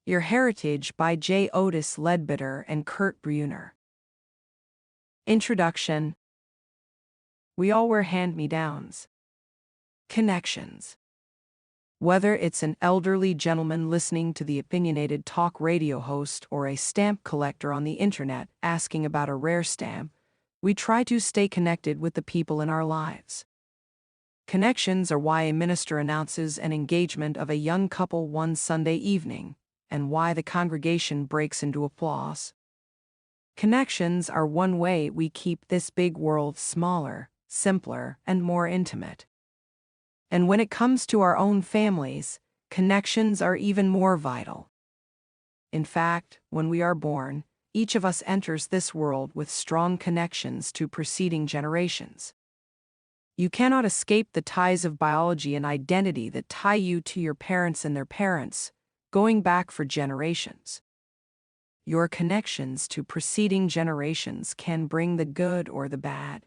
Your Heritage by J. Otis Ledbetter and Bruner. Introduction. We all wear hand-me-downs. Connections. Whether it's an elderly gentleman listening to the opinionated talk radio host or a stamp collector on the internet asking about a rare stamp, we try to stay connected with the people in our lives. Connections are why a minister announces an engagement of a young couple one Sunday evening, and why the congregation breaks into applause. Connections are one way we keep this big world smaller, simpler, and more intimate. And when it comes to our own families, connections are even more vital. In fact, when we are born, each of us enters this world with strong connections to preceding generations. You cannot escape the ties of biology and identity that tie you to your parents and their parents, going back for generations. Your connections to preceding generations can bring the good or the bad.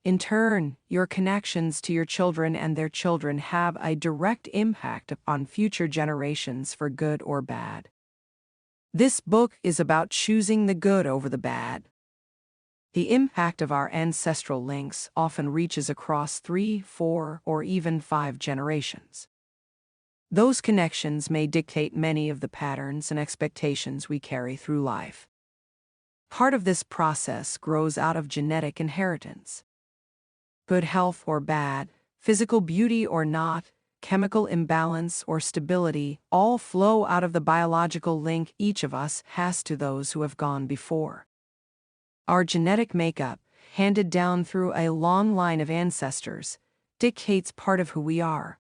In turn, your connections to your children and their children have a direct impact on future generations for good or bad. This book is about choosing the good over the bad. The impact of our ancestral links often reaches across 3, 4, or even 5 generations. Those connections may dictate many of the patterns and expectations we carry through life. Part of this process grows out of genetic inheritance. Good health or bad, physical beauty or not, chemical imbalance or stability, all flow out of the biological link each of us has to those who have gone before. Our genetic makeup, handed down through a long line of ancestors, dictates part of who we are.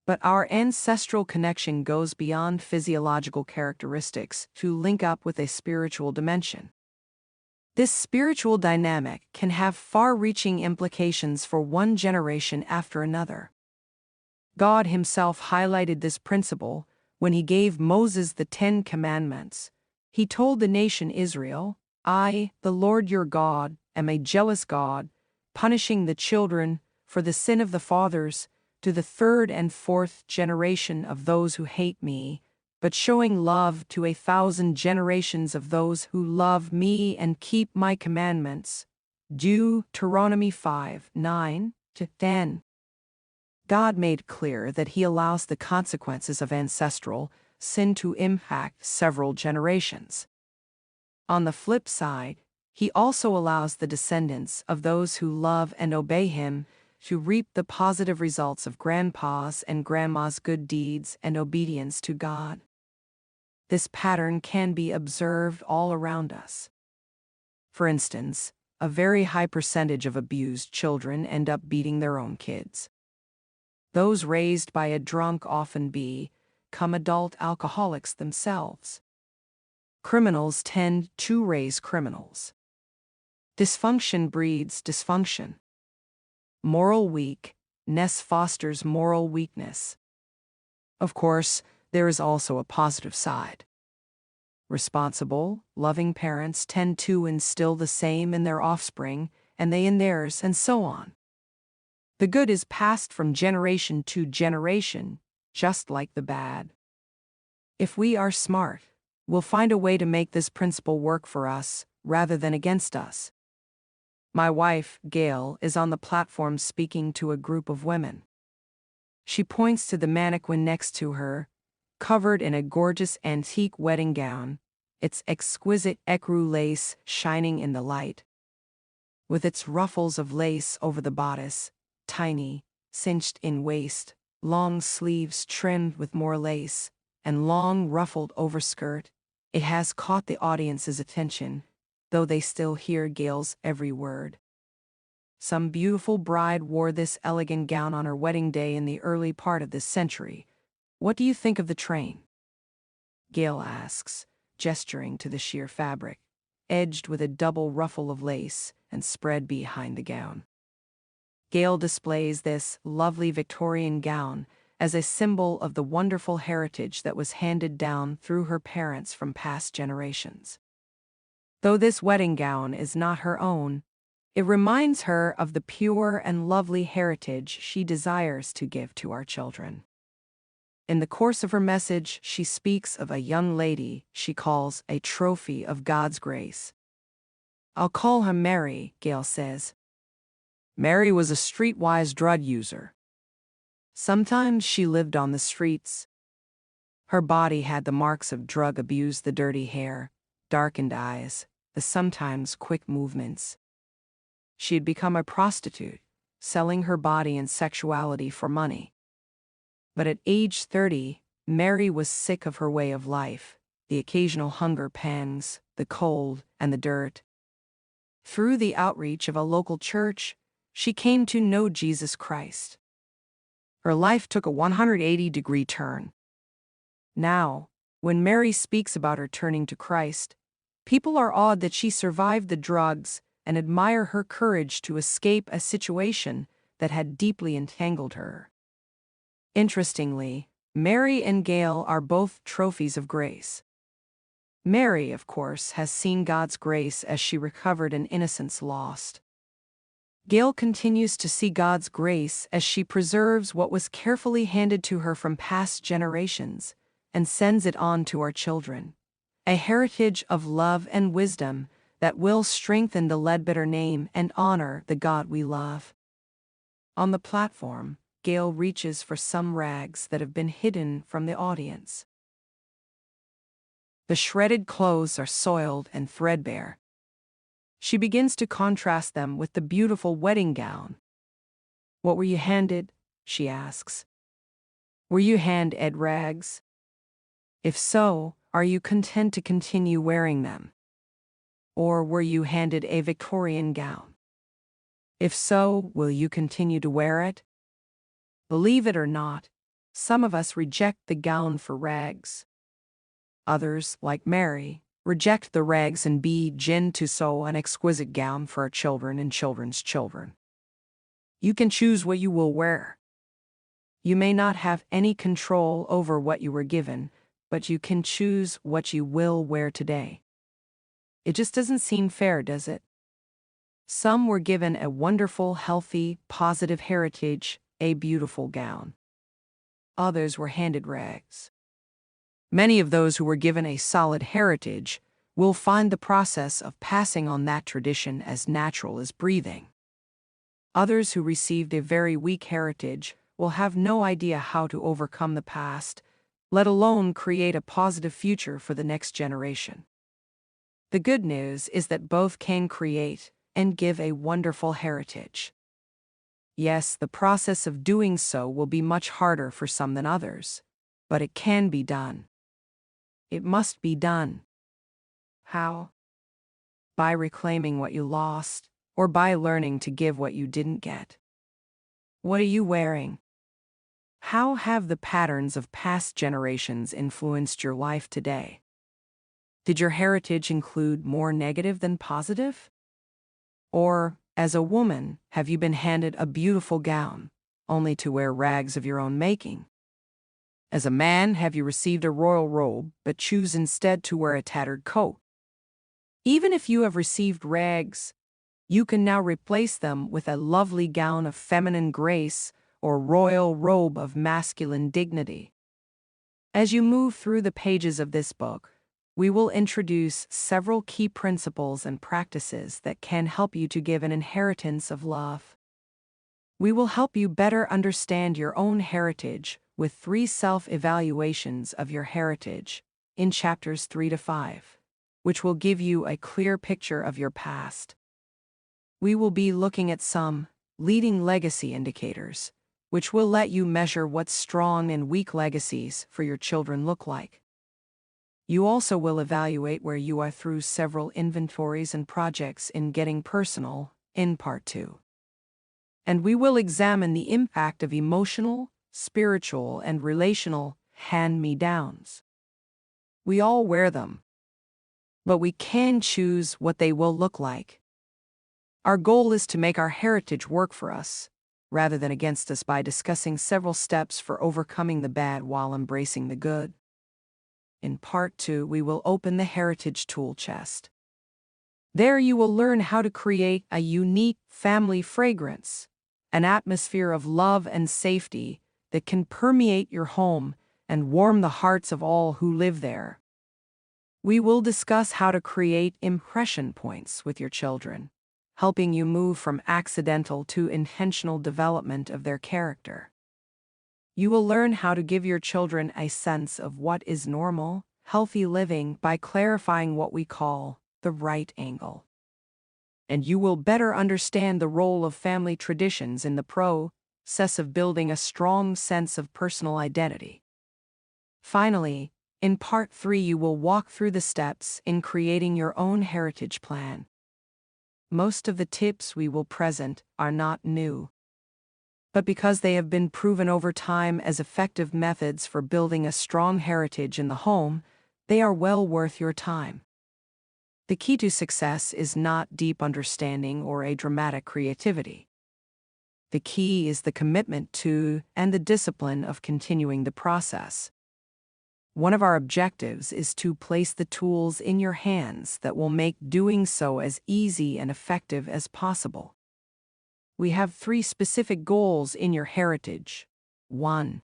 But our ancestral connection goes beyond physiological characteristics to link up with a spiritual dimension. This spiritual dynamic can have far-reaching implications for one generation after another. God Himself highlighted this principle when He gave Moses the 10 Commandments. He told the nation Israel, "I, the Lord your God, am a jealous God, punishing the children for the sin of the fathers, to the 3rd and 4th generation of those who hate me, but showing love to 1,000 generations of those who love me and keep my commandments." Deuteronomy 5:9-10. God made clear that He allows the consequences of ancestral sin to impact several generations. On the flip side, He also allows the descendants of those who love and obey Him to reap the positive results of grandpa's and grandma's good deeds and obedience to God. This pattern can be observed all around us. For instance, a very high percentage of abused children end up beating their own kids. Those raised by a drunk often become adult alcoholics themselves. Criminals tend to raise criminals. Dysfunction breeds dysfunction. Moral weakness fosters moral weakness. Of course, there is also a positive side. Responsible, loving parents tend to instill the same in their offspring, and they in theirs, and so on. The good is passed from generation to generation, just like the bad. If we are smart, we'll find a way to make this principle work for us, rather than against us. My wife, Gail, is on the platform speaking to a group of women. She points to the mannequin next to her, covered in a gorgeous antique wedding gown, its exquisite ecru lace shining in the light. With its ruffles of lace over the bodice, tiny, cinched-in waist, long sleeves trimmed with more lace, and long ruffled overskirt, it has caught the audience's attention, though they still hear Gail's every word. Some beautiful bride wore this elegant gown on her wedding day in the early part of this century. What do you think of the train? Gail asks, gesturing to the sheer fabric, edged with a double ruffle of lace and spread behind the gown. Gail displays this lovely Victorian gown as a symbol of the wonderful heritage that was handed down through her parents from past generations. Though this wedding gown is not her own, it reminds her of the pure and lovely heritage she desires to give to our children. In the course of her message, she speaks of a young lady she calls a trophy of God's grace. "I'll call her Mary," Gail says. Mary was a streetwise drug user. Sometimes she lived on the streets. Her body had the marks of drug abuse, the dirty hair, darkened eyes, the sometimes quick movements. She had become a prostitute, selling her body and sexuality for money. But at age 30, Mary was sick of her way of life, the occasional hunger pangs, the cold, and the dirt. Through the outreach of a local church, she came to know Jesus Christ. Her life took a 180-degree turn. Now, when Mary speaks about her turning to Christ, people are awed that she survived the drugs and admire her courage to escape a situation that had deeply entangled her. Interestingly, Mary and Gail are both trophies of grace. Mary, of course, has seen God's grace as she recovered an innocence lost. Gail continues to see God's grace as she preserves what was carefully handed to her from past generations and sends it on to our children, a heritage of love and wisdom that will strengthen the Ledbetter name and honor the God we love. On the platform, Gail reaches for some rags that have been hidden from the audience. The shredded clothes are soiled and threadbare. She begins to contrast them with the beautiful wedding gown. "What were you handed?" she asks. "Were you handed rags? If so, are you content to continue wearing them? Or were you handed a Victorian gown? If so, will you continue to wear it?" Believe it or not, some of us reject the gown for rags. Others, like Mary, reject the rags and begin to sew an exquisite gown for our children and children's children. You can choose what you will wear. You may not have any control over what you were given, but you can choose what you will wear today. It just doesn't seem fair, does it? Some were given a wonderful, healthy, positive heritage, a beautiful gown. Others were handed rags. Many of those who were given a solid heritage will find the process of passing on that tradition as natural as breathing. Others who received a very weak heritage will have no idea how to overcome the past, let alone create a positive future for the next generation. The good news is that both can create and give a wonderful heritage. Yes, the process of doing so will be much harder for some than others, but it can be done. It must be done. How? By reclaiming what you lost, or by learning to give what you didn't get. What are you wearing? How have the patterns of past generations influenced your life today? Did your heritage include more negative than positive? Or, as a woman, have you been handed a beautiful gown, only to wear rags of your own making? As a man, have you received a royal robe, but choose instead to wear a tattered coat? Even if you have received rags, you can now replace them with a lovely gown of feminine grace or royal robe of masculine dignity. As you move through the pages of this book, we will introduce several key principles and practices that can help you to give an inheritance of love. We will help you better understand your own heritage with 3 self-evaluations of your heritage in chapters 3 to 5, which will give you a clear picture of your past. We will be looking at some leading legacy indicators, which will let you measure what strong and weak legacies for your children look like. You also will evaluate where you are through several inventories and projects in Getting Personal in Part 2. And we will examine the impact of emotional, spiritual, and relational hand-me-downs. We all wear them, but we can choose what they will look like. Our goal is to make our heritage work for us, rather than against us, by discussing several steps for overcoming the bad while embracing the good. In Part 2, we will open the Heritage Tool Chest. There you will learn how to create a unique family fragrance, an atmosphere of love and safety that can permeate your home and warm the hearts of all who live there. We will discuss how to create impression points with your children, helping you move from accidental to intentional development of their character. You will learn how to give your children a sense of what is normal, healthy living by clarifying what we call the right angle. And you will better understand the role of family traditions in the process of building a strong sense of personal identity. Finally, in Part 3, you will walk through the steps in creating your own heritage plan. Most of the tips we will present are not new, but because they have been proven over time as effective methods for building a strong heritage in the home, they are well worth your time. The key to success is not deep understanding or a dramatic creativity. The key is the commitment to and the discipline of continuing the process. One of our objectives is to place the tools in your hands that will make doing so as easy and effective as possible. We have 3 specific goals in your heritage. 1.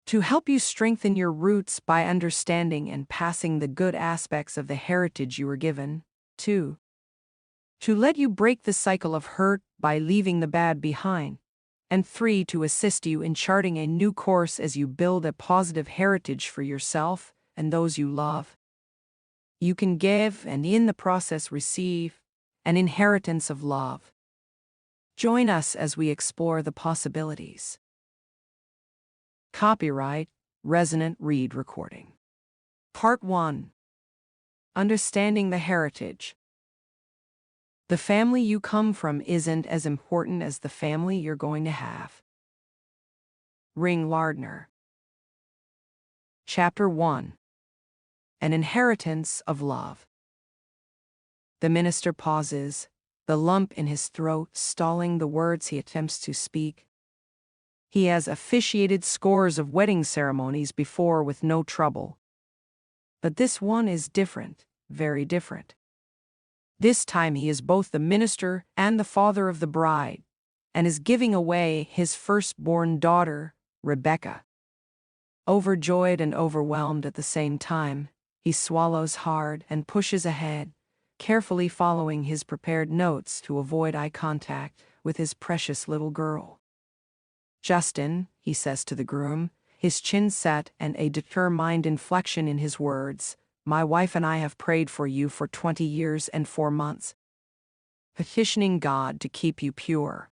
To help you strengthen your roots by understanding and passing the good aspects of the heritage you were given. 2. To let you break the cycle of hurt by leaving the bad behind. And 3. To assist you in charting a new course as you build a positive heritage for yourself and those you love. You can give and in the process receive an inheritance of love. Join us as we explore the possibilities. Copyright, Resonant Read Recording. Part 1. Understanding the heritage. The family you come from isn't as important as the family you're going to have. Ring Lardner. Chapter 1. An Inheritance of Love. The minister pauses, the lump in his throat stalling the words he attempts to speak. He has officiated scores of wedding ceremonies before with no trouble. But this one is different, very different. This time he is both the minister and the father of the bride, and is giving away his firstborn daughter, Rebecca. Overjoyed and overwhelmed at the same time, he swallows hard and pushes ahead, carefully following his prepared notes to avoid eye contact with his precious little girl. Justin, he says to the groom, his chin set and a determined inflection in his words, my wife and I have prayed for you for 20 years and 4 months, petitioning God to keep you pure.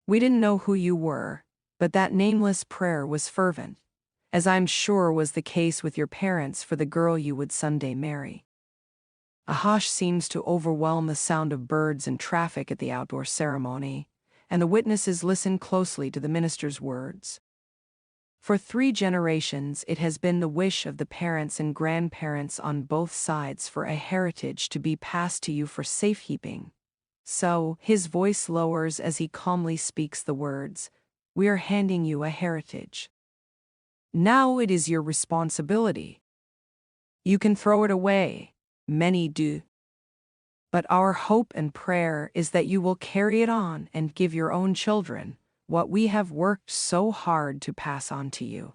We didn't know who you were, but that nameless prayer was fervent, as I'm sure was the case with your parents for the girl you would someday marry. A hush seems to overwhelm the sound of birds and traffic at the outdoor ceremony, and the witnesses listen closely to the minister's words. For 3 generations, it has been the wish of the parents and grandparents on both sides for a heritage to be passed to you for safekeeping. So, his voice lowers as he calmly speaks the words, we are handing you a heritage. Now it is your responsibility. You can throw it away, many do. But our hope and prayer is that you will carry it on and give your own children what we have worked so hard to pass on to you.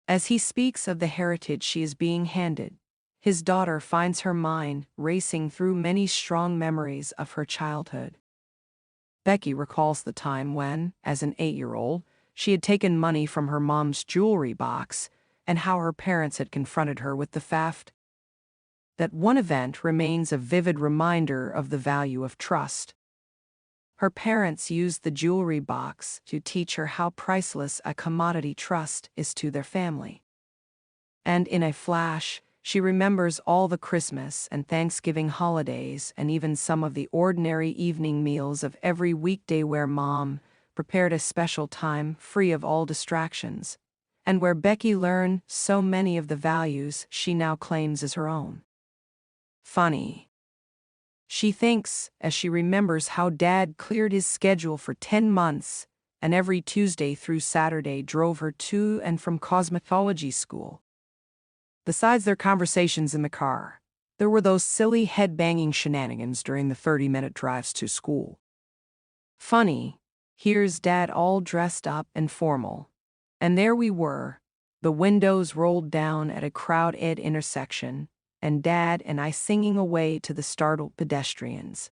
As he speaks of the heritage she is being handed, his daughter finds her mind racing through many strong memories of her childhood. Becky recalls the time when, as an 8-year-old, she had taken money from her mom's jewelry box and how her parents had confronted her with the theft. That one event remains a vivid reminder of the value of trust. Her parents used the jewelry box to teach her how priceless a commodity trust is to their family. And in a flash, she remembers all the Christmas and Thanksgiving holidays and even some of the ordinary evening meals of every weekday where Mom prepared a special time free of all distractions, and where Becky learned so many of the values she now claims as her own. Funny. She thinks, as she remembers how Dad cleared his schedule for 10 months and every Tuesday through Saturday drove her to and from cosmetology school. Besides their conversations in the car, there were those silly head-banging shenanigans during the 30-minute drives to school. Funny, here's Dad all dressed up and formal, and there we were, The windows rolled down at a crowded intersection, and Dad and I singing away to the startled pedestrians.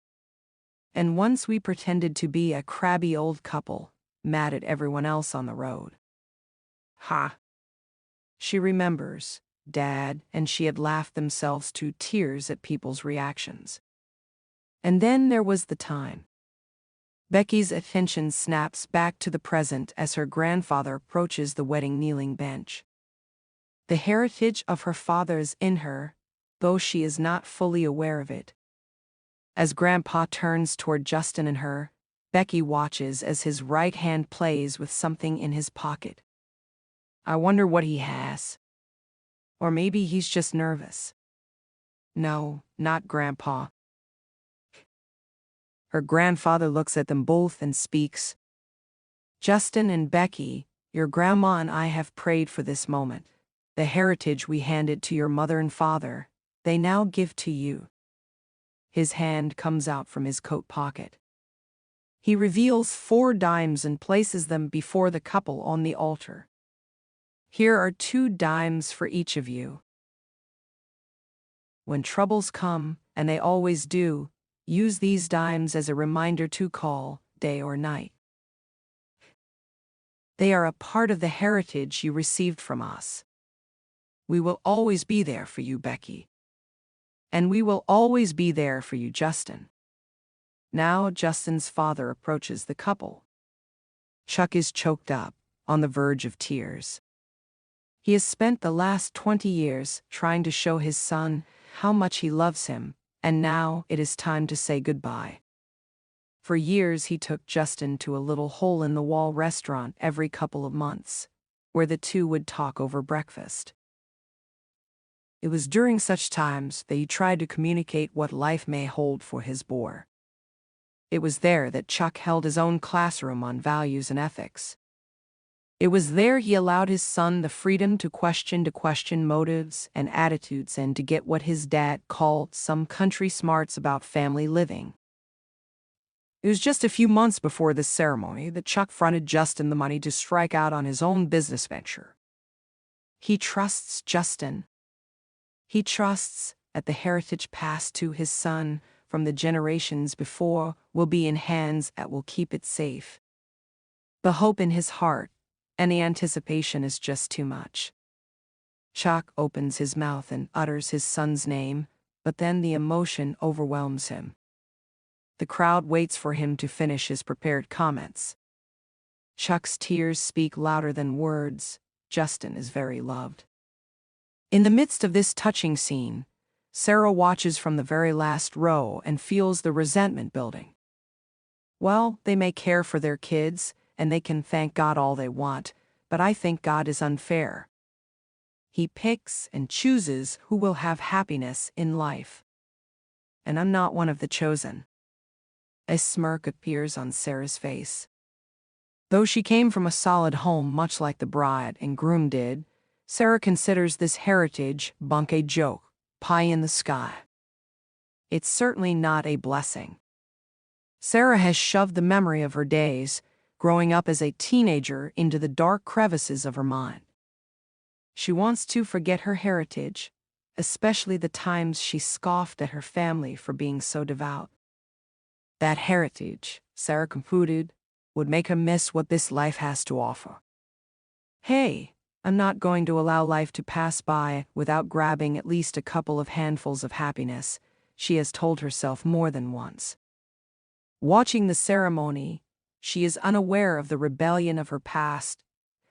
And once we pretended to be a crabby old couple, mad at everyone else on the road. Ha! She remembers, Dad and she had laughed themselves to tears at people's reactions. And then there was the time. Becky's attention snaps back to the present as her grandfather approaches the wedding kneeling bench. The heritage of her father is in her, though she is not fully aware of it. As Grandpa turns toward Justin and her, Becky watches as his right hand plays with something in his pocket. I wonder what he has. Or maybe he's just nervous. No, not Grandpa. Her grandfather looks at them both and speaks. Justin and Becky, your grandma and I have prayed for this moment. The heritage we handed to your mother and father, they now give to you. His hand comes out from his coat pocket. He reveals 4 dimes and places them before the couple on the altar. Here are 2 dimes for each of you. When troubles come, and they always do, use these dimes as a reminder to call, day or night. They are a part of the heritage you received from us. We will always be there for you, Becky. And we will always be there for you, Justin. Now Justin's father approaches the couple. Chuck is choked up, on the verge of tears. He has spent the last 20 years trying to show his son how much he loves him, and now it is time to say goodbye. For years he took Justin to a little hole-in-the-wall restaurant every couple of months, where the two would talk over breakfast. It was during such times that he tried to communicate what life may hold for his boy. It was there that Chuck held his own classroom on values and ethics. It was there he allowed his son the freedom to question motives and attitudes and to get what his dad called some country smarts about family living. It was just a few months before this ceremony that Chuck fronted Justin the money to strike out on his own business venture. He trusts Justin. He trusts that the heritage passed to his son from the generations before will be in hands that will keep it safe. The hope in his heart and the anticipation is just too much. Chuck opens his mouth and utters his son's name, but then the emotion overwhelms him. The crowd waits for him to finish his prepared comments. Chuck's tears speak louder than words. Justin is very loved. In the midst of this touching scene, Sarah watches from the very last row and feels the resentment building. Well, they may care for their kids, and they can thank God all they want, but I think God is unfair. He picks and chooses who will have happiness in life. And I'm not one of the chosen. A smirk appears on Sarah's face. Though she came from a solid home much like the bride and groom did, Sarah considers this heritage bunk a joke, pie in the sky. It's certainly not a blessing. Sarah has shoved the memory of her days, growing up as a teenager, into the dark crevices of her mind. She wants to forget her heritage, especially the times she scoffed at her family for being so devout. That heritage, Sarah concluded, would make her miss what this life has to offer. Hey, I'm not going to allow life to pass by without grabbing at least a couple of handfuls of happiness, she has told herself more than once. Watching the ceremony, she is unaware of the rebellion of her past,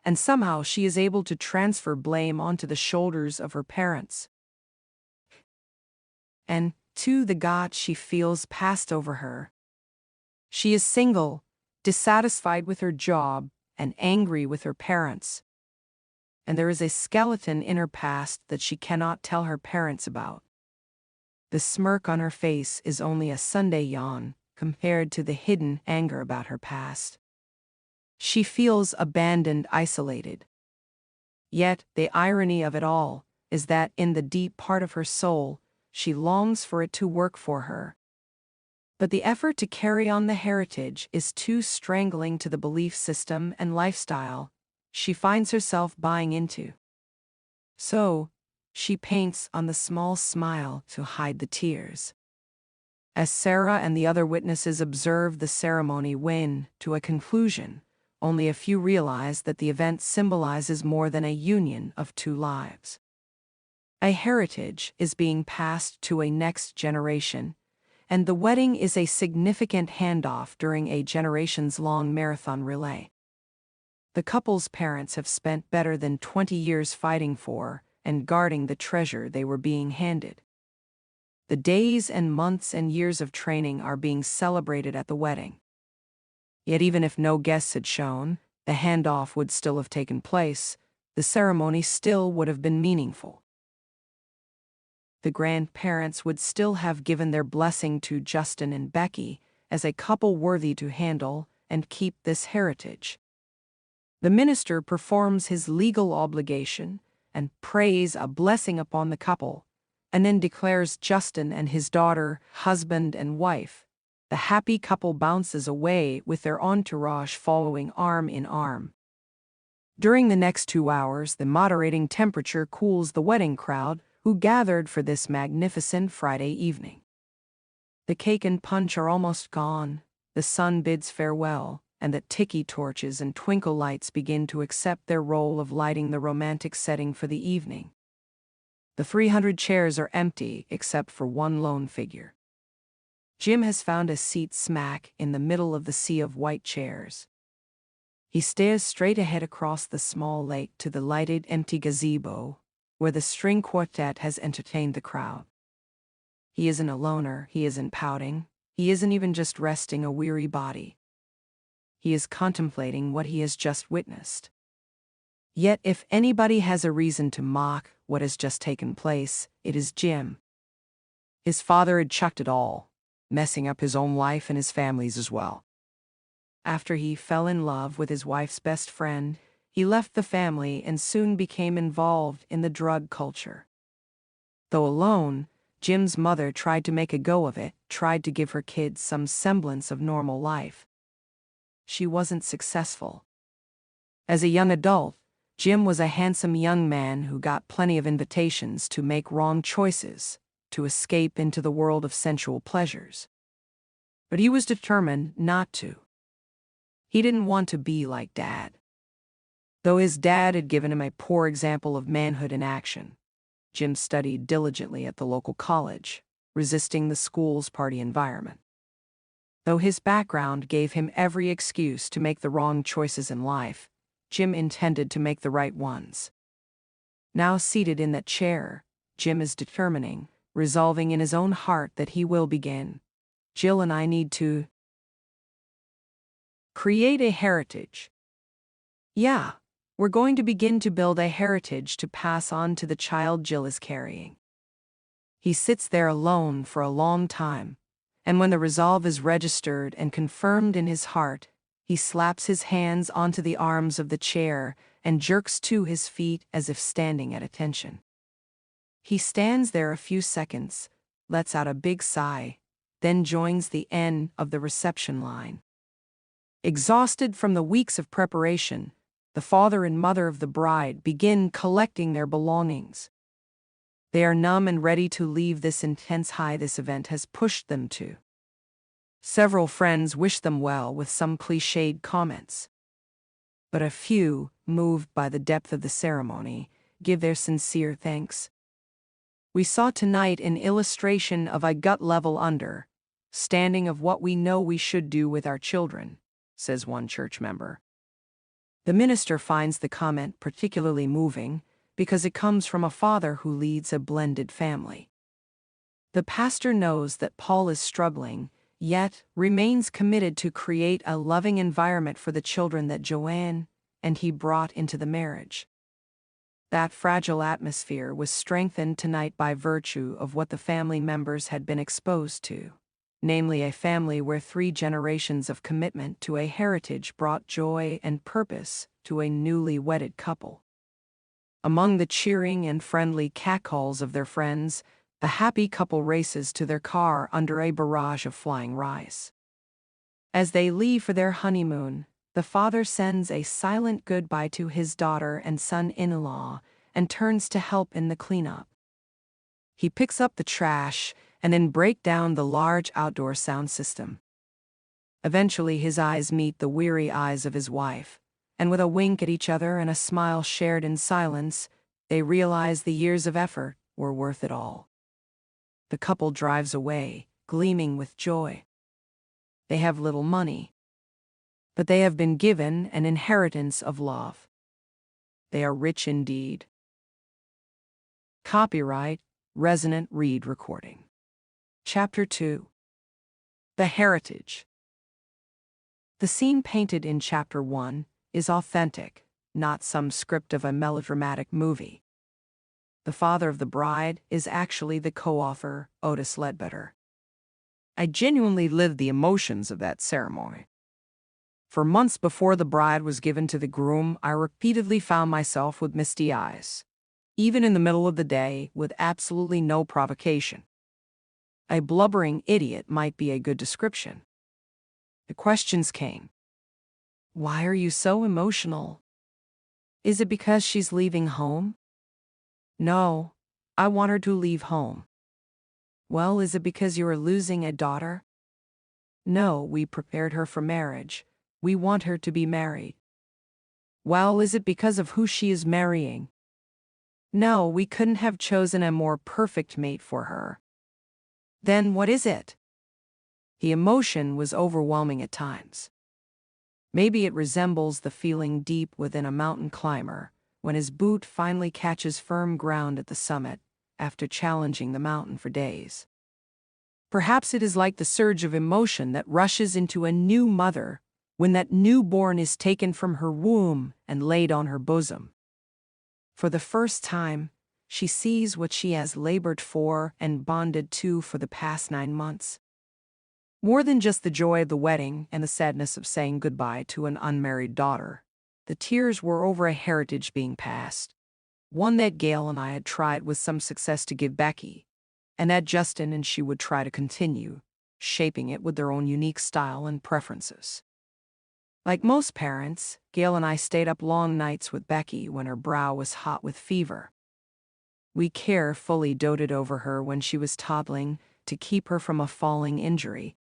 and somehow she is able to transfer blame onto the shoulders of her parents. And to the God she feels passed over her. She is single, dissatisfied with her job, and angry with her parents. And there is a skeleton in her past that she cannot tell her parents about. The smirk on her face is only a Sunday yawn compared to the hidden anger about her past. She feels abandoned, isolated. Yet the irony of it all is that in the deep part of her soul, she longs for it to work for her. But the effort to carry on the heritage is too strangling to the belief system and lifestyle she finds herself buying into. So, she paints on the small smile to hide the tears. As Sarah and the other witnesses observe the ceremony wane to a conclusion, only a few realize that the event symbolizes more than a union of two lives. A heritage is being passed to a next generation, and the wedding is a significant handoff during a generations-long marathon relay. The couple's parents have spent better than 20 years fighting for and guarding the treasure they were being handed. The days and months and years of training are being celebrated at the wedding. Yet even if no guests had shown, the handoff would still have taken place. The ceremony still would have been meaningful. The grandparents would still have given their blessing to Justin and Becky as a couple worthy to handle and keep this heritage. The minister performs his legal obligation and prays a blessing upon the couple, and then declares Justin and his daughter husband and wife. The happy couple bounces away with their entourage following arm in arm. During the next 2 hours, the moderating temperature cools the wedding crowd who gathered for this magnificent Friday evening. The cake and punch are almost gone, the sun bids farewell, and the tiki torches and twinkle lights begin to accept their role of lighting the romantic setting for the evening. The 300 chairs are empty except for one lone figure. Jim has found a seat smack in the middle of the sea of white chairs. He stares straight ahead across the small lake to the lighted empty gazebo, where the string quartet has entertained the crowd. He isn't a loner, he isn't pouting, he isn't even just resting a weary body. He is contemplating what he has just witnessed. Yet if anybody has a reason to mock what has just taken place, it is Jim. His father had chucked it all, messing up his own life and his family's as well. After he fell in love with his wife's best friend, he left the family and soon became involved in the drug culture. Though alone, Jim's mother tried to make a go of it, tried to give her kids some semblance of normal life. She wasn't successful. As a young adult, Jim was a handsome young man who got plenty of invitations to make wrong choices, to escape into the world of sensual pleasures. But he was determined not to. He didn't want to be like Dad. Though his dad had given him a poor example of manhood in action, Jim studied diligently at the local college, resisting the school's party environment. Though his background gave him every excuse to make the wrong choices in life, Jim intended to make the right ones. Now seated in that chair, Jim is determining, resolving in his own heart that he will begin. Jill and I need to create a heritage. Yeah, we're going to begin to build a heritage to pass on to the child Jill is carrying. He sits there alone for a long time, and when the resolve is registered and confirmed in his heart, he slaps his hands onto the arms of the chair and jerks to his feet as if standing at attention. He stands there a few seconds, lets out a big sigh, then joins the end of the reception line. Exhausted from the weeks of preparation, the father and mother of the bride begin collecting their belongings. They are numb and ready to leave this intense high this event has pushed them to. Several friends wish them well with some cliched comments. But a few, moved by the depth of the ceremony, give their sincere thanks. We saw tonight an illustration of a gut-level understanding of what we know we should do with our children, says one church member. The minister finds the comment particularly moving because it comes from a father who leads a blended family. The pastor knows that Paul is struggling, yet remains committed to create a loving environment for the children that Joanne and he brought into the marriage. That fragile atmosphere was strengthened tonight by virtue of what the family members had been exposed to, namely a family where 3 generations of commitment to a heritage brought joy and purpose to a newly wedded couple. Among the cheering and friendly catcalls of their friends, the happy couple races to their car under a barrage of flying rice. As they leave for their honeymoon, the father sends a silent goodbye to his daughter and son-in-law and turns to help in the cleanup. He picks up the trash and then breaks down the large outdoor sound system. Eventually his eyes meet the weary eyes of his wife, and with a wink at each other and a smile shared in silence, they realize the years of effort were worth it all. The couple drives away, gleaming with joy. They have little money, but they have been given an inheritance of love. They are rich indeed. Copyright, Resonant Read Recording. Chapter 2. The Heritage. The scene painted in Chapter 1 is authentic, not some script of a melodramatic movie. The father of the bride is actually the co-author, Otis Ledbetter. I genuinely lived the emotions of that ceremony. For months before the bride was given to the groom, I repeatedly found myself with misty eyes, even in the middle of the day, with absolutely no provocation. A blubbering idiot might be a good description. The questions came. Why are you so emotional? Is it because she's leaving home? No, I want her to leave home. Well, is it because you are losing a daughter? No, we prepared her for marriage. We want her to be married. Well, is it because of who she is marrying? No, we couldn't have chosen a more perfect mate for her. Then what is it? The emotion was overwhelming at times. Maybe it resembles the feeling deep within a mountain climber when his boot finally catches firm ground at the summit after challenging the mountain for days. Perhaps it is like the surge of emotion that rushes into a new mother when that newborn is taken from her womb and laid on her bosom. For the first time, she sees what she has labored for and bonded to for the past 9 months. More than just the joy of the wedding and the sadness of saying goodbye to an unmarried daughter, the tears were over a heritage being passed, one that Gail and I had tried with some success to give Becky, and that Justin and she would try to continue, shaping it with their own unique style and preferences. Like most parents, Gail and I stayed up long nights with Becky when her brow was hot with fever. We carefully doted over her when she was toddling to keep her from a falling injury.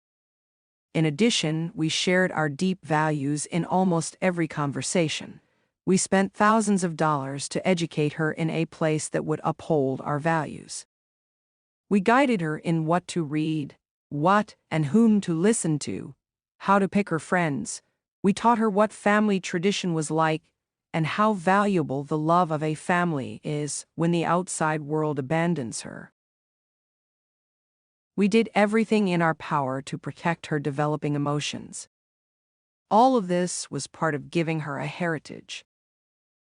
In addition, we shared our deep values in almost every conversation. We spent thousands of dollars to educate her in a place that would uphold our values. We guided her in what to read, what and whom to listen to, how to pick her friends. We taught her what family tradition was like and how valuable the love of a family is when the outside world abandons her. We did everything in our power to protect her developing emotions. All of this was part of giving her a heritage.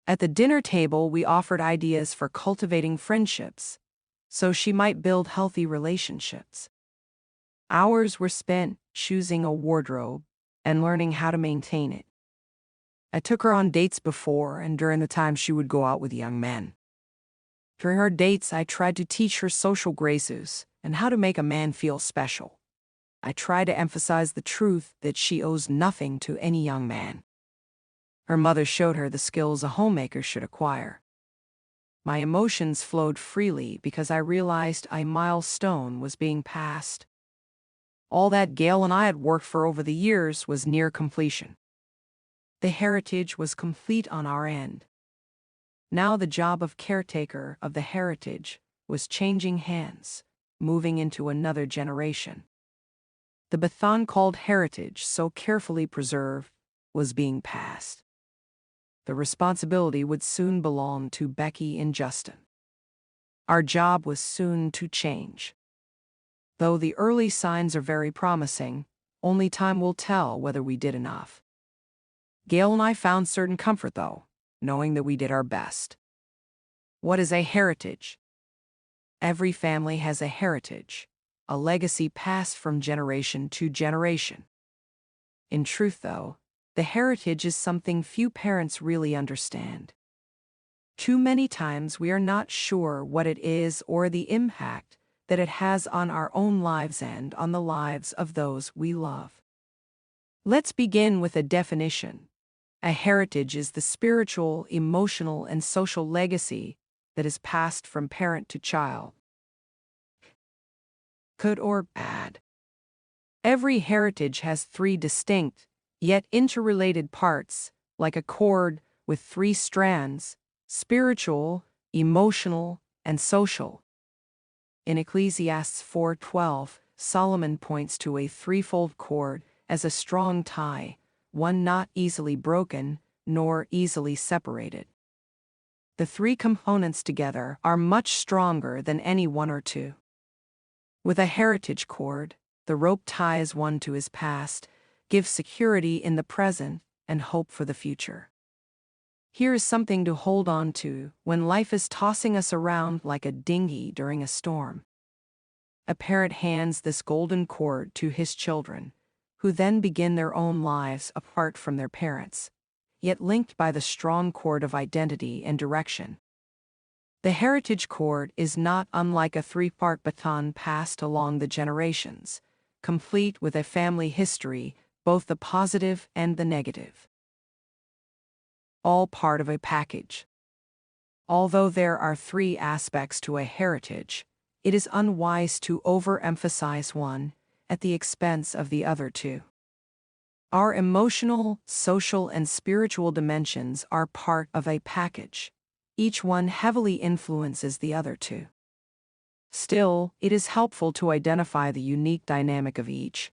At the dinner table, we offered ideas for cultivating friendships, so she might build healthy relationships. Hours were spent choosing a wardrobe and learning how to maintain it. I took her on dates before and during the time she would go out with young men. During her dates, I tried to teach her social graces and how to make a man feel special. I tried to emphasize the truth that she owes nothing to any young man. Her mother showed her the skills a homemaker should acquire. My emotions flowed freely because I realized a milestone was being passed. All that Gail and I had worked for over the years was near completion. The heritage was complete on our end. Now the job of caretaker of the heritage was changing hands, moving into another generation. The baton called heritage, so carefully preserved, was being passed. The responsibility would soon belong to Becky and Justin. Our job was soon to change. Though the early signs are very promising, only time will tell whether we did enough. Gail and I found certain comfort, though, knowing that we did our best. What is a heritage? Every family has a heritage, a legacy passed from generation to generation. In truth, though, the heritage is something few parents really understand. Too many times we are not sure what it is or the impact that it has on our own lives and on the lives of those we love. Let's begin with a definition. A heritage is the spiritual, emotional, and social legacy that is passed from parent to child. Good or bad. Every heritage has three distinct, yet interrelated parts, like a cord with three strands: spiritual, emotional, and social. In Ecclesiastes 4:12, Solomon points to a threefold cord as a strong tie, one not easily broken, nor easily separated. The three components together are much stronger than any one or two. With a heritage cord, the rope ties one to his past, gives security in the present, and hope for the future. Here is something to hold on to when life is tossing us around like a dinghy during a storm. A parent hands this golden cord to his children, who then begin their own lives apart from their parents, yet linked by the strong cord of identity and direction. The heritage cord is not unlike a three-part baton passed along the generations, complete with a family history, both the positive and the negative. All part of a package. Although there are three aspects to a heritage, it is unwise to overemphasize one at the expense of the other two. Our emotional, social, and spiritual dimensions are part of a package. Each one heavily influences the other two. Still, it is helpful to identify the unique dynamic of each.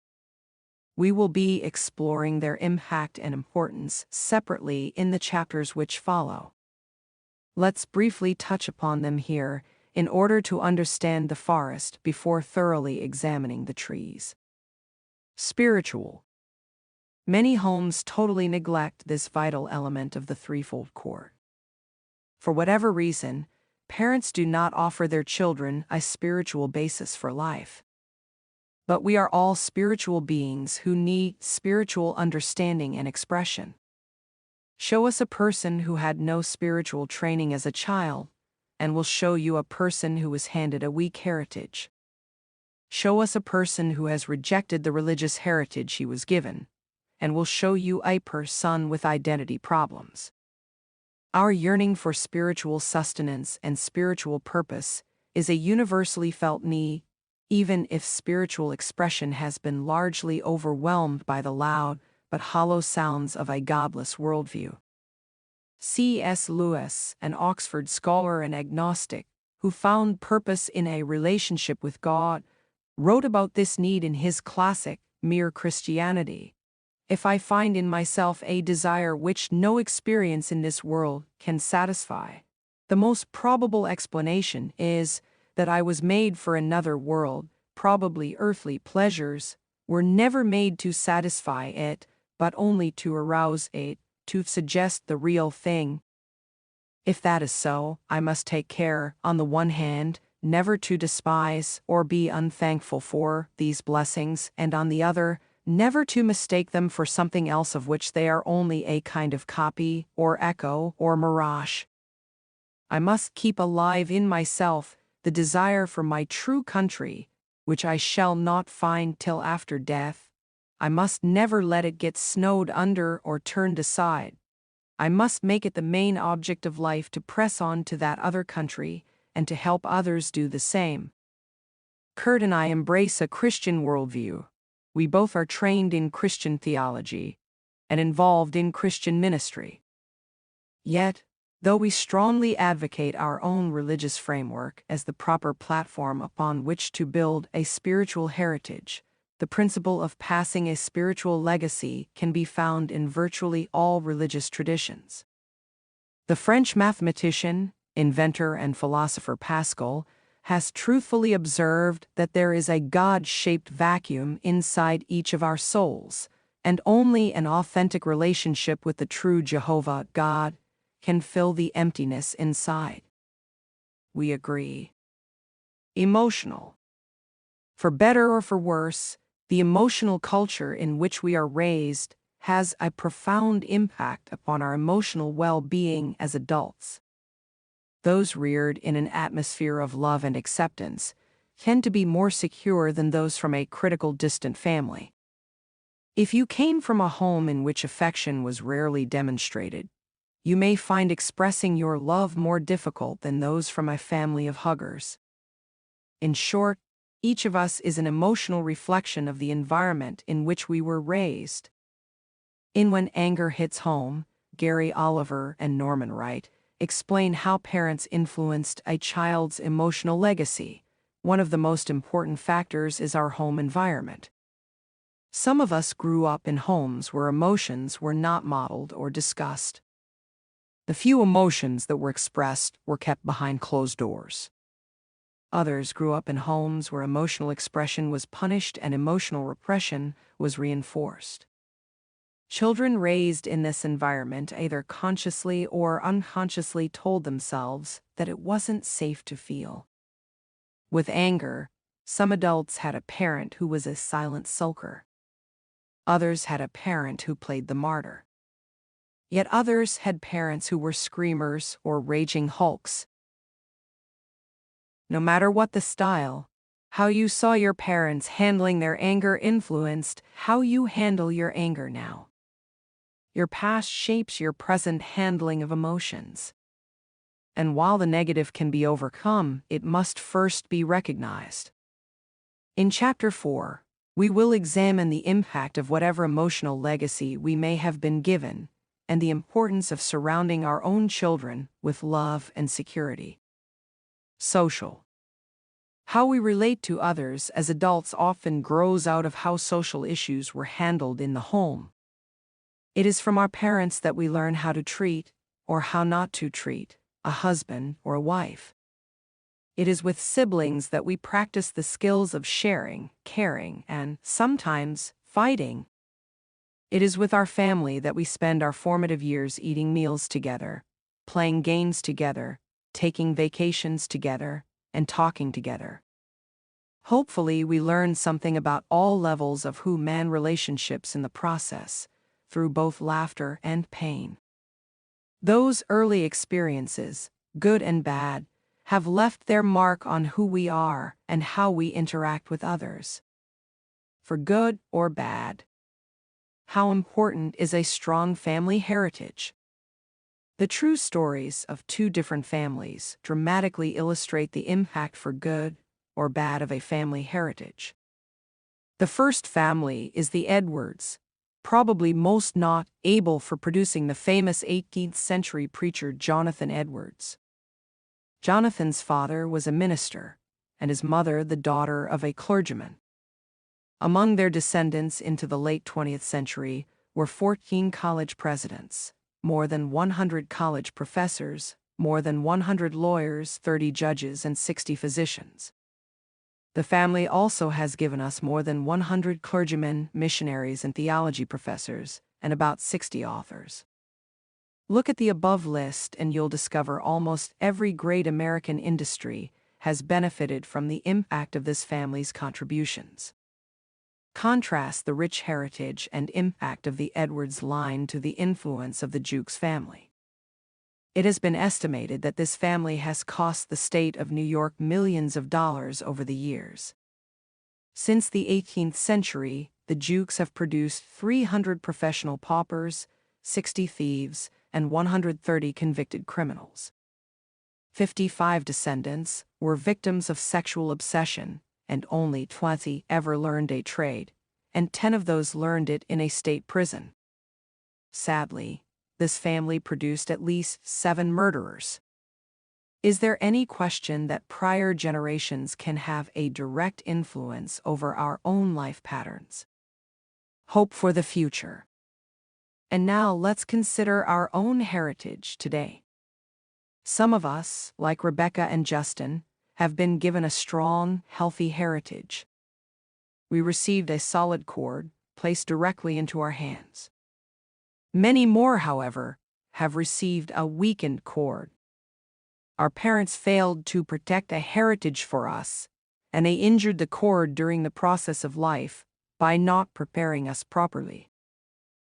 We will be exploring their impact and importance separately in the chapters which follow. Let's briefly touch upon them here in order to understand the forest before thoroughly examining the trees. Spiritual. Many homes totally neglect this vital element of the threefold cord. For whatever reason, parents do not offer their children a spiritual basis for life. But we are all spiritual beings who need spiritual understanding and expression. Show us a person who had no spiritual training as a child, and we'll show you a person who was handed a weak heritage. Show us a person who has rejected the religious heritage he was given, and we'll show you a person with identity problems. Our yearning for spiritual sustenance and spiritual purpose is a universally felt need, even if spiritual expression has been largely overwhelmed by the loud but hollow sounds of a godless worldview. C.S. Lewis, an Oxford scholar and agnostic, who found purpose in a relationship with God, wrote about this need in his classic, Mere Christianity. If I find in myself a desire which no experience in this world can satisfy, the most probable explanation is that I was made for another world. Probably earthly pleasures were never made to satisfy it, but only to arouse it, to suggest the real thing. If that is so, I must take care, on the one hand, never to despise or be unthankful for these blessings, and on the other, never to mistake them for something else of which they are only a kind of copy, or echo, or mirage. I must keep alive in myself the desire for my true country, which I shall not find till after death. I must never let it get snowed under or turned aside. I must make it the main object of life to press on to that other country, and to help others do the same. Kurt and I embrace a Christian worldview. We both are trained in Christian theology and involved in Christian ministry. Yet, though we strongly advocate our own religious framework as the proper platform upon which to build a spiritual heritage, the principle of passing a spiritual legacy can be found in virtually all religious traditions. The French mathematician, inventor, and philosopher Pascal has truthfully observed that there is a God-shaped vacuum inside each of our souls, and only an authentic relationship with the true Jehovah God can fill the emptiness inside. We agree. Emotional. For better or for worse, the emotional culture in which we are raised has a profound impact upon our emotional well-being as adults. Those reared in an atmosphere of love and acceptance tend to be more secure than those from a critical, distant family. If you came from a home in which affection was rarely demonstrated, you may find expressing your love more difficult than those from a family of huggers. In short, each of us is an emotional reflection of the environment in which we were raised. In When Anger Hits Home, Gary Oliver and Norman Wright explain how parents influenced a child's emotional legacy. One of the most important factors is our home environment. Some of us grew up in homes where emotions were not modeled or discussed. The few emotions that were expressed were kept behind closed doors. Others grew up in homes where emotional expression was punished and emotional repression was reinforced. Children raised in this environment either consciously or unconsciously told themselves that it wasn't safe to feel. With anger, some adults had a parent who was a silent sulker. Others had a parent who played the martyr. Yet others had parents who were screamers or raging hulks. No matter what the style, how you saw your parents handling their anger influenced how you handle your anger now. Your past shapes your present handling of emotions. And while the negative can be overcome, it must first be recognized. In Chapter 4, we will examine the impact of whatever emotional legacy we may have been given, and the importance of surrounding our own children with love and security. Social. How we relate to others as adults often grows out of how social issues were handled in the home. It is from our parents that we learn how to treat, or how not to treat, a husband or a wife. It is with siblings that we practice the skills of sharing, caring, and, sometimes, fighting. It is with our family that we spend our formative years eating meals together, playing games together, taking vacations together, and talking together. Hopefully, we learn something about all levels of human relationships in the process, through both laughter and pain. Those early experiences, good and bad, have left their mark on who we are and how we interact with others. For good or bad. How important is a strong family heritage? The true stories of two different families dramatically illustrate the impact for good or bad of a family heritage. The first family is the Edwards, probably most notable for producing the famous 18th century preacher Jonathan Edwards. Jonathan's father was a minister, and his mother the daughter of a clergyman. Among their descendants into the late 20th century were 14 college presidents, more than 100 college professors, more than 100 lawyers, 30 judges, and 60 physicians. The family also has given us more than 100 clergymen, missionaries, and theology professors, and about 60 authors. Look at the above list and you'll discover almost every great American industry has benefited from the impact of this family's contributions. Contrast the rich heritage and impact of the Edwards line to the influence of the Jukes family. It has been estimated that this family has cost the state of New York millions of dollars over the years. Since the 18th century, the Jukes have produced 300 professional paupers, 60 thieves, and 130 convicted criminals. 55 descendants were victims of sexual obsession, and only 20 ever learned a trade, and 10 of those learned it in a state prison. Sadly, this family produced at least 7 murderers. Is there any question that prior generations can have a direct influence over our own life patterns? Hope for the future. And now let's consider our own heritage today. Some of us, like Rebecca and Justin, have been given a strong, healthy heritage. We received a solid cord placed directly into our hands. Many more, however, have received a weakened cord. Our parents failed to protect a heritage for us, and they injured the cord during the process of life by not preparing us properly.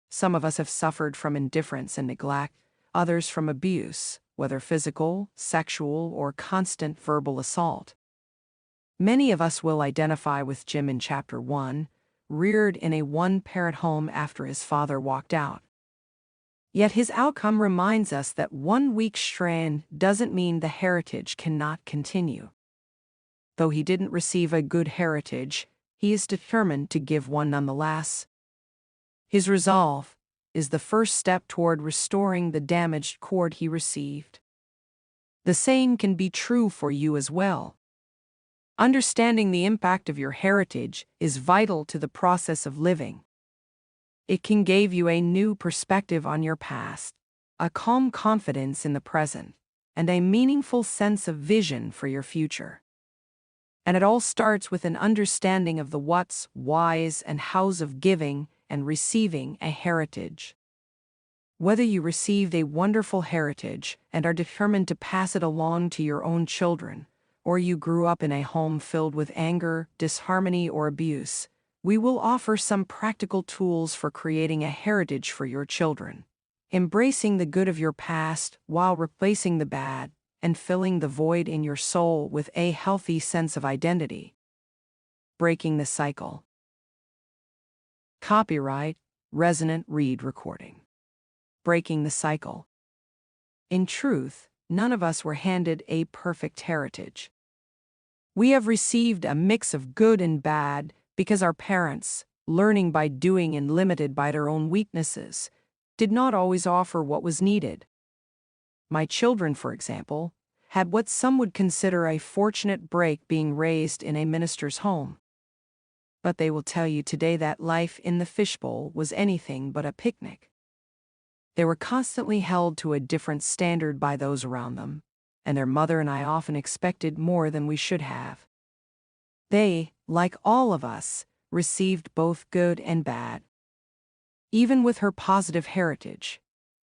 Some of us have suffered from indifference and neglect, others from abuse, whether physical, sexual, or constant verbal assault. Many of us will identify with Jim in Chapter 1, reared in a one-parent home after his father walked out. Yet his outcome reminds us that one weak strand doesn't mean the heritage cannot continue. Though he didn't receive a good heritage, he is determined to give one nonetheless. His resolve is the first step toward restoring the damaged cord he received. The same can be true for you as well. Understanding the impact of your heritage is vital to the process of living. It can give you a new perspective on your past, a calm confidence in the present, and a meaningful sense of vision for your future. And it all starts with an understanding of the what's, whys, and how's of giving and receiving a heritage. Whether you received a wonderful heritage and are determined to pass it along to your own children, or you grew up in a home filled with anger, disharmony, or abuse, we will offer some practical tools for creating a heritage for your children, embracing the good of your past while replacing the bad, and filling the void in your soul with a healthy sense of identity. Breaking the cycle. Copyright, Resonant Read Recording. Breaking the cycle. In truth, none of us were handed a perfect heritage. We have received a mix of good and bad because our parents, learning by doing and limited by their own weaknesses, did not always offer what was needed. My children, for example, had what some would consider a fortunate break being raised in a minister's home. But they will tell you today that life in the fishbowl was anything but a picnic. They were constantly held to a different standard by those around them, and their mother and I often expected more than we should have. They, like all of us, received both good and bad. Even with her positive heritage,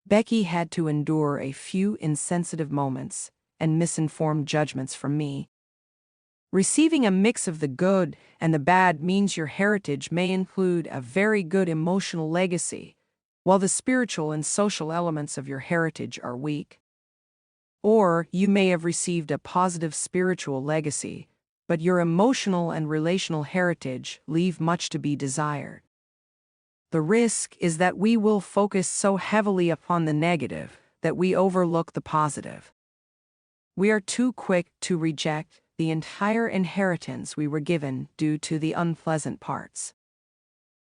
Becky had to endure a few insensitive moments and misinformed judgments from me. Receiving a mix of the good and the bad means your heritage may include a very good emotional legacy, while the spiritual and social elements of your heritage are weak. Or you may have received a positive spiritual legacy, but your emotional and relational heritage leave much to be desired. The risk is that we will focus so heavily upon the negative that we overlook the positive. We are too quick to reject the entire inheritance we were given due to the unpleasant parts.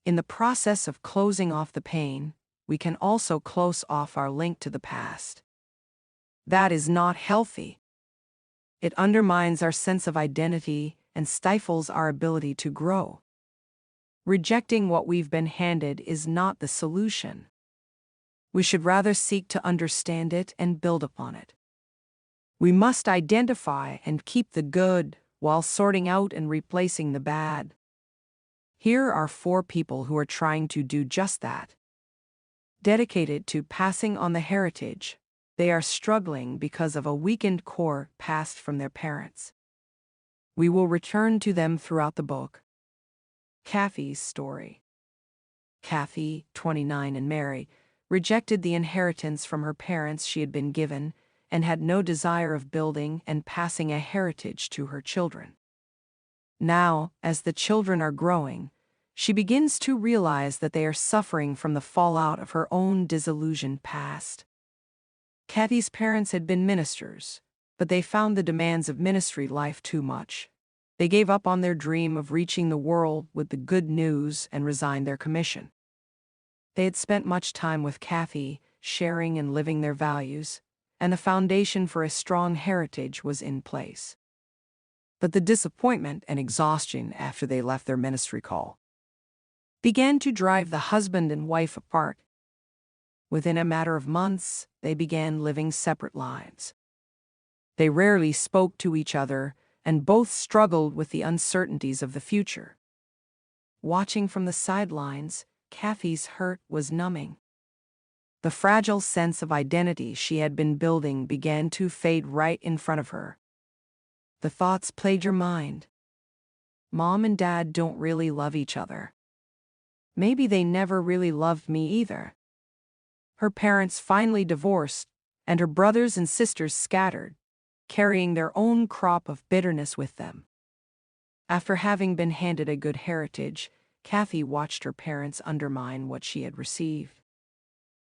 In the process of closing off the pain, we can also close off our link to the past. That is not healthy. It undermines our sense of identity and stifles our ability to grow. Rejecting what we've been handed is not the solution. We should rather seek to understand it and build upon it. We must identify and keep the good while sorting out and replacing the bad. Here are 4 people who are trying to do just that. Dedicated to passing on the heritage, they are struggling because of a weakened core passed from their parents. We will return to them throughout the book. Kathy's story. Kathy, 29 and married, rejected the inheritance from her parents she had been given and had no desire of building and passing a heritage to her children. Now, as the children are growing, she begins to realize that they are suffering from the fallout of her own disillusioned past. Kathy's parents had been ministers, but they found the demands of ministry life too much. They gave up on their dream of reaching the world with the good news and resigned their commission. They had spent much time with Kathy, sharing and living their values, and the foundation for a strong heritage was in place. But the disappointment and exhaustion after they left their ministry call began to drive the husband and wife apart. Within a matter of months, they began living separate lives. They rarely spoke to each other, and both struggled with the uncertainties of the future. Watching from the sidelines, Kathy's hurt was numbing. The fragile sense of identity she had been building began to fade right in front of her. The thoughts plagued her mind. Mom and Dad don't really love each other. Maybe they never really loved me either. Her parents finally divorced, and her brothers and sisters scattered, carrying their own crop of bitterness with them. After having been handed a good heritage, Kathy watched her parents undermine what she had received.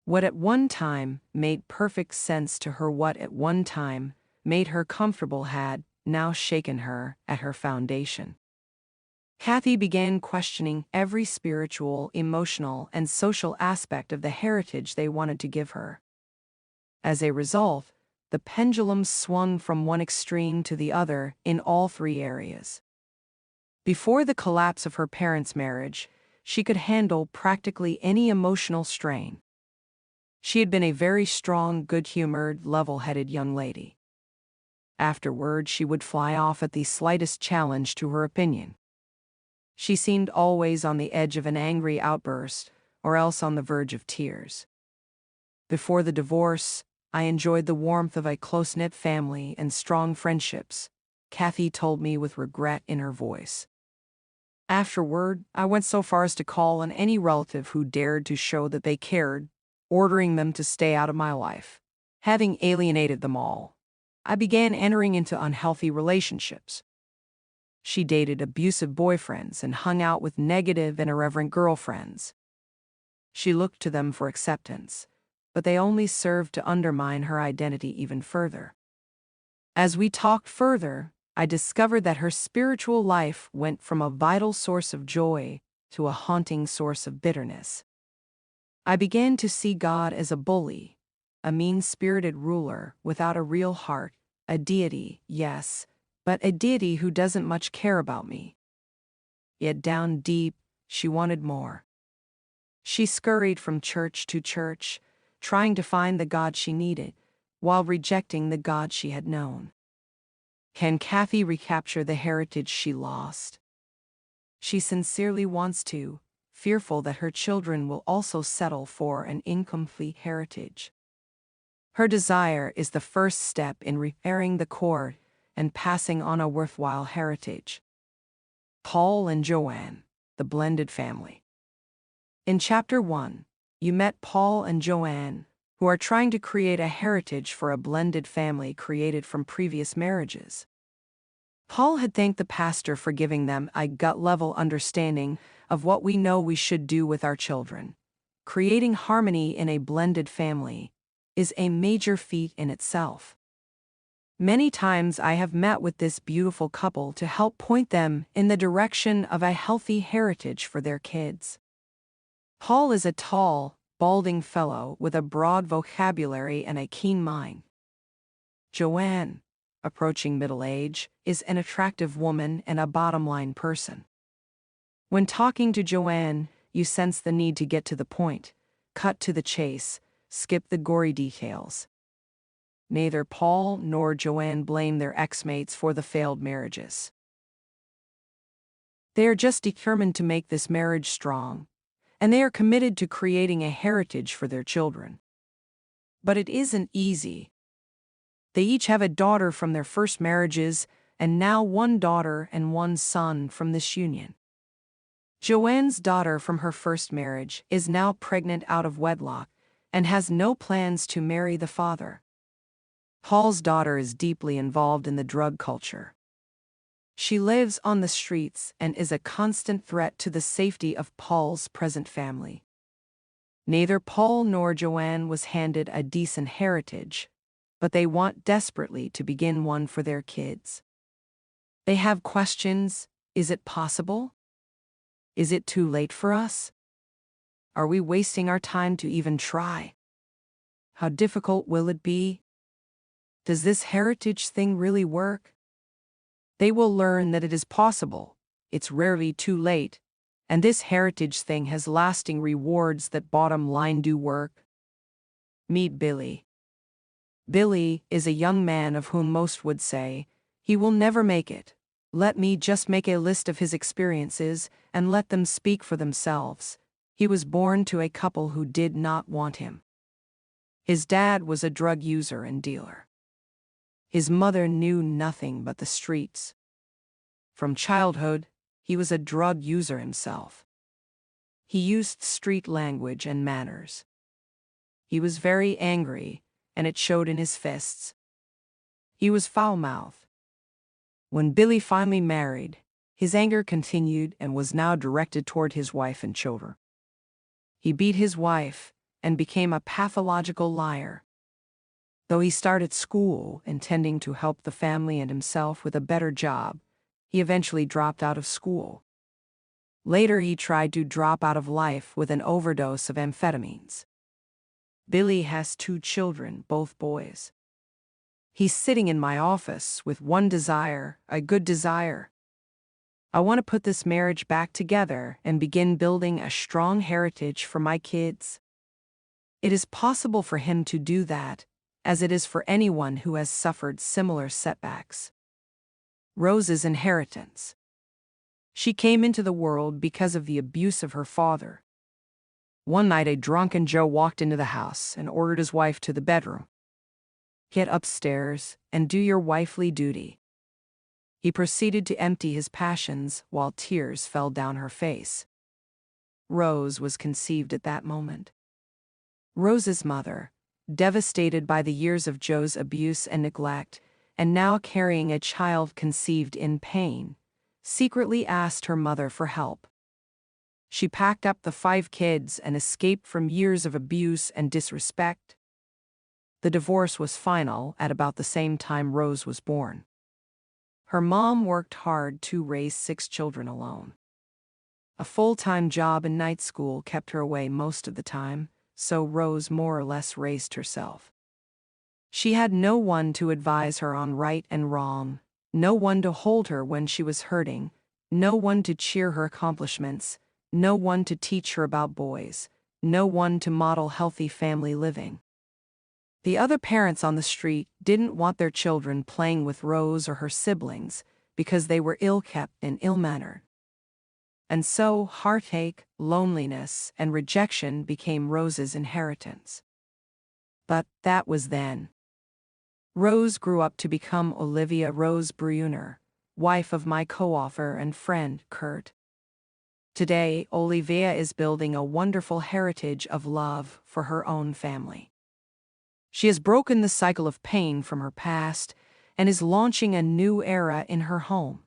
What at one time made perfect sense to her, what at one time made her comfortable, had now shaken her at her foundation. Kathy began questioning every spiritual, emotional, and social aspect of the heritage they wanted to give her. As a result, the pendulum swung from one extreme to the other in all three areas. Before the collapse of her parents' marriage, she could handle practically any emotional strain. She had been a very strong, good-humored, level-headed young lady. Afterward, she would fly off at the slightest challenge to her opinion. She seemed always on the edge of an angry outburst, or else on the verge of tears. Before the divorce, I enjoyed the warmth of a close-knit family and strong friendships, Kathy told me with regret in her voice. Afterward, I went so far as to call on any relative who dared to show that they cared, ordering them to stay out of my life. Having alienated them all, I began entering into unhealthy relationships. She dated abusive boyfriends and hung out with negative and irreverent girlfriends. She looked to them for acceptance, but they only served to undermine her identity even further. As we talked further, I discovered that her spiritual life went from a vital source of joy to a haunting source of bitterness. I began to see God as a bully, a mean-spirited ruler without a real heart, a deity, yes, but a deity who doesn't much care about me. Yet down deep, she wanted more. She scurried from church to church, trying to find the God she needed, while rejecting the God she had known. Can Kathy recapture the heritage she lost? She sincerely wants to, fearful that her children will also settle for an incomplete heritage. Her desire is the first step in repairing the cord and passing on a worthwhile heritage. Paul and Joanne, the blended family. In Chapter 1, you met Paul and Joanne, who are trying to create a heritage for a blended family created from previous marriages. Paul had thanked the pastor for giving them a gut-level understanding of what we know we should do with our children. Creating harmony in a blended family is a major feat in itself. Many times I have met with this beautiful couple to help point them in the direction of a healthy heritage for their kids. Paul is a tall, balding fellow with a broad vocabulary and a keen mind. Joanne, approaching middle age, is an attractive woman and a bottom-line person. When talking to Joanne, you sense the need to get to the point, cut to the chase, skip the gory details. Neither Paul nor Joanne blame their ex-mates for the failed marriages. They are just determined to make this marriage strong, and they are committed to creating a heritage for their children. But it isn't easy. They each have a daughter from their first marriages, and now one daughter and one son from this union. Joanne's daughter from her first marriage is now pregnant out of wedlock and has no plans to marry the father. Paul's daughter is deeply involved in the drug culture. She lives on the streets and is a constant threat to the safety of Paul's present family. Neither Paul nor Joanne was handed a decent heritage, but they want desperately to begin one for their kids. They have questions. Is it possible? Is it too late for us? Are we wasting our time to even try? How difficult will it be? Does this heritage thing really work? They will learn that it is possible, it's rarely too late, and this heritage thing has lasting rewards that bottom line do work. Meet Billy. Billy is a young man of whom most would say, he will never make it. Let me just make a list of his experiences and let them speak for themselves. He was born to a couple who did not want him. His dad was a drug user and dealer. His mother knew nothing but the streets. From childhood, he was a drug user himself. He used street language and manners. He was very angry, and it showed in his fists. He was foul-mouthed. When Billy finally married, His anger continued and was now directed toward his wife and children. He beat his wife and became a pathological liar. Though he started school intending to help the family and himself with a better job, he eventually dropped out of school. Later, he tried to drop out of life with an overdose of amphetamines. Billy has 2 children, both boys. He's sitting in my office with one desire, a good desire. I want to put this marriage back together and begin building a strong heritage for my kids. It is possible for him to do that, as it is for anyone who has suffered similar setbacks. Rose's inheritance. She came into the world because of the abuse of her father. One night, a drunken Joe walked into the house and ordered his wife to the bedroom. "Get upstairs and do your wifely duty." He proceeded to empty his passions while tears fell down her face. Rose was conceived at that moment. Rose's mother, devastated by the years of Joe's abuse and neglect, and now carrying a child conceived in pain, secretly asked her mother for help. She packed up the 5 kids and escaped from years of abuse and disrespect. The divorce was final at about the same time Rose was born. Her mom worked hard to raise 6 children alone. A full-time job in night school kept her away most of the time, so Rose more or less raised herself. She had no one to advise her on right and wrong, no one to hold her when she was hurting, no one to cheer her accomplishments, no one to teach her about boys, no one to model healthy family living. The other parents on the street didn't want their children playing with Rose or her siblings because they were ill-kept and ill-mannered. And so heartache, loneliness, and rejection became Rose's inheritance. But that was then. Rose grew up to become Olivia Rose Bruner, wife of my co-author and friend, Kurt. Today, Olivia is building a wonderful heritage of love for her own family. She has broken the cycle of pain from her past and is launching a new era in her home.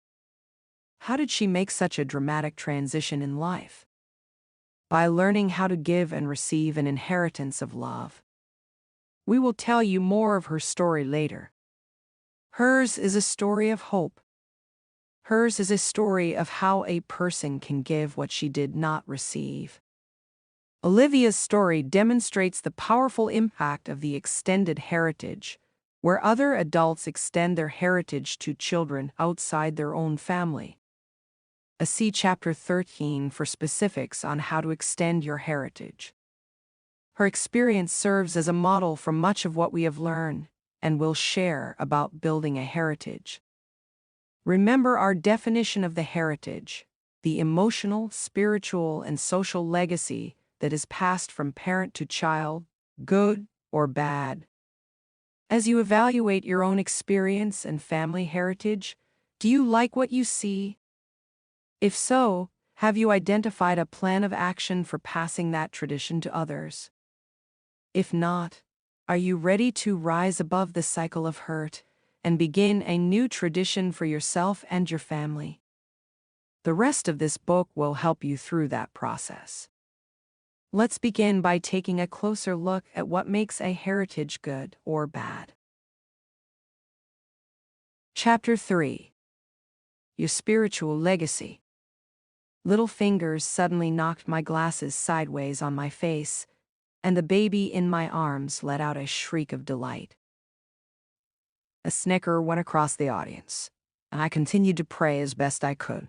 How did she make such a dramatic transition in life? By learning how to give and receive an inheritance of love. We will tell you more of her story later. Hers is a story of hope. Hers is a story of how a person can give what she did not receive. Olivia's story demonstrates the powerful impact of the extended heritage, where other adults extend their heritage to children outside their own family. See Chapter 13 for specifics on how to extend your heritage. Her experience serves as a model for much of what we have learned and will share about building a heritage. Remember our definition of the heritage, the emotional, spiritual, and social legacy that is passed from parent to child, good or bad. As you evaluate your own experience and family heritage, do you like what you see? If so, have you identified a plan of action for passing that tradition to others? If not, are you ready to rise above the cycle of hurt and begin a new tradition for yourself and your family? The rest of this book will help you through that process. Let's begin by taking a closer look at what makes a heritage good or bad. Chapter 3. Your Spiritual Legacy. Little fingers suddenly knocked my glasses sideways on my face, and the baby in my arms let out a shriek of delight. A snicker went across the audience, and I continued to pray as best I could.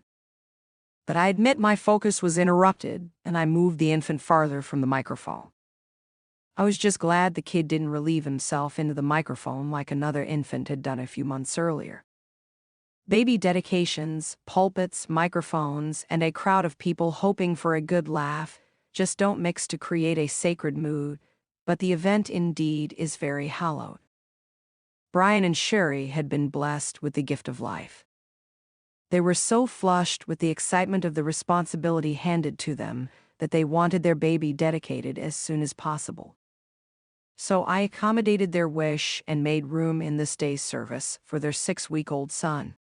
But I admit my focus was interrupted, and I moved the infant farther from the microphone. I was just glad the kid didn't relieve himself into the microphone like another infant had done a few months earlier. Baby dedications, pulpits, microphones, and a crowd of people hoping for a good laugh just don't mix to create a sacred mood, but the event indeed is very hallowed. Brian and Sherry had been blessed with the gift of life. They were so flushed with the excitement of the responsibility handed to them that they wanted their baby dedicated as soon as possible. So I accommodated their wish and made room in this day's service for their 6-week-old son.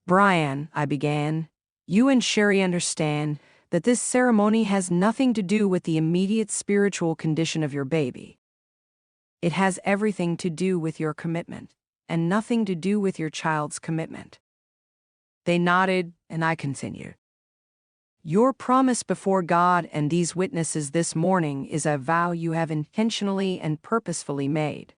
Brian, I began, you and Sherry understand that this ceremony has nothing to do with the immediate spiritual condition of your baby. It has everything to do with your commitment, and nothing to do with your child's commitment. They nodded, and I continued. Your promise before God and these witnesses this morning is a vow you have intentionally and purposefully made.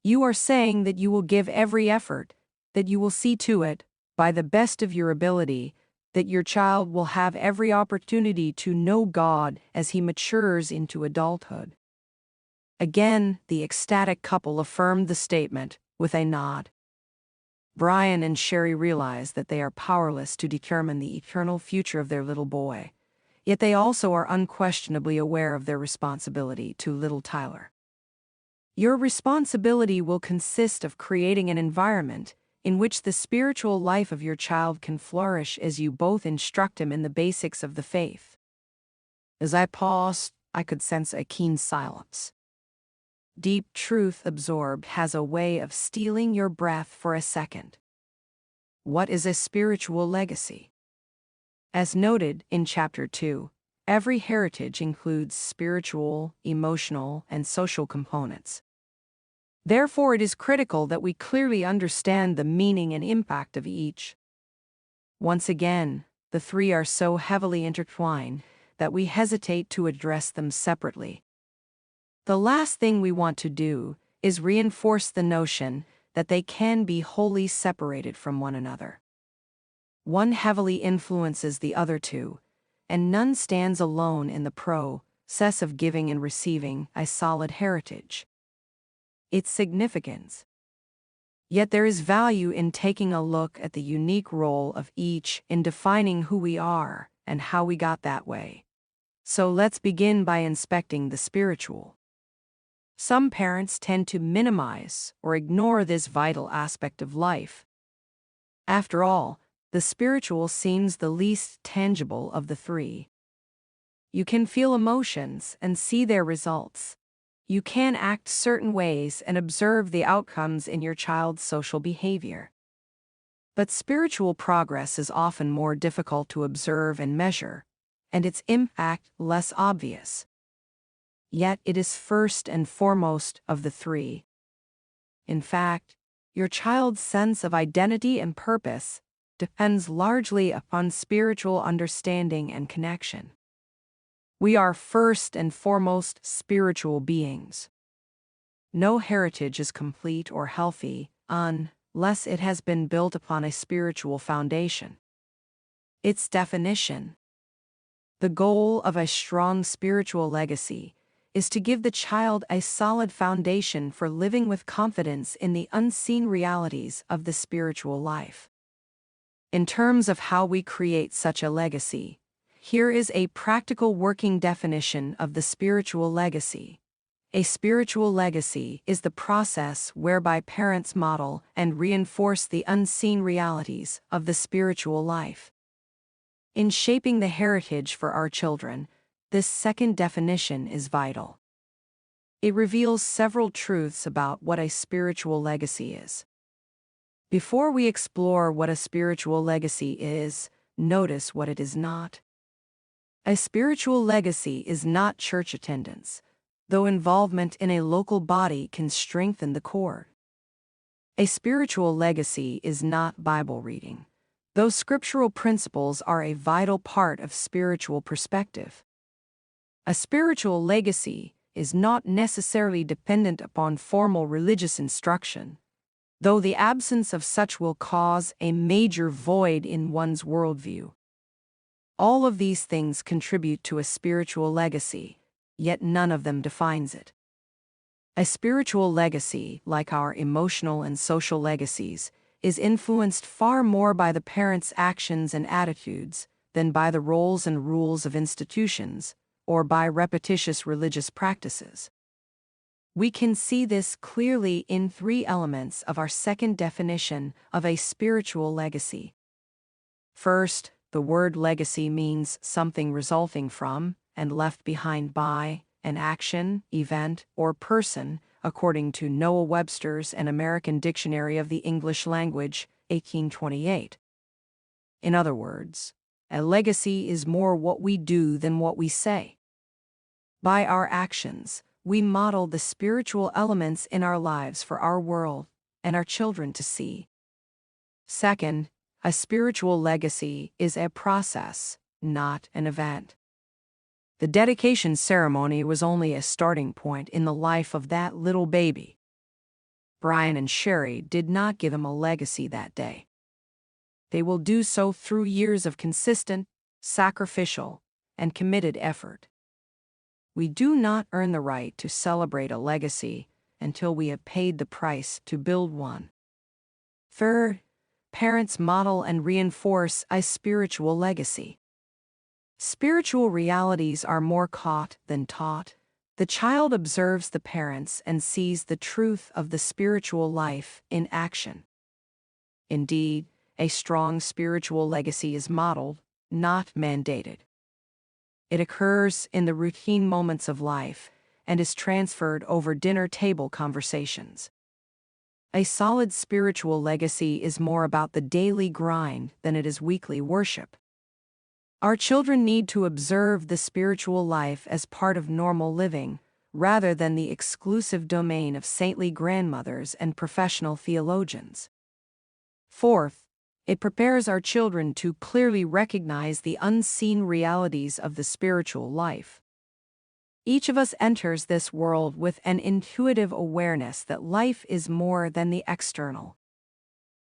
You are saying that you will give every effort, that you will see to it, by the best of your ability, that your child will have every opportunity to know God as he matures into adulthood. Again, the ecstatic couple affirmed the statement with a nod. Brian and Sherry realize that they are powerless to determine the eternal future of their little boy, yet they also are unquestionably aware of their responsibility to little Tyler. Your responsibility will consist of creating an environment in which the spiritual life of your child can flourish as you both instruct him in the basics of the faith. As I paused, I could sense a keen silence. Deep truth absorbed has a way of stealing your breath for a second. What is a spiritual legacy? As noted in Chapter 2, every heritage includes spiritual, emotional, and social components. Therefore, it is critical that we clearly understand the meaning and impact of each. Once again, the three are so heavily intertwined that we hesitate to address them separately. The last thing we want to do is reinforce the notion that they can be wholly separated from one another. One heavily influences the other two, and none stands alone in the process of giving and receiving a solid heritage. Its significance. Yet there is value in taking a look at the unique role of each in defining who we are and how we got that way. So let's begin by inspecting the spiritual. Some parents tend to minimize or ignore this vital aspect of life. After all, the spiritual seems the least tangible of the three. You can feel emotions and see their results. You can act certain ways and observe the outcomes in your child's social behavior. But spiritual progress is often more difficult to observe and measure, and its impact less obvious. Yet it is first and foremost of the three. In fact, your child's sense of identity and purpose depends largely upon spiritual understanding and connection. We are first and foremost spiritual beings. No heritage is complete or healthy unless it has been built upon a spiritual foundation. Its definition. The goal of a strong spiritual legacy is to give the child a solid foundation for living with confidence in the unseen realities of the spiritual life. In terms of how we create such a legacy, here is a practical working definition of the spiritual legacy. A spiritual legacy is the process whereby parents model and reinforce the unseen realities of the spiritual life. In shaping the heritage for our children, this second definition is vital. It reveals several truths about what a spiritual legacy is. Before we explore what a spiritual legacy is, notice what it is not. A spiritual legacy is not church attendance, though involvement in a local body can strengthen the core. A spiritual legacy is not Bible reading, though scriptural principles are a vital part of spiritual perspective. A spiritual legacy is not necessarily dependent upon formal religious instruction, though the absence of such will cause a major void in one's worldview. All of these things contribute to a spiritual legacy, yet none of them defines it. A spiritual legacy, like our emotional and social legacies, is influenced far more by the parent's actions and attitudes than by the roles and rules of institutions, or by repetitious religious practices. We can see this clearly in three elements of our second definition of a spiritual legacy. First, the word legacy means something resulting from, and left behind by, an action, event, or person, according to Noah Webster's and American Dictionary of the English Language, 1828. In other words, a legacy is more what we do than what we say. By our actions, we model the spiritual elements in our lives for our world and our children to see. Second, a spiritual legacy is a process, not an event. The dedication ceremony was only a starting point in the life of that little baby. Brian and Sherry did not give him a legacy that day. They will do so through years of consistent, sacrificial, and committed effort. We do not earn the right to celebrate a legacy until we have paid the price to build one. Third, parents model and reinforce a spiritual legacy. Spiritual realities are more caught than taught. The child observes the parents and sees the truth of the spiritual life in action. Indeed, a strong spiritual legacy is modeled, not mandated. It occurs in the routine moments of life and is transferred over dinner table conversations. A solid spiritual legacy is more about the daily grind than it is weekly worship. Our children need to observe the spiritual life as part of normal living, rather than the exclusive domain of saintly grandmothers and professional theologians. Fourth, it prepares our children to clearly recognize the unseen realities of the spiritual life. Each of us enters this world with an intuitive awareness that life is more than the external.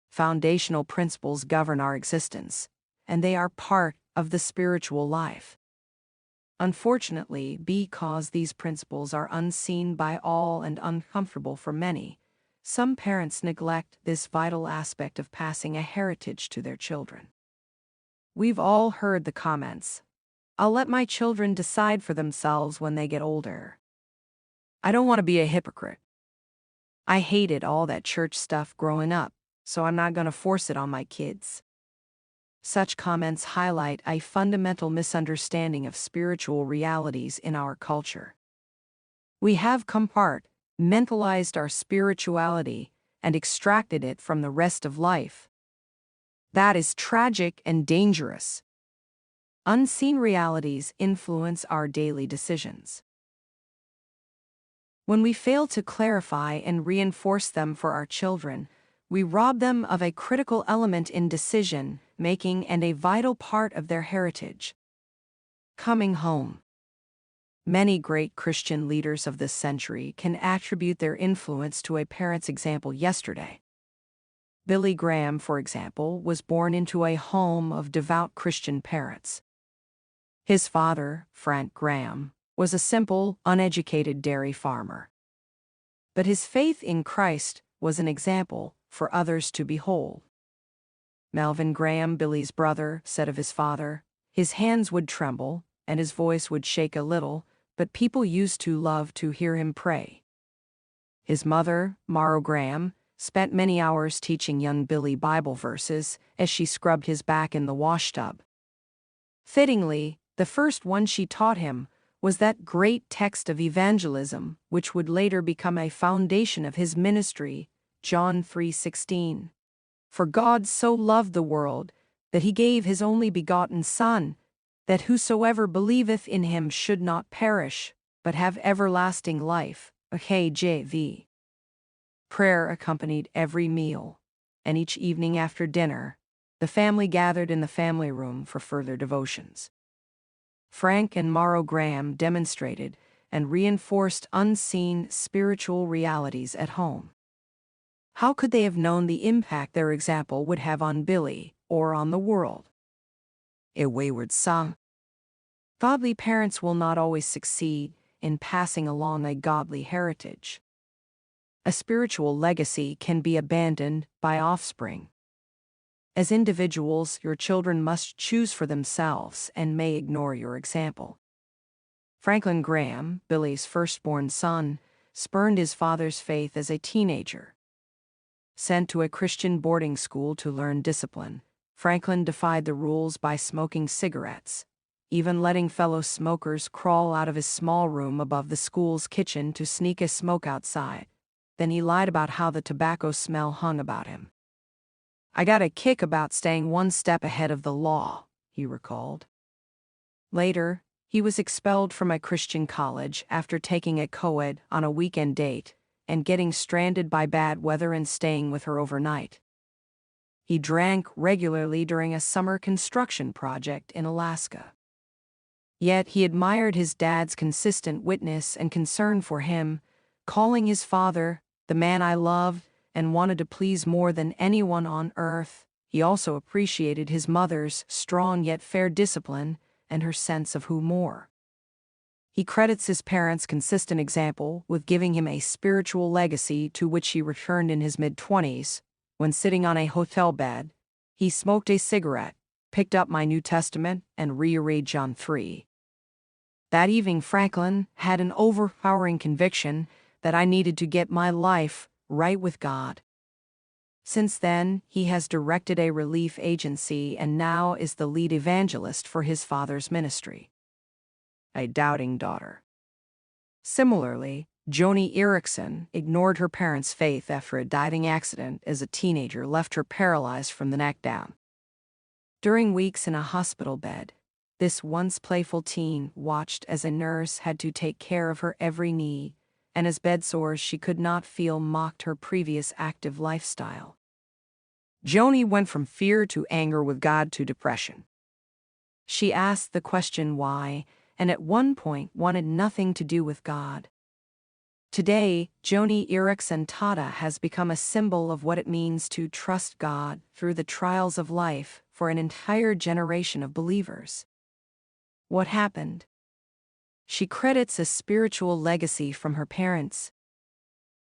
Foundational principles govern our existence, and they are part of the spiritual life. Unfortunately, because these principles are unseen by all and uncomfortable for many, some parents neglect this vital aspect of passing a heritage to their children. We've all heard the comments, "I'll let my children decide for themselves when they get older." I don't want to be a hypocrite. I hated all that church stuff growing up, so I'm not going to force it on my kids. Such comments highlight a fundamental misunderstanding of spiritual realities in our culture. We have compartmentalized our spirituality and extracted it from the rest of life. That is tragic and dangerous. Unseen realities influence our daily decisions. When we fail to clarify and reinforce them for our children, we rob them of a critical element in decision-making and a vital part of their heritage. Coming home. Many great Christian leaders of this century can attribute their influence to a parent's example yesterday. Billy Graham, for example, was born into a home of devout Christian parents. His father, Frank Graham, was a simple, uneducated dairy farmer. But his faith in Christ was an example for others to behold. Melvin Graham, Billy's brother, said of his father, "His hands would tremble, and his voice would shake a little, but people used to love to hear him pray." His mother, Maro Graham, spent many hours teaching young Billy Bible verses as she scrubbed his back in the washtub. Fittingly, the first one she taught him was that great text of evangelism, which would later become a foundation of his ministry, John 3:16. "For God so loved the world, that he gave his only begotten Son, that whosoever believeth in him should not perish, but have everlasting life." KJV. Prayer accompanied every meal, and each evening after dinner, the family gathered in the family room for further devotions. Frank and Maro Graham demonstrated and reinforced unseen spiritual realities at home. How could they have known the impact their example would have on Billy or on the world? A wayward son. Godly parents will not always succeed in passing along a godly heritage. A spiritual legacy can be abandoned by offspring. As individuals, your children must choose for themselves and may ignore your example. Franklin Graham, Billy's firstborn son, spurned his father's faith as a teenager. Sent to a Christian boarding school to learn discipline, Franklin defied the rules by smoking cigarettes, even letting fellow smokers crawl out of his small room above the school's kitchen to sneak a smoke outside. Then he lied about how the tobacco smell hung about him. I got a kick about staying one step ahead of the law, he recalled. Later, he was expelled from a Christian college after taking a co-ed on a weekend date and getting stranded by bad weather and staying with her overnight. He drank regularly during a summer construction project in Alaska. Yet he admired his dad's consistent witness and concern for him, calling his father the man I loved and wanted to please more than anyone on earth. He also appreciated his mother's strong yet fair discipline and her sense of humor. He credits his parents' consistent example with giving him a spiritual legacy to which he returned in his mid-20s. When sitting on a hotel bed, he smoked a cigarette, picked up my New Testament, and reread John 3. That evening, Franklin had an overpowering conviction that I needed to get my life right with God. Since then, he has directed a relief agency and now is the lead evangelist for his father's ministry. A doubting daughter. Similarly, Joni Eareckson ignored her parents' faith after a diving accident as a teenager left her paralyzed from the neck down. During weeks in a hospital bed, this once playful teen watched as a nurse had to take care of her every need, and as bed sores she could not feel mocked her previous active lifestyle. Joni went from fear to anger with God to depression. She asked the question why, and at one point wanted nothing to do with God. Today, Joni Eareckson Tada has become a symbol of what it means to trust God through the trials of life for an entire generation of believers. What happened? She credits a spiritual legacy from her parents.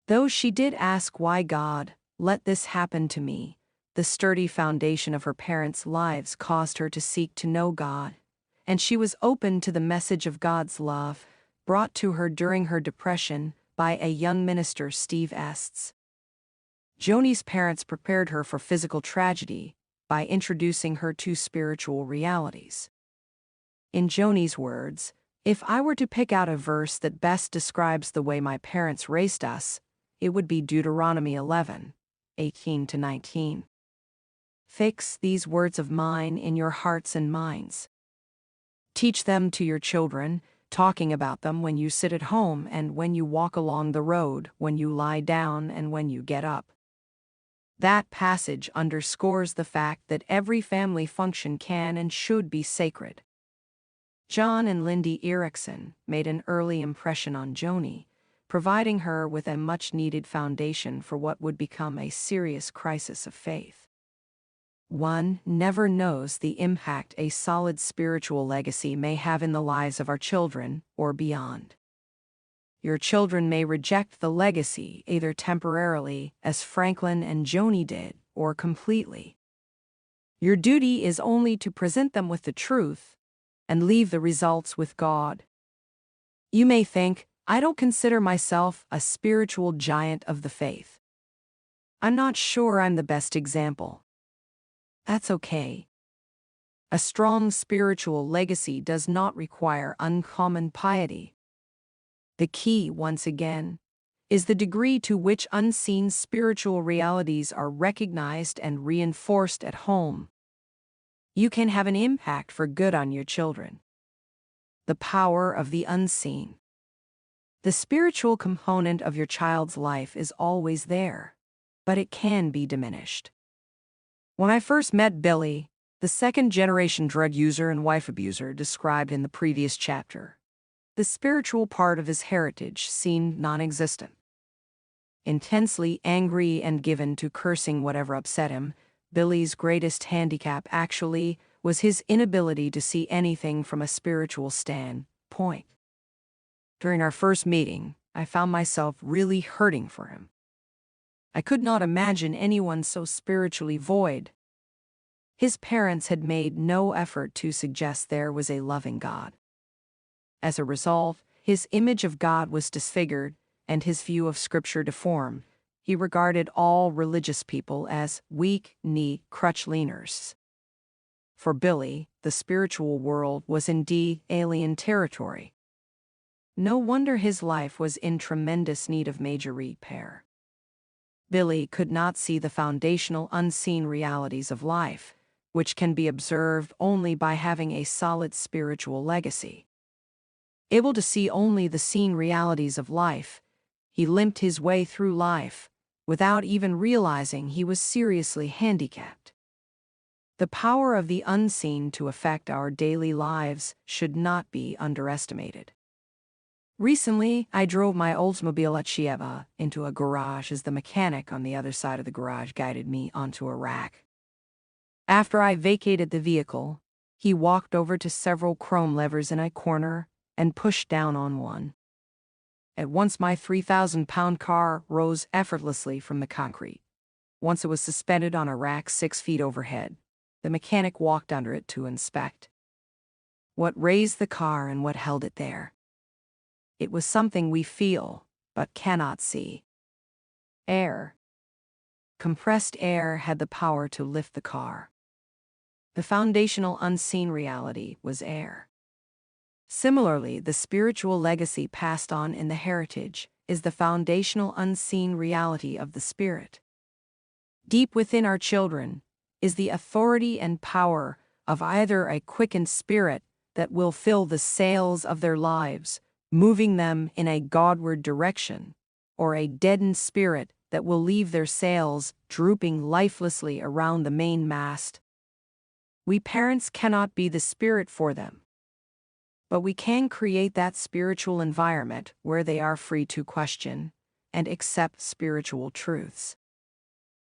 Though she did ask why God let this happen to me, the sturdy foundation of her parents' lives caused her to seek to know God, and she was open to the message of God's love brought to her during her depression by a young minister, Steve Estes. Joni's parents prepared her for physical tragedy by introducing her to spiritual realities. In Joni's words, "If I were to pick out a verse that best describes the way my parents raised us, it would be Deuteronomy 11:18-19. Fix these words of mine in your hearts and minds. Teach them to your children, talking about them when you sit at home and when you walk along the road, when you lie down and when you get up." That passage underscores the fact that every family function can and should be sacred. John and Lindy Eareckson made an early impression on Joni, providing her with a much-needed foundation for what would become a serious crisis of faith. One never knows the impact a solid spiritual legacy may have in the lives of our children or beyond. Your children may reject the legacy either temporarily, as Franklin and Joni did, or completely. Your duty is only to present them with the truth and leave the results with God. You may think, I don't consider myself a spiritual giant of the faith. I'm not sure I'm the best example. That's okay. A strong spiritual legacy does not require uncommon piety. The key, once again, is the degree to which unseen spiritual realities are recognized and reinforced at home. You can have an impact for good on your children. The power of the unseen. The spiritual component of your child's life is always there, but it can be diminished. When I first met Billy, the second-generation drug user and wife abuser described in the previous chapter, the spiritual part of his heritage seemed non-existent. Intensely angry and given to cursing whatever upset him, Billy's greatest handicap actually was his inability to see anything from a spiritual standpoint. During our first meeting, I found myself really hurting for him. I could not imagine anyone so spiritually void. His parents had made no effort to suggest there was a loving God. As a result, his image of God was disfigured and his view of Scripture deformed. He regarded all religious people as weak-kneed crutch-leaners. For Billy, the spiritual world was indeed alien territory. No wonder his life was in tremendous need of major repair. Billy could not see the foundational unseen realities of life, which can be observed only by having a solid spiritual legacy. Able to see only the seen realities of life, he limped his way through life, without even realizing he was seriously handicapped. The power of the unseen to affect our daily lives should not be underestimated. Recently, I drove my Oldsmobile at Chieva into a garage as the mechanic on the other side of the garage guided me onto a rack. After I vacated the vehicle, he walked over to several chrome levers in a corner and pushed down on one. At once my 3,000-pound car rose effortlessly from the concrete. Once it was suspended on a rack 6 feet overhead, the mechanic walked under it to inspect. What raised the car and what held it there? It was something we feel, but cannot see. Air. Compressed air had the power to lift the car. The foundational unseen reality was air. Similarly, the spiritual legacy passed on in the heritage is the foundational unseen reality of the spirit. Deep within our children is the authority and power of either a quickened spirit that will fill the sails of their lives, moving them in a Godward direction, or a deadened spirit that will leave their sails drooping lifelessly around the main mast. We parents cannot be the spirit for them, but we can create that spiritual environment where they are free to question and accept spiritual truths.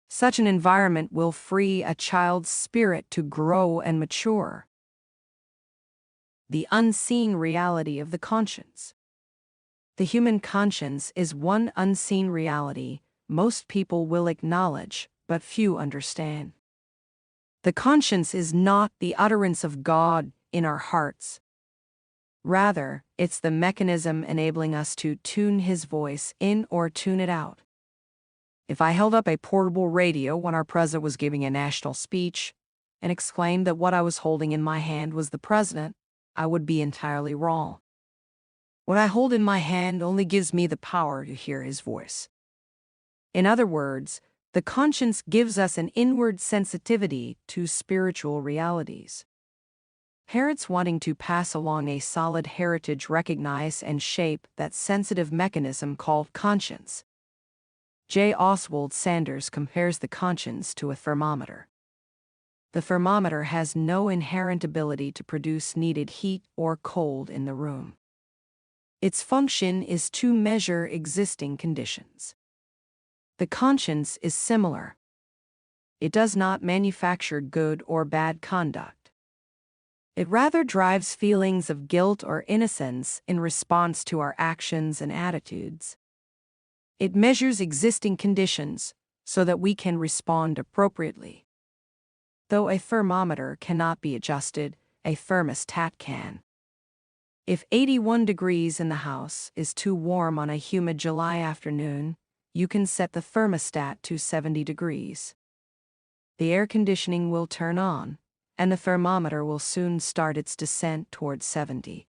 Such an environment will free a child's spirit to grow and mature. The unseen reality of the conscience. The human conscience is one unseen reality most people will acknowledge, but few understand. The conscience is not the utterance of God in our hearts. Rather, it's the mechanism enabling us to tune His voice in or tune it out. If I held up a portable radio when our president was giving a national speech and exclaimed that what I was holding in my hand was the president, I would be entirely wrong. What I hold in my hand only gives me the power to hear His voice. In other words, the conscience gives us an inward sensitivity to spiritual realities. Parents wanting to pass along a solid heritage recognize and shape that sensitive mechanism called conscience. J. Oswald Sanders compares the conscience to a thermometer. The thermometer has no inherent ability to produce needed heat or cold in the room. Its function is to measure existing conditions. The conscience is similar. It does not manufacture good or bad conduct. It rather drives feelings of guilt or innocence in response to our actions and attitudes. It measures existing conditions so that we can respond appropriately. Though a thermometer cannot be adjusted, a thermostat can. If 81 degrees in the house is too warm on a humid July afternoon, you can set the thermostat to 70 degrees. The air conditioning will turn on, and the thermometer will soon start its descent towards 70.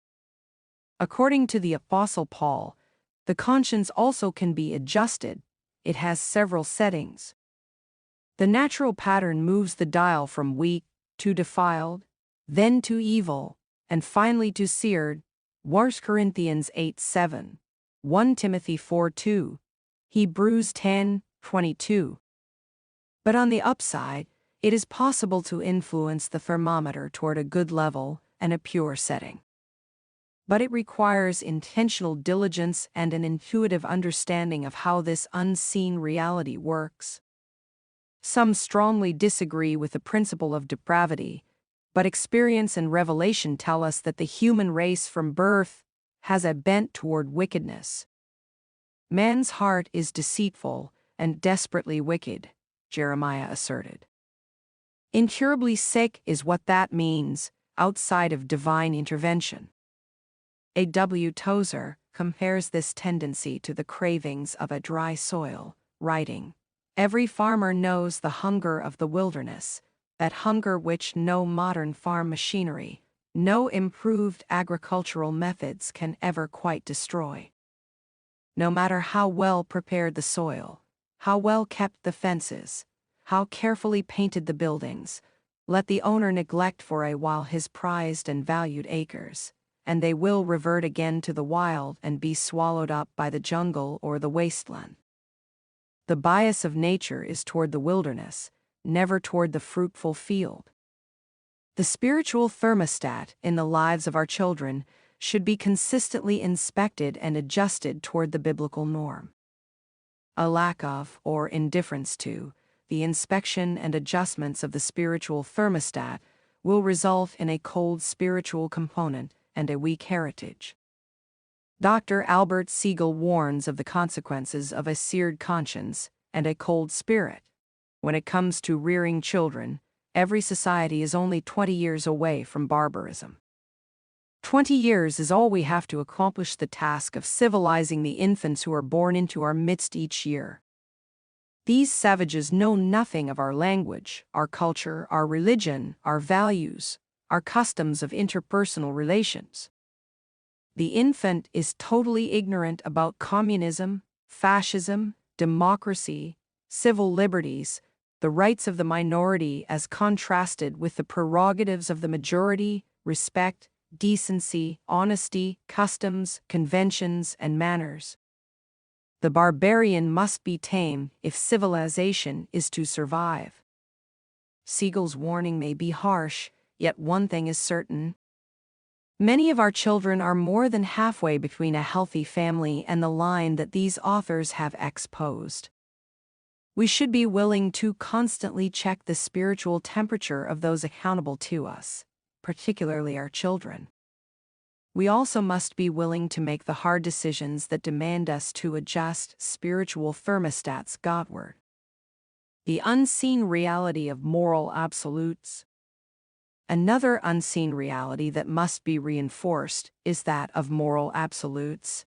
According to the Apostle Paul, the conscience also can be adjusted. It has several settings. The natural pattern moves the dial from weak to defiled, then to evil, and finally to seared. 1 Corinthians 8:7, 1 Timothy 4:2, Hebrews 10:22. But on the upside, it is possible to influence the thermometer toward a good level and a pure setting. But it requires intentional diligence and an intuitive understanding of how this unseen reality works. Some strongly disagree with the principle of depravity, but experience and revelation tell us that the human race from birth has a bent toward wickedness. Man's heart is deceitful and desperately wicked, Jeremiah asserted. Incurably sick is what that means, outside of divine intervention. A. W. Tozer compares this tendency to the cravings of a dry soil, writing, "Every farmer knows the hunger of the wilderness, that hunger which no modern farm machinery, no improved agricultural methods can ever quite destroy. No matter how well prepared the soil, how well kept the fences, how carefully painted the buildings. Let the owner neglect for a while his prized and valued acres, and they will revert again to the wild and be swallowed up by the jungle or the wasteland. The bias of nature is toward the wilderness, never toward the fruitful field. The spiritual thermostat in the lives of our children should be consistently inspected and adjusted toward the biblical norm. A lack of, or indifference to, the inspection and adjustments of the spiritual thermostat will result in a cold spiritual component and a weak heritage. Dr. Albert Siegel warns of the consequences of a seared conscience and a cold spirit. When it comes to rearing children, every society is only 20 years away from barbarism. 20 years is all we have to accomplish the task of civilizing the infants who are born into our midst each year. These savages know nothing of our language, our culture, our religion, our values, our customs of interpersonal relations. The infant is totally ignorant about communism, fascism, democracy, civil liberties, the rights of the minority as contrasted with the prerogatives of the majority, respect, decency, honesty, customs, conventions, and manners. The barbarian must be tamed if civilization is to survive. Siegel's warning may be harsh, yet one thing is certain. Many of our children are more than halfway between a healthy family and the line that these authors have exposed. We should be willing to constantly check the spiritual temperature of those accountable to us, particularly our children. We also must be willing to make the hard decisions that demand us to adjust spiritual thermostats Godward. The unseen reality of moral absolutes. Another unseen reality that must be reinforced is that of moral absolutes.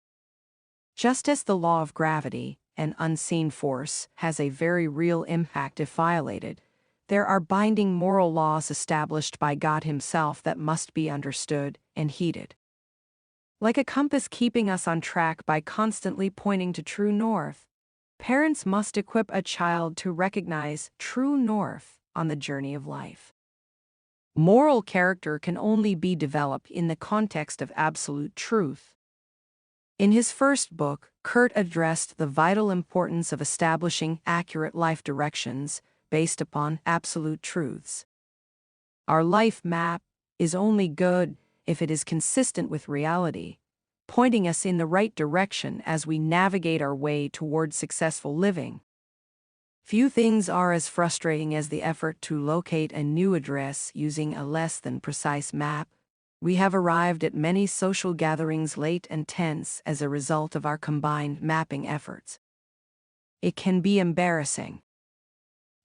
Just as the law of gravity, an unseen force, has a very real impact if violated, there are binding moral laws established by God Himself that must be understood and heeded. Like a compass keeping us on track by constantly pointing to true north, parents must equip a child to recognize true north on the journey of life. Moral character can only be developed in the context of absolute truth. In his first book, Kurt addressed the vital importance of establishing accurate life directions based upon absolute truths. Our life map is only good if it is consistent with reality, pointing us in the right direction as we navigate our way toward successful living. Few things are as frustrating as the effort to locate a new address using a less than precise map. We have arrived at many social gatherings late and tense as a result of our combined mapping efforts. It can be embarrassing.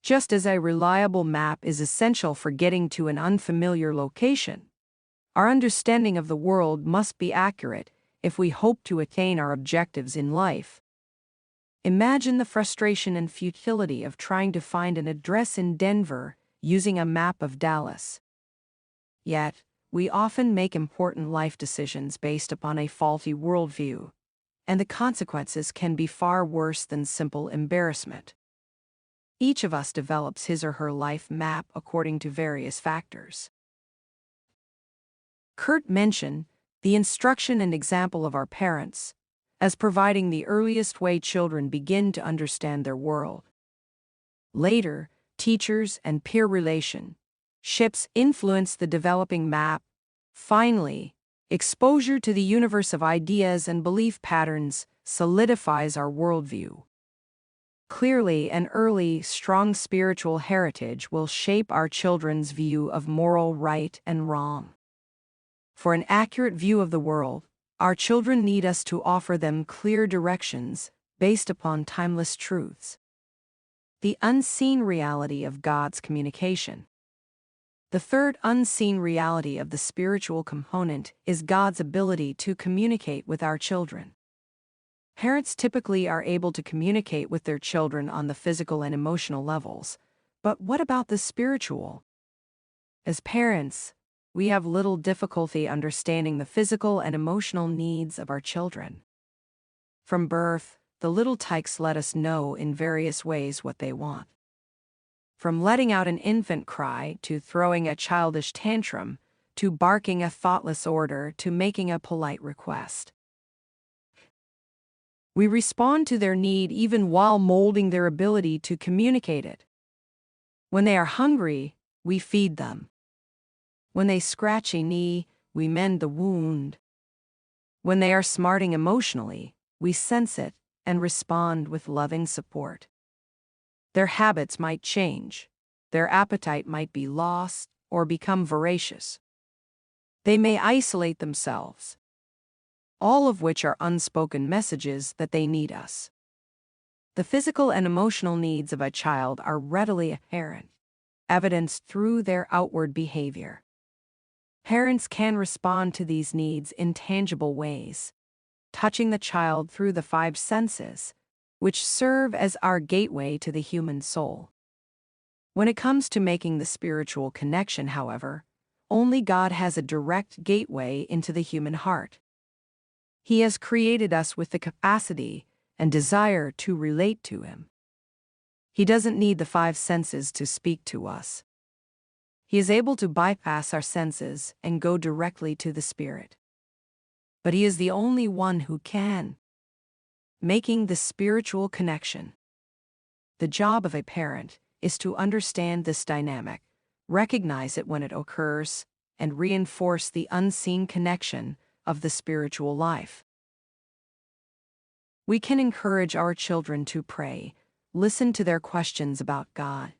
Just as a reliable map is essential for getting to an unfamiliar location, our understanding of the world must be accurate if we hope to attain our objectives in life. Imagine the frustration and futility of trying to find an address in Denver using a map of Dallas. Yet, we often make important life decisions based upon a faulty worldview, and the consequences can be far worse than simple embarrassment. Each of us develops his or her life map according to various factors. Kurt mentioned the instruction and example of our parents as providing the earliest way children begin to understand their world. Later, teachers and peer relationships influence the developing map. Finally, exposure to the universe of ideas and belief patterns solidifies our worldview. Clearly, an early, strong spiritual heritage will shape our children's view of moral right and wrong. For an accurate view of the world, our children need us to offer them clear directions based upon timeless truths. The unseen reality of God's communication. The third unseen reality of the spiritual component is God's ability to communicate with our children. Parents typically are able to communicate with their children on the physical and emotional levels, but what about the spiritual? As parents, we have little difficulty understanding the physical and emotional needs of our children. From birth, the little tykes let us know in various ways what they want. From letting out an infant cry, to throwing a childish tantrum, to barking a thoughtless order, to making a polite request. We respond to their need even while molding their ability to communicate it. When they are hungry, we feed them. When they scratch a knee, we mend the wound. When they are smarting emotionally, we sense it and respond with loving support. Their habits might change, their appetite might be lost or become voracious. They may isolate themselves, all of which are unspoken messages that they need us. The physical and emotional needs of a child are readily apparent, evidenced through their outward behavior. Parents can respond to these needs in tangible ways, touching the child through the five senses, which serve as our gateway to the human soul. When it comes to making the spiritual connection, however, only God has a direct gateway into the human heart. He has created us with the capacity and desire to relate to Him. He doesn't need the five senses to speak to us. He is able to bypass our senses and go directly to the Spirit. But He is the only one who can. Making the spiritual connection. The job of a parent is to understand this dynamic, recognize it when it occurs, and reinforce the unseen connection of the spiritual life. We can encourage our children to pray, listen to their questions about God,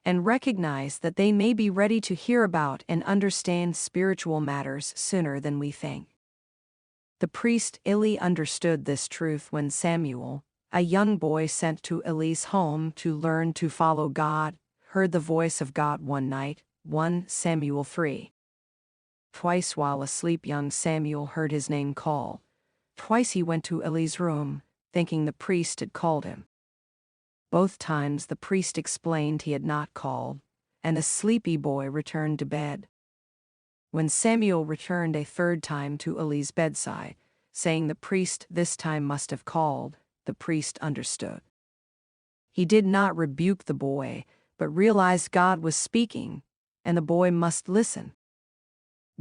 and recognize that they may be ready to hear about and understand spiritual matters sooner than we think. The priest Eli understood this truth when Samuel, a young boy sent to Eli's home to learn to follow God, heard the voice of God one night, 1 Samuel 3. Twice while asleep young Samuel heard his name called. Twice he went to Eli's room, thinking the priest had called him. Both times the priest explained he had not called, and the sleepy boy returned to bed. When Samuel returned a third time to Eli's bedside, saying the priest this time must have called, the priest understood. He did not rebuke the boy, but realized God was speaking, and the boy must listen.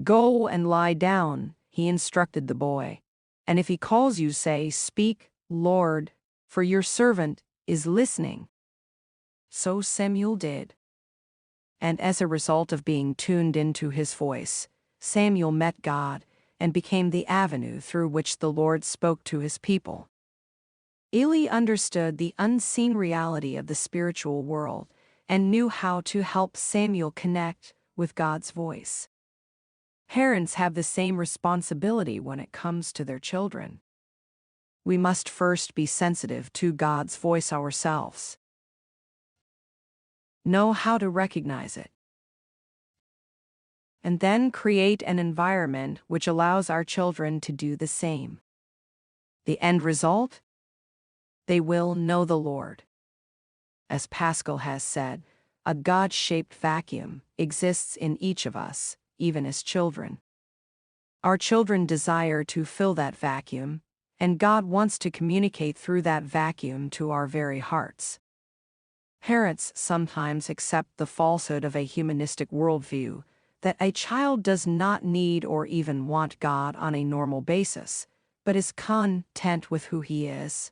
"Go and lie down," he instructed the boy, "and if he calls you, say, 'Speak, Lord, for your servant is listening.'" So Samuel did. And as a result of being tuned into His voice, Samuel met God and became the avenue through which the Lord spoke to His people. Eli understood the unseen reality of the spiritual world and knew how to help Samuel connect with God's voice. Parents have the same responsibility when it comes to their children. We must first be sensitive to God's voice ourselves. Know how to recognize it. And then create an environment which allows our children to do the same. The end result? They will know the Lord. As Pascal has said, a God-shaped vacuum exists in each of us, even as children. Our children desire to fill that vacuum, and God wants to communicate through that vacuum to our very hearts. Parents sometimes accept the falsehood of a humanistic worldview that a child does not need or even want God on a normal basis, but is content with who he is.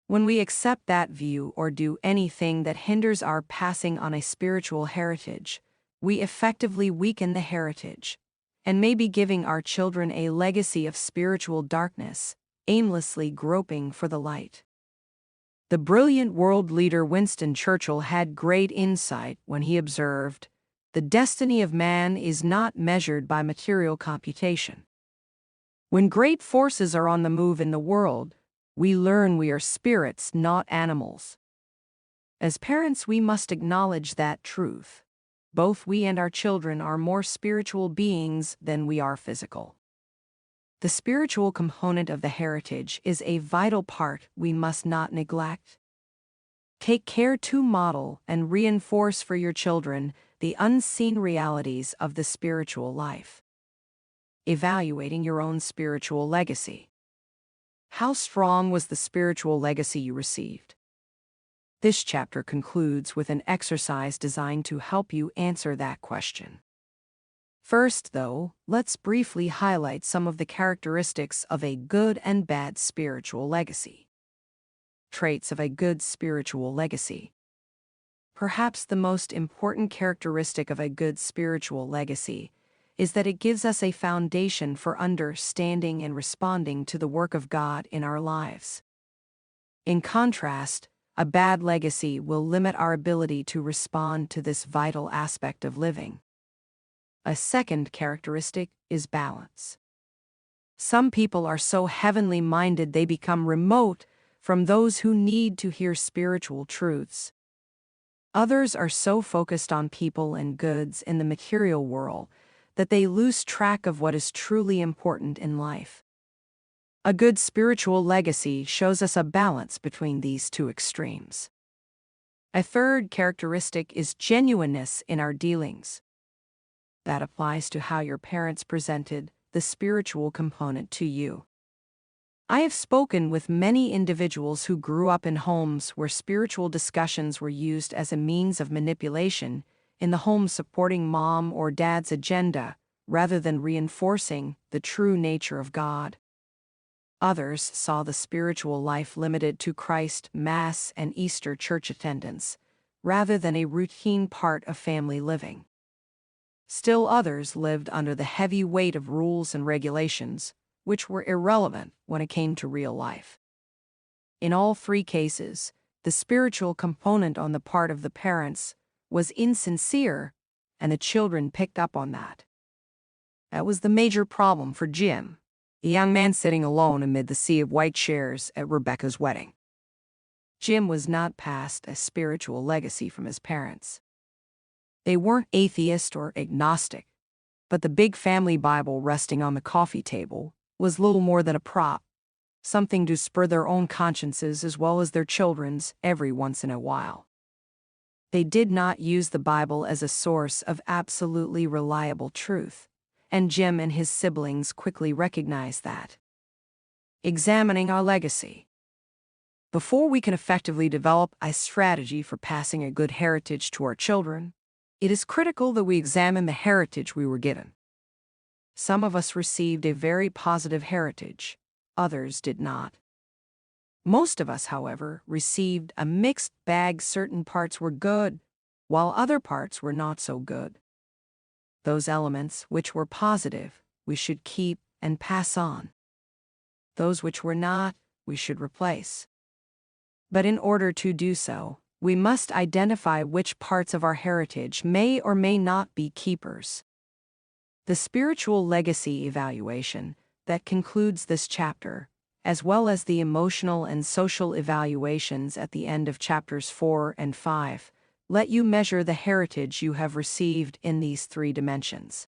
When we accept that view or do anything that hinders our passing on a spiritual heritage, we effectively weaken the heritage, and may be giving our children a legacy of spiritual darkness, aimlessly groping for the light. The brilliant world leader Winston Churchill had great insight when he observed, "The destiny of man is not measured by material computation." When great forces are on the move in the world, we learn we are spirits, not animals. As parents, we must acknowledge that truth. Both we and our children are more spiritual beings than we are physical. The spiritual component of the heritage is a vital part we must not neglect. Take care to model and reinforce for your children the unseen realities of the spiritual life. Evaluating your own spiritual legacy. How strong was the spiritual legacy you received? This chapter concludes with an exercise designed to help you answer that question. First, though, let's briefly highlight some of the characteristics of a good and bad spiritual legacy. Traits of a good spiritual legacy. Perhaps the most important characteristic of a good spiritual legacy is that it gives us a foundation for understanding and responding to the work of God in our lives. In contrast, a bad legacy will limit our ability to respond to this vital aspect of living. A second characteristic is balance. Some people are so heavenly minded they become remote from those who need to hear spiritual truths. Others are so focused on people and goods in the material world that they lose track of what is truly important in life. A good spiritual legacy shows us a balance between these two extremes. A third characteristic is genuineness in our dealings. That applies to how your parents presented the spiritual component to you. I have spoken with many individuals who grew up in homes where spiritual discussions were used as a means of manipulation, in the home supporting mom or dad's agenda, rather than reinforcing the true nature of God. Others saw the spiritual life limited to Christ, Mass, and Easter church attendance, rather than a routine part of family living. Still others lived under the heavy weight of rules and regulations, which were irrelevant when it came to real life. In all three cases, the spiritual component on the part of the parents was insincere, and the children picked up on that. That was the major problem for Jim, a young man sitting alone amid the sea of white chairs at Rebecca's wedding. Jim was not passed a spiritual legacy from his parents. They weren't atheist or agnostic, but the big family Bible resting on the coffee table was little more than a prop, something to spur their own consciences as well as their children's every once in a while. They did not use the Bible as a source of absolutely reliable truth, and Jim and his siblings quickly recognized that. Examining our legacy. Before we can effectively develop a strategy for passing a good heritage to our children, it is critical that we examine the heritage we were given. Some of us received a very positive heritage, others did not. Most of us, however, received a mixed bag. Certain parts were good, while other parts were not so good. Those elements which were positive, we should keep and pass on. Those which were not, we should replace. But in order to do so, we must identify which parts of our heritage may or may not be keepers. The spiritual legacy evaluation that concludes this chapter, as well as the emotional and social evaluations at the end of chapters 4 and 5, let you measure the heritage you have received in these three dimensions.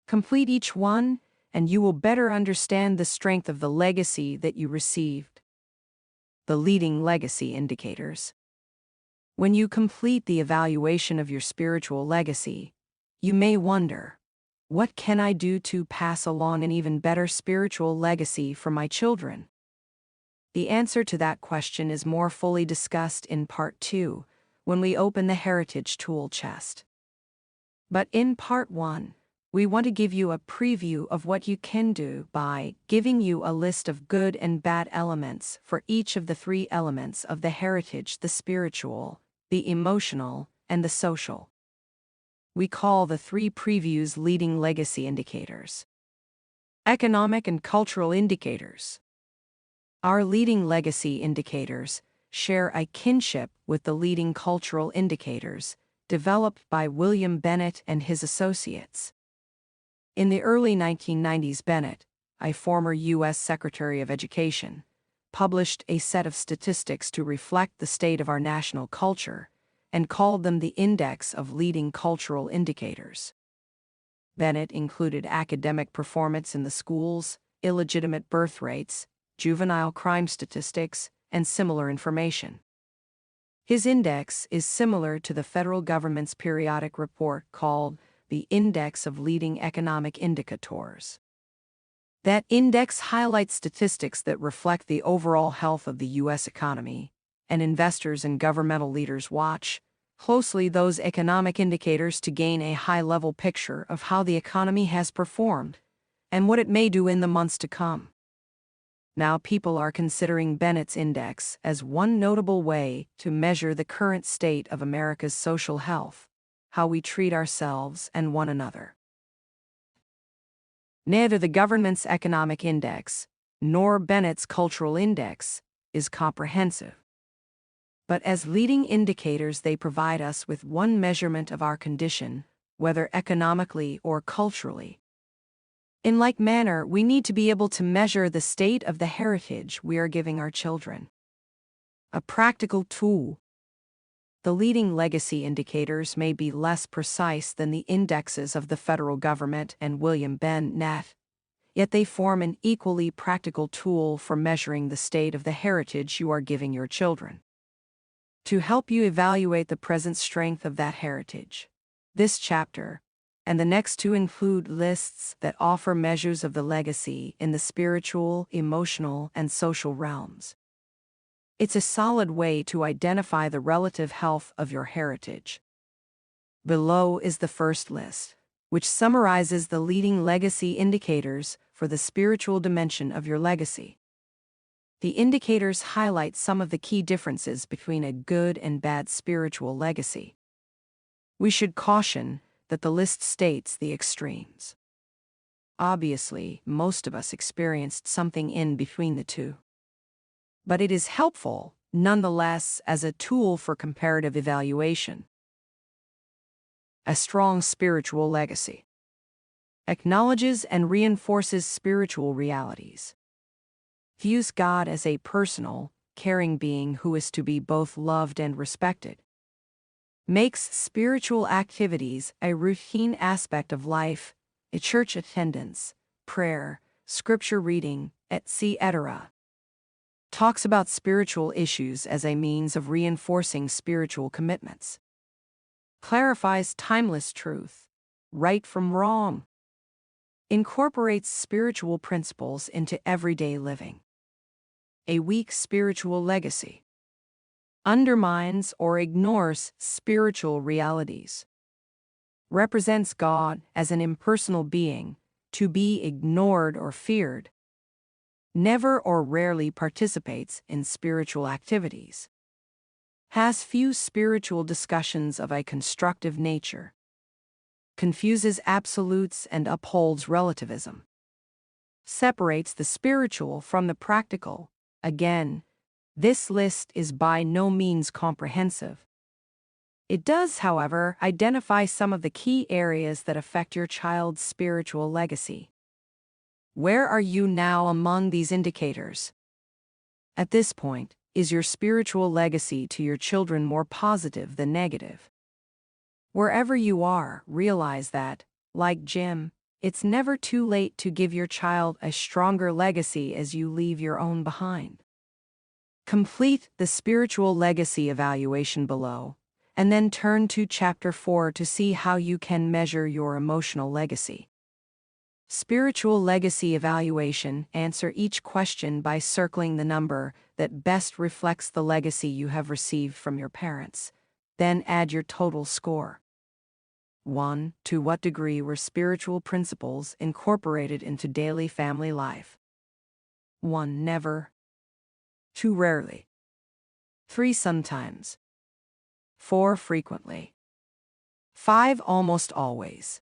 Complete each one, and you will better understand the strength of the legacy that you received. The leading legacy indicators. When you complete the evaluation of your spiritual legacy, you may wonder, what can I do to pass along an even better spiritual legacy for my children? The answer to that question is more fully discussed in Part 2, when we open the Heritage Tool Chest. But in Part 1, we want to give you a preview of what you can do by giving you a list of good and bad elements for each of the three elements of the heritage: the spiritual, the emotional, and the social. We call the three previews leading legacy indicators. Economic and cultural indicators. Our leading legacy indicators share a kinship with the leading cultural indicators developed by William Bennett and his associates. In the early 1990s, Bennett, a former U.S. Secretary of Education, published a set of statistics to reflect the state of our national culture and called them the Index of Leading Cultural Indicators. Bennett included academic performance in the schools, illegitimate birth rates, juvenile crime statistics, and similar information. His index is similar to the federal government's periodic report called the Index of Leading Economic Indicators. That index highlights statistics that reflect the overall health of the U.S. economy, and investors and governmental leaders watch closely those economic indicators to gain a high-level picture of how the economy has performed and what it may do in the months to come. Now people are considering Bennett's Index as one notable way to measure the current state of America's social health, how we treat ourselves and one another. Neither the government's economic index nor Bennett's cultural index is comprehensive. But as leading indicators, they provide us with one measurement of our condition, whether economically or culturally. In like manner, we need to be able to measure the state of the heritage we are giving our children. A practical tool. The leading legacy indicators may be less precise than the indexes of the federal government and William Bennett, yet they form an equally practical tool for measuring the state of the heritage you are giving your children. To help you evaluate the present strength of that heritage, this chapter and the next two include lists that offer measures of the legacy in the spiritual, emotional, and social realms. It's a solid way to identify the relative health of your heritage. Below is the first list, which summarizes the leading legacy indicators for the spiritual dimension of your legacy. The indicators highlight some of the key differences between a good and bad spiritual legacy. We should caution that the list states the extremes. Obviously, most of us experienced something in between the two. But it is helpful, nonetheless, as a tool for comparative evaluation. A strong spiritual legacy acknowledges and reinforces spiritual realities. Views God as a personal, caring being who is to be both loved and respected. Makes spiritual activities a routine aspect of life, a church attendance, prayer, scripture reading, etc. Talks about spiritual issues as a means of reinforcing spiritual commitments. Clarifies timeless truth, right from wrong. Incorporates spiritual principles into everyday living. A weak spiritual legacy undermines or ignores spiritual realities. Represents God as an impersonal being, to be ignored or feared. Never or rarely participates in spiritual activities. Has few spiritual discussions of a constructive nature. Confuses absolutes and upholds relativism. Separates the spiritual from the practical. Again, this list is by no means comprehensive. It does, however, identify some of the key areas that affect your child's spiritual legacy. Where are you now among these indicators? At this point, is your spiritual legacy to your children more positive than negative? Wherever you are, realize that, like Jim, it's never too late to give your child a stronger legacy as you leave your own behind. Complete the spiritual legacy evaluation below, and then turn to Chapter 4 to see how you can measure your emotional legacy. Spiritual legacy evaluation. Answer each question by circling the number that best reflects the legacy you have received from your parents. Then add your total score. 1. To what degree were spiritual principles incorporated into daily family life? 1. Never. 2. Rarely. 3. Sometimes. 4. Frequently. 5. Almost always.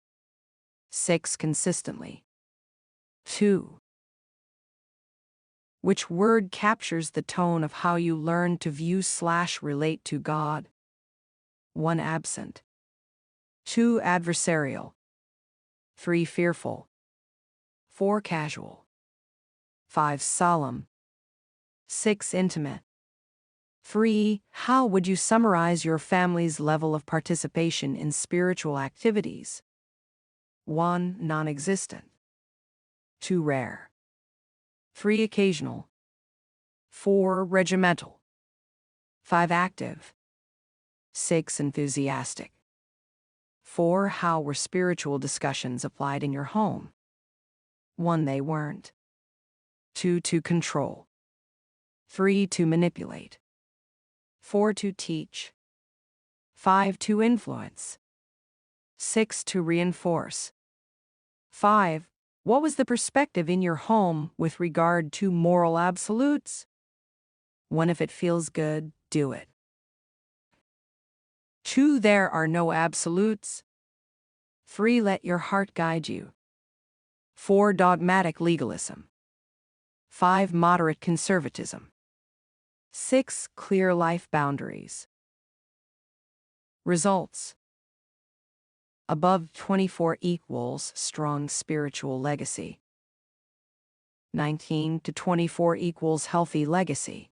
6. Consistently. 2. Which word captures the tone of how you learn to view/relate to God? 1. Absent. 2. Adversarial. 3. Fearful. 4. Casual. 5. Solemn. 6. Intimate. 3. How would you summarize your family's level of participation in spiritual activities? 1. Non-existent. 2. Rare. 3. Occasional. 4. Regimental. 5. Active. 6. Enthusiastic. 4. How were spiritual discussions applied in your home? 1. They weren't. 2. To control. 3. To manipulate. 4. To teach. 5. To influence. 6. To reinforce. 5. What was the perspective in your home with regard to moral absolutes? 1. If it feels good, do it. 2. There are no absolutes. 3. Let your heart guide you. 4. Dogmatic legalism. 5. Moderate conservatism. 6. Clear life boundaries. Results. Above 24 equals strong spiritual legacy. 19 to 24 equals healthy legacy.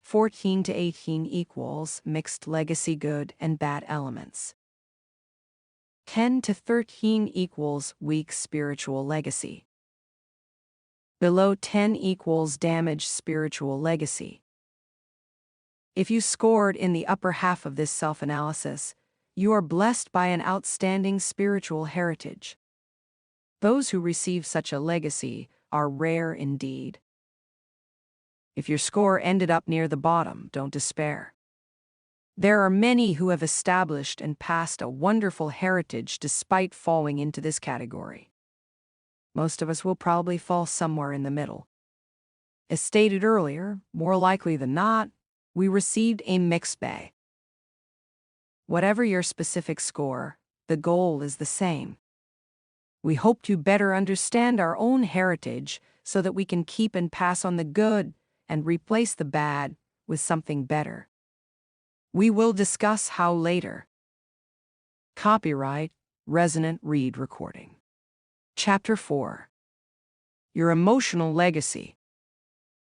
14 to 18 equals mixed legacy, good and bad elements. 10 to 13 equals weak spiritual legacy. Below 10 equals damaged spiritual legacy. If you scored in the upper half of this self-analysis, you are blessed by an outstanding spiritual heritage. Those who receive such a legacy are rare indeed. If your score ended up near the bottom, don't despair. There are many who have established and passed a wonderful heritage despite falling into this category. Most of us will probably fall somewhere in the middle. As stated earlier, more likely than not, we received a mixed bag. Whatever your specific score, the goal is the same. We hope to better understand our own heritage so that we can keep and pass on the good and replace the bad with something better. We will discuss how later. Copyright, Resonant Read Recording. Chapter 4. Your Emotional Legacy.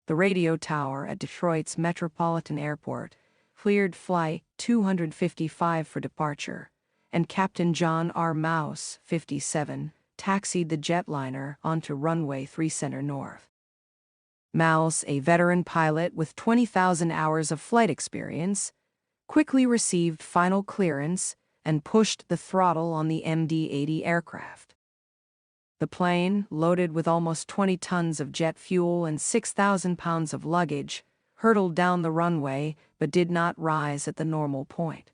The radio tower at Detroit's Metropolitan Airport cleared Flight 255 for departure, and Captain John R. Mouse, 57, taxied the jetliner onto runway 3 Center North. Mouse, a veteran pilot with 20,000 hours of flight experience, quickly received final clearance and pushed the throttle on the MD-80 aircraft. The plane, loaded with almost 20 tons of jet fuel and 6,000 pounds of luggage, hurtled down the runway but did not rise at the normal point.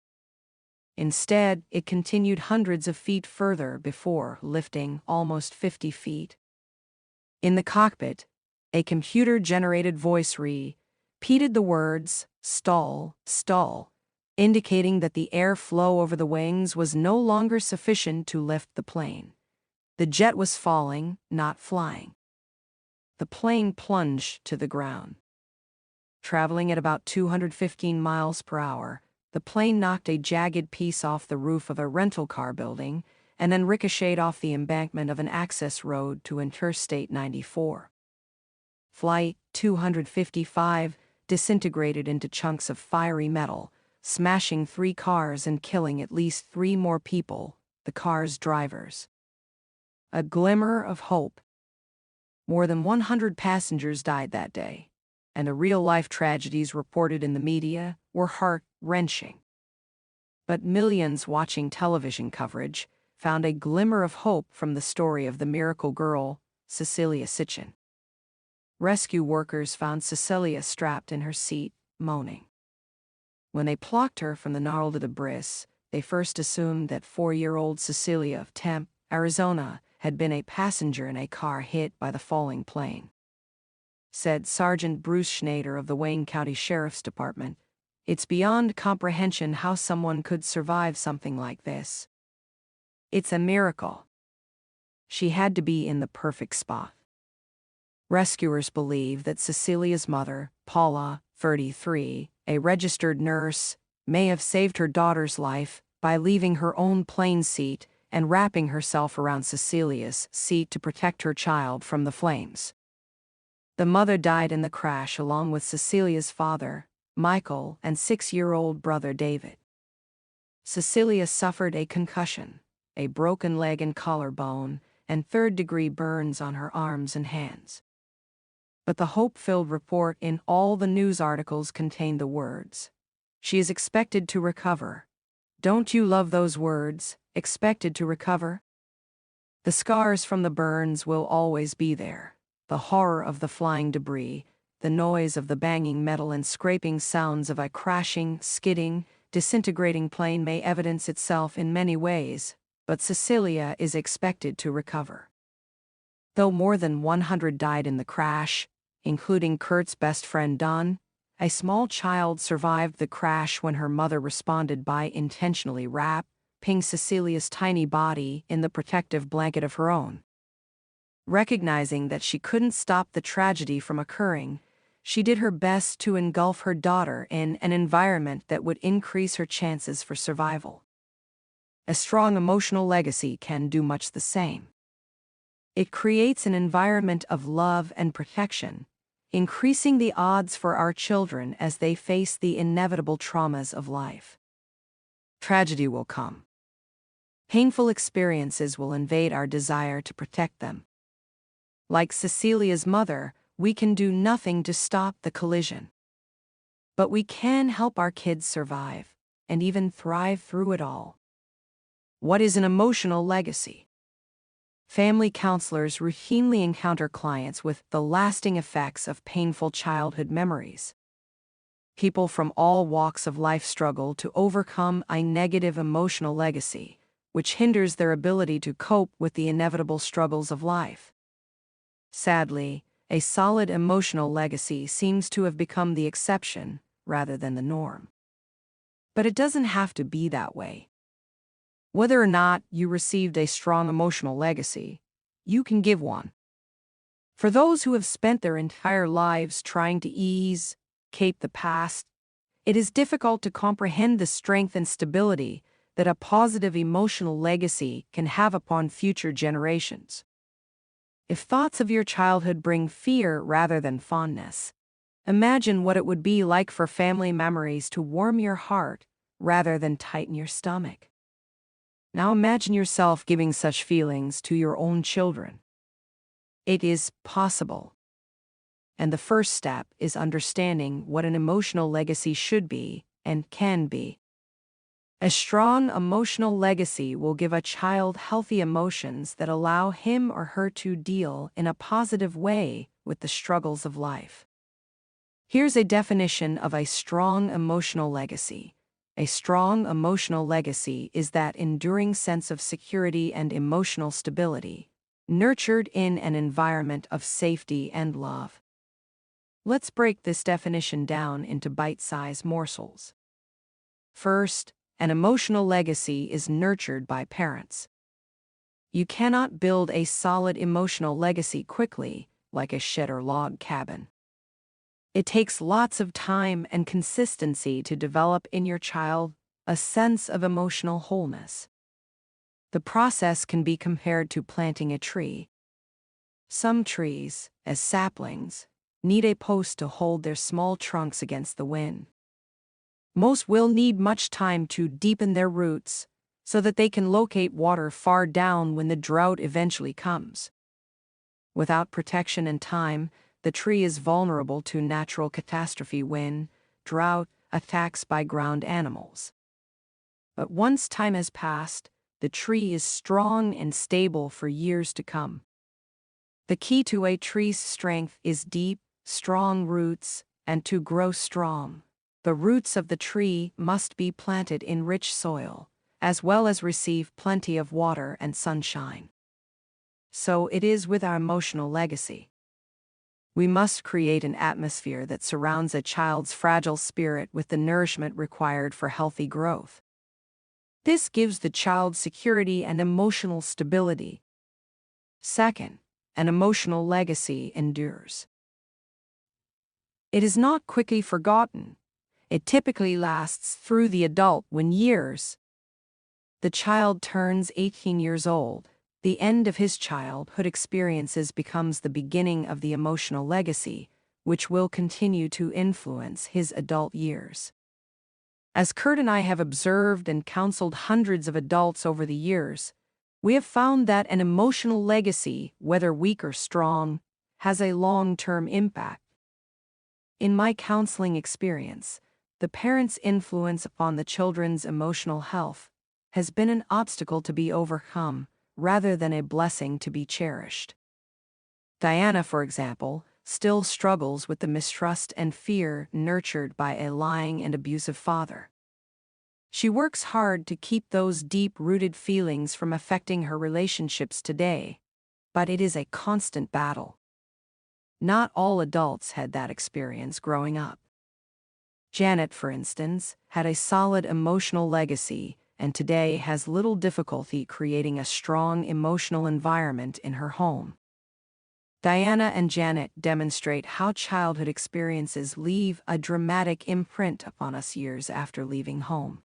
Instead, it continued hundreds of feet further before lifting almost 50 feet. In the cockpit, a computer-generated voice repeated the words, "Stall, stall," indicating that the air flow over the wings was no longer sufficient to lift the plane. The jet was falling, not flying. The plane plunged to the ground. Traveling at about 215 miles per hour, the plane knocked a jagged piece off the roof of a rental car building and then ricocheted off the embankment of an access road to Interstate 94. Flight 255 disintegrated into chunks of fiery metal, smashing 3 cars and killing at least 3 more people, the car's drivers. A glimmer of hope. More than 100 passengers died that day, and the real-life tragedies reported in the media were heart-wrenching. But millions watching television coverage found a glimmer of hope from the story of the miracle girl, Cecilia Sitchin. Rescue workers found Cecilia strapped in her seat, moaning. When they plucked her from the gnarled debris, they first assumed that 4-year-old Cecilia of Tempe, Arizona, had been a passenger in a car hit by the falling plane. Said Sergeant Bruce Schneider of the Wayne County Sheriff's Department, "It's beyond comprehension how someone could survive something like this. It's a miracle. She had to be in the perfect spot." Rescuers believe that Cecilia's mother, Paula, 33, a registered nurse, may have saved her daughter's life by leaving her own plane seat and wrapping herself around Cecilia's seat to protect her child from the flames. The mother died in the crash along with Cecilia's father, Michael, and 6-year-old brother David. Cecilia suffered a concussion, a broken leg and collarbone, and 3rd-degree burns on her arms and hands. But the hope-filled report in all the news articles contained the words, "She is expected to recover." Don't you love those words, expected to recover? The scars from the burns will always be there. The horror of the flying debris, the noise of the banging metal and scraping sounds of a crashing, skidding, disintegrating plane may evidence itself in many ways, but Cecilia is expected to recover. Though more than 100 died in the crash, including Kurt's best friend Don, a small child survived the crash when her mother responded by intentionally wrapping Cecilia's tiny body in the protective blanket of her own. Recognizing that she couldn't stop the tragedy from occurring, she did her best to engulf her daughter in an environment that would increase her chances for survival. A strong emotional legacy can do much the same. It creates an environment of love and protection, increasing the odds for our children as they face the inevitable traumas of life. Tragedy will come. Painful experiences will invade our desire to protect them. Like Cecilia's mother, we can do nothing to stop the collision. But we can help our kids survive, and even thrive through it all. What is an emotional legacy? Family counselors routinely encounter clients with the lasting effects of painful childhood memories. People from all walks of life struggle to overcome a negative emotional legacy, which hinders their ability to cope with the inevitable struggles of life. Sadly, a solid emotional legacy seems to have become the exception rather than the norm. But it doesn't have to be that way. Whether or not you received a strong emotional legacy, you can give one. For those who have spent their entire lives trying to escape the past, it is difficult to comprehend the strength and stability that a positive emotional legacy can have upon future generations. If thoughts of your childhood bring fear rather than fondness, imagine what it would be like for family memories to warm your heart rather than tighten your stomach. Now imagine yourself giving such feelings to your own children. It is possible. And the first step is understanding what an emotional legacy should be and can be. A strong emotional legacy will give a child healthy emotions that allow him or her to deal in a positive way with the struggles of life. Here's a definition of a strong emotional legacy. A strong emotional legacy is that enduring sense of security and emotional stability, nurtured in an environment of safety and love. Let's break this definition down into bite-sized morsels. First, an emotional legacy is nurtured by parents. You cannot build a solid emotional legacy quickly, like a shed or log cabin. It takes lots of time and consistency to develop in your child a sense of emotional wholeness. The process can be compared to planting a tree. Some trees, as saplings, need a post to hold their small trunks against the wind. Most will need much time to deepen their roots so that they can locate water far down when the drought eventually comes. Without protection and time, the tree is vulnerable to natural catastrophe, wind, drought, attacks by ground animals. But once time has passed, the tree is strong and stable for years to come. The key to a tree's strength is deep, strong roots, and to grow strong, the roots of the tree must be planted in rich soil, as well as receive plenty of water and sunshine. So it is with our emotional legacy. We must create an atmosphere that surrounds a child's fragile spirit with the nourishment required for healthy growth. This gives the child security and emotional stability. Second, an emotional legacy endures. It is not quickly forgotten. It typically lasts through the adult when years. The child turns 18 years old. The end of his childhood experiences becomes the beginning of the emotional legacy, which will continue to influence his adult years. As Kurt and I have observed and counseled hundreds of adults over the years, we have found that an emotional legacy, whether weak or strong, has a long-term impact. In my counseling experience, the parents' influence upon the children's emotional health has been an obstacle to be overcome, rather than a blessing to be cherished. Diana, for example, still struggles with the mistrust and fear nurtured by a lying and abusive father. She works hard to keep those deep-rooted feelings from affecting her relationships today, but it is a constant battle. Not all adults had that experience growing up. Janet, for instance, had a solid emotional legacy and today has little difficulty creating a strong emotional environment in her home. Diana and Janet demonstrate how childhood experiences leave a dramatic imprint upon us years after leaving home.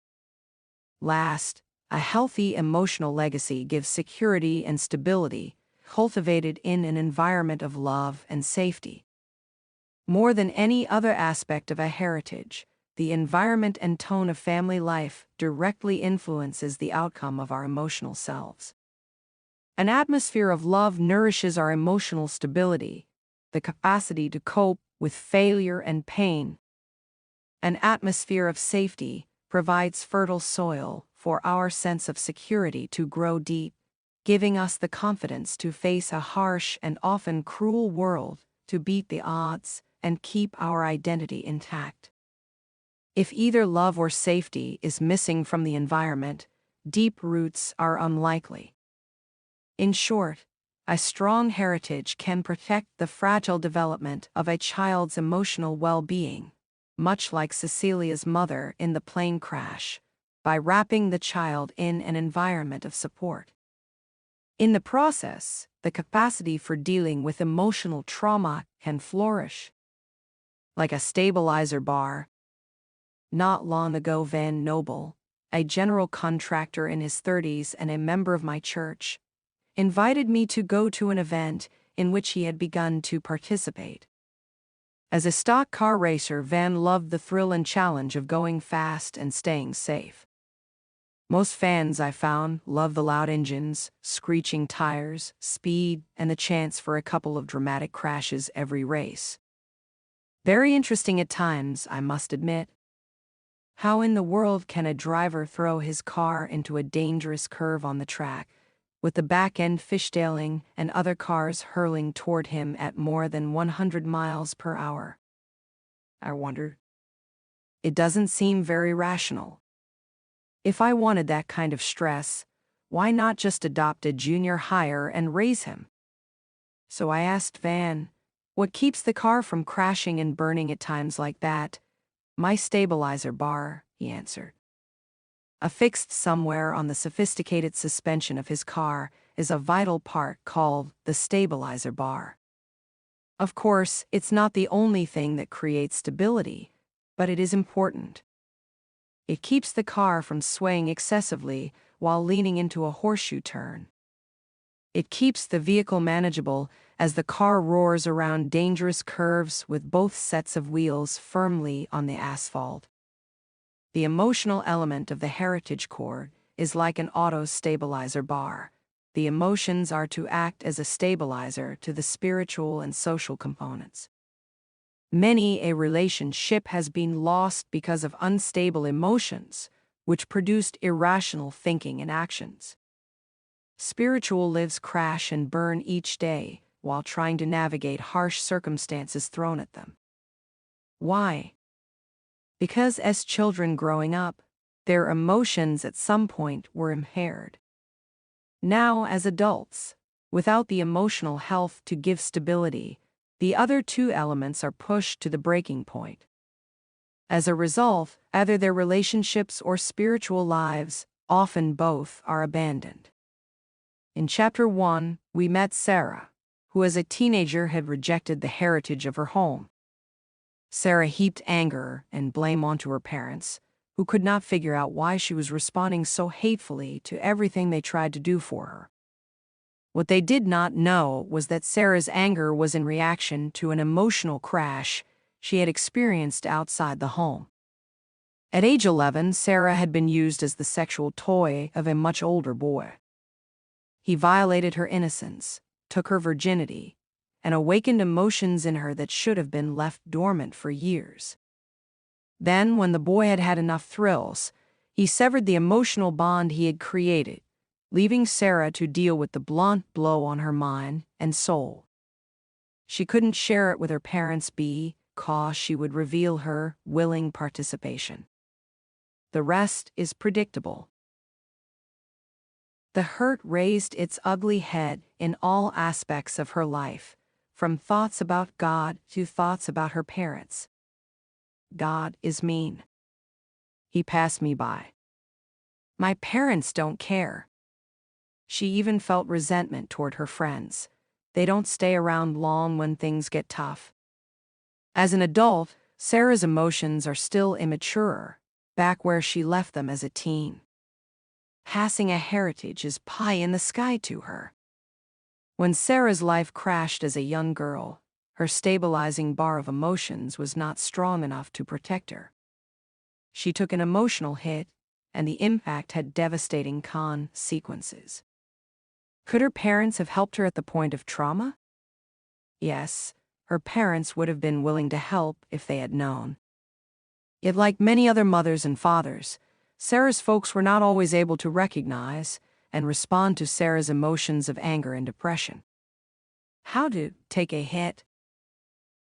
Last, a healthy emotional legacy gives security and stability, cultivated in an environment of love and safety. More than any other aspect of a heritage, the environment and tone of family life directly influences the outcome of our emotional selves. An atmosphere of love nourishes our emotional stability, the capacity to cope with failure and pain. An atmosphere of safety provides fertile soil for our sense of security to grow deep, giving us the confidence to face a harsh and often cruel world, to beat the odds, and keep our identity intact. If either love or safety is missing from the environment, deep roots are unlikely. In short, a strong heritage can protect the fragile development of a child's emotional well-being, much like Cecilia's mother in the plane crash, by wrapping the child in an environment of support. In the process, the capacity for dealing with emotional trauma can flourish. Like a stabilizer bar. Not long ago, Van Noble, a general contractor in his 30s and a member of my church, invited me to go to an event in which he had begun to participate. As a stock car racer, Van loved the thrill and challenge of going fast and staying safe. Most fans, I found, love the loud engines, screeching tires, speed, and the chance for a couple of dramatic crashes every race. Very interesting at times, I must admit. How in the world can a driver throw his car into a dangerous curve on the track, with the back end fishtailing and other cars hurling toward him at more than 100 miles per hour? I wondered. It doesn't seem very rational. If I wanted that kind of stress, why not just adopt a junior hire and raise him? So I asked Van, what keeps the car from crashing and burning at times like that? My stabilizer bar, he answered. Affixed somewhere on the sophisticated suspension of his car is a vital part called the stabilizer bar. Of course, it's not the only thing that creates stability, but it is important. It keeps the car from swaying excessively while leaning into a horseshoe turn. It keeps the vehicle manageable as the car roars around dangerous curves with both sets of wheels firmly on the asphalt. The emotional element of the heritage core is like an auto stabilizer bar. The emotions are to act as a stabilizer to the spiritual and social components. Many a relationship has been lost because of unstable emotions, which produced irrational thinking and actions. Spiritual lives crash and burn each day while trying to navigate harsh circumstances thrown at them. Why? Because as children growing up, their emotions at some point were impaired. Now, as adults, without the emotional health to give stability, the other two elements are pushed to the breaking point. As a result, either their relationships or spiritual lives, often both, are abandoned. In Chapter 1, we met Sarah, who as a teenager had rejected the heritage of her home. Sarah heaped anger and blame onto her parents, who could not figure out why she was responding so hatefully to everything they tried to do for her. What they did not know was that Sarah's anger was in reaction to an emotional crash she had experienced outside the home. At age 11, Sarah had been used as the sexual toy of a much older boy. He violated her innocence, took her virginity, and awakened emotions in her that should have been left dormant for years. Then, when the boy had had enough thrills, he severed the emotional bond he had created, leaving Sarah to deal with the blunt blow on her mind and soul. She couldn't share it with her parents because she would reveal her willing participation. The rest is predictable. The hurt raised its ugly head in all aspects of her life, from thoughts about God to thoughts about her parents. God is mean. He passed me by. My parents don't care. She even felt resentment toward her friends. They don't stay around long when things get tough. As an adult, Sarah's emotions are still immature, back where she left them as a teen. Passing a heritage is pie in the sky to her. When Sarah's life crashed as a young girl, her stabilizing bar of emotions was not strong enough to protect her. She took an emotional hit, and the impact had devastating consequences. Could her parents have helped her at the point of trauma? Yes, her parents would have been willing to help if they had known. Yet, like many other mothers and fathers, Sarah's folks were not always able to recognize and respond to Sarah's emotions of anger and depression. How to take a hit?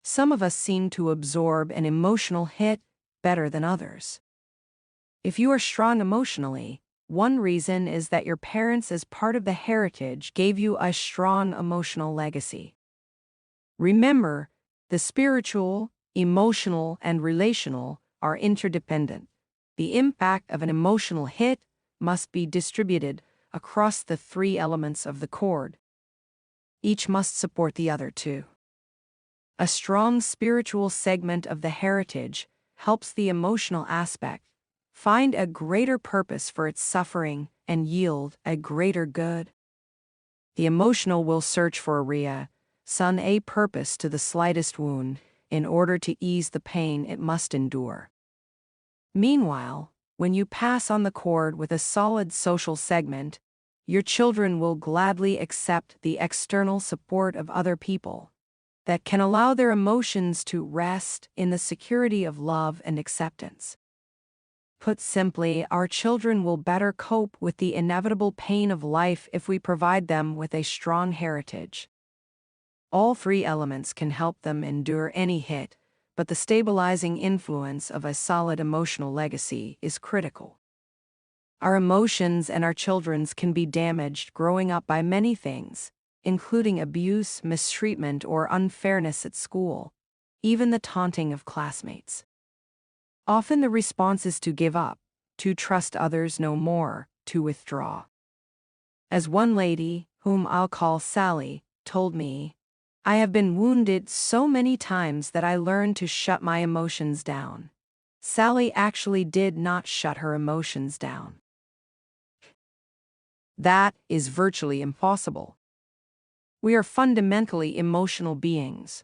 Some of us seem to absorb an emotional hit better than others. If you are strong emotionally, one reason is that your parents, as part of the heritage, gave you a strong emotional legacy. Remember, the spiritual, emotional, and relational are interdependent. The impact of an emotional hit must be distributed across the three elements of the chord. Each must support the other two. A strong spiritual segment of the heritage helps the emotional aspect find a greater purpose for its suffering and yield a greater good. The emotional will search for a purpose to the slightest wound in order to ease the pain it must endure. Meanwhile, when you pass on the chord with a solid social segment, your children will gladly accept the external support of other people that can allow their emotions to rest in the security of love and acceptance. Put simply, our children will better cope with the inevitable pain of life if we provide them with a strong heritage. All three elements can help them endure any hit, but the stabilizing influence of a solid emotional legacy is critical. Our emotions and our children's can be damaged growing up by many things, including abuse, mistreatment, or unfairness at school, even the taunting of classmates. Often the response is to give up, to trust others no more, to withdraw. As one lady, whom I'll call Sally, told me, I have been wounded so many times that I learned to shut my emotions down. Sally actually did not shut her emotions down. That is virtually impossible. We are fundamentally emotional beings.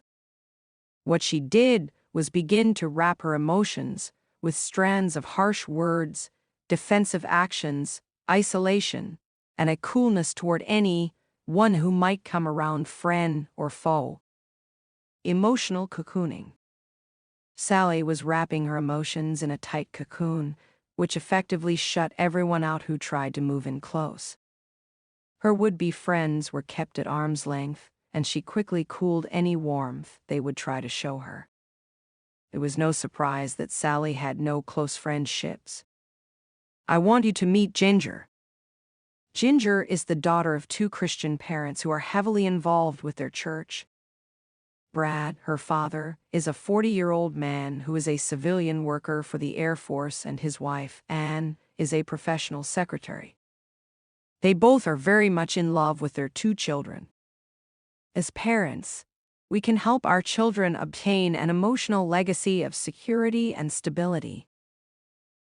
What she did was begin to wrap her emotions with strands of harsh words, defensive actions, isolation, and a coolness toward anyone who might come around, friend or foe. Emotional cocooning. Sally was wrapping her emotions in a tight cocoon, which effectively shut everyone out who tried to move in close. Her would-be friends were kept at arm's length, and she quickly cooled any warmth they would try to show her. It was no surprise that Sally had no close friendships. I want you to meet Ginger. Ginger is the daughter of two Christian parents who are heavily involved with their church. Brad, her father, is a 40-year-old man who is a civilian worker for the Air Force, and his wife, Anne, is a professional secretary. They both are very much in love with their two children. As parents, we can help our children obtain an emotional legacy of security and stability.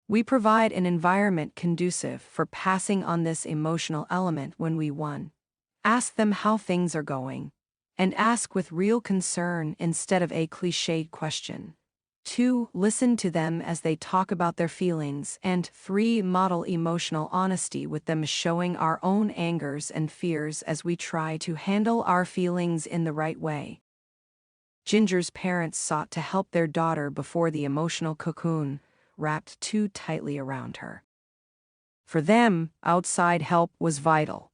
We provide an environment conducive for passing on this emotional element when we 1. Ask them how things are going, and ask with real concern instead of a cliched question. 2. Listen to them as they talk about their feelings, and 3. Model emotional honesty with them, showing our own angers and fears as we try to handle our feelings in the right way. Ginger's parents sought to help their daughter before the emotional cocoon wrapped too tightly around her. For them, outside help was vital.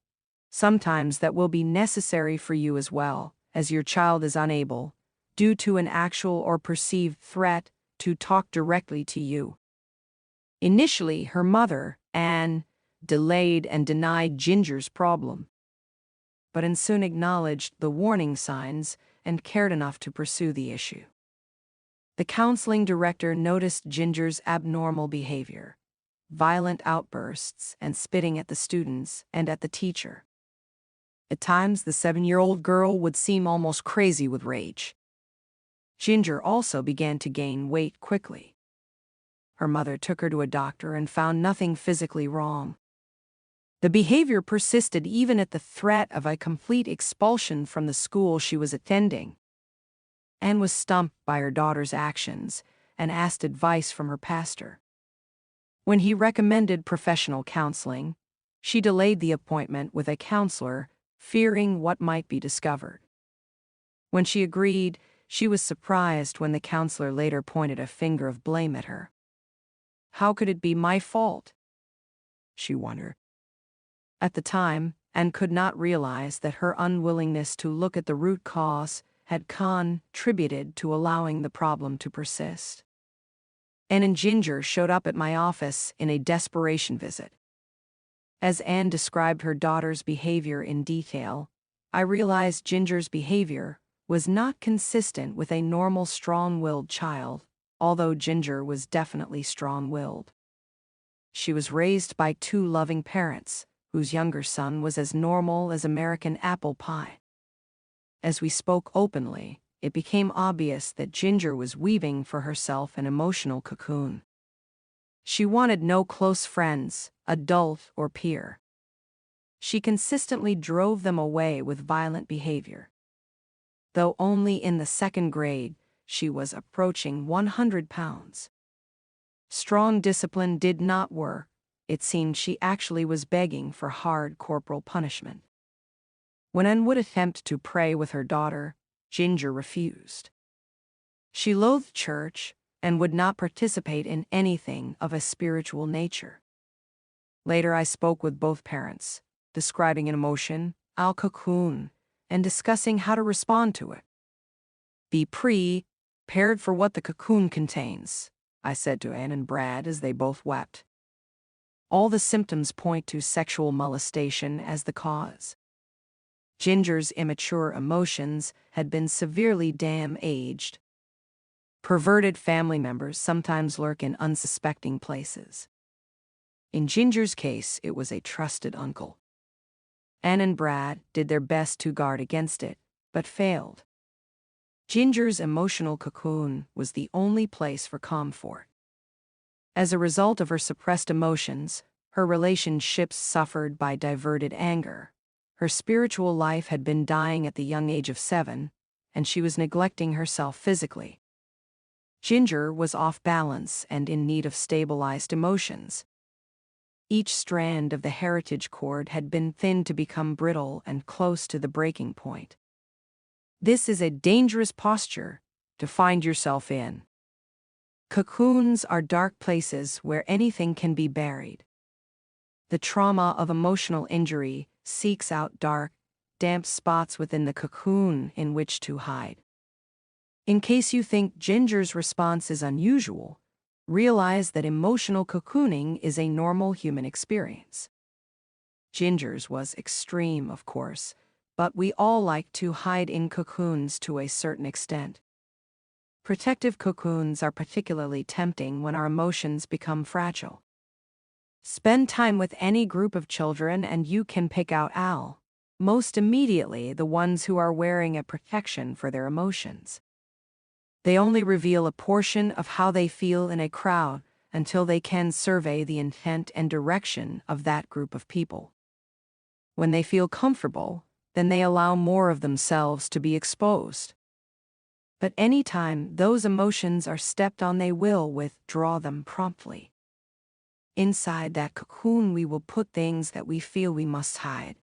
Sometimes that will be necessary for you as well, as your child is unable, due to an actual or perceived threat, to talk directly to you. Initially, her mother, Anne, delayed and denied Ginger's problem, but soon acknowledged the warning signs and cared enough to pursue the issue. The counseling director noticed Ginger's abnormal behavior, violent outbursts and spitting at the students and at the teacher. At times, the 7-year-old girl would seem almost crazy with rage. Ginger also began to gain weight quickly. Her mother took her to a doctor and found nothing physically wrong. The behavior persisted even at the threat of a complete expulsion from the school she was attending. Anne was stumped by her daughter's actions and asked advice from her pastor. When he recommended professional counseling, she delayed the appointment with a counselor, fearing what might be discovered. When she agreed, she was surprised when the counselor later pointed a finger of blame at her. How could it be my fault? She wondered. At the time, Anne could not realize that her unwillingness to look at the root cause had contributed to allowing the problem to persist. Anne and Ginger showed up at my office in a desperation visit. As Anne described her daughter's behavior in detail, I realized Ginger's behavior was not consistent with a normal strong-willed child, although Ginger was definitely strong-willed. She was raised by 2 loving parents, whose younger son was as normal as American apple pie. As we spoke openly, it became obvious that Ginger was weaving for herself an emotional cocoon. She wanted no close friends, adult or peer. She consistently drove them away with violent behavior. Though only in the 2nd grade, she was approaching 100 pounds. Strong discipline did not work. It seemed she actually was begging for hard corporal punishment. When Anne would attempt to pray with her daughter, Ginger refused. She loathed church and would not participate in anything of a spiritual nature. Later I spoke with both parents, describing an emotion, al cocoon, and discussing how to respond to it. Be prepared for what the cocoon contains, I said to Anne and Brad as they both wept. All the symptoms point to sexual molestation as the cause. Ginger's immature emotions had been severely damaged. Perverted family members sometimes lurk in unsuspecting places. In Ginger's case, it was a trusted uncle. Anne and Brad did their best to guard against it, but failed. Ginger's emotional cocoon was the only place for comfort. As a result of her suppressed emotions, her relationships suffered by diverted anger. Her spiritual life had been dying at the young age of 7, and she was neglecting herself physically. Ginger was off balance and in need of stabilized emotions. Each strand of the heritage cord had been thinned to become brittle and close to the breaking point. This is a dangerous posture to find yourself in. Cocoons are dark places where anything can be buried. The trauma of emotional injury seeks out dark, damp spots within the cocoon in which to hide. In case you think Ginger's response is unusual, realize that emotional cocooning is a normal human experience. Ginger's was extreme, of course, but we all like to hide in cocoons to a certain extent. Protective cocoons are particularly tempting when our emotions become fragile. Spend time with any group of children and you can pick out most immediately the ones who are wearing a protection for their emotions. They only reveal a portion of how they feel in a crowd until they can survey the intent and direction of that group of people. When they feel comfortable, then they allow more of themselves to be exposed. But any time those emotions are stepped on, they will withdraw them promptly. Inside that cocoon we will put things that we feel we must hide.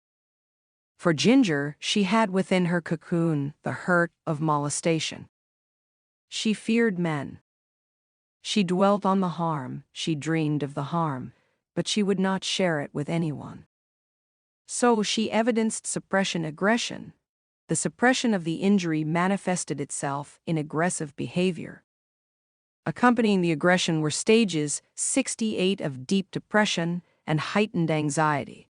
For Ginger, she had within her cocoon the hurt of molestation. She feared men. She dwelt on the harm, she dreamed of the harm, but she would not share it with anyone. So she evidenced suppression aggression. The suppression of the injury manifested itself in aggressive behavior. Accompanying the aggression were stages 68 of deep depression and heightened anxiety.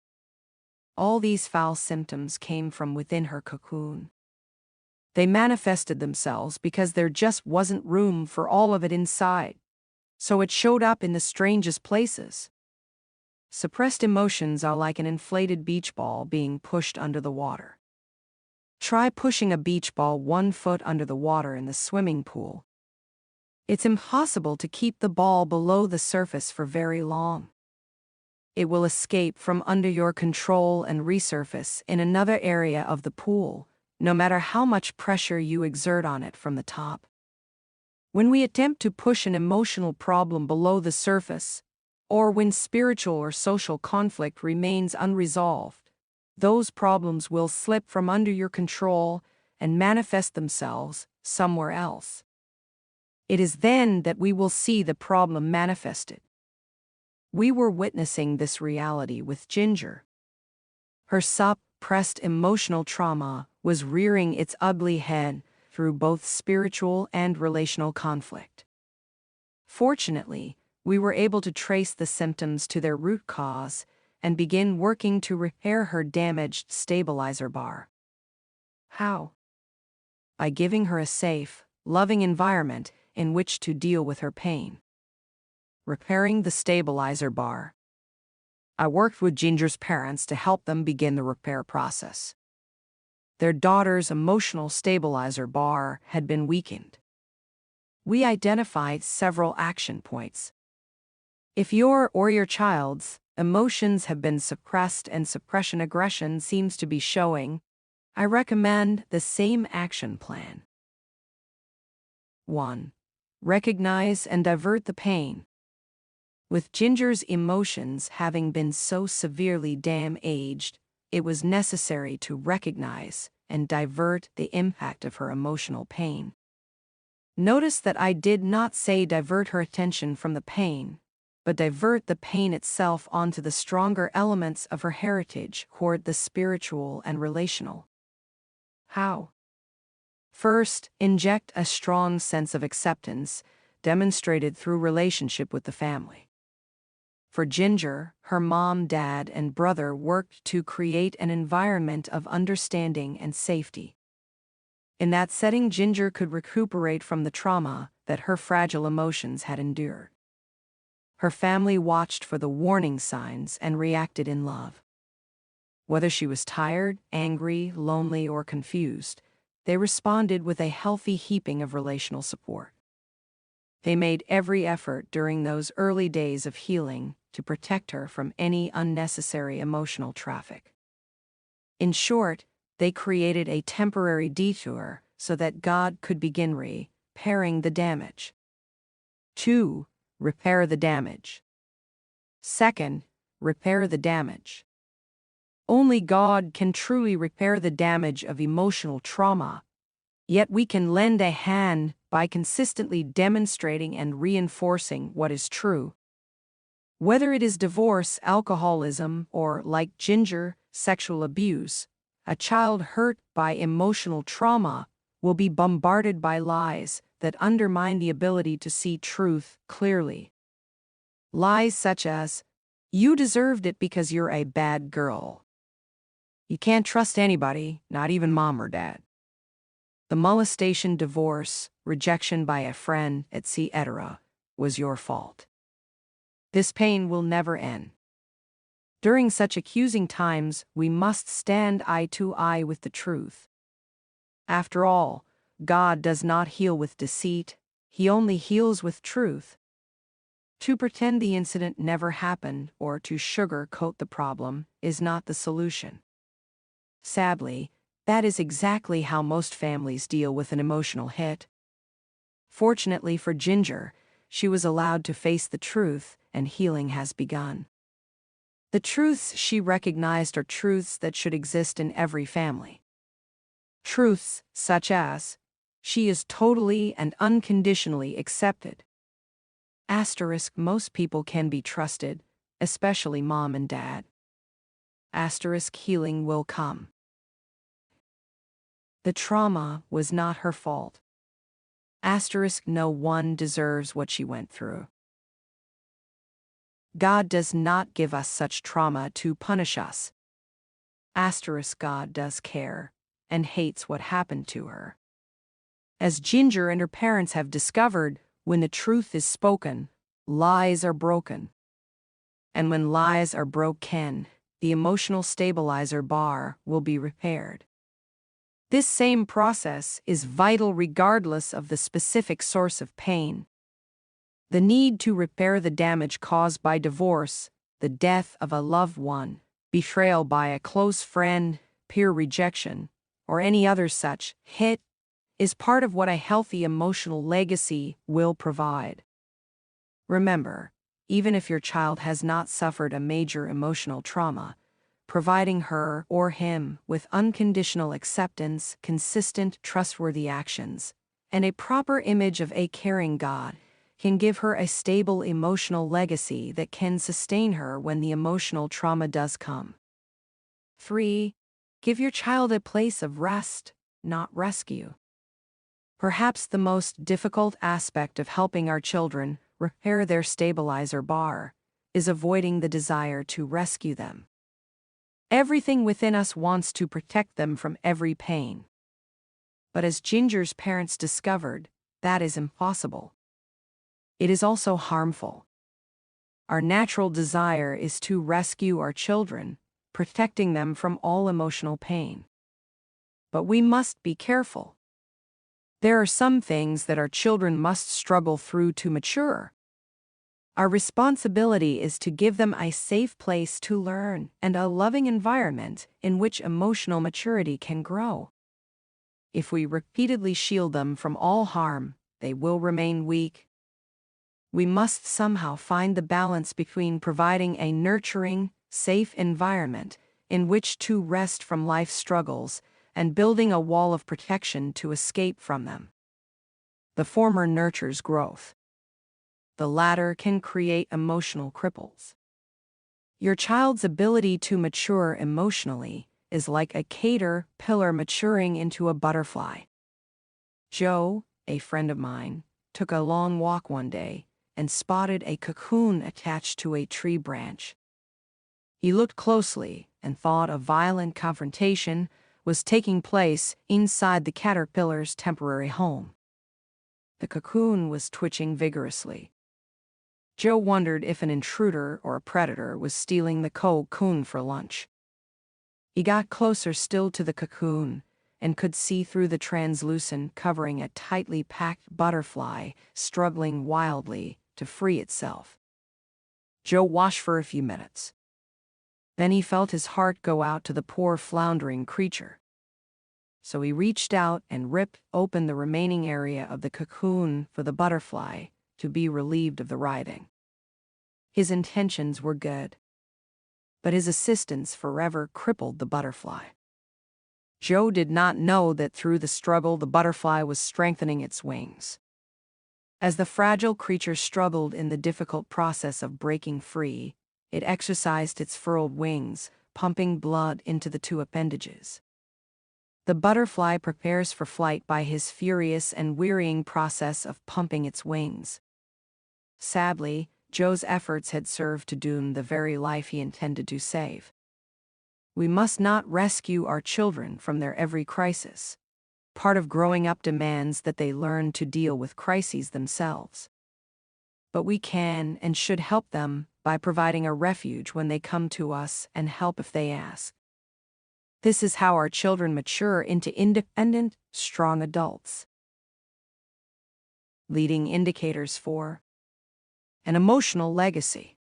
All these foul symptoms came from within her cocoon. They manifested themselves because there just wasn't room for all of it inside, so it showed up in the strangest places. Suppressed emotions are like an inflated beach ball being pushed under the water. Try pushing a beach ball 1 foot under the water in the swimming pool. It's impossible to keep the ball below the surface for very long. It will escape from under your control and resurface in another area of the pool, no matter how much pressure you exert on it from the top. When we attempt to push an emotional problem below the surface, or when spiritual or social conflict remains unresolved, those problems will slip from under your control and manifest themselves somewhere else. It is then that we will see the problem manifested. We were witnessing this reality with Ginger. Her suppressed emotional trauma was rearing its ugly head through both spiritual and relational conflict. Fortunately, we were able to trace the symptoms to their root cause and begin working to repair her damaged stabilizer bar. How? By giving her a safe, loving environment in which to deal with her pain. Repairing the stabilizer bar. I worked with Ginger's parents to help them begin the repair process. Their daughter's emotional stabilizer bar had been weakened. We identified several action points. If your or your child's emotions have been suppressed and suppression aggression seems to be showing, I recommend the same action plan. 1. Recognize and divert the pain. With Ginger's emotions having been so severely damaged, it was necessary to recognize and divert the impact of her emotional pain. Notice that I did not say divert her attention from the pain, but divert the pain itself onto the stronger elements of her heritage toward the spiritual and relational. How? First, inject a strong sense of acceptance, demonstrated through relationship with the family. For Ginger, her mom, dad, and brother worked to create an environment of understanding and safety. In that setting, Ginger could recuperate from the trauma that her fragile emotions had endured. Her family watched for the warning signs and reacted in love. Whether she was tired, angry, lonely, or confused, they responded with a healthy heaping of relational support. They made every effort during those early days of healing to protect her from any unnecessary emotional traffic. In short, they created a temporary detour so that God could begin repairing the damage. 2. Repair the damage. Second, repair the damage. Only God can truly repair the damage of emotional trauma, yet we can lend a hand by consistently demonstrating and reinforcing what is true. Whether it is divorce, alcoholism, or, like Ginger, sexual abuse, a child hurt by emotional trauma will be bombarded by lies that undermine the ability to see truth clearly. Lies such as, "You deserved it because you're a bad girl." "You can't trust anybody, not even mom or dad." The molestation, divorce, rejection by a friend, etc., was your fault. This pain will never end. During such accusing times, we must stand eye to eye with the truth. After all, God does not heal with deceit, He only heals with truth. To pretend the incident never happened or to sugarcoat the problem is not the solution. Sadly, that is exactly how most families deal with an emotional hit. Fortunately for Ginger, she was allowed to face the truth, and healing has begun. The truths she recognized are truths that should exist in every family. Truths such as, she is totally and unconditionally accepted. Asterisk, most people can be trusted, especially mom and dad. Healing will come. The trauma was not her fault. No one deserves what she went through. God does not give us such trauma to punish us. God does care and hates what happened to her. As Ginger and her parents have discovered, when the truth is spoken, lies are broken. And when lies are broken, the emotional stabilizer bar will be repaired. This same process is vital regardless of the specific source of pain. The need to repair the damage caused by divorce, the death of a loved one, betrayal by a close friend, peer rejection, or any other such hit, is part of what a healthy emotional legacy will provide. Remember, even if your child has not suffered a major emotional trauma, providing her or him with unconditional acceptance, consistent, trustworthy actions, and a proper image of a caring God can give her a stable emotional legacy that can sustain her when the emotional trauma does come. 3. Give your child a place of rest, not rescue. Perhaps the most difficult aspect of helping our children repair their stabilizer bar is avoiding the desire to rescue them. Everything within us wants to protect them from every pain. But as Ginger's parents discovered, that is impossible. It is also harmful. Our natural desire is to rescue our children, protecting them from all emotional pain. But we must be careful. There are some things that our children must struggle through to mature. Our responsibility is to give them a safe place to learn and a loving environment in which emotional maturity can grow. If we repeatedly shield them from all harm, they will remain weak. We must somehow find the balance between providing a nurturing, safe environment in which to rest from life's struggles and building a wall of protection to escape from them. The former nurtures growth. The latter can create emotional cripples. Your child's ability to mature emotionally is like a caterpillar maturing into a butterfly. Joe, a friend of mine, took a long walk one day and spotted a cocoon attached to a tree branch. He looked closely and thought a violent confrontation was taking place inside the caterpillar's temporary home. The cocoon was twitching vigorously. Joe wondered if an intruder or a predator was stealing the cocoon for lunch. He got closer still to the cocoon and could see through the translucent covering a tightly packed butterfly struggling wildly to free itself. Joe watched for a few minutes. Then he felt his heart go out to the poor floundering creature. So he reached out and ripped open the remaining area of the cocoon for the butterfly to be relieved of the writhing. His intentions were good, but his assistance forever crippled the butterfly. Joe did not know that through the struggle the butterfly was strengthening its wings. As the fragile creature struggled in the difficult process of breaking free, it exercised its furled wings, pumping blood into the two appendages. The butterfly prepares for flight by his furious and wearying process of pumping its wings. Sadly, Joe's efforts had served to doom the very life he intended to save. We must not rescue our children from their every crisis. Part of growing up demands that they learn to deal with crises themselves. But we can and should help them by providing a refuge when they come to us and help if they ask. This is how our children mature into independent, strong adults. Leading indicators for an emotional legacy.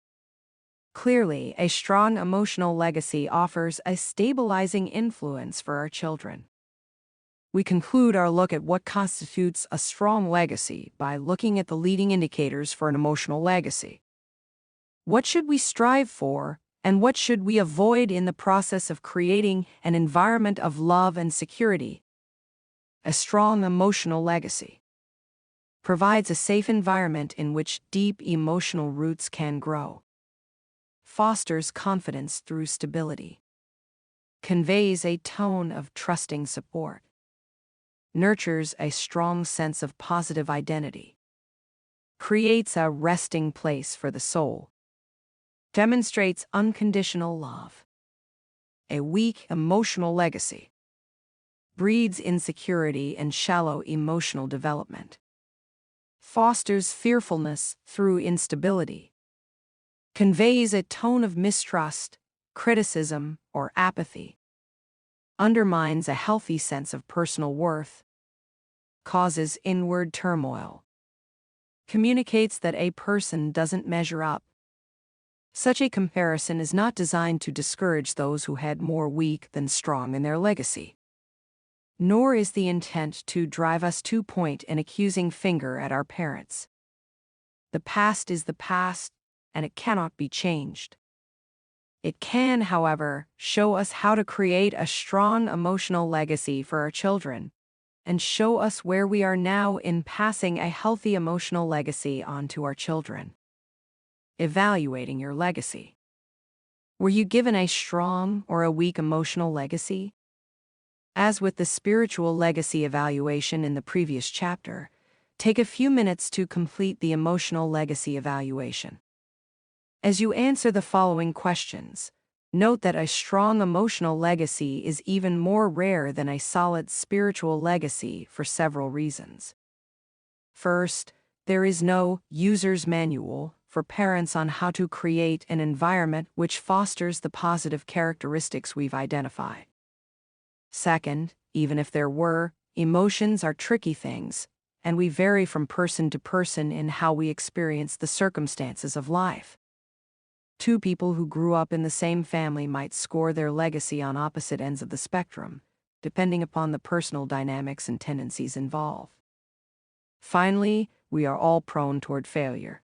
Clearly, a strong emotional legacy offers a stabilizing influence for our children. We conclude our look at what constitutes a strong legacy by looking at the leading indicators for an emotional legacy. What should we strive for, and what should we avoid in the process of creating an environment of love and security? A strong emotional legacy provides a safe environment in which deep emotional roots can grow. fosters confidence through stability, conveys a tone of trusting support, nurtures a strong sense of positive identity, creates a resting place for the soul, demonstrates unconditional love. A weak emotional legacy breeds insecurity and shallow emotional development, fosters fearfulness through instability, conveys a tone of mistrust, criticism, or apathy, undermines a healthy sense of personal worth, causes inward turmoil, communicates that a person doesn't measure up. Such a comparison is not designed to discourage those who had more weak than strong in their legacy. Nor is the intent to drive us to point an accusing finger at our parents. The past is the past, and it cannot be changed. It can, however, show us how to create a strong emotional legacy for our children, and show us where we are now in passing a healthy emotional legacy on to our children. Evaluating your legacy. Were you given a strong or a weak emotional legacy? As with the spiritual legacy evaluation in the previous chapter, take a few minutes to complete the emotional legacy evaluation. As you answer the following questions, note that a strong emotional legacy is even more rare than a solid spiritual legacy for several reasons. First, there is no user's manual for parents on how to create an environment which fosters the positive characteristics we've identified. Second, even if there were, emotions are tricky things, and we vary from person to person in how we experience the circumstances of life. Two people who grew up in the same family might score their legacy on opposite ends of the spectrum, depending upon the personal dynamics and tendencies involved. Finally, we are all prone toward failure.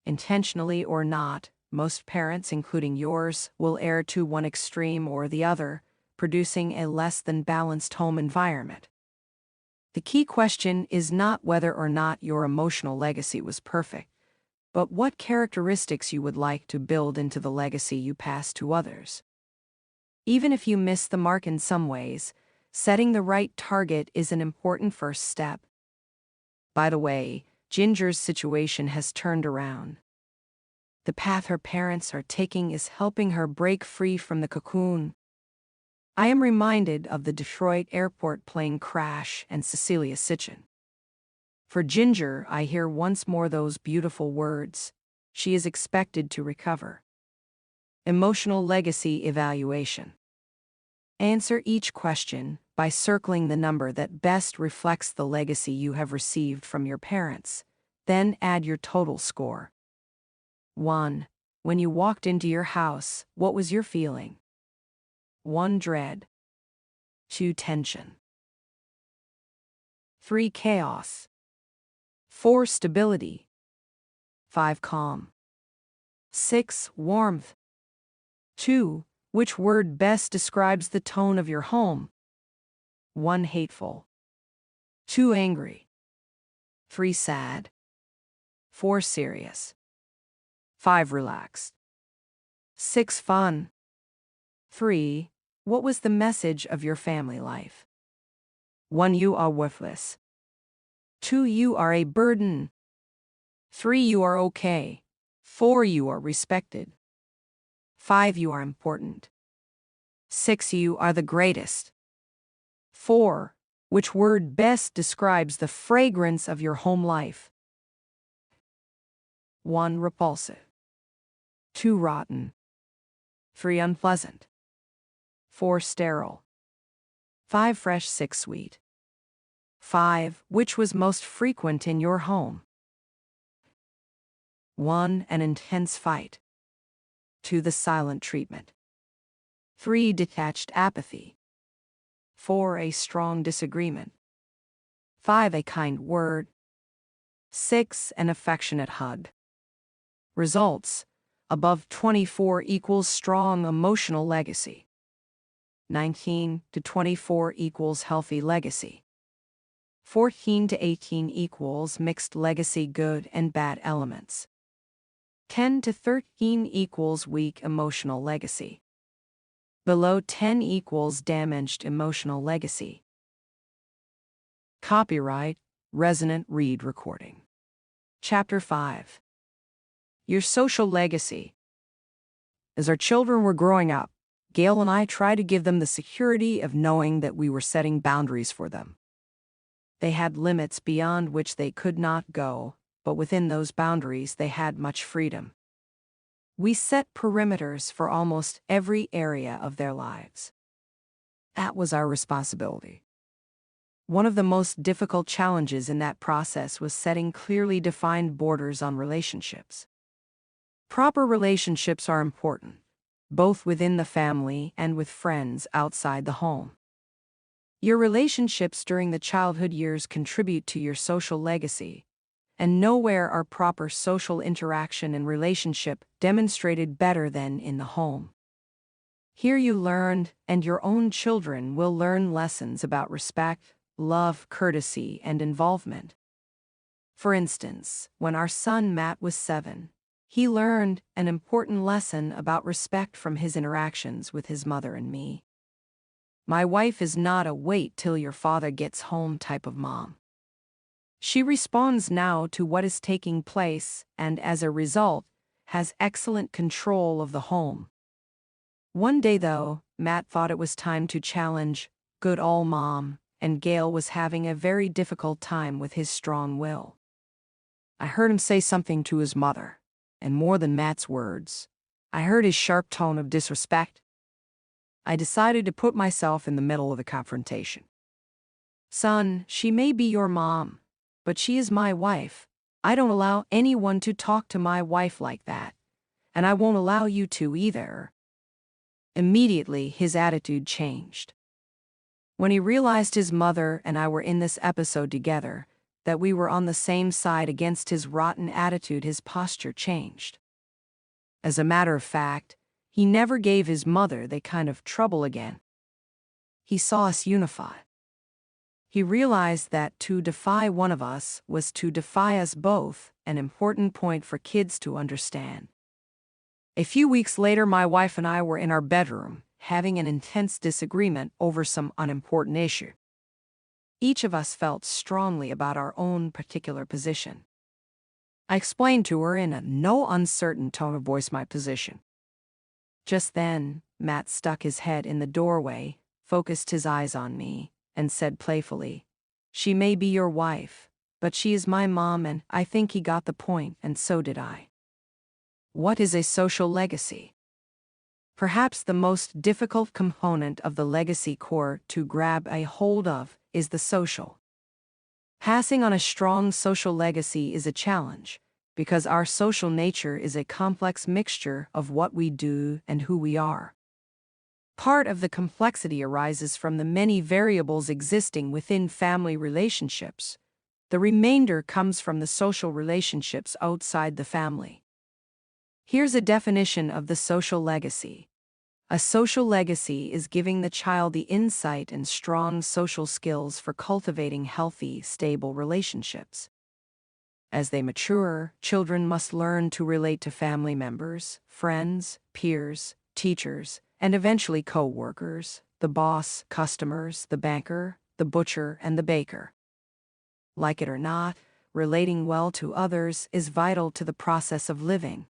Intentionally or not, most parents, including yours, will err to one extreme or the other, producing a less than balanced home environment. The key question is not whether or not your emotional legacy was perfect, but what characteristics you would like to build into the legacy you pass to others. Even if you miss the mark in some ways, setting the right target is an important first step. By the way, Ginger's situation has turned around. The path her parents are taking is helping her break free from the cocoon. I am reminded of the Detroit airport plane crash and Cecilia Sitchin. For Ginger, I hear once more those beautiful words: she is expected to recover. Emotional legacy evaluation. Answer each question by circling the number that best reflects the legacy you have received from your parents. Then add your total score. 1. When you walked into your house, what was your feeling? 1. Dread. 2. Tension. 3. Chaos. 4. Stability. 5. Calm. 6. Warmth. 2. Which word best describes the tone of your home? 1. Hateful. 2. Angry. 3. Sad. 4. Serious. 5. Relaxed. 6. Fun. 3. What was the message of your family life? 1. You are worthless. 2. You are a burden. 3. You are okay. 4. You are respected. 5. You are important. 6. You are the greatest. 4. Which word best describes the fragrance of your home life? 1. Repulsive. 2. Rotten. 3. Unpleasant. 4. Sterile. 5. Fresh. 6. Sweet. 5. Which was most frequent in your home? 1. An intense fight. 2. The silent treatment. 3. Detached apathy. 4. A strong disagreement. 5. A kind word. 6. An affectionate hug. Results: above 24 equals strong emotional legacy. 19 to 24 equals healthy legacy. 14 to 18 equals mixed legacy, good and bad elements. 10 to 13 equals weak emotional legacy. Below 10 equals damaged emotional legacy. Copyright, Resonant Read Recording. Chapter 5. Your Social Legacy. As our children were growing up, Gail and I tried to give them the security of knowing that we were setting boundaries for them. They had limits beyond which they could not go, but within those boundaries they had much freedom. We set perimeters for almost every area of their lives. That was our responsibility. One of the most difficult challenges in that process was setting clearly defined borders on relationships. Proper relationships are important, both within the family and with friends outside the home. Your relationships during the childhood years contribute to your social legacy, and nowhere are proper social interaction and relationship demonstrated better than in the home. Here you learned, and your own children will learn lessons about respect, love, courtesy, and involvement. For instance, when our son Matt was 7, he learned an important lesson about respect from his interactions with his mother and me. My wife is not a wait till your father gets home type of mom. She responds now to what is taking place and, as a result, has excellent control of the home. One day, though, Matt thought it was time to challenge good old mom, and Gail was having a very difficult time with his strong will. I heard him say something to his mother, and more than Matt's words, I heard his sharp tone of disrespect. I decided to put myself in the middle of the confrontation. Son, she may be your mom, but she is my wife. I don't allow anyone to talk to my wife like that, and I won't allow you to either. Immediately, his attitude changed. When he realized his mother and I were in this episode together, that we were on the same side against his rotten attitude, his posture changed. As a matter of fact, he never gave his mother that kind of trouble again. He saw us unify. He realized that to defy one of us was to defy us both, an important point for kids to understand. A few weeks later, my wife and I were in our bedroom, having an intense disagreement over some unimportant issue. Each of us felt strongly about our own particular position. I explained to her in a no uncertain tone of voice my position. Just then, Matt stuck his head in the doorway, focused his eyes on me, and said playfully, "She may be your wife, but she is my mom," and I think he got the point, and so did I. What is a social legacy? Perhaps the most difficult component of the legacy core to grab a hold of is the social. Passing on a strong social legacy is a challenge, because our social nature is a complex mixture of what we do and who we are. Part of the complexity arises from the many variables existing within family relationships. The remainder comes from the social relationships outside the family. Here's a definition of the social legacy. A social legacy is giving the child the insight and strong social skills for cultivating healthy, stable relationships. As they mature, children must learn to relate to family members, friends, peers, teachers, and eventually co-workers, the boss, customers, the banker, the butcher, and the baker. Like it or not, relating well to others is vital to the process of living.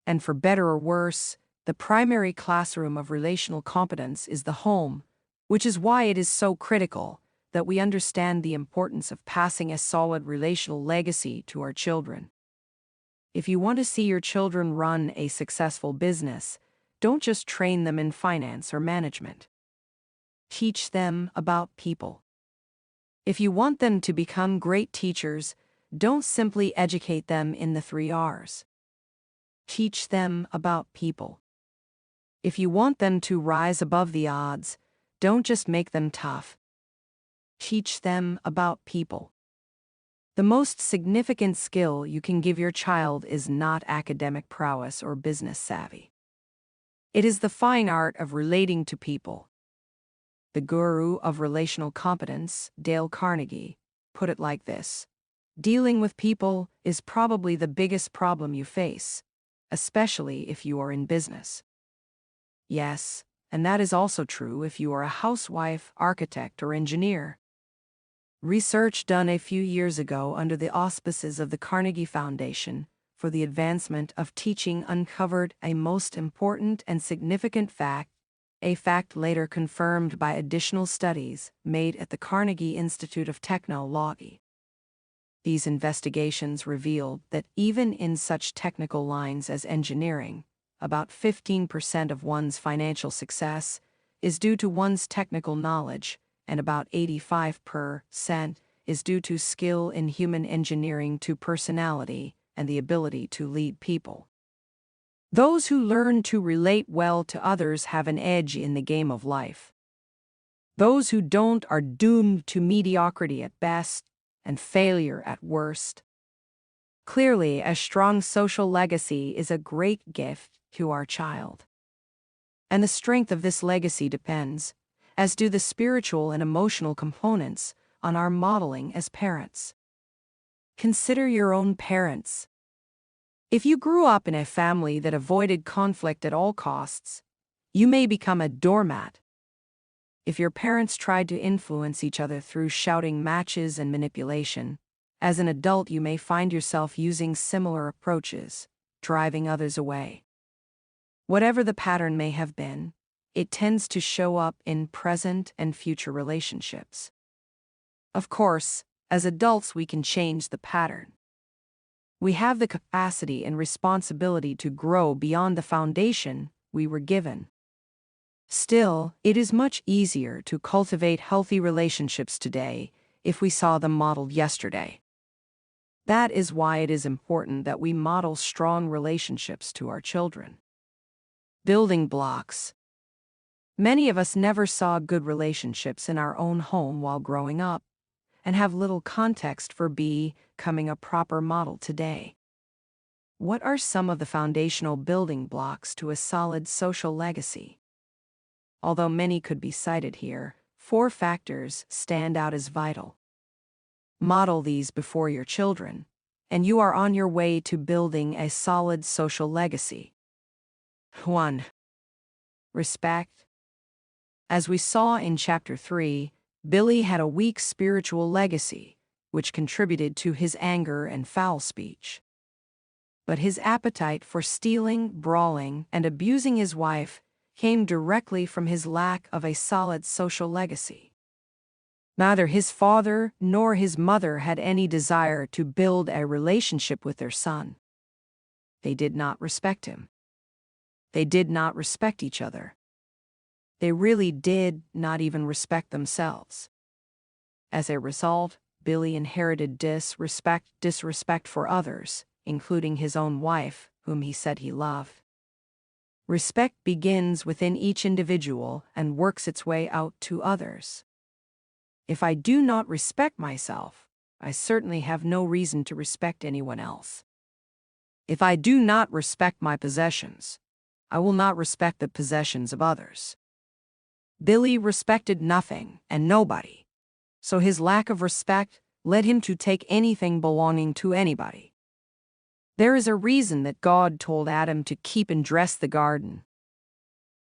And for better or worse, the primary classroom of relational competence is the home, which is why it is so critical that we understand the importance of passing a solid relational legacy to our children. If you want to see your children run a successful business, don't just train them in finance or management. Teach them about people. If you want them to become great teachers, don't simply educate them in the 3 R's. Teach them about people. If you want them to rise above the odds, don't just make them tough. Teach them about people. The most significant skill you can give your child is not academic prowess or business savvy. It is the fine art of relating to people. The guru of relational competence, Dale Carnegie, put it like this: Dealing with people is probably the biggest problem you face, especially if you are in business. Yes, and that is also true if you are a housewife, architect, or engineer. Research done a few years ago under the auspices of the Carnegie Foundation for the Advancement of Teaching uncovered a most important and significant fact, a fact later confirmed by additional studies made at the Carnegie Institute of Technology. These investigations revealed that even in such technical lines as engineering, about 15% of one's financial success is due to one's technical knowledge, and about 85% is due to skill in human engineering to personality and the ability to lead people. Those who learn to relate well to others have an edge in the game of life. Those who don't are doomed to mediocrity at best and failure at worst. Clearly, a strong social legacy is a great gift to our child. And the strength of this legacy depends, as do the spiritual and emotional components, on our modeling as parents. Consider your own parents. If you grew up in a family that avoided conflict at all costs, you may become a doormat. If your parents tried to influence each other through shouting matches and manipulation, as an adult you may find yourself using similar approaches, driving others away. Whatever the pattern may have been, it tends to show up in present and future relationships. Of course, as adults we can change the pattern. We have the capacity and responsibility to grow beyond the foundation we were given. Still, it is much easier to cultivate healthy relationships today if we saw them modeled yesterday. That is why it is important that we model strong relationships to our children. Building blocks. Many of us never saw good relationships in our own home while growing up, and have little context for becoming a proper model today. What are some of the foundational building blocks to a solid social legacy? Although many could be cited here, 4 factors stand out as vital. Model these before your children, and you are on your way to building a solid social legacy. 1. Respect. As we saw in Chapter 3, Billy had a weak spiritual legacy, which contributed to his anger and foul speech. But his appetite for stealing, brawling, and abusing his wife came directly from his lack of a solid social legacy. Neither his father nor his mother had any desire to build a relationship with their son. They did not respect him. They did not respect each other. They really did not even respect themselves. As a result, Billy inherited disrespect for others, including his own wife, whom he said he loved. Respect begins within each individual and works its way out to others. If I do not respect myself, I certainly have no reason to respect anyone else. If I do not respect my possessions, I will not respect the possessions of others. Billy respected nothing and nobody, so his lack of respect led him to take anything belonging to anybody. There is a reason that God told Adam to keep and dress the garden.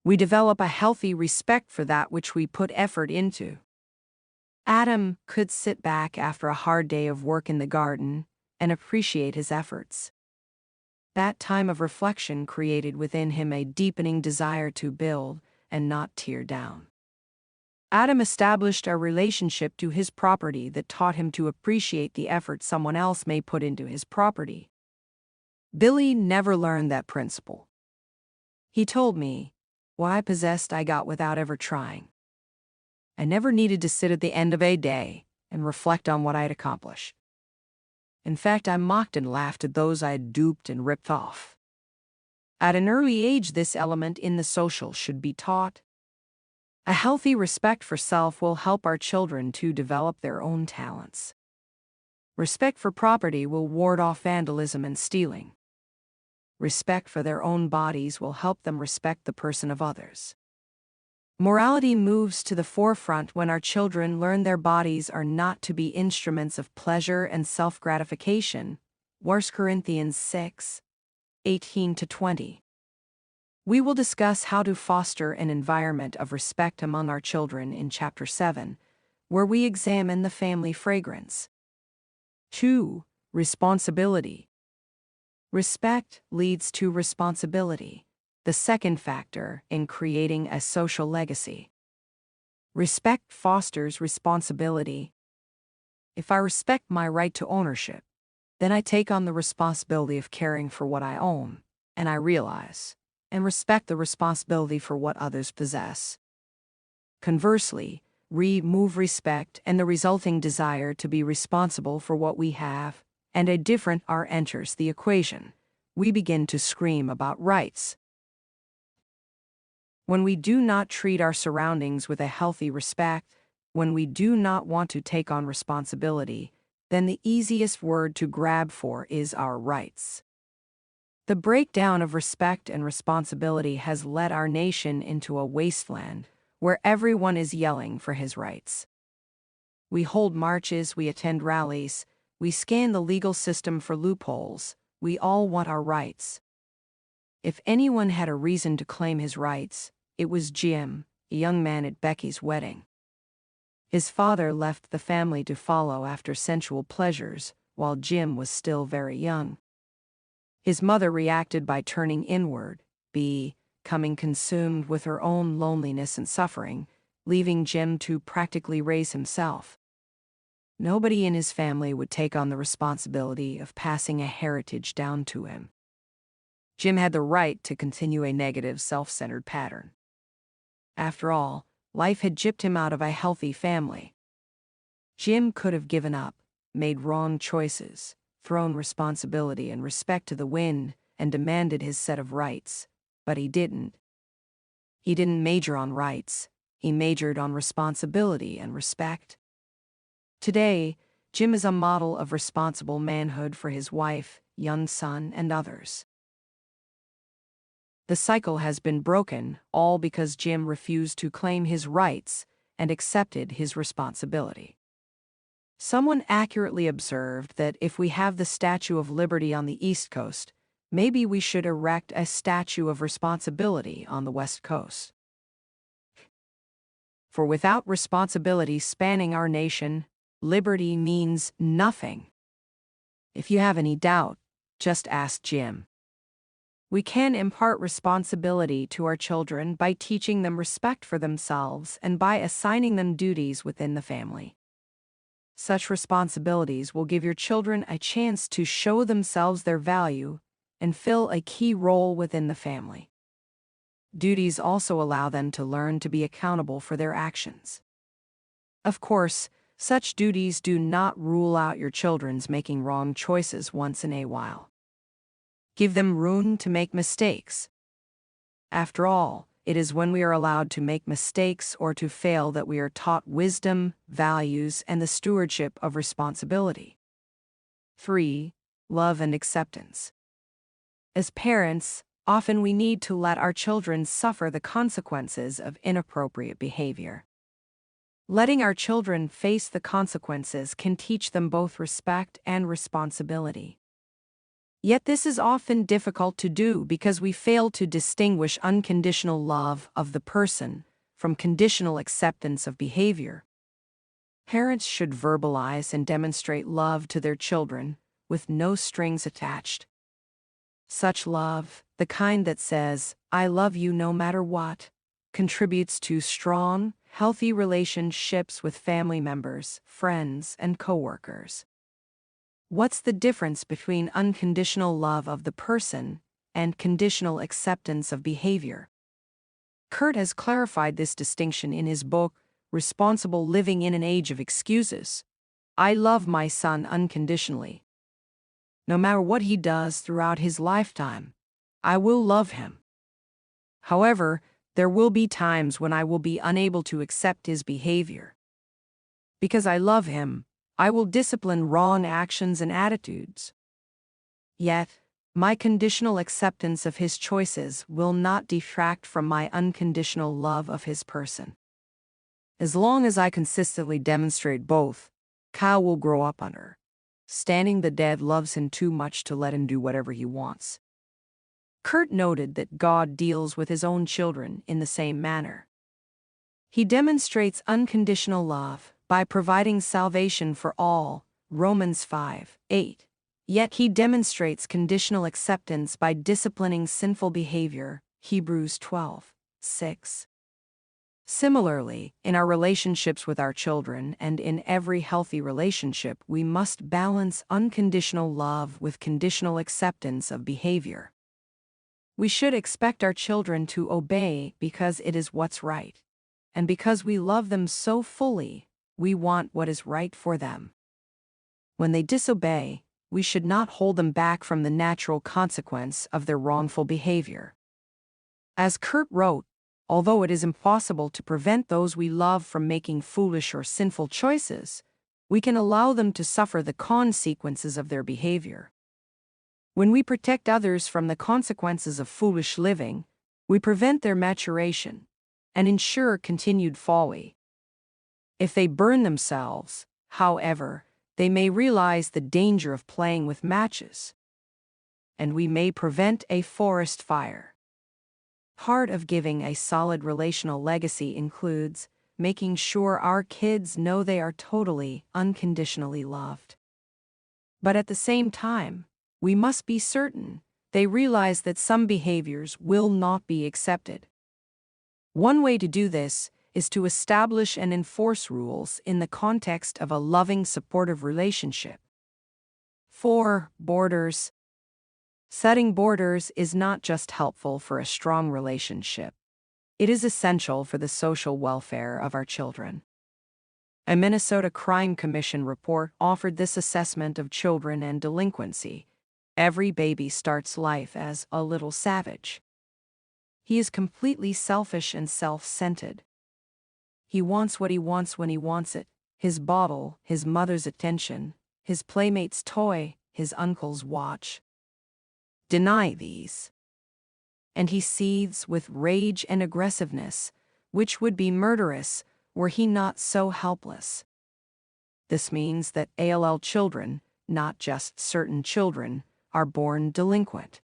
We develop a healthy respect for that which we put effort into. Adam could sit back after a hard day of work in the garden and appreciate his efforts. That time of reflection created within him a deepening desire to build and not tear down. Adam established a relationship to his property that taught him to appreciate the effort someone else may put into his property. Billy never learned that principle. He told me, "What I possessed I got without ever trying." I never needed to sit at the end of a day and reflect on what I had accomplished. In fact, I mocked and laughed at those I had duped and ripped off. At an early age, this element in the social should be taught. A healthy respect for self will help our children to develop their own talents. Respect for property will ward off vandalism and stealing. Respect for their own bodies will help them respect the person of others. Morality moves to the forefront when our children learn their bodies are not to be instruments of pleasure and self-gratification. 1 Corinthians 6:18-20. We will discuss how to foster an environment of respect among our children in Chapter 7, where we examine the family fragrance. 2. Responsibility. Respect leads to responsibility, the second factor in creating a social legacy. Respect fosters responsibility. If I respect my right to ownership, then I take on the responsibility of caring for what I own, and I realize and respect the responsibility for what others possess. Conversely, remove respect and the resulting desire to be responsible for what we have, and a different R enters the equation. We begin to scream about rights. When we do not treat our surroundings with a healthy respect, when we do not want to take on responsibility, then the easiest word to grab for is our rights. The breakdown of respect and responsibility has led our nation into a wasteland where everyone is yelling for his rights. We hold marches, we attend rallies, we scan the legal system for loopholes. We all want our rights. If anyone had a reason to claim his rights, it was Jim, a young man at Becky's wedding. His father left the family to follow after sensual pleasures, while Jim was still very young. His mother reacted by turning inward, becoming consumed with her own loneliness and suffering, leaving Jim to practically raise himself. Nobody in his family would take on the responsibility of passing a heritage down to him. Jim had the right to continue a negative, self-centered pattern. After all, life had gypped him out of a healthy family. Jim could have given up, made wrong choices, thrown responsibility and respect to the wind, and demanded his set of rights, but he didn't. He didn't major on rights, he majored on responsibility and respect. Today, Jim is a model of responsible manhood for his wife, young son, and others. The cycle has been broken, all because Jim refused to claim his rights and accepted his responsibility. Someone accurately observed that if we have the Statue of Liberty on the East Coast, maybe we should erect a statue of responsibility on the West Coast. For without responsibility spanning our nation, liberty means nothing. If you have any doubt, just ask Jim. We can impart responsibility to our children by teaching them respect for themselves and by assigning them duties within the family. Such responsibilities will give your children a chance to show themselves their value and fill a key role within the family. Duties also allow them to learn to be accountable for their actions. Of course, such duties do not rule out your children's making wrong choices once in a while. Give them room to make mistakes. After all, it is when we are allowed to make mistakes or to fail that we are taught wisdom, values, and the stewardship of responsibility. 3. Love and acceptance. As parents, often we need to let our children suffer the consequences of inappropriate behavior. Letting our children face the consequences can teach them both respect and responsibility. Yet this is often difficult to do because we fail to distinguish unconditional love of the person from conditional acceptance of behavior. Parents should verbalize and demonstrate love to their children with no strings attached. Such love, the kind that says, "I love you no matter what," contributes to strong, healthy relationships with family members, friends, and coworkers. What's the difference between unconditional love of the person and conditional acceptance of behavior? Kurt has clarified this distinction in his book, Responsible Living in an Age of Excuses. I love my son unconditionally. No matter what he does throughout his lifetime, I will love him. However, there will be times when I will be unable to accept his behavior. Because I love him, I will discipline wrong actions and attitudes. Yet, My conditional acceptance of his choices will not detract from my unconditional love of his person. As long as I consistently demonstrate both, Kyle will grow up understanding that Dad loves him too much to let him do whatever he wants. Kurt noted that God deals with his own children in the same manner. He demonstrates unconditional love by providing salvation for all, Romans 5:8. Yet he demonstrates conditional acceptance by disciplining sinful behavior, Hebrews 12:6. Similarly, in our relationships with our children and in every healthy relationship, we must balance unconditional love with conditional acceptance of behavior. We should expect our children to obey because it is what's right. And because we love them so fully, we want what is right for them. When they disobey, we should not hold them back from the natural consequence of their wrongful behavior. As Kurt wrote, although it is impossible to prevent those we love from making foolish or sinful choices, we can allow them to suffer the consequences of their behavior. When we protect others from the consequences of foolish living, we prevent their maturation and ensure continued folly. If they burn themselves, however, they may realize the danger of playing with matches, and we may prevent a forest fire. Part of giving a solid relational legacy includes making sure our kids know they are totally, unconditionally loved. But at the same time, we must be certain they realize that some behaviors will not be accepted. One way to do this is to establish and enforce rules in the context of a loving, supportive relationship. 4. Borders. Setting borders is not just helpful for a strong relationship. It is essential for the social welfare of our children. A Minnesota Crime Commission report offered this assessment of children and delinquency. Every baby starts life as a little savage. He is completely selfish and self-centered. He wants what he wants when he wants it: his bottle, his mother's attention, his playmate's toy, his uncle's watch. Deny these, and he seethes with rage and aggressiveness, which would be murderous were he not so helpless. This means that ALL children, not just certain children, are born delinquent.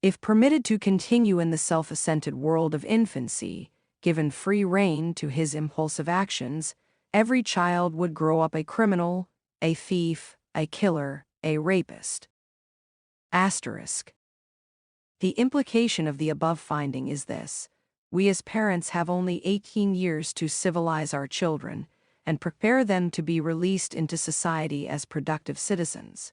If permitted to continue in the self-assented world of infancy, given free rein to his impulsive actions, every child would grow up a criminal, a thief, a killer, a rapist. Asterisk. The implication of the above finding is this: we as parents have only 18 years to civilize our children and prepare them to be released into society as productive citizens.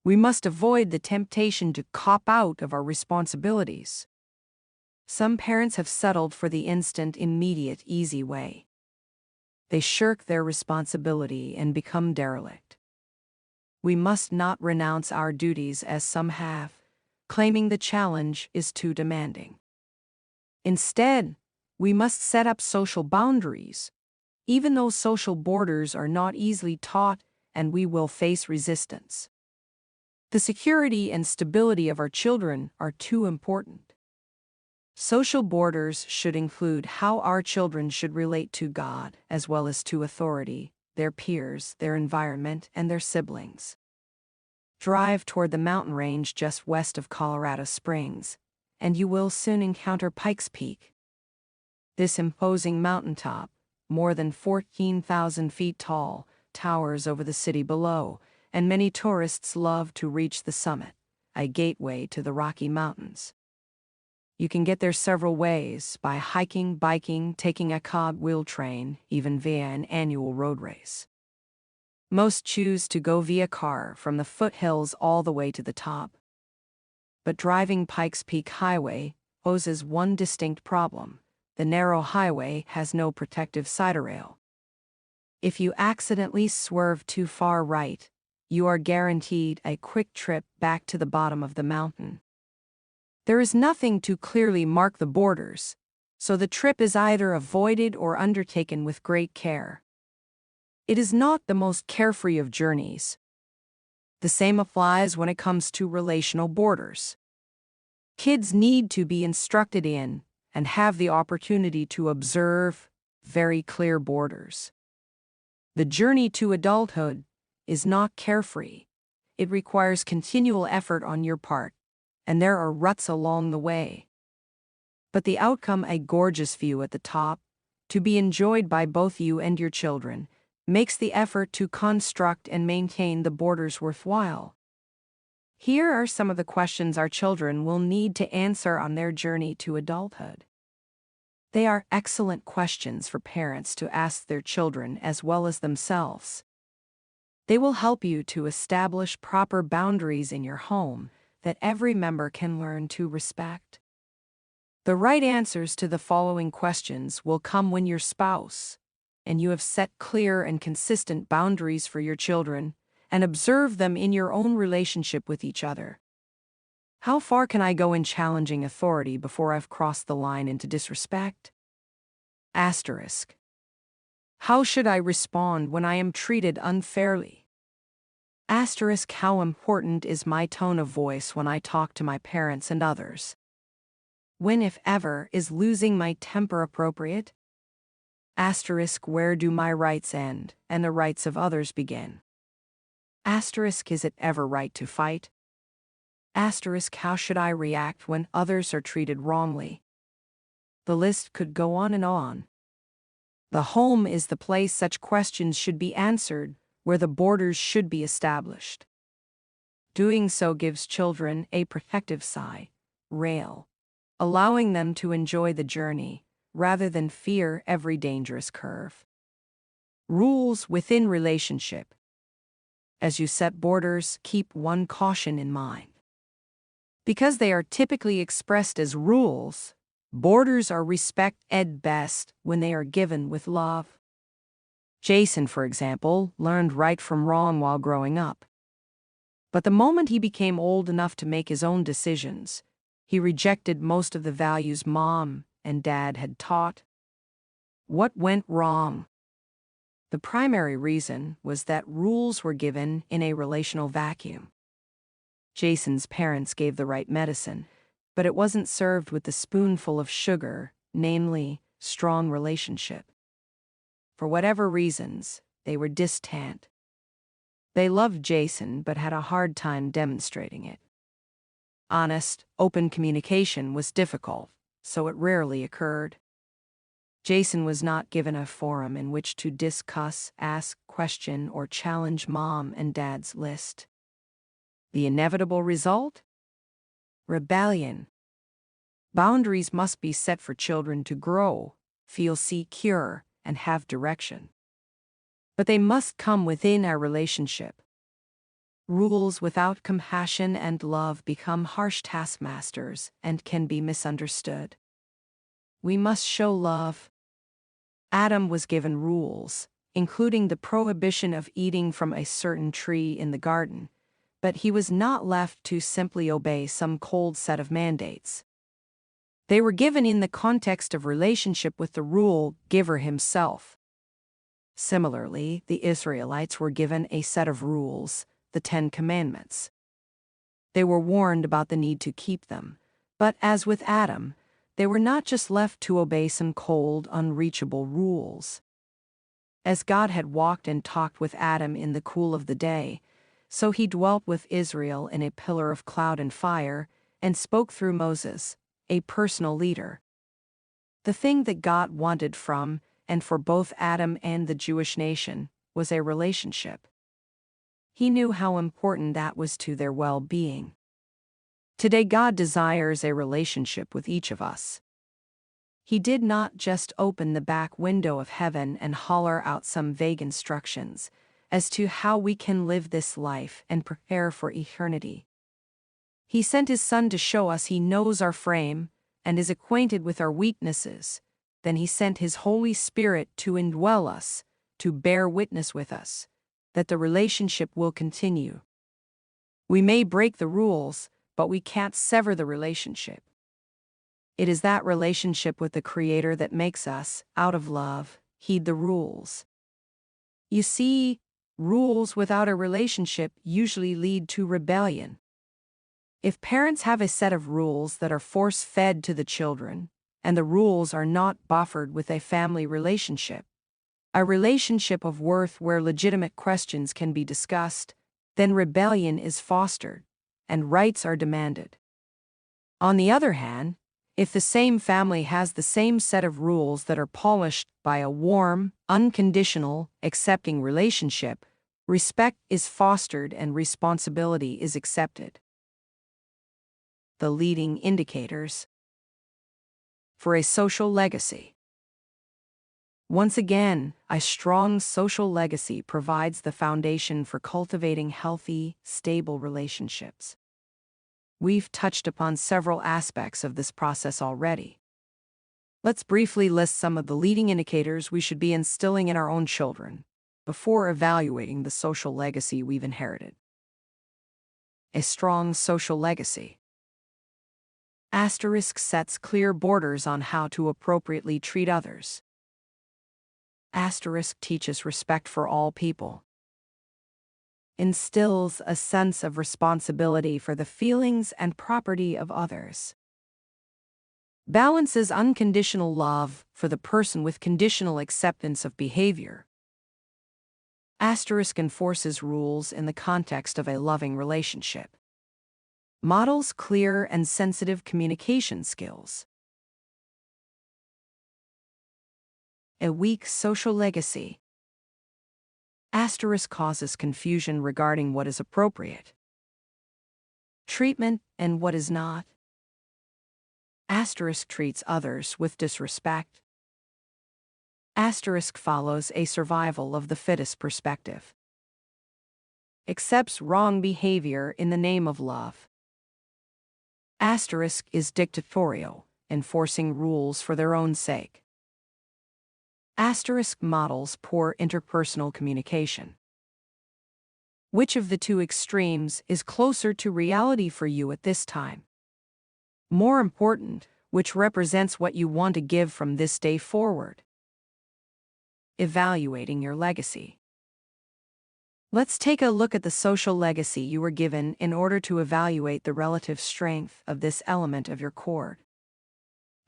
We must avoid the temptation to cop out of our responsibilities. Some parents have settled for the instant, immediate, easy way. They shirk their responsibility and become derelict. We must not renounce our duties as some have, claiming the challenge is too demanding. Instead, we must set up social boundaries, even though social borders are not easily taught and we will face resistance. The security and stability of our children are too important. Social borders should include how our children should relate to God as well as to authority, their peers, their environment, and their siblings. Drive toward the mountain range just west of Colorado Springs, and you will soon encounter Pikes Peak. This imposing mountaintop, more than 14,000 feet tall, towers over the city below, and many tourists love to reach the summit, a gateway to the Rocky Mountains. You can get there several ways: by hiking, biking, taking a cog-wheel train, even via an annual road race. Most choose to go via car from the foothills all the way to the top. But driving Pikes Peak Highway poses one distinct problem: the narrow highway has no protective side rail. If you accidentally swerve too far right, you are guaranteed a quick trip back to the bottom of the mountain. There is nothing to clearly mark the borders, so the trip is either avoided or undertaken with great care. It is not the most carefree of journeys. The same applies when it comes to relational borders. Kids need to be instructed in and have the opportunity to observe very clear borders. The journey to adulthood is not carefree. It requires continual effort on your part, and there are ruts along the way. But the outcome, a gorgeous view at the top, to be enjoyed by both you and your children, makes the effort to construct and maintain the borders worthwhile. Here are some of the questions our children will need to answer on their journey to adulthood. They are excellent questions for parents to ask their children as well as themselves. They will help you to establish proper boundaries in your home that every member can learn to respect. The right answers to the following questions will come when your spouse and you have set clear and consistent boundaries for your children and observe them in your own relationship with each other. How far can I go in challenging authority before I've crossed the line into disrespect? Asterisk. How should I respond when I am treated unfairly? Asterisk. How important is my tone of voice when I talk to my parents and others? When, if ever, is losing my temper appropriate? Asterisk. Where do my rights end and the rights of others begin? Asterisk. Is it ever right to fight? Asterisk. How should I react when others are treated wrongly? The list could go on and on. The home is the place such questions should be answered, where the borders should be established. Doing so gives children a protective rail, allowing them to enjoy the journey rather than fear every dangerous curve. Rules within relationship. As you set borders, keep one caution in mind. Because they are typically expressed as rules, borders are respected best when they are given with love. Jason, for example, learned right from wrong while growing up. But the moment he became old enough to make his own decisions, he rejected most of the values Mom and Dad had taught. What went wrong? The primary reason was that rules were given in a relational vacuum. Jason's parents gave the right medicine, but it wasn't served with the spoonful of sugar, namely, strong relationship. For whatever reasons, they were distant. They loved Jason but had a hard time demonstrating it. Honest, open communication was difficult, so it rarely occurred. Jason was not given a forum in which to discuss, ask, question, or challenge Mom and Dad's list. The inevitable result? Rebellion. Boundaries must be set for children to grow, feel secure, and have direction. But they must come within our relationship. Rules without compassion and love become harsh taskmasters and can be misunderstood. We must show love. Adam was given rules, including the prohibition of eating from a certain tree in the garden, but he was not left to simply obey some cold set of mandates. They were given in the context of relationship with the rule giver himself. Similarly, the Israelites were given a set of rules, the 10 Commandments. They were warned about the need to keep them, but as with Adam, they were not just left to obey some cold, unreachable rules. As God had walked and talked with Adam in the cool of the day, so he dwelt with Israel in a pillar of cloud and fire, and spoke through Moses, a personal leader. The thing that God wanted from and for both Adam and the Jewish nation was a relationship. He knew how important that was to their well-being. Today God desires a relationship with each of us. He did not just open the back window of heaven and holler out some vague instructions as to how we can live this life and prepare for eternity. He sent his Son to show us he knows our frame and is acquainted with our weaknesses. Then he sent his Holy Spirit to indwell us, to bear witness with us, that the relationship will continue. We may break the rules, but we can't sever the relationship. It is that relationship with the Creator that makes us, out of love, heed the rules. You see, Rules without a relationship usually lead to rebellion. If parents have a set of rules that are force-fed to the children, and the rules are not buffered with a family relationship, a relationship of worth where legitimate questions can be discussed, then rebellion is fostered, and rights are demanded. On the other hand, if the same family has the same set of rules that are polished by a warm, unconditional, accepting relationship, respect is fostered and responsibility is accepted. The leading indicators for a social legacy. Once again, a strong social legacy provides the foundation for cultivating healthy, stable relationships. We've touched upon several aspects of this process already. Let's briefly list some of the leading indicators we should be instilling in our own children before evaluating the social legacy we've inherited. A strong social legacy. Asterisk sets clear borders on how to appropriately treat others. Asterisk teaches respect for all people. Instills a sense of responsibility for the feelings and property of others. Balances unconditional love for the person with conditional acceptance of behavior. Asterisk enforces rules in the context of a loving relationship. Models clear and sensitive communication skills. A weak social legacy. Asterisk causes confusion regarding what is appropriate treatment and what is not. Asterisk treats others with disrespect. Asterisk follows a survival of the fittest perspective. Accepts wrong behavior in the name of love. Asterisk is dictatorial, enforcing rules for their own sake. Asterisk models poor interpersonal communication. Which of the two extremes is closer to reality for you at this time? More important, which represents what you want to give from this day forward? Evaluating your legacy. Let's take a look at the social legacy you were given in order to evaluate the relative strength of this element of your cord.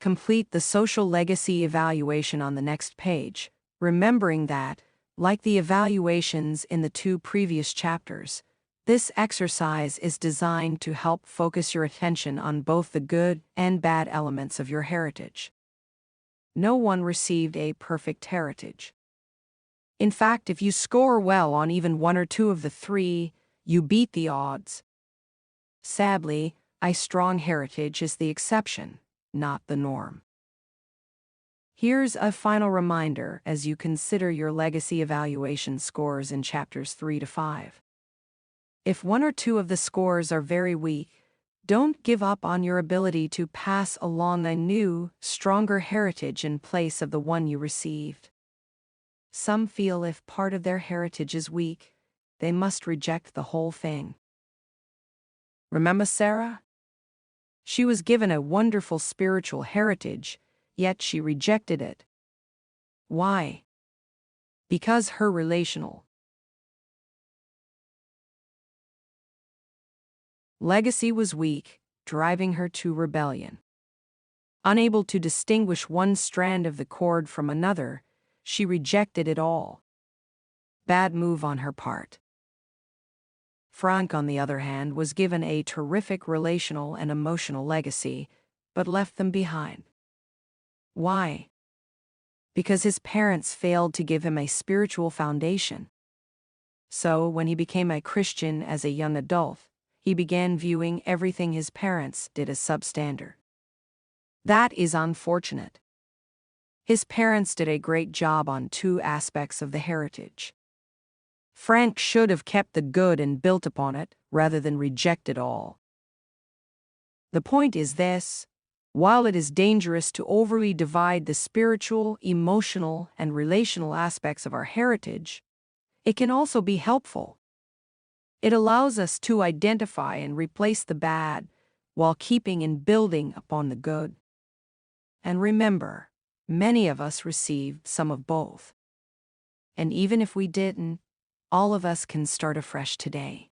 Complete the social legacy evaluation on the next page, remembering that, like the evaluations in the 2 previous chapters, this exercise is designed to help focus your attention on both the good and bad elements of your heritage. No one received a perfect heritage. In fact, if you score well on even 1 or 2 of the 3, you beat the odds. Sadly, a strong heritage is the exception, not the norm. Here's a final reminder as you consider your legacy evaluation scores in chapters 3 to 5. If 1 or 2 of the scores are very weak, don't give up on your ability to pass along a new, stronger heritage in place of the one you received. Some feel if part of their heritage is weak, they must reject the whole thing. Remember Sarah? She was given a wonderful spiritual heritage, yet she rejected it. Why? Because her relational legacy was weak, driving her to rebellion. Unable to distinguish one strand of the cord from another, she rejected it all. Bad move on her part. Frank, on the other hand, was given a terrific relational and emotional legacy, but left them behind. Why? Because his parents failed to give him a spiritual foundation. So, when he became a Christian as a young adult, he began viewing everything his parents did as substandard. That is unfortunate. His parents did a great job on 2 aspects of the heritage. Frank should have kept the good and built upon it, rather than reject it all. The point is this: while it is dangerous to overly divide the spiritual, emotional, and relational aspects of our heritage, it can also be helpful. It allows us to identify and replace the bad, while keeping and building upon the good. And remember, many of us received some of both. And even if we didn't, all of us can start afresh today.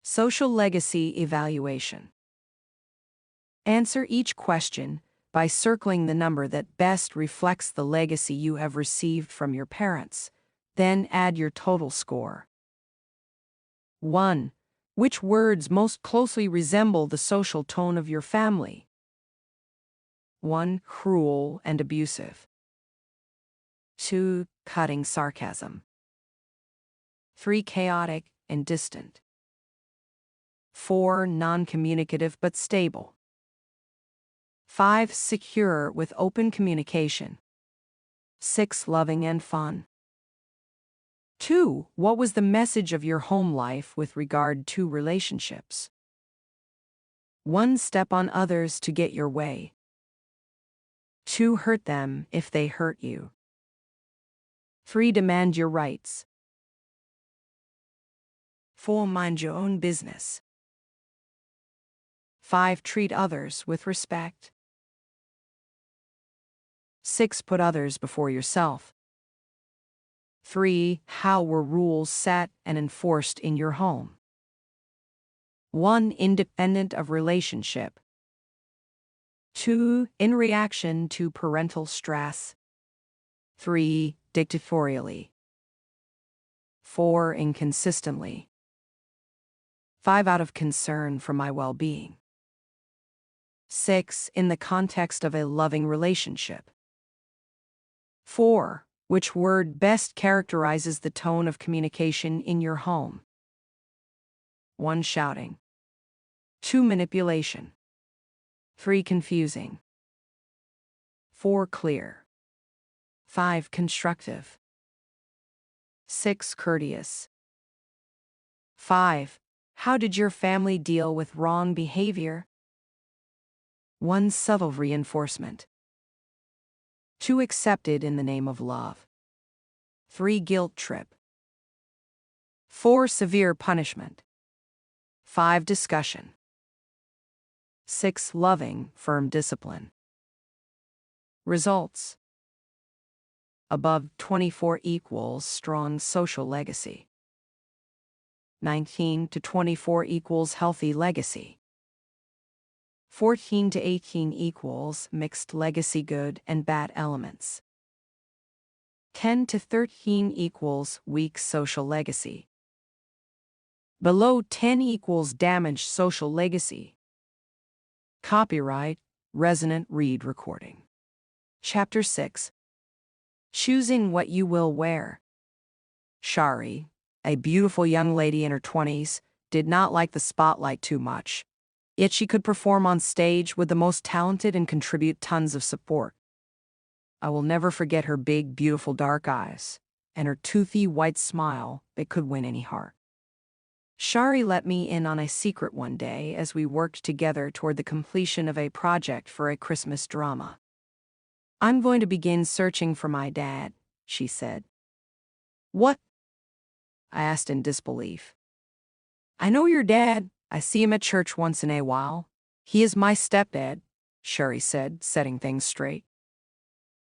Social legacy evaluation. Answer each question by circling the number that best reflects the legacy you have received from your parents. Then add your total score. 1. Which words most closely resemble the social tone of your family? 1. Cruel and abusive. 2. Cutting sarcasm. 3. Chaotic and distant. 4. Non-communicative but stable. 5. Secure with open communication. 6. Loving and fun. 2. What was the message of your home life with regard to relationships? 1. Step on others to get your way. 2. Hurt them if they hurt you. 3. Demand your rights. 4. Mind your own business. 5. Treat others with respect. 6. Put others before yourself. 3. How were rules set and enforced in your home? 1. Independent of relationship. 2. In reaction to parental stress. 3. Dictatorially. 4. Inconsistently. 5. Out of concern for my well-being. 6. In the context of a loving relationship. 4. Which word best characterizes the tone of communication in your home? 1. Shouting. 2. Manipulation. 3. Confusing. 4. Clear. 5. Constructive. 6. Courteous. 5. How did your family deal with wrong behavior? 1. Subtle reinforcement. 2. Accepted in the name of love. 3. Guilt trip. 4. Severe punishment. 5. Discussion. 6. Loving, firm discipline. Results. Above 24 equals strong social legacy. 19 to 24 equals healthy legacy. 14 to 18 equals mixed legacy good and bad elements. 10 to 13 equals weak social legacy. Below 10 equals damaged social legacy. Copyright, Resonant Read Recording. Chapter 6. Choosing what you will wear. Shari, a beautiful young lady in her 20s, did not like the spotlight too much. Yet she could perform on stage with the most talented and contribute tons of support. I will never forget her big, beautiful dark eyes and her toothy white smile that could win any heart. Shari let me in on a secret one day as we worked together toward the completion of a project for a Christmas drama. "I'm going to begin searching for my dad," she said. "What?" I asked in disbelief. "I know your dad. I see him at church once in a while. He is my stepdad," Shari said, setting things straight.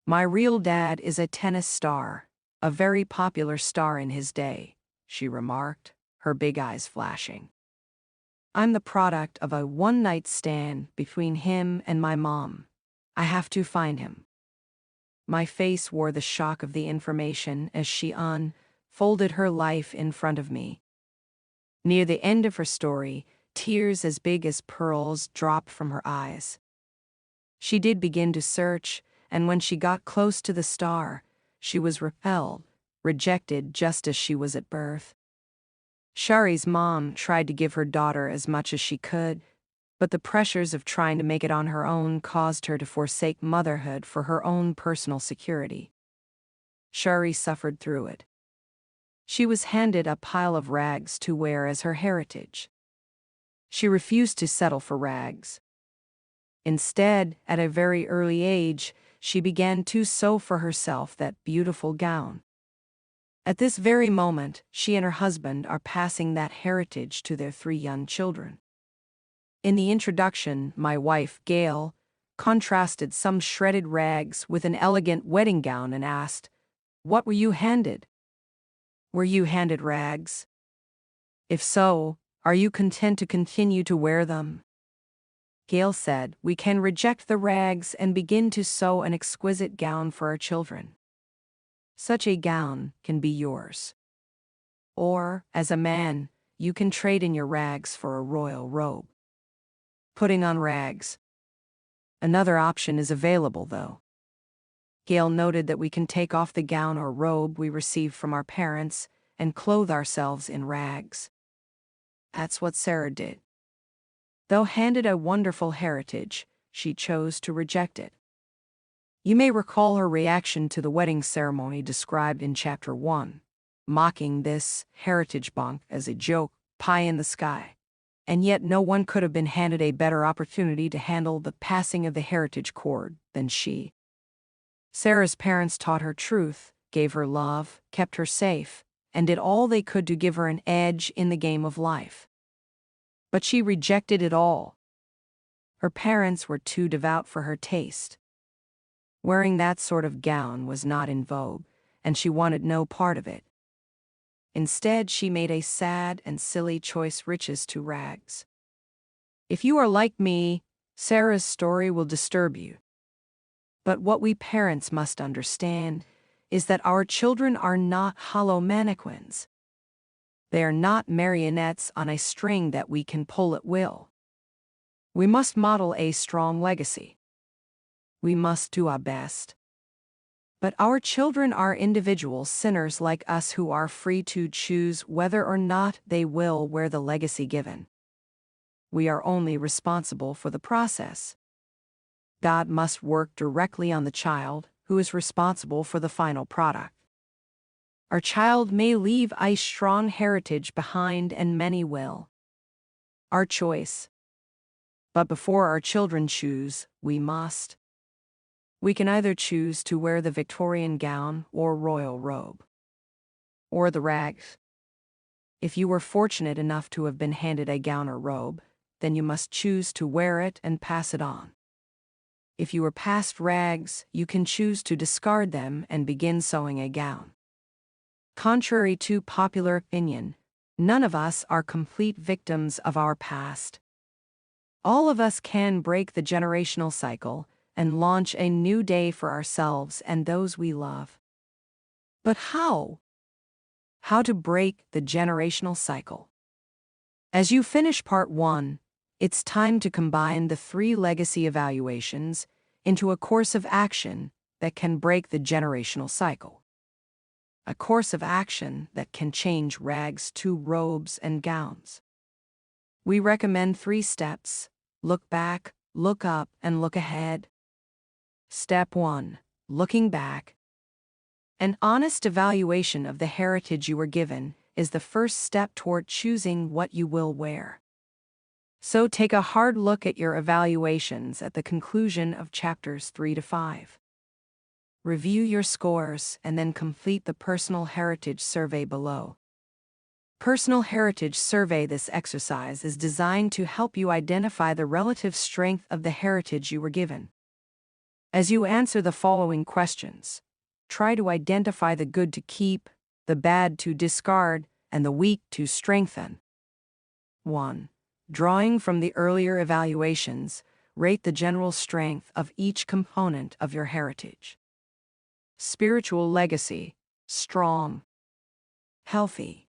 "My real dad is a tennis star, a very popular star in his day," she remarked, her big eyes flashing. "I'm the product of a one-night stand between him and my mom. I have to find him." My face wore the shock of the information as she unfolded her life in front of me. Near the end of her story, tears as big as pearls dropped from her eyes. She did begin to search, and when she got close to the star, she was repelled, rejected just as she was at birth. Shari's mom tried to give her daughter as much as she could, but the pressures of trying to make it on her own caused her to forsake motherhood for her own personal security. Shari suffered through it. She was handed a pile of rags to wear as her heritage. She refused to settle for rags. Instead, at a very early age, she began to sew for herself that beautiful gown. At this very moment, she and her husband are passing that heritage to their 3 young children. In the introduction, my wife, Gail, contrasted some shredded rags with an elegant wedding gown and asked, "What were you handed?" Were you handed rags? If so, are you content to continue to wear them? Gail said, we can reject the rags and begin to sew an exquisite gown for our children. Such a gown can be yours. Or, as a man, you can trade in your rags for a royal robe. Putting on rags. Another option is available, though. Gail noted that we can take off the gown or robe we received from our parents and clothe ourselves in rags. That's what Sarah did. Though handed a wonderful heritage, she chose to reject it. You may recall her reaction to the wedding ceremony described in Chapter 1, mocking this heritage bunk as a joke, pie in the sky. And yet no one could have been handed a better opportunity to handle the passing of the heritage cord than she. Sarah's parents taught her truth, gave her love, kept her safe, and did all they could to give her an edge in the game of life. But she rejected it all. Her parents were too devout for her taste. Wearing that sort of gown was not in vogue, and she wanted no part of it. Instead, she made a sad and silly choice, riches to rags. If you are like me, Sarah's story will disturb you. But what we parents must understand is that our children are not hollow mannequins. They are not marionettes on a string that we can pull at will. We must model a strong legacy. We must do our best. But our children are individual sinners like us who are free to choose whether or not they will wear the legacy given. We are only responsible for the process. God must work directly on the child, who is responsible for the final product. Our child may leave a strong heritage behind, and many will. Our choice. But before our children choose, we must. We can either choose to wear the Victorian gown or royal robe. Or the rags. If you were fortunate enough to have been handed a gown or robe, then you must choose to wear it and pass it on. If you were passed rags, you can choose to discard them and begin sewing a gown. Contrary to popular opinion, none of us are complete victims of our past. All of us can break the generational cycle and launch a new day for ourselves and those we love. But how? How to break the generational cycle? As you finish Part 1, it's time to combine the 3 legacy evaluations into a course of action that can break the generational cycle. A course of action that can change rags to robes and gowns. We recommend 3 steps: look back, look up, and look ahead. Step 1. Looking back. An honest evaluation of the heritage you were given is the first step toward choosing what you will wear. So take a hard look at your evaluations at the conclusion of chapters 3 to 5. Review your scores and then complete the Personal Heritage Survey below. Personal Heritage Survey. This exercise is designed to help you identify the relative strength of the heritage you were given. As you answer the following questions, try to identify the good to keep, the bad to discard, and the weak to strengthen. 1. Drawing from the earlier evaluations, rate the general strength of each component of your heritage. Spiritual legacy: strong, healthy,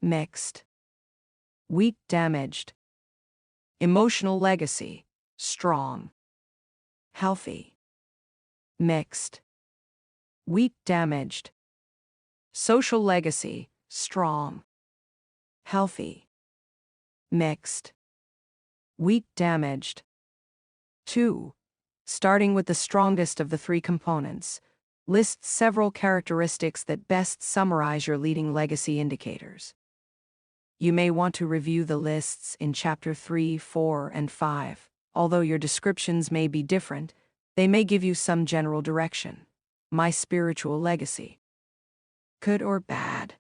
mixed, weak, damaged. Emotional legacy: strong, healthy, mixed, weak, damaged. Social legacy: strong, healthy, mixed, weak, damaged. 2. Starting with the strongest of the 3 components, list several characteristics that best summarize your leading legacy indicators. You may want to review the lists in Chapter 3, 4, and 5. Although your descriptions may be different, they may give you some general direction. My spiritual legacy. Good or bad?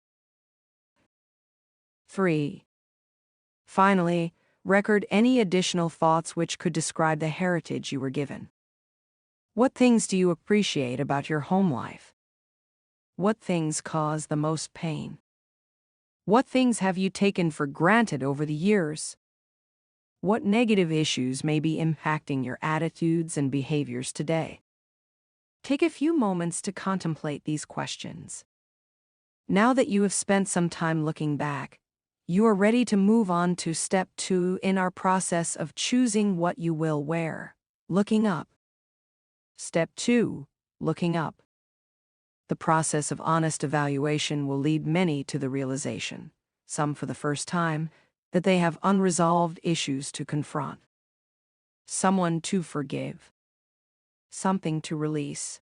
3. Finally, record any additional thoughts which could describe the heritage you were given. What things do you appreciate about your home life? What things cause the most pain? What things have you taken for granted over the years? What negative issues may be impacting your attitudes and behaviors today? Take a few moments to contemplate these questions. Now that you have spent some time looking back, you are ready to move on to step 2 in our process of choosing what you will wear. Looking up. Step 2. Looking up. The process of honest evaluation will lead many to the realization, some for the first time, that they have unresolved issues to confront. Someone to forgive. Something to release.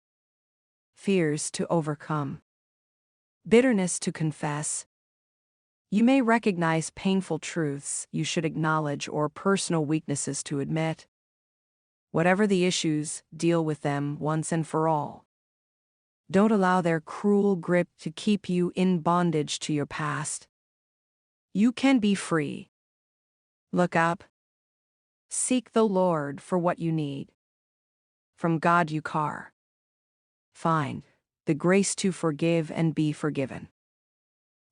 Fears to overcome. Bitterness to confess. You may recognize painful truths you should acknowledge or personal weaknesses to admit. Whatever the issues, deal with them once and for all. Don't allow their cruel grip to keep you in bondage to your past. You can be free. Look up. Seek the Lord for what you need. From God you car. Find the grace to forgive and be forgiven.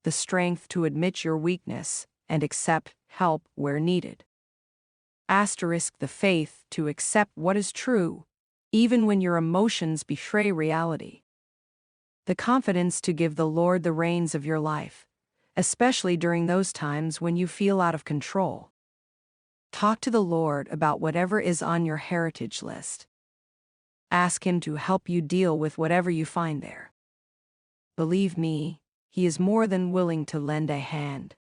The strength to admit your weakness and accept help where needed. Asterisk the faith to accept what is true, even when your emotions betray reality. The confidence to give the Lord the reins of your life, especially during those times when you feel out of control. Talk to the Lord about whatever is on your heritage list. Ask Him to help you deal with whatever you find there. Believe me, He is more than willing to lend a hand.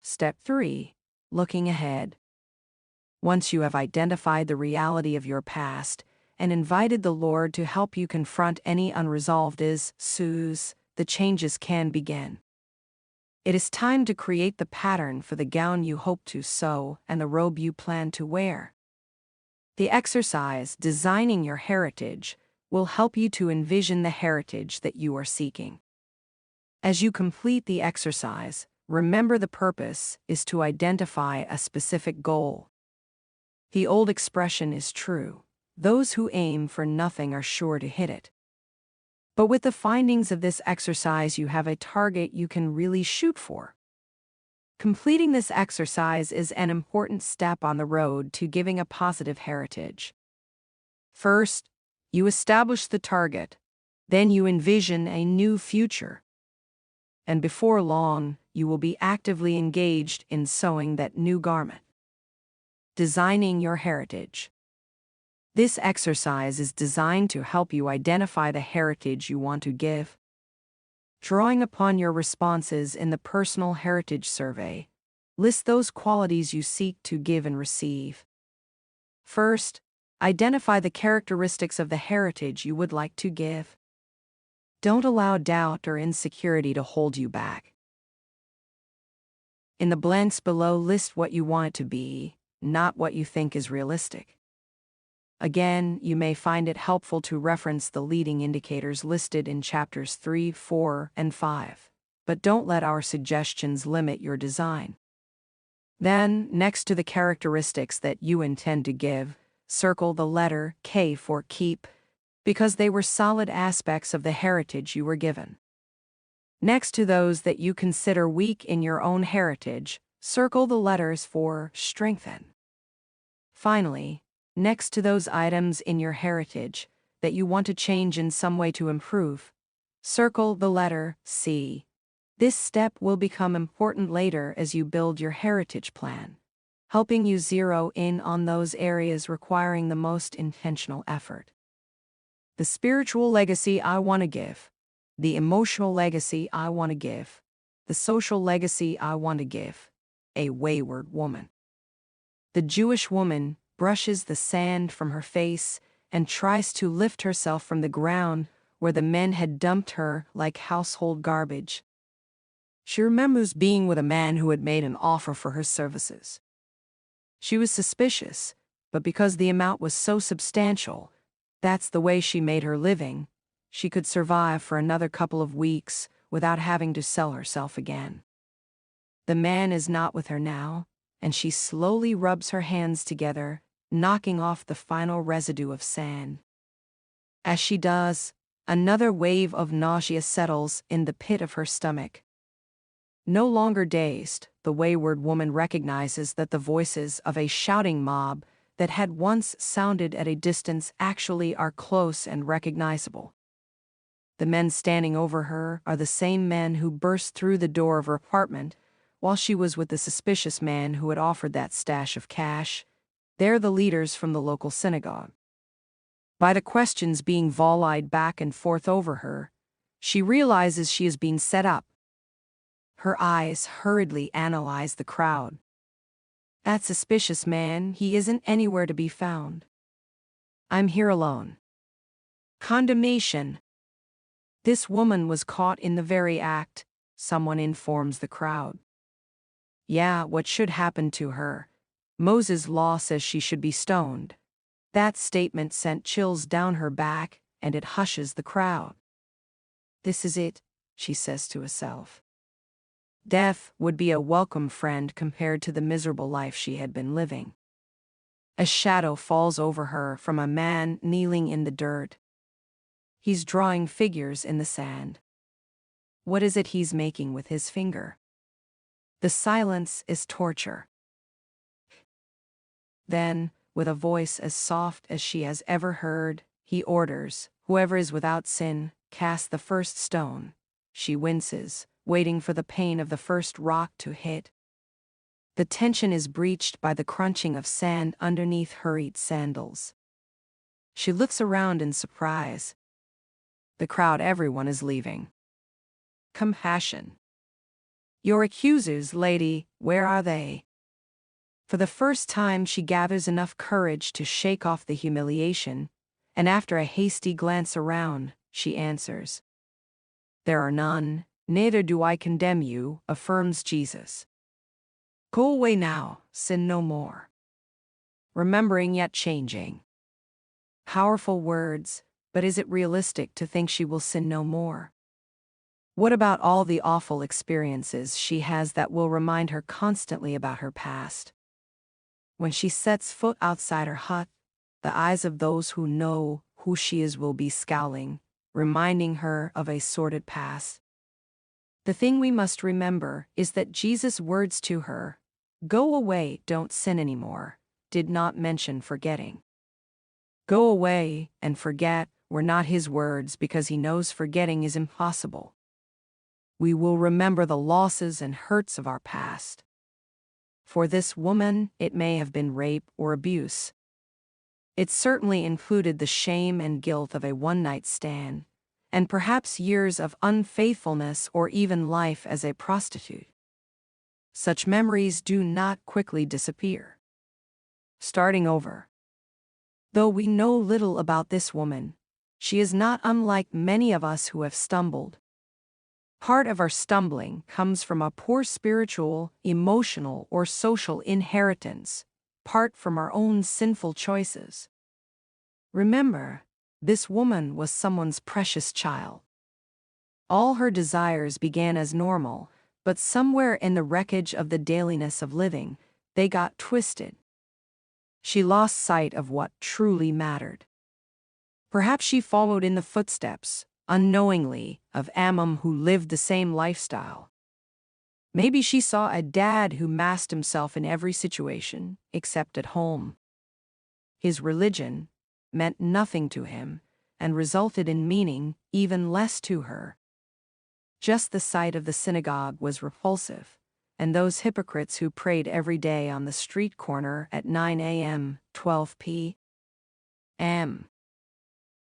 Step 3. Looking ahead. Once you have identified the reality of your past and invited the Lord to help you confront any unresolved issues, the changes can begin. It is time to create the pattern for the gown you hope to sew and the robe you plan to wear. The exercise, Designing Your Heritage, will help you to envision the heritage that you are seeking. As you complete the exercise, remember the purpose is to identify a specific goal. The old expression is true: those who aim for nothing are sure to hit it. But with the findings of this exercise, you have a target you can really shoot for. Completing this exercise is an important step on the road to giving a positive heritage. First, you establish the target, then you envision a new future. And before long, you will be actively engaged in sewing that new garment. Designing your heritage. This exercise is designed to help you identify the heritage you want to give. Drawing upon your responses in the Personal Heritage Survey, list those qualities you seek to give and receive. First, identify the characteristics of the heritage you would like to give. Don't allow doubt or insecurity to hold you back. In the blanks below, list what you want it to be, not what you think is realistic. Again, you may find it helpful to reference the leading indicators listed in chapters 3, 4, and 5, but don't let our suggestions limit your design. Then, next to the characteristics that you intend to give, circle the letter K for keep, because they were solid aspects of the heritage you were given. Next to those that you consider weak in your own heritage, circle the letters for strengthen. Finally, next to those items in your heritage that you want to change in some way to improve, circle the letter C. This step will become important later as you build your heritage plan, helping you zero in on those areas requiring the most intentional effort. The spiritual legacy I want to give, the emotional legacy I want to give, the social legacy I want to give, a wayward woman. The Jewish woman brushes the sand from her face and tries to lift herself from the ground where the men had dumped her like household garbage. She remembers being with a man who had made an offer for her services. She was suspicious, but because the amount was so substantial, that's the way she made her living, she could survive for another couple of weeks without having to sell herself again. The man is not with her now, and she slowly rubs her hands together, knocking off the final residue of sand. As she does, Another wave of nausea settles in the pit of her stomach. No longer dazed, the wayward woman recognizes that the voices of a shouting mob that had once sounded at a distance actually are close and recognizable. The men standing over her are the same men who burst through the door of her apartment while she was with the suspicious man who had offered that stash of cash. They're the leaders from the local synagogue. By the questions being volleyed back and forth over her, she realizes she is being set up. Her eyes hurriedly analyze the crowd. That suspicious man, he isn't anywhere to be found. I'm here alone. Condemnation. This woman was caught in the very act, someone informs the crowd. Yeah, what should happen to her? Moses' law says she should be stoned. That statement sent chills down her back, and it hushes the crowd. This is it, she says to herself. Death would be a welcome friend compared to the miserable life she had been living. A shadow falls over her from a man kneeling in the dirt. He's drawing figures in the sand. What is it he's making with his finger? The silence is torture. Then, with a voice as soft as she has ever heard, he orders, "Whoever is without sin, cast the first stone." She winces, waiting for the pain of the first rock to hit. The tension is breached by the crunching of sand underneath hurried sandals. She looks around in surprise. The crowd, everyone is leaving. Compassion. Your accusers, lady, where are they? For the first time she gathers enough courage to shake off the humiliation, and after a hasty glance around, she answers. There are none, neither do I condemn you, affirms Jesus. Go away now, sin no more. Remembering yet changing. Powerful words, but is it realistic to think she will sin no more? What about all the awful experiences she has that will remind her constantly about her past? When she sets foot outside her hut, the eyes of those who know who she is will be scowling, reminding her of a sordid past. The thing we must remember is that Jesus' words to her, "Go away, don't sin anymore," did not mention forgetting. Go away and forget were not his words because he knows forgetting is impossible. We will remember the losses and hurts of our past. For this woman, it may have been rape or abuse. It certainly included the shame and guilt of a one-night stand, and perhaps years of unfaithfulness or even life as a prostitute. Such memories do not quickly disappear. Starting over. Though we know little about this woman, she is not unlike many of us who have stumbled. Part of our stumbling comes from a poor spiritual, emotional, or social inheritance, part from our own sinful choices. Remember, this woman was someone's precious child. All her desires began as normal, but somewhere in the wreckage of the dailiness of living, they got twisted. She lost sight of what truly mattered. Perhaps she followed in the footsteps, unknowingly, of Ammon who lived the same lifestyle. Maybe she saw a dad who masked himself in every situation, except at home. His religion meant nothing to him, and resulted in meaning even less to her. Just the sight of the synagogue was repulsive, and those hypocrites who prayed every day on the street corner at 9 a.m., 12 p.m.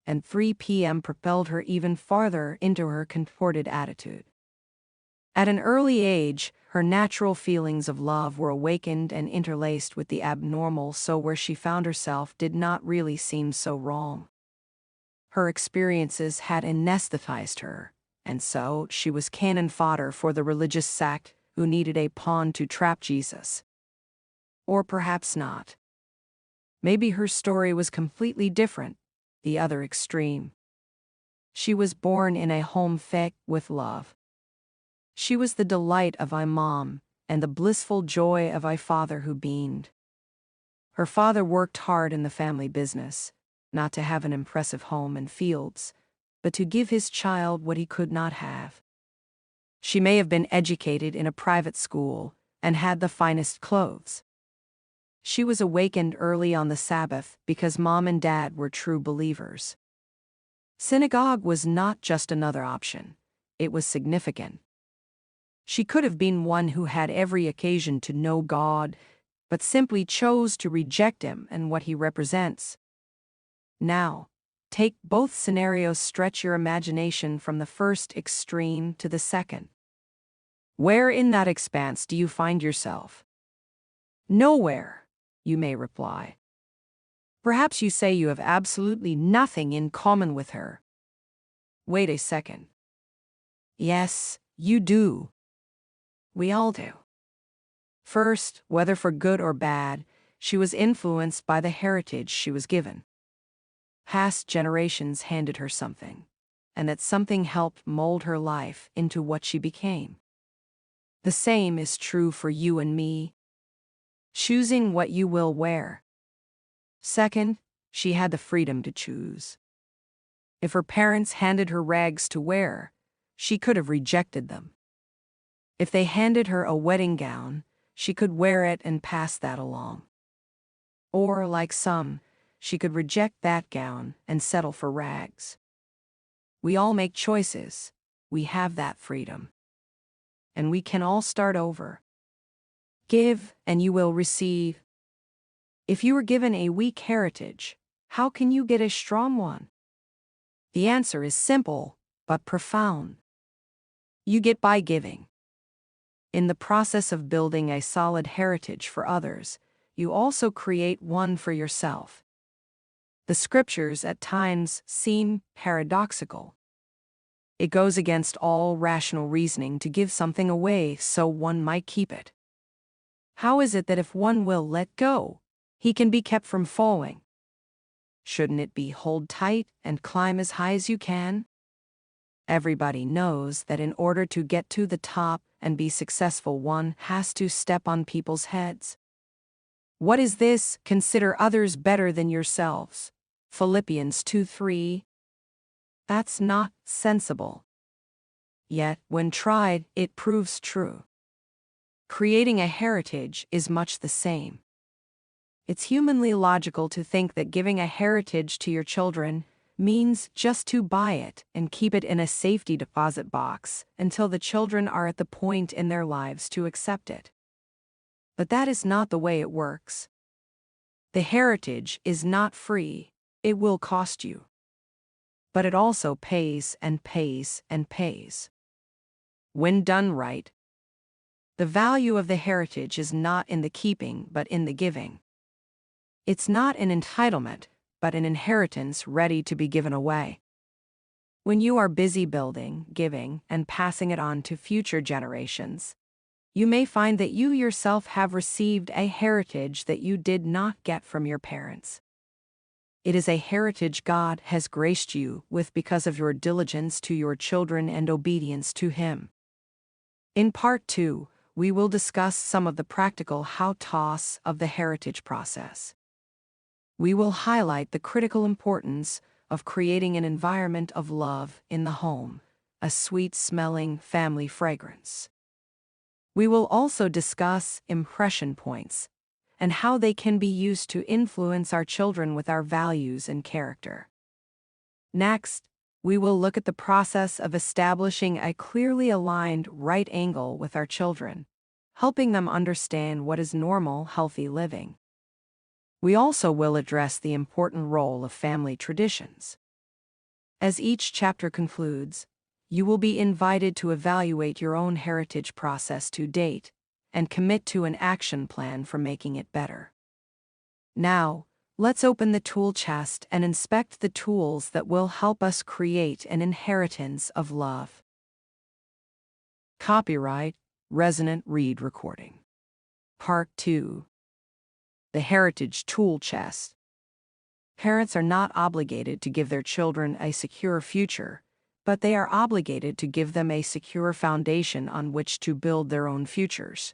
and 3 p.m. propelled her even farther into her contorted attitude. At an early age, her natural feelings of love were awakened and interlaced with the abnormal, so where she found herself did not really seem so wrong. Her experiences had anesthetized her, and so she was cannon fodder for the religious sect who needed a pawn to trap Jesus. Or perhaps not. Maybe her story was completely different, the other extreme. She was born in a home filled with love. She was the delight of a mom and the blissful joy of a father who beamed. Her father worked hard in the family business, not to have an impressive home and fields, but to give his child what he could not have. She may have been educated in a private school and had the finest clothes. She was awakened early on the Sabbath because mom and dad were true believers. Synagogue was not just another option, it was significant. She could have been one who had every occasion to know God, but simply chose to reject him and what he represents. Now, take both scenarios, stretch your imagination from the first extreme to the second. Where in that expanse do you find yourself? Nowhere, you may reply. Perhaps you say you have absolutely nothing in common with her. Wait a second. Yes, you do. We all do. First, whether for good or bad, she was influenced by the heritage she was given. Past generations handed her something, and that something helped mold her life into what she became. The same is true for you and me. Choosing what you will wear. Second, she had the freedom to choose. If her parents handed her rags to wear, she could have rejected them. If they handed her a wedding gown, she could wear it and pass that along. Or, like some, she could reject that gown and settle for rags. We all make choices. We have that freedom. And we can all start over. Give, and you will receive. If you were given a weak heritage, how can you get a strong one? The answer is simple, but profound. You get by giving. In the process of building a solid heritage for others, you also create one for yourself. The scriptures at times seem paradoxical. It goes against all rational reasoning to give something away so one might keep it. How is it that if one will let go, he can be kept from falling? Shouldn't it be hold tight and climb as high as you can? Everybody knows that in order to get to the top and be successful, one has to step on people's heads. What is this? Consider others better than yourselves. Philippians 2:3. That's not sensible. Yet, when tried, it proves true. Creating a heritage is much the same. It's humanly logical to think that giving a heritage to your children means just to buy it and keep it in a safety deposit box until the children are at the point in their lives to accept it. But that is not the way it works. The heritage is not free, it will cost you. But it also pays and pays and pays. When done right, the value of the heritage is not in the keeping but in the giving. It's not an entitlement, but an inheritance ready to be given away. When you are busy building, giving, and passing it on to future generations, you may find that you yourself have received a heritage that you did not get from your parents. It is a heritage God has graced you with because of your diligence to your children and obedience to Him. In Part 2, we will discuss some of the practical how-tos of the heritage process. We will highlight the critical importance of creating an environment of love in the home, a sweet-smelling family fragrance. We will also discuss impression points and how they can be used to influence our children with our values and character. Next, we will look at the process of establishing a clearly aligned right angle with our children, helping them understand what is normal, healthy living. We also will address the important role of family traditions. As each chapter concludes, you will be invited to evaluate your own heritage process to date and commit to an action plan for making it better. Now, let's open the tool chest and inspect the tools that will help us create an inheritance of love. Copyright, Resonant Read Recording. Part 2. The Heritage Tool Chest. Parents are not obligated to give their children a secure future, but they are obligated to give them a secure foundation on which to build their own futures.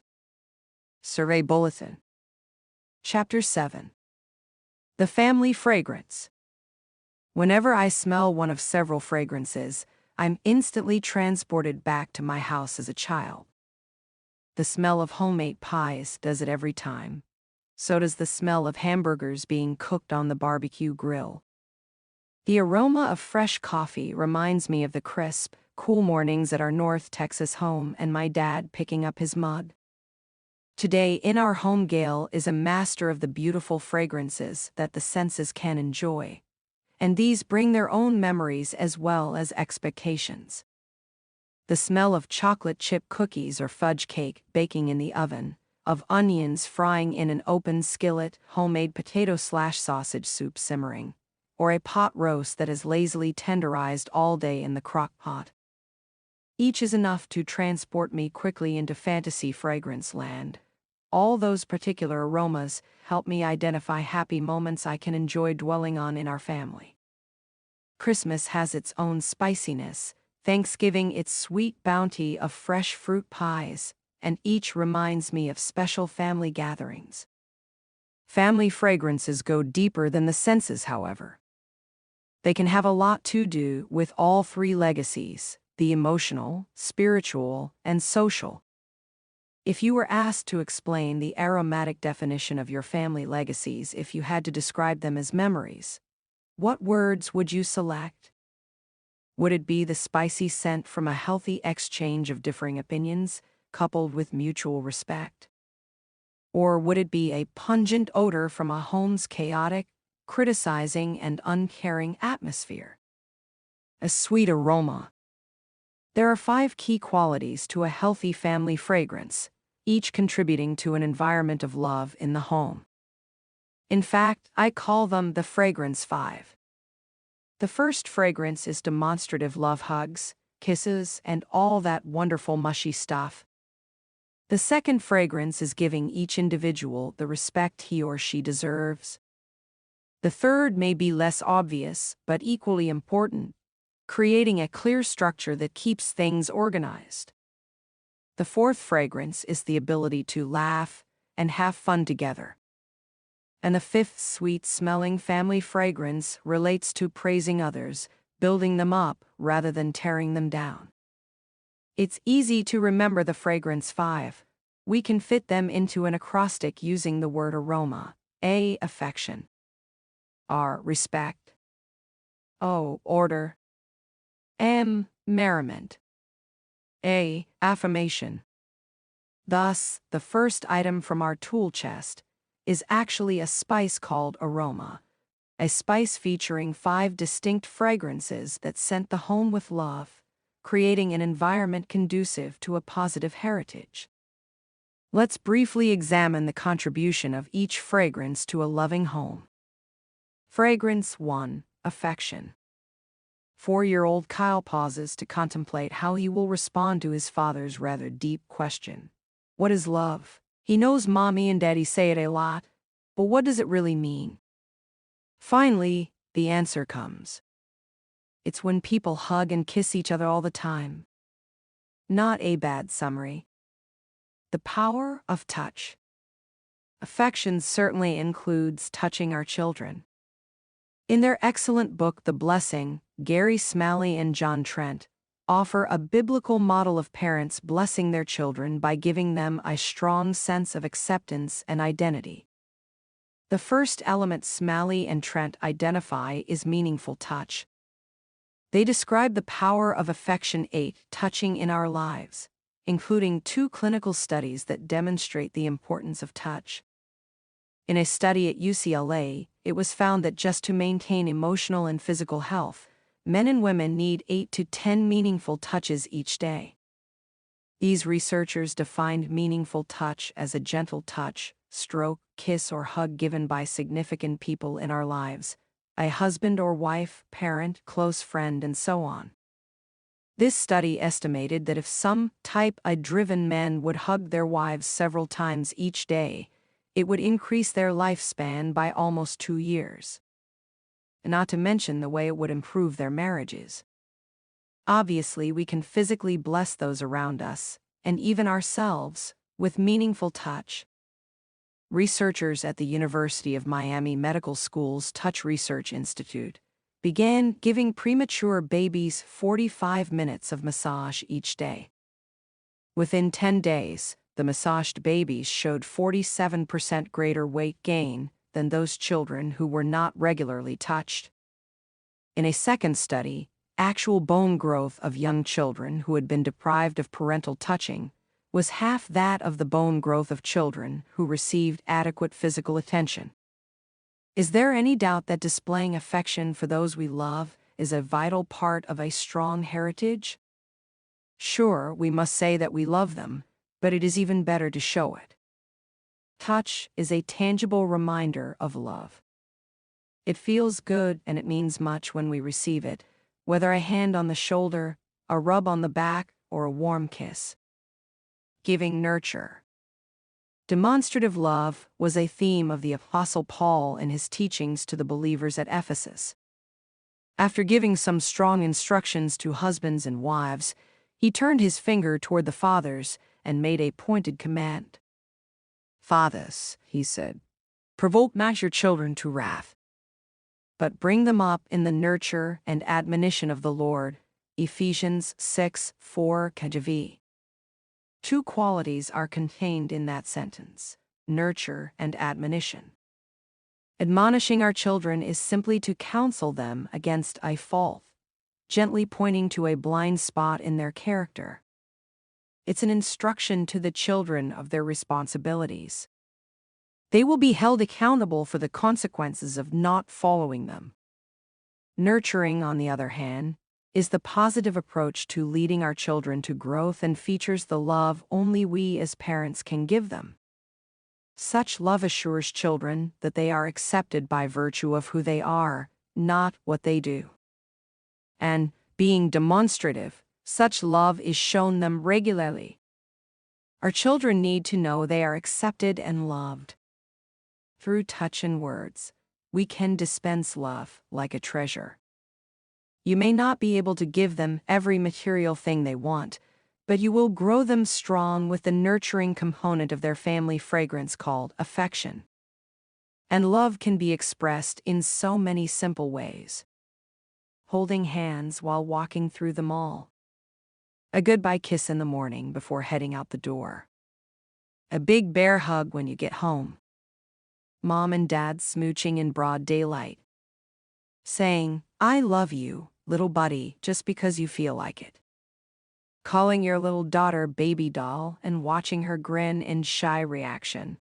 Survey Bulletin. Chapter 7. The Family Fragrance. Whenever I smell one of several fragrances, I'm instantly transported back to my house as a child. The smell of homemade pies does it every time. So does the smell of hamburgers being cooked on the barbecue grill. The aroma of fresh coffee reminds me of the crisp, cool mornings at our North Texas home and my dad picking up his mug. Today, in our home, Gail is a master of the beautiful fragrances that the senses can enjoy. And these bring their own memories as well as expectations. The smell of chocolate chip cookies or fudge cake baking in the oven, of onions frying in an open skillet, homemade potato/sausage soup simmering, or a pot roast that is lazily tenderized all day in the crock pot. Each is enough to transport me quickly into fantasy fragrance land. All those particular aromas help me identify happy moments I can enjoy dwelling on in our family. Christmas has its own spiciness, Thanksgiving its sweet bounty of fresh fruit pies, and each reminds me of special family gatherings. Family fragrances go deeper than the senses, however. They can have a lot to do with all three legacies: the emotional, spiritual, and social. If you were asked to explain the aromatic definition of your family legacies if you had to describe them as memories, what words would you select? Would it be the spicy scent from a healthy exchange of differing opinions, coupled with mutual respect? Or would it be a pungent odor from a home's chaotic, criticizing, and uncaring atmosphere? A sweet aroma. There are 5 key qualities to a healthy family fragrance, each contributing to an environment of love in the home. In fact, I call them the Fragrance 5. The first fragrance is demonstrative love hugs, kisses, and all that wonderful mushy stuff. The second fragrance is giving each individual the respect he or she deserves. The third may be less obvious, but equally important, creating a clear structure that keeps things organized. The fourth fragrance is the ability to laugh and have fun together. And the fifth sweet-smelling family fragrance relates to praising others, building them up rather than tearing them down. It's easy to remember the Fragrance 5. We can fit them into an acrostic using the word aroma. A. Affection. R. Respect. O. Order. M. Merriment. A. Affirmation. Thus, the first item from our tool chest is actually a spice called aroma, a spice featuring 5 distinct fragrances that scent the home with love, creating an environment conducive to a positive heritage. Let's briefly examine the contribution of each fragrance to a loving home. Fragrance 1. Affection. 4-year-old Kyle pauses to contemplate how he will respond to his father's rather deep question. What is love? He knows Mommy and Daddy say it a lot, but what does it really mean? Finally, the answer comes. It's when people hug and kiss each other all the time. Not a bad summary. The power of touch. Affection certainly includes touching our children. In their excellent book, The Blessing, Gary Smalley and John Trent offer a biblical model of parents blessing their children by giving them a strong sense of acceptance and identity. The first element Smalley and Trent identify is meaningful touch. They describe the power of affection 8 touching in our lives, including 2 clinical studies that demonstrate the importance of touch. In a study at UCLA, it was found that just to maintain emotional and physical health, men and women need 8 to 10 meaningful touches each day. These researchers defined meaningful touch as a gentle touch, stroke, kiss, or hug given by significant people in our lives, a husband or wife, parent, close friend, and so on. This study estimated that if some type A-driven men would hug their wives several times each day, it would increase their lifespan by almost 2 years. Not to mention the way it would improve their marriages. Obviously, we can physically bless those around us, and even ourselves, with meaningful touch. Researchers at the University of Miami Medical School's Touch Research Institute began giving premature babies 45 minutes of massage each day. Within 10 days, the massaged babies showed 47% greater weight gain than those children who were not regularly touched. In a second study, actual bone growth of young children who had been deprived of parental touching was half that of the bone growth of children who received adequate physical attention. Is there any doubt that displaying affection for those we love is a vital part of a strong heritage? Sure, we must say that we love them, but it is even better to show it. Touch is a tangible reminder of love. It feels good and it means much when we receive it, whether a hand on the shoulder, a rub on the back, or a warm kiss. Giving nurture. Demonstrative love was a theme of the Apostle Paul in his teachings to the believers at Ephesus. After giving some strong instructions to husbands and wives, he turned his finger toward the fathers and made a pointed command. "Fathers," he said, "provoke not your children to wrath, but bring them up in the nurture and admonition of the Lord." Ephesians 6:4 KJV. Two qualities are contained in that sentence: nurture and admonition. Admonishing our children is simply to counsel them against a fault, gently pointing to a blind spot in their character. It's an instruction to the children of their responsibilities. They will be held accountable for the consequences of not following them. Nurturing, on the other hand, is the positive approach to leading our children to growth and features the love only we as parents can give them. Such love assures children that they are accepted by virtue of who they are, not what they do. And, being demonstrative, such love is shown them regularly. Our children need to know they are accepted and loved. Through touch and words, we can dispense love like a treasure. You may not be able to give them every material thing they want, but you will grow them strong with the nurturing component of their family fragrance called affection. And love can be expressed in so many simple ways. Holding hands while walking through the mall. A goodbye kiss in the morning before heading out the door. A big bear hug when you get home. Mom and dad smooching in broad daylight. Saying, "I love you, little buddy," just because you feel like it. Calling your little daughter baby doll and watching her grin in shy reaction.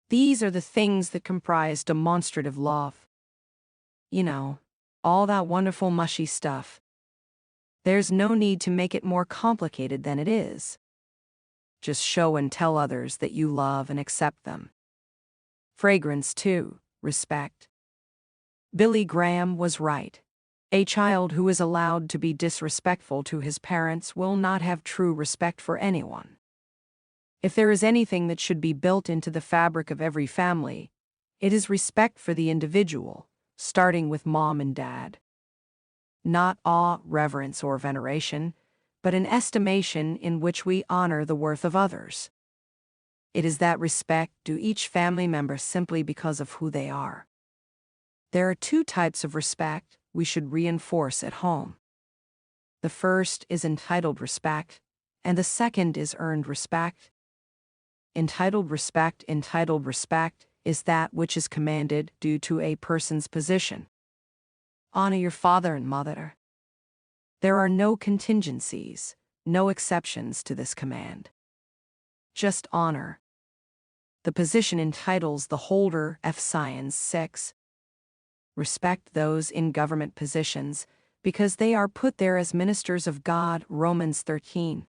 These are the things that comprise demonstrative love. You know, all that wonderful mushy stuff. There's no need to make it more complicated than it is. Just show and tell others that you love and accept them. Fragrance too, respect. Billy Graham was right. A child who is allowed to be disrespectful to his parents will not have true respect for anyone. If there is anything that should be built into the fabric of every family, it is respect for the individual, starting with mom and dad. Not awe, reverence, or veneration, but an estimation in which we honor the worth of others. It is that respect due each family member simply because of who they are. There are two types of respect we should reinforce at home. The first is entitled respect, and the second is earned respect. Entitled respect is that which is commanded due to a person's position. Honor your father and mother. There are no contingencies, no exceptions to this command. Just honor. The position entitles the holder. Ephesians 6. Respect those in government positions, because they are put there as ministers of God. Romans 13.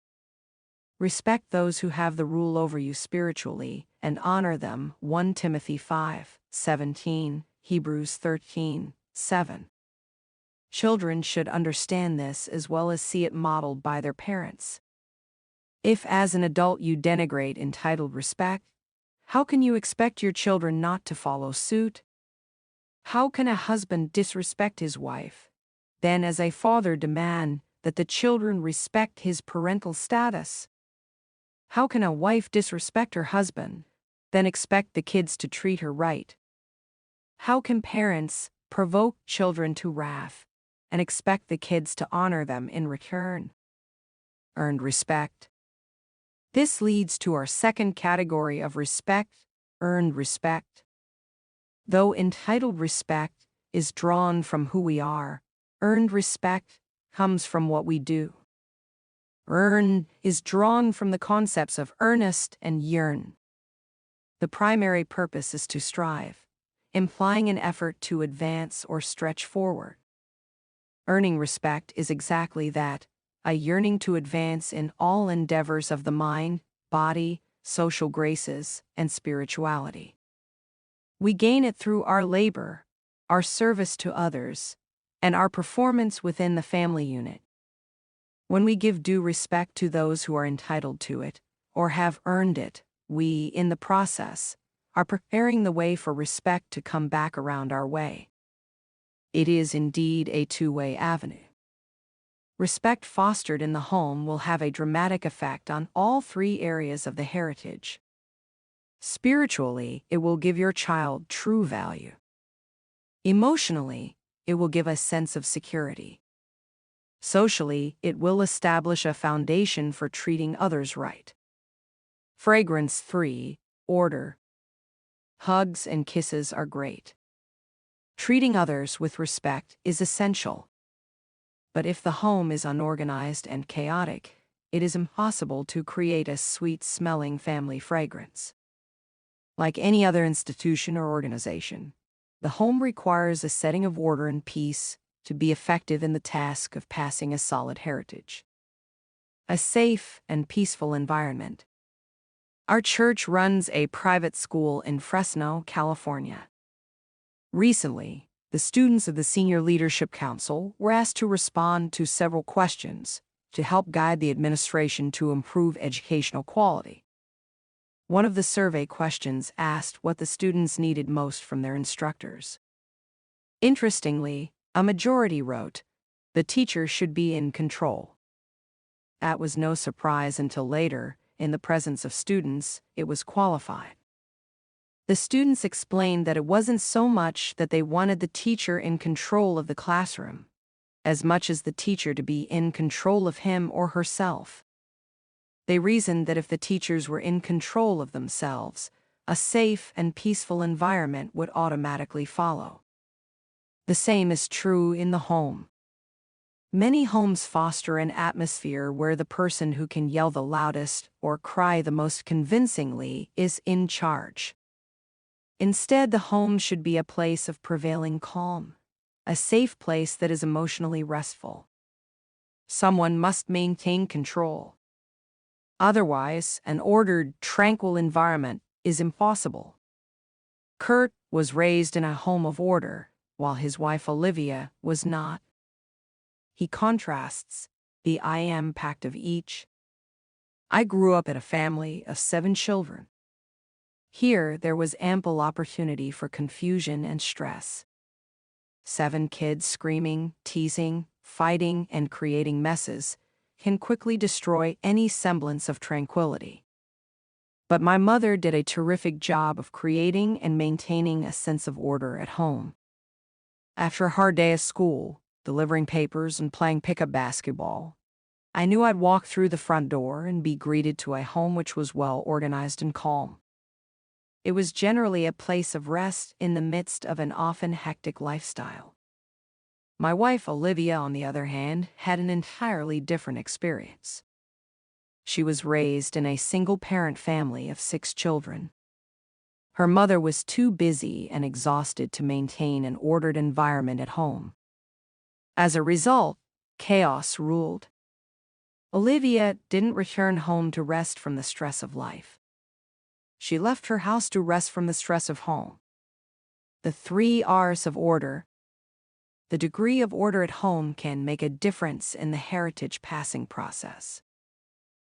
Respect those who have the rule over you spiritually, and honor them. 1 Timothy 5:17, Hebrews 13:7. Children should understand this as well as see it modeled by their parents. If as an adult you denigrate entitled respect, how can you expect your children not to follow suit? How can a husband disrespect his wife, then as a father demand that the children respect his parental status? How can a wife disrespect her husband, then expect the kids to treat her right? How can parents, provoke children to wrath, and expect the kids to honor them in return. Earned respect. This leads to our second category of respect, earned respect. Though entitled respect is drawn from who we are, earned respect comes from what we do. Earn is drawn from the concepts of earnest and yearn. The primary purpose is to strive, implying an effort to advance or stretch forward. Earning respect is exactly that, a yearning to advance in all endeavors of the mind, body, social graces, and spirituality. We gain it through our labor, our service to others, and our performance within the family unit. When we give due respect to those who are entitled to it, or have earned it, we, in the process, are preparing the way for respect to come back around our way. It is indeed a two-way avenue. Respect fostered in the home will have a dramatic effect on all three areas of the heritage. Spiritually, it will give your child true value. Emotionally, it will give a sense of security. Socially, it will establish a foundation for treating others right. Fragrance 3, order. Hugs and kisses are great. Treating others with respect is essential. But if the home is unorganized and chaotic, it is impossible to create a sweet-smelling family fragrance. Like any other institution or organization, the home requires a setting of order and peace to be effective in the task of passing a solid heritage. A safe and peaceful environment. Our church runs a private school in Fresno, California. Recently, the students of the Senior Leadership Council were asked to respond to several questions to help guide the administration to improve educational quality. One of the survey questions asked what the students needed most from their instructors. Interestingly, a majority wrote, "The teacher should be in control." That was no surprise until later, in the presence of students, it was qualified. The students explained that it wasn't so much that they wanted the teacher in control of the classroom, as much as the teacher to be in control of him or herself. They reasoned that if the teachers were in control of themselves, a safe and peaceful environment would automatically follow. The same is true in the home. Many homes foster an atmosphere where the person who can yell the loudest or cry the most convincingly is in charge. Instead, the home should be a place of prevailing calm, a safe place that is emotionally restful. Someone must maintain control. Otherwise, an ordered, tranquil environment is impossible. Kurt was raised in a home of order, while his wife Olivia was not. He contrasts the I am pact of each. I grew up in a family of 7 children. Here, there was ample opportunity for confusion and stress. 7 kids screaming, teasing, fighting, and creating messes can quickly destroy any semblance of tranquility. But my mother did a terrific job of creating and maintaining a sense of order at home. After a hard day at school, delivering papers and playing pickup basketball, I knew I'd walk through the front door and be greeted to a home which was well organized and calm. It was generally a place of rest in the midst of an often hectic lifestyle. My wife, Olivia, on the other hand, had an entirely different experience. She was raised in a single-parent family of 6 children. Her mother was too busy and exhausted to maintain an ordered environment at home. As a result, chaos ruled. Olivia didn't return home to rest from the stress of life. She left her house to rest from the stress of home. The 3 R's of order. The degree of order at home can make a difference in the heritage passing process.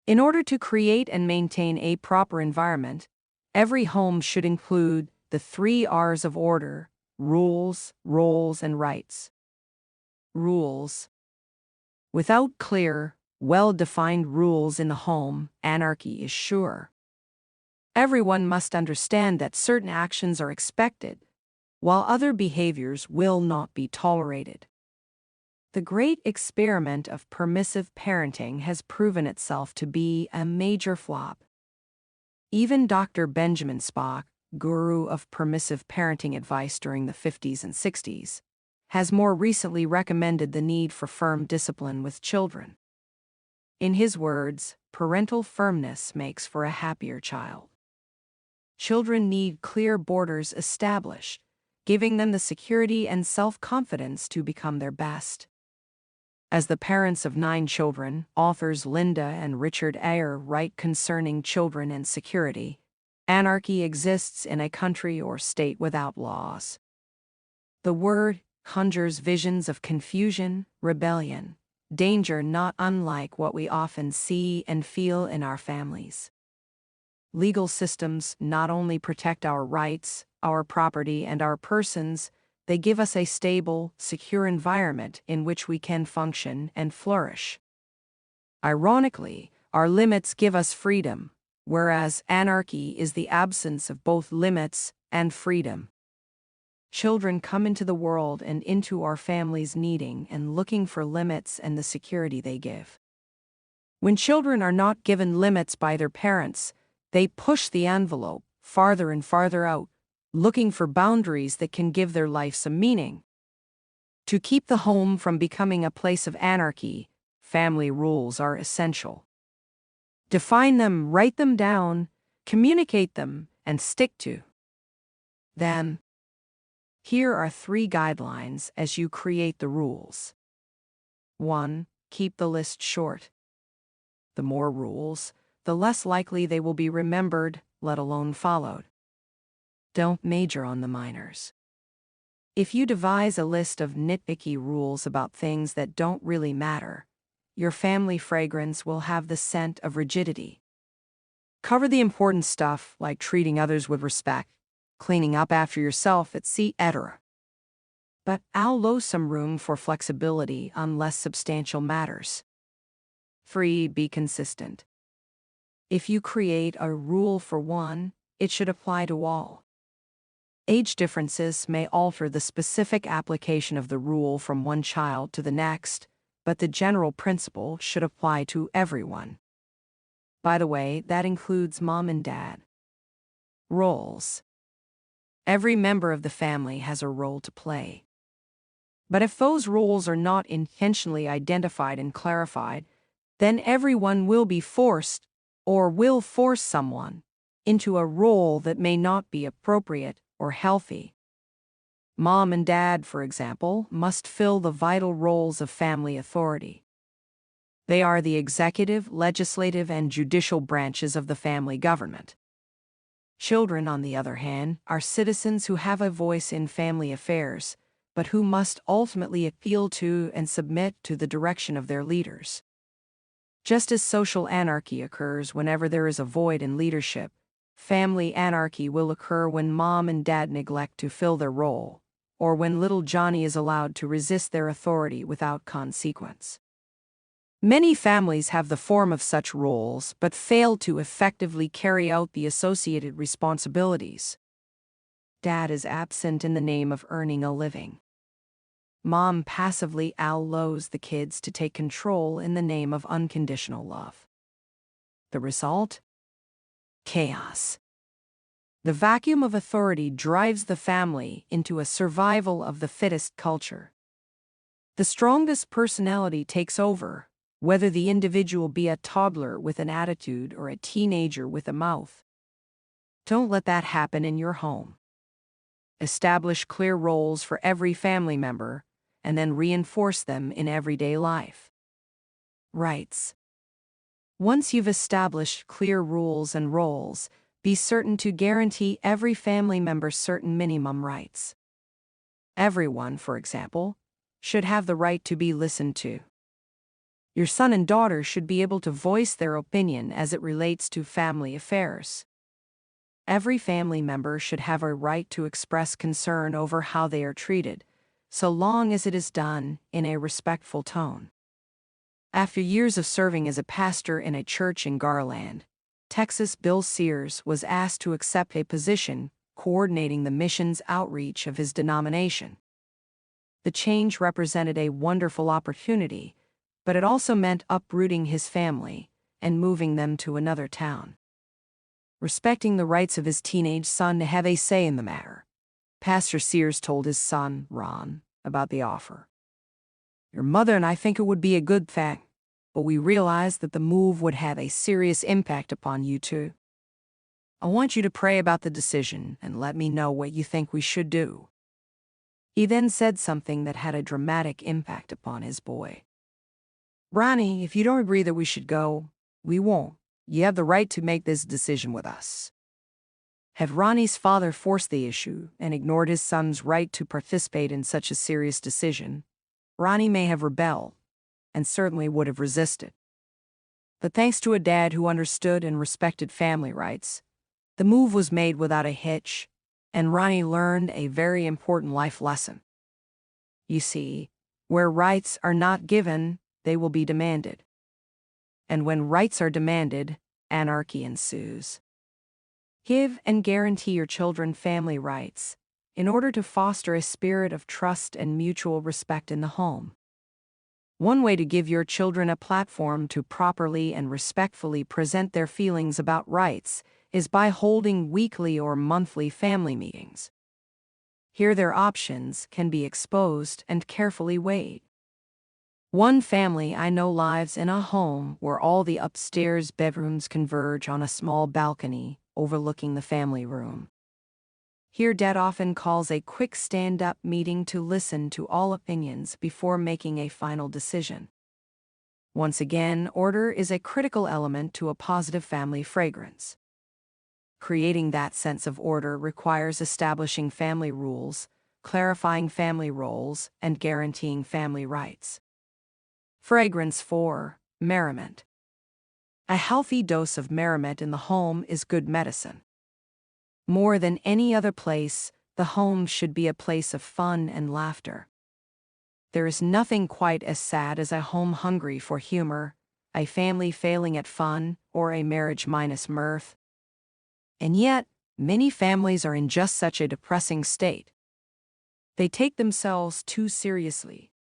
In order to create and maintain a proper environment, every home should include the 3 R's of order: rules, roles, and rights. Rules. Without clear, well-defined rules in the home, anarchy is sure. Everyone must understand that certain actions are expected, while other behaviors will not be tolerated. The great experiment of permissive parenting has proven itself to be a major flop. Even Dr. Benjamin Spock, guru of permissive parenting advice during the 50s and 60s, has more recently recommended the need for firm discipline with children. In his words, parental firmness makes for a happier child. Children need clear borders established, giving them the security and self-confidence to become their best. As the parents of 9 children, authors Linda and Richard Ayer write concerning children and security, anarchy exists in a country or state without laws. The word conjures visions of confusion, rebellion, danger not unlike what we often see and feel in our families. Legal systems not only protect our rights, our property, and our persons, they give us a stable, secure environment in which we can function and flourish. Ironically, our limits give us freedom, whereas anarchy is the absence of both limits and freedom. Children come into the world and into our families needing and looking for limits and the security they give. When children are not given limits by their parents, they push the envelope farther and farther out, looking for boundaries that can give their life some meaning. To keep the home from becoming a place of anarchy, family rules are essential. Define them, write them down, communicate them, and stick to them. Here are 3 guidelines as you create the rules. 1. Keep the list short. The more rules, the less likely they will be remembered, let alone followed. Don't major on the minors. If you devise a list of nitpicky rules about things that don't really matter, your family fragrance will have the scent of rigidity. Cover the important stuff like treating others with respect, cleaning up after yourself, etc. But allow some room for flexibility on less substantial matters. 3. Be consistent. If you create a rule for one, it should apply to all. Age differences may alter the specific application of the rule from one child to the next, but the general principle should apply to everyone. By the way, that includes mom and dad. Roles. Every member of the family has a role to play. But if those roles are not intentionally identified and clarified, then everyone will be forced, or will force someone, into a role that may not be appropriate or healthy. Mom and dad, for example, must fill the vital roles of family authority. They are the executive, legislative, and judicial branches of the family government. Children, on the other hand, are citizens who have a voice in family affairs, but who must ultimately appeal to and submit to the direction of their leaders. Just as social anarchy occurs whenever there is a void in leadership, family anarchy will occur when mom and dad neglect to fill their role, or when little Johnny is allowed to resist their authority without consequence. Many families have the form of such roles but fail to effectively carry out the associated responsibilities. Dad is absent in the name of earning a living. Mom passively allows the kids to take control in the name of unconditional love. The result? Chaos. The vacuum of authority drives the family into a survival of the fittest culture. The strongest personality takes over, whether the individual be a toddler with an attitude or a teenager with a mouth. Don't let that happen in your home. Establish clear roles for every family member, and then reinforce them in everyday life. Rights. Once you've established clear rules and roles, be certain to guarantee every family member certain minimum rights. Everyone, for example, should have the right to be listened to. Your son and daughter should be able to voice their opinion as it relates to family affairs. Every family member should have a right to express concern over how they are treated, so long as it is done in a respectful tone. After years of serving as a pastor in a church in Garland, Texas, Bill Sears was asked to accept a position, coordinating the missions outreach of his denomination. The change represented a wonderful opportunity, but it also meant uprooting his family and moving them to another town. Respecting the rights of his teenage son to have a say in the matter, Pastor Sears told his son, Ron, about the offer. Your mother and I think it would be a good thing, but we realize that the move would have a serious impact upon you two. I want you to pray about the decision and let me know what you think we should do. He then said something that had a dramatic impact upon his boy. Ronnie, if you don't agree that we should go, we won't. You have the right to make this decision with us. Had Ronnie's father forced the issue and ignored his son's right to participate in such a serious decision, Ronnie may have rebelled and certainly would have resisted. But thanks to a dad who understood and respected family rights, the move was made without a hitch, and Ronnie learned a very important life lesson. You see, where rights are not given, they will be demanded. And when rights are demanded, anarchy ensues. Give and guarantee your children family rights in order to foster a spirit of trust and mutual respect in the home. One way to give your children a platform to properly and respectfully present their feelings about rights is by holding weekly or monthly family meetings. Here their options can be exposed and carefully weighed. One family I know lives in a home where all the upstairs bedrooms converge on a small balcony overlooking the family room. Here Dad often calls a quick stand-up meeting to listen to all opinions before making a final decision. Once again, order is a critical element to a positive family fragrance. Creating that sense of order requires establishing family rules, clarifying family roles, and guaranteeing family rights. Fragrance 4. Merriment. A healthy dose of merriment in the home is good medicine. More than any other place, the home should be a place of fun and laughter. There is nothing quite as sad as a home hungry for humor, a family failing at fun, or a marriage minus mirth. And yet, many families are in just such a depressing state. They take themselves too seriously.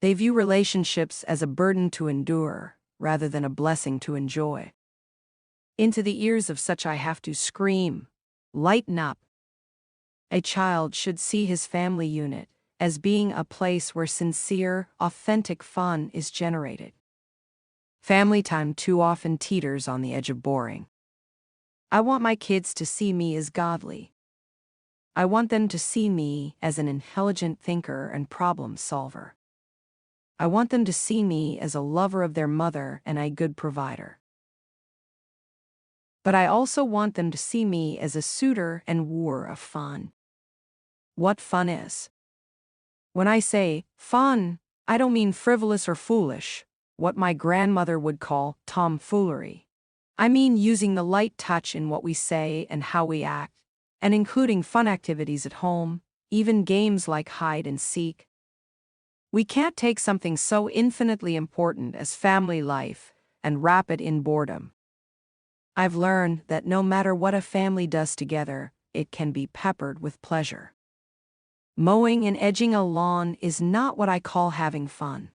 They view relationships as a burden to endure, rather than a blessing to enjoy. Into the ears of such I have to scream, lighten up. A child should see his family unit as being a place where sincere, authentic fun is generated. Family time too often teeters on the edge of boring. I want my kids to see me as godly. I want them to see me as an intelligent thinker and problem solver. I want them to see me as a lover of their mother and a good provider. But I also want them to see me as a suitor and wooer of fun. What fun is? When I say fun, I don't mean frivolous or foolish, what my grandmother would call tomfoolery. I mean using the light touch in what we say and how we act, and including fun activities at home, even games like hide and seek. We can't take something so infinitely important as family life and wrap it in boredom. I've learned that no matter what a family does together, it can be peppered with pleasure. Mowing and edging a lawn is not what I call having fun.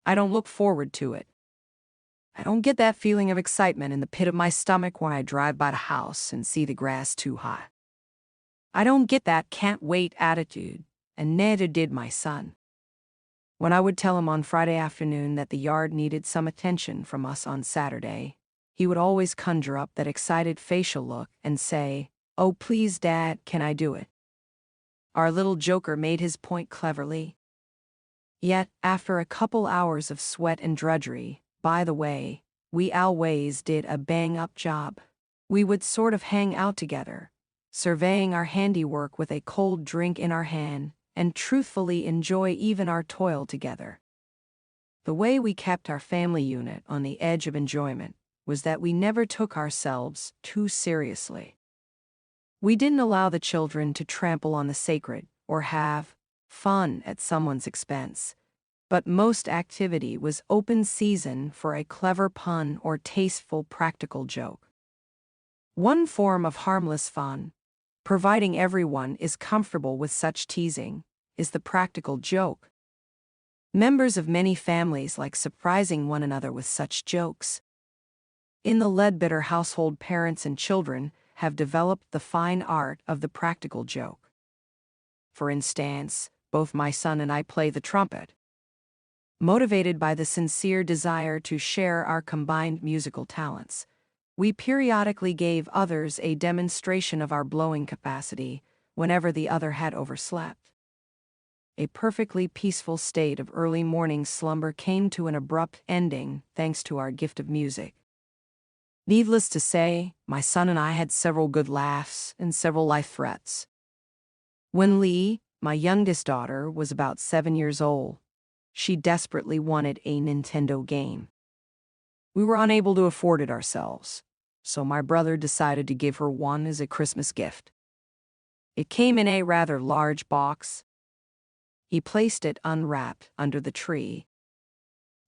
I don't look forward to it. I don't get that feeling of excitement in the pit of my stomach when I drive by the house and see the grass too high. I don't get that can't wait attitude, and neither did my son. When I would tell him on Friday afternoon that the yard needed some attention from us on Saturday, he would always conjure up that excited facial look and say, "Oh, please, Dad, can I do it?" Our little joker made his point cleverly. Yet, after a couple hours of sweat and drudgery, by the way, we always did a bang-up job. We would sort of hang out together, surveying our handiwork with a cold drink in our hand, and truthfully enjoy even our toil together. The way we kept our family unit on the edge of enjoyment was that we never took ourselves too seriously. We didn't allow the children to trample on the sacred or have fun at someone's expense, but most activity was open season for a clever pun or tasteful practical joke. One form of harmless fun, providing everyone is comfortable with such teasing, is the practical joke. Members of many families like surprising one another with such jokes. In the Ledbetter household, parents and children have developed the fine art of the practical joke. For instance, both my son and I play the trumpet. Motivated by the sincere desire to share our combined musical talents, we periodically gave others a demonstration of our blowing capacity whenever the other had overslept. A perfectly peaceful state of early morning slumber came to an abrupt ending thanks to our gift of music. Needless to say, my son and I had several good laughs and several life threats. When Lee, my youngest daughter, was about 7 years old, she desperately wanted a Nintendo game. We were unable to afford it ourselves, so my brother decided to give her one as a Christmas gift. It came in a rather large box. He placed it unwrapped under the tree.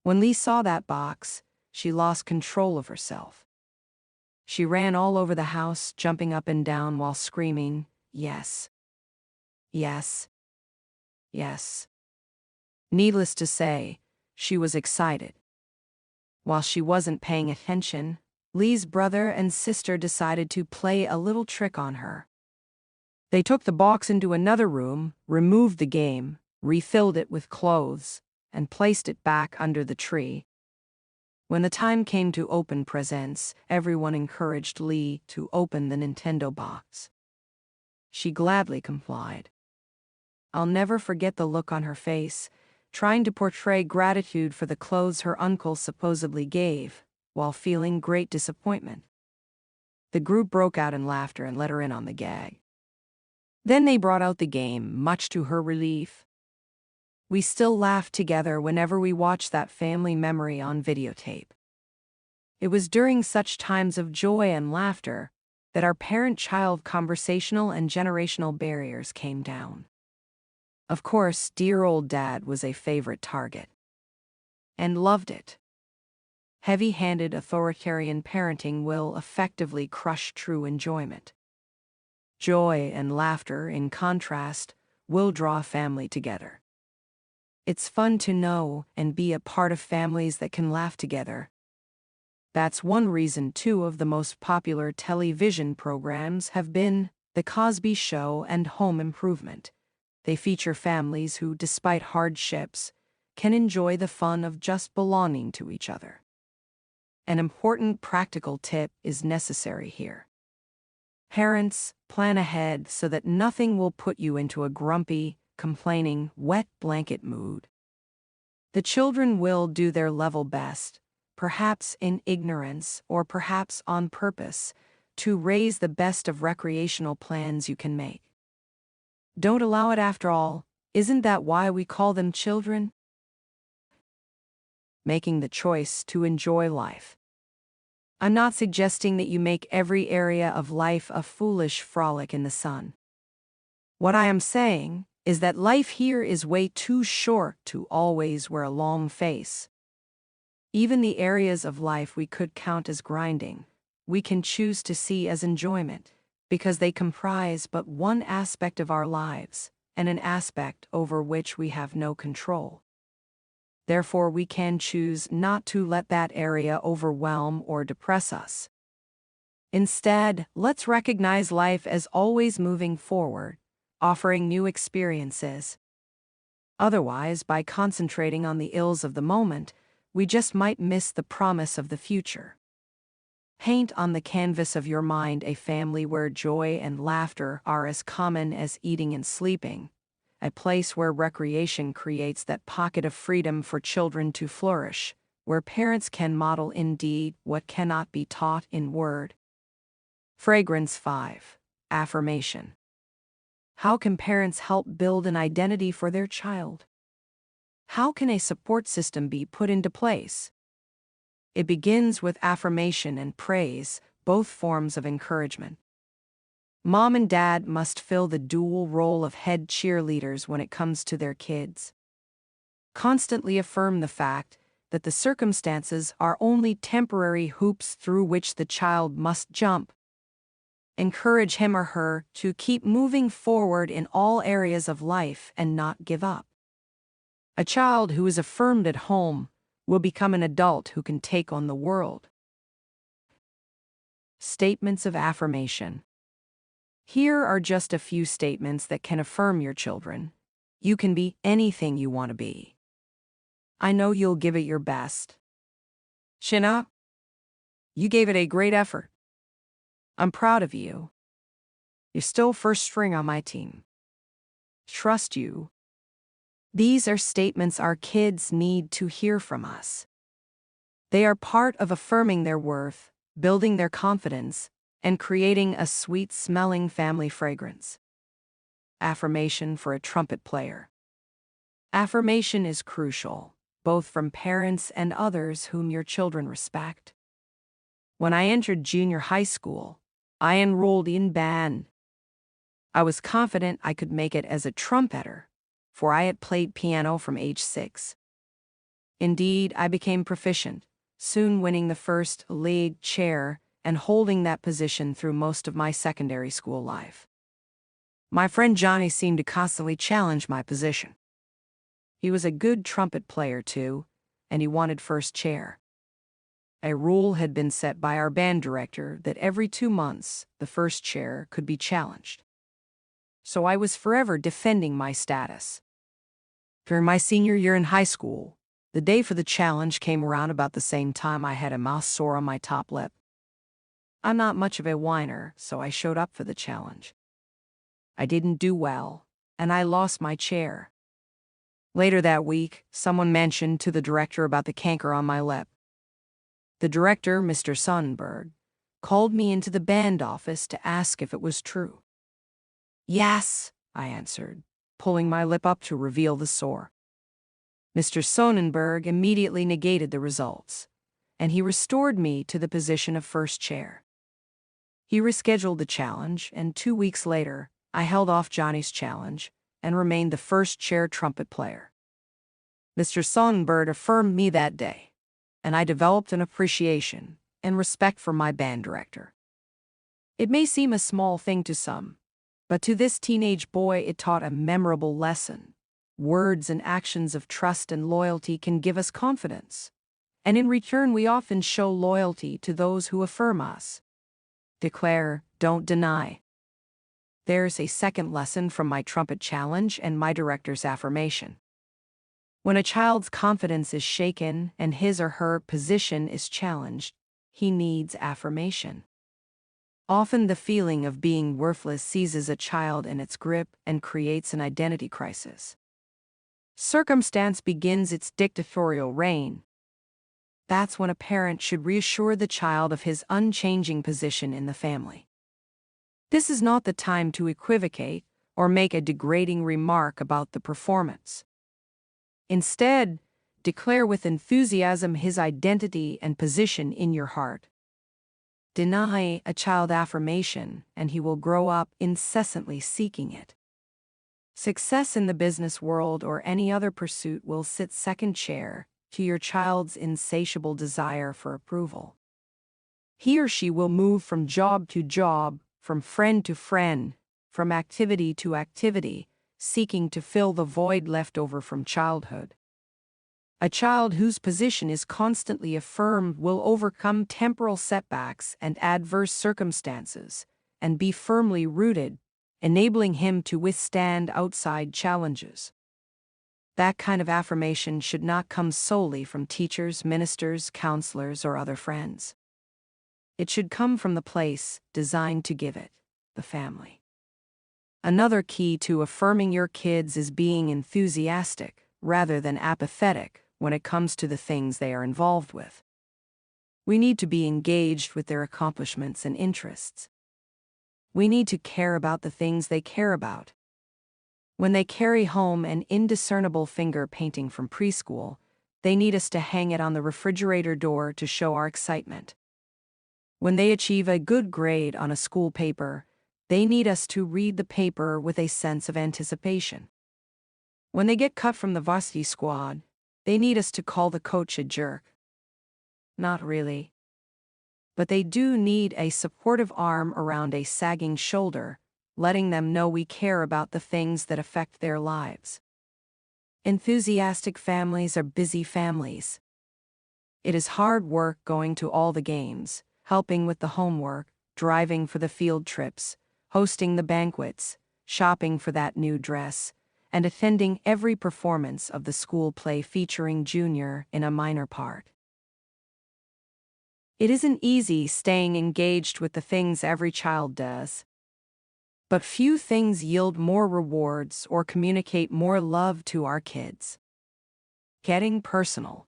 When Lee saw that box, she lost control of herself. She ran all over the house, jumping up and down while screaming, "Yes, yes, yes." Needless to say, she was excited. While she wasn't paying attention, Lee's brother and sister decided to play a little trick on her. They took the box into another room, removed the game, refilled it with clothes, and placed it back under the tree. When the time came to open presents, everyone encouraged Lee to open the Nintendo box. She gladly complied. I'll never forget the look on her face, trying to portray gratitude for the clothes her uncle supposedly gave, while feeling great disappointment. The group broke out in laughter and let her in on the gag. Then they brought out the game, much to her relief. We still laugh together whenever we watch that family memory on videotape. It was during such times of joy and laughter that our parent-child conversational and generational barriers came down. Of course, dear old Dad was a favorite target. And loved it. Heavy-handed authoritarian parenting will effectively crush true enjoyment. Joy and laughter, in contrast, will draw a family together. It's fun to know and be a part of families that can laugh together. That's one reason 2 of the most popular television programs have been The Cosby Show and Home Improvement. They feature families who, despite hardships, can enjoy the fun of just belonging to each other. An important practical tip is necessary here. Parents, plan ahead so that nothing will put you into a grumpy, complaining, wet blanket mood. The children will do their level best, perhaps in ignorance or perhaps on purpose, to raise the best of recreational plans you can make. Don't allow it after all. Isn't that why we call them children? Making the choice to enjoy life. I'm not suggesting that you make every area of life a foolish frolic in the sun. What I am saying is that life here is way too short to always wear a long face. Even the areas of life we could count as grinding, we can choose to see as enjoyment, because they comprise but one aspect of our lives, and an aspect over which we have no control. Therefore, we can choose not to let that area overwhelm or depress us. Instead, let's recognize life as always moving forward, offering new experiences. Otherwise, by concentrating on the ills of the moment, we just might miss the promise of the future. Paint on the canvas of your mind a family where joy and laughter are as common as eating and sleeping, a place where recreation creates that pocket of freedom for children to flourish, where parents can model in deed what cannot be taught in word. Fragrance 5. Affirmation. How can parents help build an identity for their child? How can a support system be put into place? It begins with affirmation and praise, both forms of encouragement. Mom and dad must fill the dual role of head cheerleaders when it comes to their kids. Constantly affirm the fact that the circumstances are only temporary hoops through which the child must jump. Encourage him or her to keep moving forward in all areas of life and not give up. A child who is affirmed at home will become an adult who can take on the world. Statements of affirmation. Here are just a few statements that can affirm your children. You can be anything you want to be. I know you'll give it your best. Chin up. You gave it a great effort. I'm proud of you. You're still first string on my team. Trust you. These are statements our kids need to hear from us. They are part of affirming their worth, building their confidence, and creating a sweet-smelling family fragrance. Affirmation for a trumpet player. Affirmation is crucial, both from parents and others whom your children respect. When I entered junior high school, I enrolled in band. I was confident I could make it as a trumpeter, for I had played piano from age 6. Indeed, I became proficient, soon winning the first league chair and holding that position through most of my secondary school life. My friend Johnny seemed to constantly challenge my position. He was a good trumpet player too, and he wanted first chair. A rule had been set by our band director that every 2 months the first chair could be challenged. So I was forever defending my status. During my senior year in high school, the day for the challenge came around about the same time I had a mouth sore on my top lip. I'm not much of a whiner, so I showed up for the challenge. I didn't do well, and I lost my chair. Later that week, someone mentioned to the director about the canker on my lip. The director, Mr. Sonnenberg, called me into the band office to ask if it was true. Yes, I answered, pulling my lip up to reveal the sore. Mr. Sonnenberg immediately negated the results, and he restored me to the position of first chair. He rescheduled the challenge, and 2 weeks later, I held off Johnny's challenge and remained the first chair trumpet player. Mr. Sonnenberg affirmed me that day, and I developed an appreciation and respect for my band director. It may seem a small thing to some, but to this teenage boy it taught a memorable lesson. Words and actions of trust and loyalty can give us confidence, and in return we often show loyalty to those who affirm us. Declare, don't deny. There's a second lesson from my trumpet challenge and my director's affirmation. When a child's confidence is shaken and his or her position is challenged, he needs affirmation. Often the feeling of being worthless seizes a child in its grip and creates an identity crisis. Circumstance begins its dictatorial reign. That's when a parent should reassure the child of his unchanging position in the family. This is not the time to equivocate or make a degrading remark about the performance. Instead, declare with enthusiasm his identity and position in your heart. Deny a child affirmation, and he will grow up incessantly seeking it. Success in the business world or any other pursuit will sit second chair to your child's insatiable desire for approval. He or she will move from job to job, from friend to friend, from activity to activity, seeking to fill the void left over from childhood. A child whose position is constantly affirmed will overcome temporal setbacks and adverse circumstances, and be firmly rooted, enabling him to withstand outside challenges. That kind of affirmation should not come solely from teachers, ministers, counselors, or other friends. It should come from the place designed to give it, the family. Another key to affirming your kids is being enthusiastic, rather than apathetic, when it comes to the things they are involved with. We need to be engaged with their accomplishments and interests. We need to care about the things they care about. When they carry home an indiscernible finger painting from preschool, they need us to hang it on the refrigerator door to show our excitement. When they achieve a good grade on a school paper, they need us to read the paper with a sense of anticipation. When they get cut from the varsity squad, they need us to call the coach a jerk. Not really. but they do need a supportive arm around a sagging shoulder, letting them know we care about the things that affect their lives. Enthusiastic families are busy families. It is hard work going to all the games, helping with the homework, driving for the field trips, hosting the banquets, shopping for that new dress, and attending every performance of the school play featuring Junior in a minor part. It isn't easy staying engaged with the things every child does. But few things yield more rewards or communicate more love to our kids. Getting personal.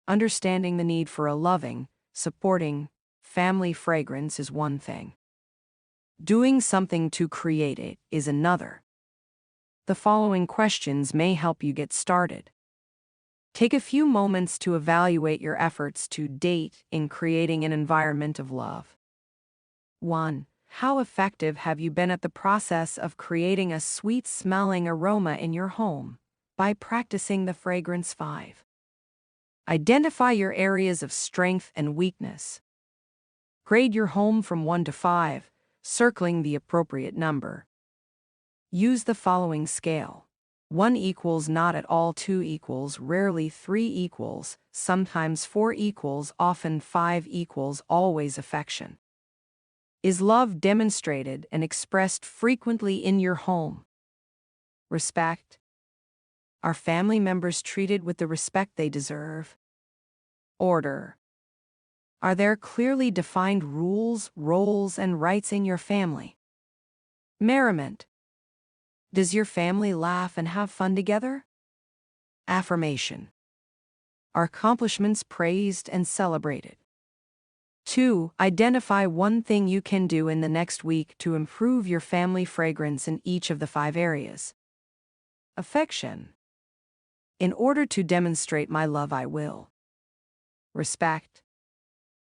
Understanding the need for a loving, supporting, family fragrance is one thing. Doing something to create it is another. The following questions may help you get started. Take a few moments to evaluate your efforts to date in creating an environment of love. 1. How effective have you been at the process of creating a sweet-smelling aroma in your home by practicing the fragrance 5? Identify your areas of strength and weakness. Grade your home from 1 to 5, circling the appropriate number. Use the following scale. 1 equals not at all, 2 equals rarely, 3 equals, sometimes 4 equals, often 5 equals, always affection. Is love demonstrated and expressed frequently in your home? Respect. Are family members treated with the respect they deserve? Order. Are there clearly defined rules, roles, and rights in your family? Merriment. Does your family laugh and have fun together? Affirmation. Are accomplishments praised and celebrated? 2. Identify one thing you can do in the next week to improve your family fragrance in each of the 5 areas. Affection. In order to demonstrate my love, I will. Respect.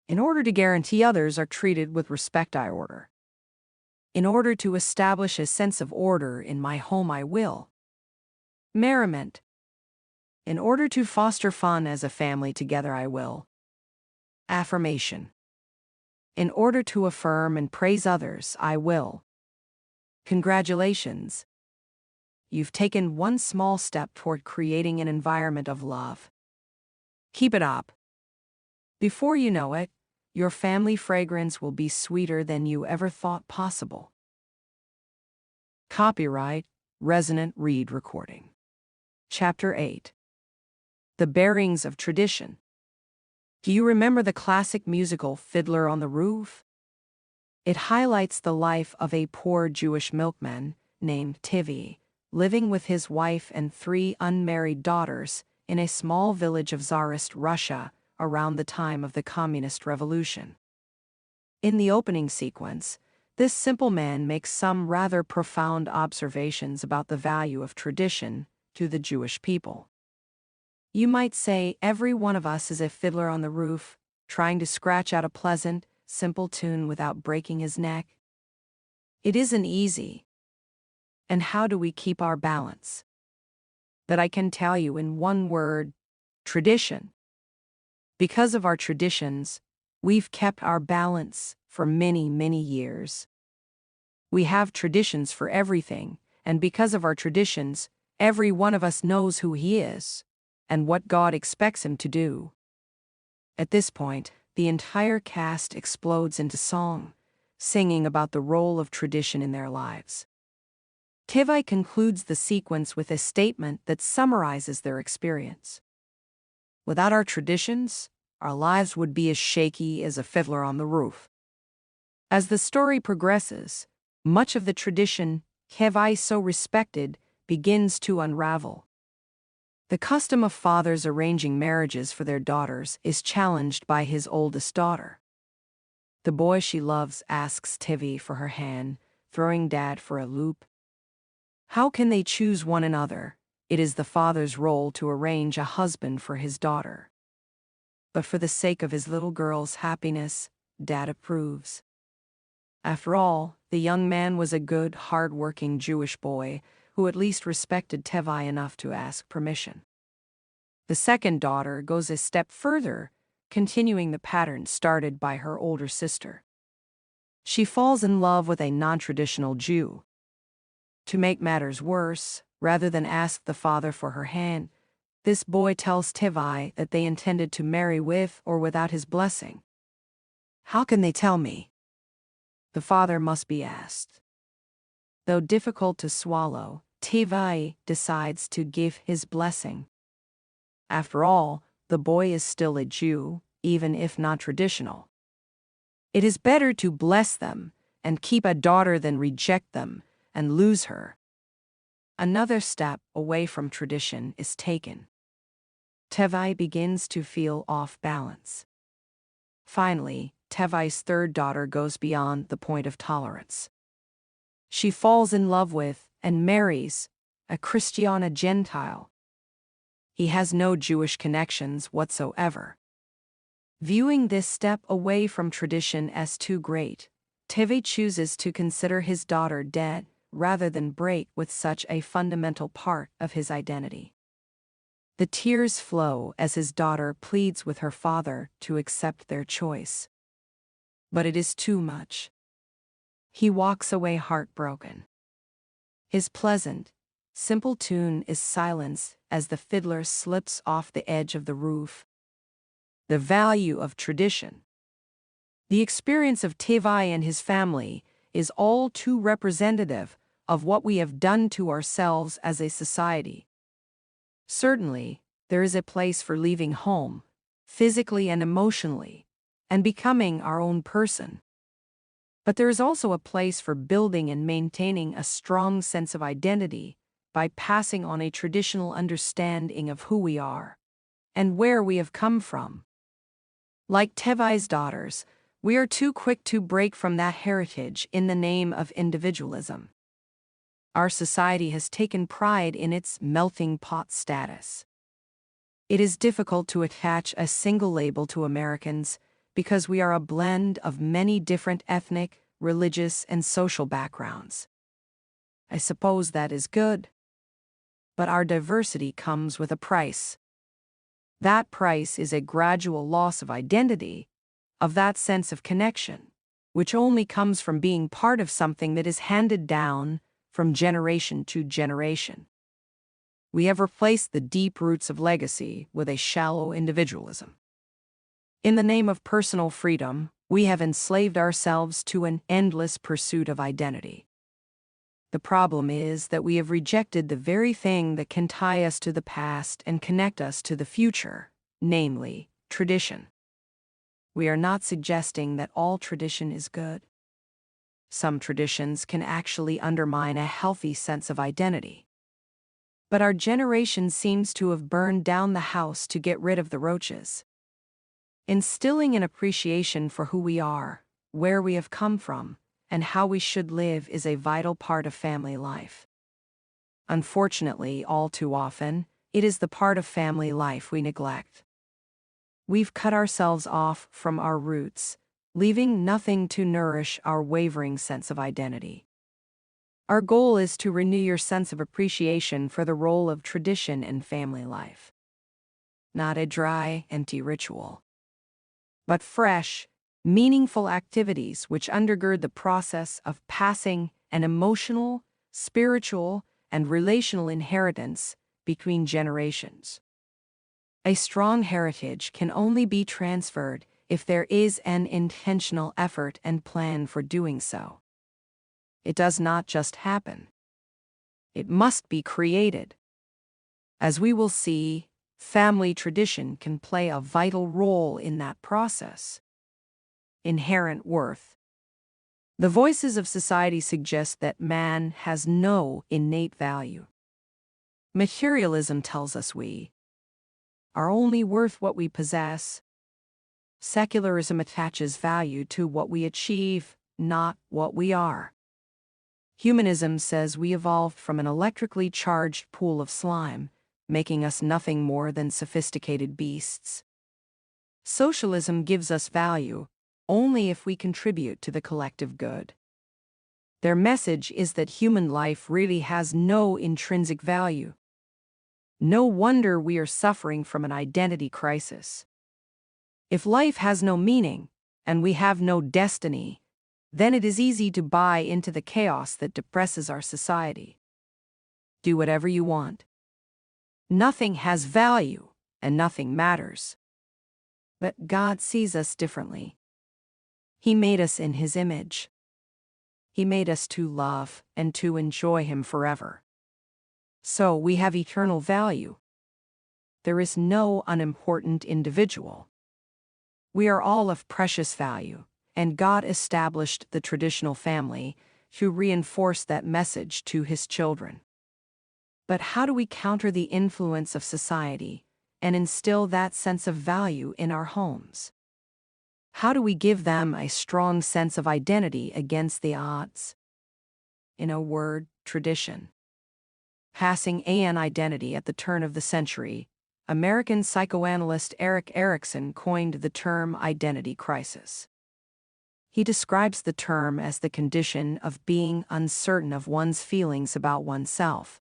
In order to guarantee others are treated with respect, I order. In order to establish a sense of order in my home, I will. Merriment. In order to foster fun as a family together, I will. Affirmation. In order to affirm and praise others, I will. Congratulations. You've taken one small step toward creating an environment of love. Keep it up. Before you know it, your family fragrance will be sweeter than you ever thought possible. Copyright, Resonant Read Recording. Chapter 8. The Bearings of Tradition. Do you remember the classic musical Fiddler on the Roof? It highlights the life of a poor Jewish milkman named Tivy, living with his wife and 3 unmarried daughters in a small village of Tsarist Russia around the time of the Communist Revolution. In the opening sequence, this simple man makes some rather profound observations about the value of tradition to the Jewish people. You might say every one of us is a fiddler on the roof, trying to scratch out a pleasant, simple tune without breaking his neck. It isn't easy. And how do we keep our balance? That I can tell you in one word: tradition. Because of our traditions, we've kept our balance for many, many years. We have traditions for everything, and because of our traditions, every one of us knows who he is and what God expects him to do. At this point, the entire cast explodes into song, singing about the role of tradition in their lives. Tivy concludes the sequence with a statement that summarizes their experience. Without our traditions, our lives would be as shaky as a fiddler on the roof. As the story progresses, much of the tradition Tivy so respected begins to unravel. The custom of fathers arranging marriages for their daughters is challenged by his oldest daughter. The boy she loves asks Tivy for her hand, throwing Dad for a loop. How can they choose one another? It is the father's role to arrange a husband for his daughter. But for the sake of his little girl's happiness, Dad approves. After all, the young man was a good, hard-working Jewish boy who at least respected Tivy enough to ask permission. The second daughter goes a step further, continuing the pattern started by her older sister. She falls in love with a non-traditional Jew. To make matters worse, rather than ask the father for her hand, this boy tells Tevai that they intended to marry with or without his blessing. How can they tell me? The father must be asked. Though difficult to swallow, Tevai decides to give his blessing. After all, the boy is still a Jew, even if not traditional. It is better to bless them and keep a daughter than reject them and lose her. Another step away from tradition is taken. Tevai begins to feel off balance. Finally, Tevai's third daughter goes beyond the point of tolerance. She falls in love with and marries a Christiana Gentile. He has no Jewish connections whatsoever. Viewing this step away from tradition as too great, Tevai chooses to consider his daughter dead rather than break with such a fundamental part of his identity. The tears flow as his daughter pleads with her father to accept their choice. But it is too much. He walks away heartbroken. His pleasant, simple tune is silenced as the fiddler slips off the edge of the roof. The value of tradition. The experience of Tevai and his family is all too representative of what we have done to ourselves as a society. Certainly, there is a place for leaving home, physically and emotionally, and becoming our own person. But there is also a place for building and maintaining a strong sense of identity by passing on a traditional understanding of who we are and where we have come from. Like Tevai's daughters, we are too quick to break from that heritage in the name of individualism. Our society has taken pride in its melting pot status. It is difficult to attach a single label to Americans because we are a blend of many different ethnic, religious, and social backgrounds. I suppose that is good. But our diversity comes with a price. That price is a gradual loss of identity, of that sense of connection, which only comes from being part of something that is handed down from generation to generation. We have replaced the deep roots of legacy with a shallow individualism. In the name of personal freedom, we have enslaved ourselves to an endless pursuit of identity. The problem is that we have rejected the very thing that can tie us to the past and connect us to the future, namely, tradition. We are not suggesting that all tradition is good. Some traditions can actually undermine a healthy sense of identity. But our generation seems to have burned down the house to get rid of the roaches. Instilling an appreciation for who we are, where we have come from, and how we should live is a vital part of family life. Unfortunately, all too often, it is the part of family life we neglect. We've cut ourselves off from our roots, leaving nothing to nourish our wavering sense of identity. Our goal is to renew your sense of appreciation for the role of tradition in family life. Not a dry, empty ritual, but fresh, meaningful activities which undergird the process of passing an emotional, spiritual, and relational inheritance between generations. A strong heritage can only be transferred if there is an intentional effort and plan for doing so. It does not just happen. It must be created. As we will see, family tradition can play a vital role in that process. Inherent worth. The voices of society suggest that man has no innate value. Materialism tells us we are only worth what we possess. Secularism attaches value to what we achieve, not what we are. Humanism says we evolved from an electrically charged pool of slime, making us nothing more than sophisticated beasts. Socialism gives us value only if we contribute to the collective good. Their message is that human life really has no intrinsic value. No wonder we are suffering from an identity crisis. If life has no meaning, and we have no destiny, then it is easy to buy into the chaos that depresses our society. Do whatever you want. Nothing has value, and nothing matters. But God sees us differently. He made us in His image. He made us to love and to enjoy Him forever. So we have eternal value. There is no unimportant individual. We are all of precious value, and God established the traditional family to reinforce that message to His children. But how do we counter the influence of society and instill that sense of value in our homes? How do we give them a strong sense of identity against the odds? In a word, tradition. Passing an identity at the turn of the century, American psychoanalyst Erik Erikson coined the term identity crisis. He describes the term as the condition of being uncertain of one's feelings about oneself.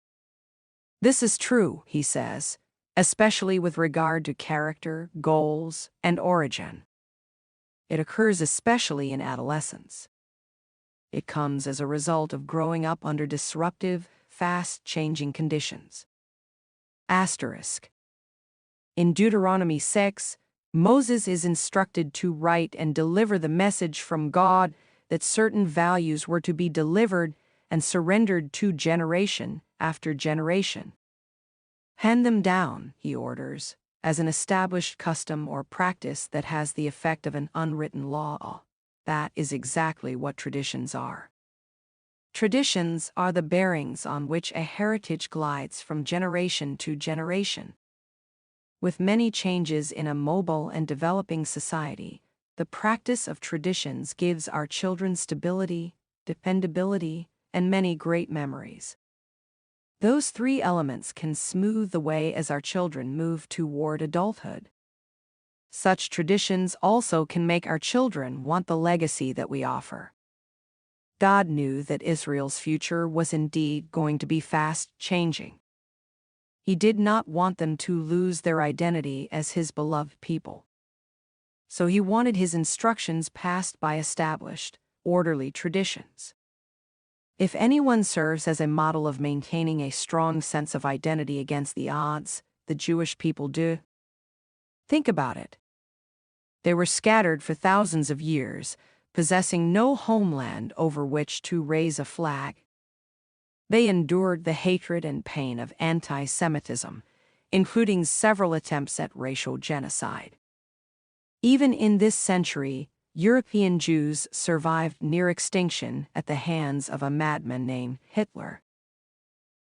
This is true, he says, especially with regard to character, goals, and origin. It occurs especially in adolescence. It comes as a result of growing up under disruptive, fast-changing conditions. Asterisk. In Deuteronomy 6, Moses is instructed to write and deliver the message from God that certain values were to be delivered and surrendered to generation after generation. Hand them down, he orders, as an established custom or practice that has the effect of an unwritten law. That is exactly what traditions are. Traditions are the bearings on which a heritage glides from generation to generation. With many changes in a mobile and developing society, the practice of traditions gives our children stability, dependability, and many great memories. Those three elements can smooth the way as our children move toward adulthood. Such traditions also can make our children want the legacy that we offer. God knew that Israel's future was indeed going to be fast-changing. He did not want them to lose their identity as His beloved people. So He wanted His instructions passed by established, orderly traditions. If anyone serves as a model of maintaining a strong sense of identity against the odds, the Jewish people do. Think about it. They were scattered for thousands of years, possessing no homeland over which to raise a flag. They endured the hatred and pain of anti-Semitism, including several attempts at racial genocide. Even in this century, European Jews survived near extinction at the hands of a madman named Hitler.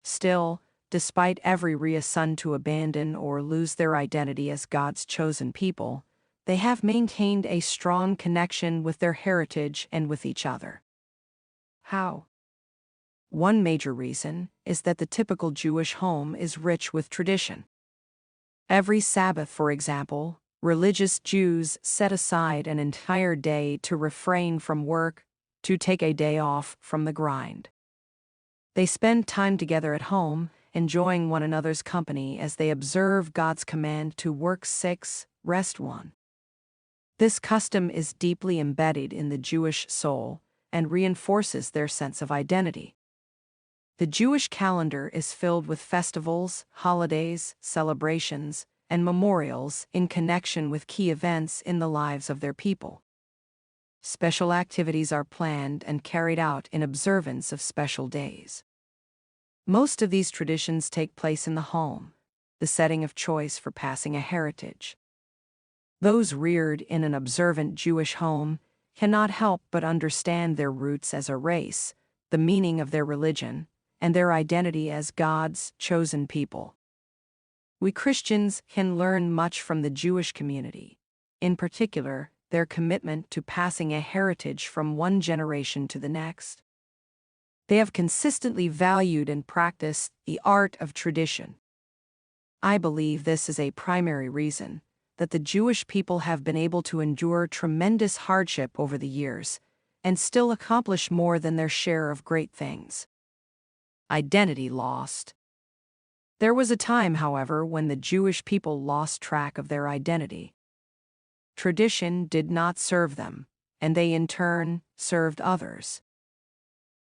Still, despite every reason to abandon or lose their identity as God's chosen people, they have maintained a strong connection with their heritage and with each other. How? One major reason is that the typical Jewish home is rich with tradition. Every Sabbath, for example, religious Jews set aside an entire day to refrain from work, to take a day off from the grind. They spend time together at home, enjoying one another's company as they observe God's command to work 6, rest 1. This custom is deeply embedded in the Jewish soul and reinforces their sense of identity. The Jewish calendar is filled with festivals, holidays, celebrations, and memorials in connection with key events in the lives of their people. Special activities are planned and carried out in observance of special days. Most of these traditions take place in the home, the setting of choice for passing a heritage. Those reared in an observant Jewish home cannot help but understand their roots as a race, the meaning of their religion, and their identity as God's chosen people. We Christians can learn much from the Jewish community, in particular, their commitment to passing a heritage from one generation to the next. They have consistently valued and practiced the art of tradition. I believe this is a primary reason that the Jewish people have been able to endure tremendous hardship over the years and still accomplish more than their share of great things. Identity lost. There was a time, however, when the Jewish people lost track of their identity. Tradition did not serve them, and they in turn served others.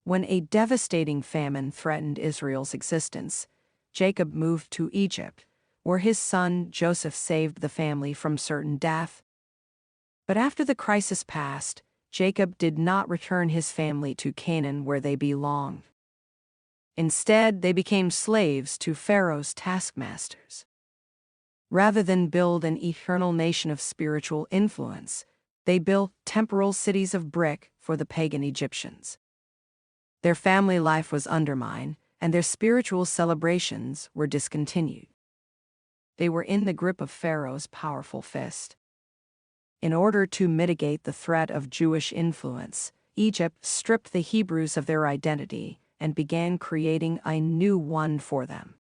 When a devastating famine threatened Israel's existence, Jacob moved to Egypt, where his son Joseph saved the family from certain death. But after the crisis passed, Jacob did not return his family to Canaan where they belonged. Instead, they became slaves to Pharaoh's taskmasters. Rather than build an eternal nation of spiritual influence, they built temporal cities of brick for the pagan Egyptians. Their family life was undermined, and their spiritual celebrations were discontinued. They were in the grip of Pharaoh's powerful fist. In order to mitigate the threat of Jewish influence, Egypt stripped the Hebrews of their identity and began creating a new one for them.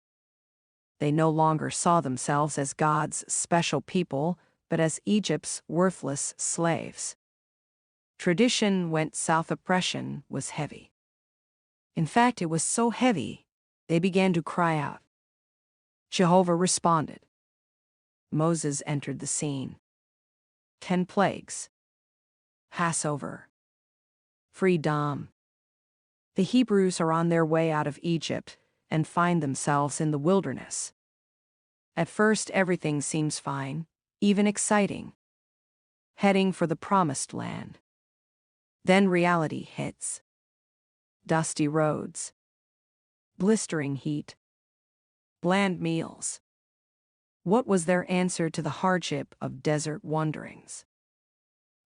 They no longer saw themselves as God's special people, but as Egypt's worthless slaves. Tradition went south. Oppression was heavy. In fact, it was so heavy, they began to cry out. Jehovah responded. Moses entered the scene. 10 plagues. Passover. Freedom. The Hebrews are on their way out of Egypt and find themselves in the wilderness. At first, everything seems fine, even exciting. Heading for the promised land. Then reality hits. Dusty roads. Blistering heat. Bland meals. What was their answer to the hardship of desert wanderings?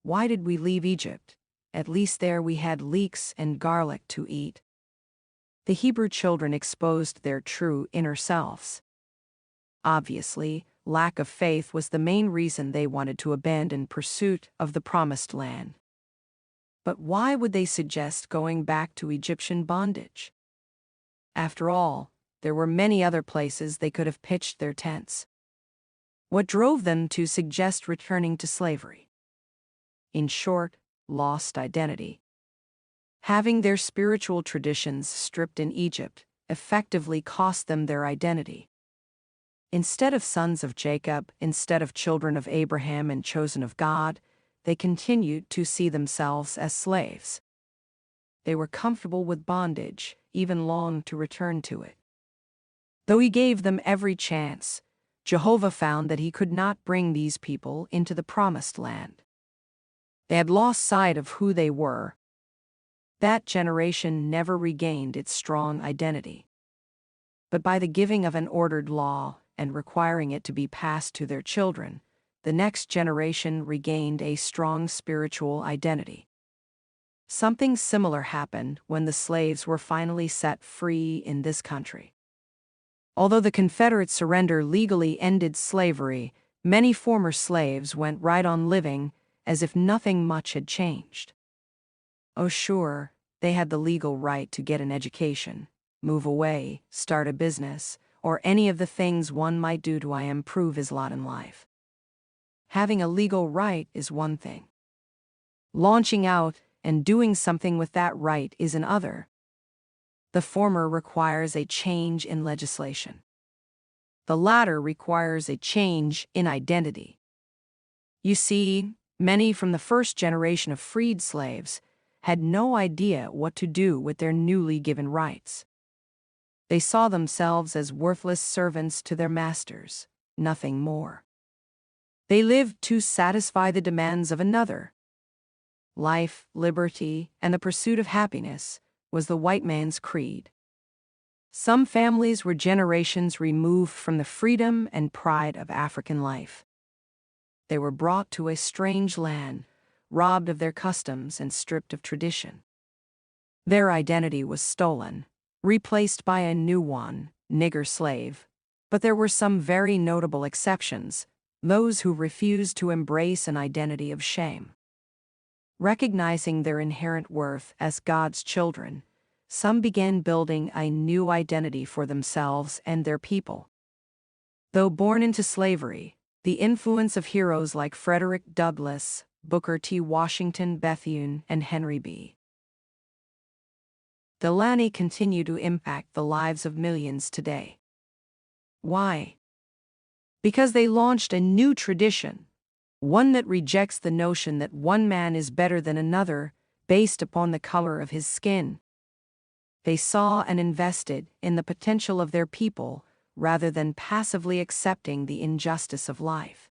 Why did we leave Egypt? At least there we had leeks and garlic to eat. The Hebrew children exposed their true inner selves. Obviously, lack of faith was the main reason they wanted to abandon pursuit of the promised land. But why would they suggest going back to Egyptian bondage? After all, there were many other places they could have pitched their tents. What drove them to suggest returning to slavery? In short, lost identity. Having their spiritual traditions stripped in Egypt effectively cost them their identity. Instead of sons of Jacob, instead of children of Abraham and chosen of God, they continued to see themselves as slaves. They were comfortable with bondage, even longed to return to it. Though he gave them every chance, Jehovah found that he could not bring these people into the promised land. They had lost sight of who they were. That generation never regained its strong identity. But by the giving of an ordered law and requiring it to be passed to their children, the next generation regained a strong spiritual identity. Something similar happened when the slaves were finally set free in this country. Although the Confederate surrender legally ended slavery, many former slaves went right on living as if nothing much had changed. Oh sure, they had the legal right to get an education, move away, start a business, or any of the things one might do to improve his lot in life. Having a legal right is one thing. Launching out and doing something with that right is another. The former requires a change in legislation. The latter requires a change in identity. You see, many from the first generation of freed slaves had no idea what to do with their newly given rights. They saw themselves as worthless servants to their masters, nothing more. They lived to satisfy the demands of another. Life, liberty, and the pursuit of happiness was the white man's creed. Some families were generations removed from the freedom and pride of African life. They were brought to a strange land, robbed of their customs and stripped of tradition. Their identity was stolen, replaced by a new one, nigger slave. But there were some very notable exceptions, those who refused to embrace an identity of shame. Recognizing their inherent worth as God's children, some began building a new identity for themselves and their people. Though born into slavery, the influence of heroes like Frederick Douglass, Booker T. Washington, Bethune, and Henry B. Delany continue to impact the lives of millions today. Why? Because they launched a new tradition, one that rejects the notion that one man is better than another based upon the color of his skin. They saw and invested in the potential of their people rather than passively accepting the injustice of life.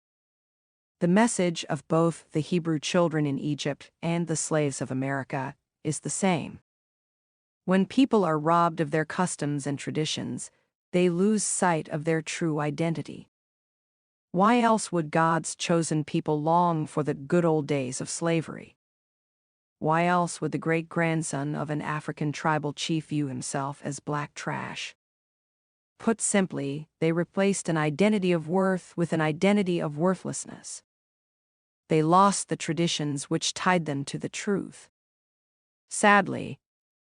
The message of both the Hebrew children in Egypt and the slaves of America is the same. When people are robbed of their customs and traditions, they lose sight of their true identity. Why else would God's chosen people long for the good old days of slavery? Why else would the great-grandson of an African tribal chief view himself as black trash? Put simply, they replaced an identity of worth with an identity of worthlessness. They lost the traditions which tied them to the truth. Sadly,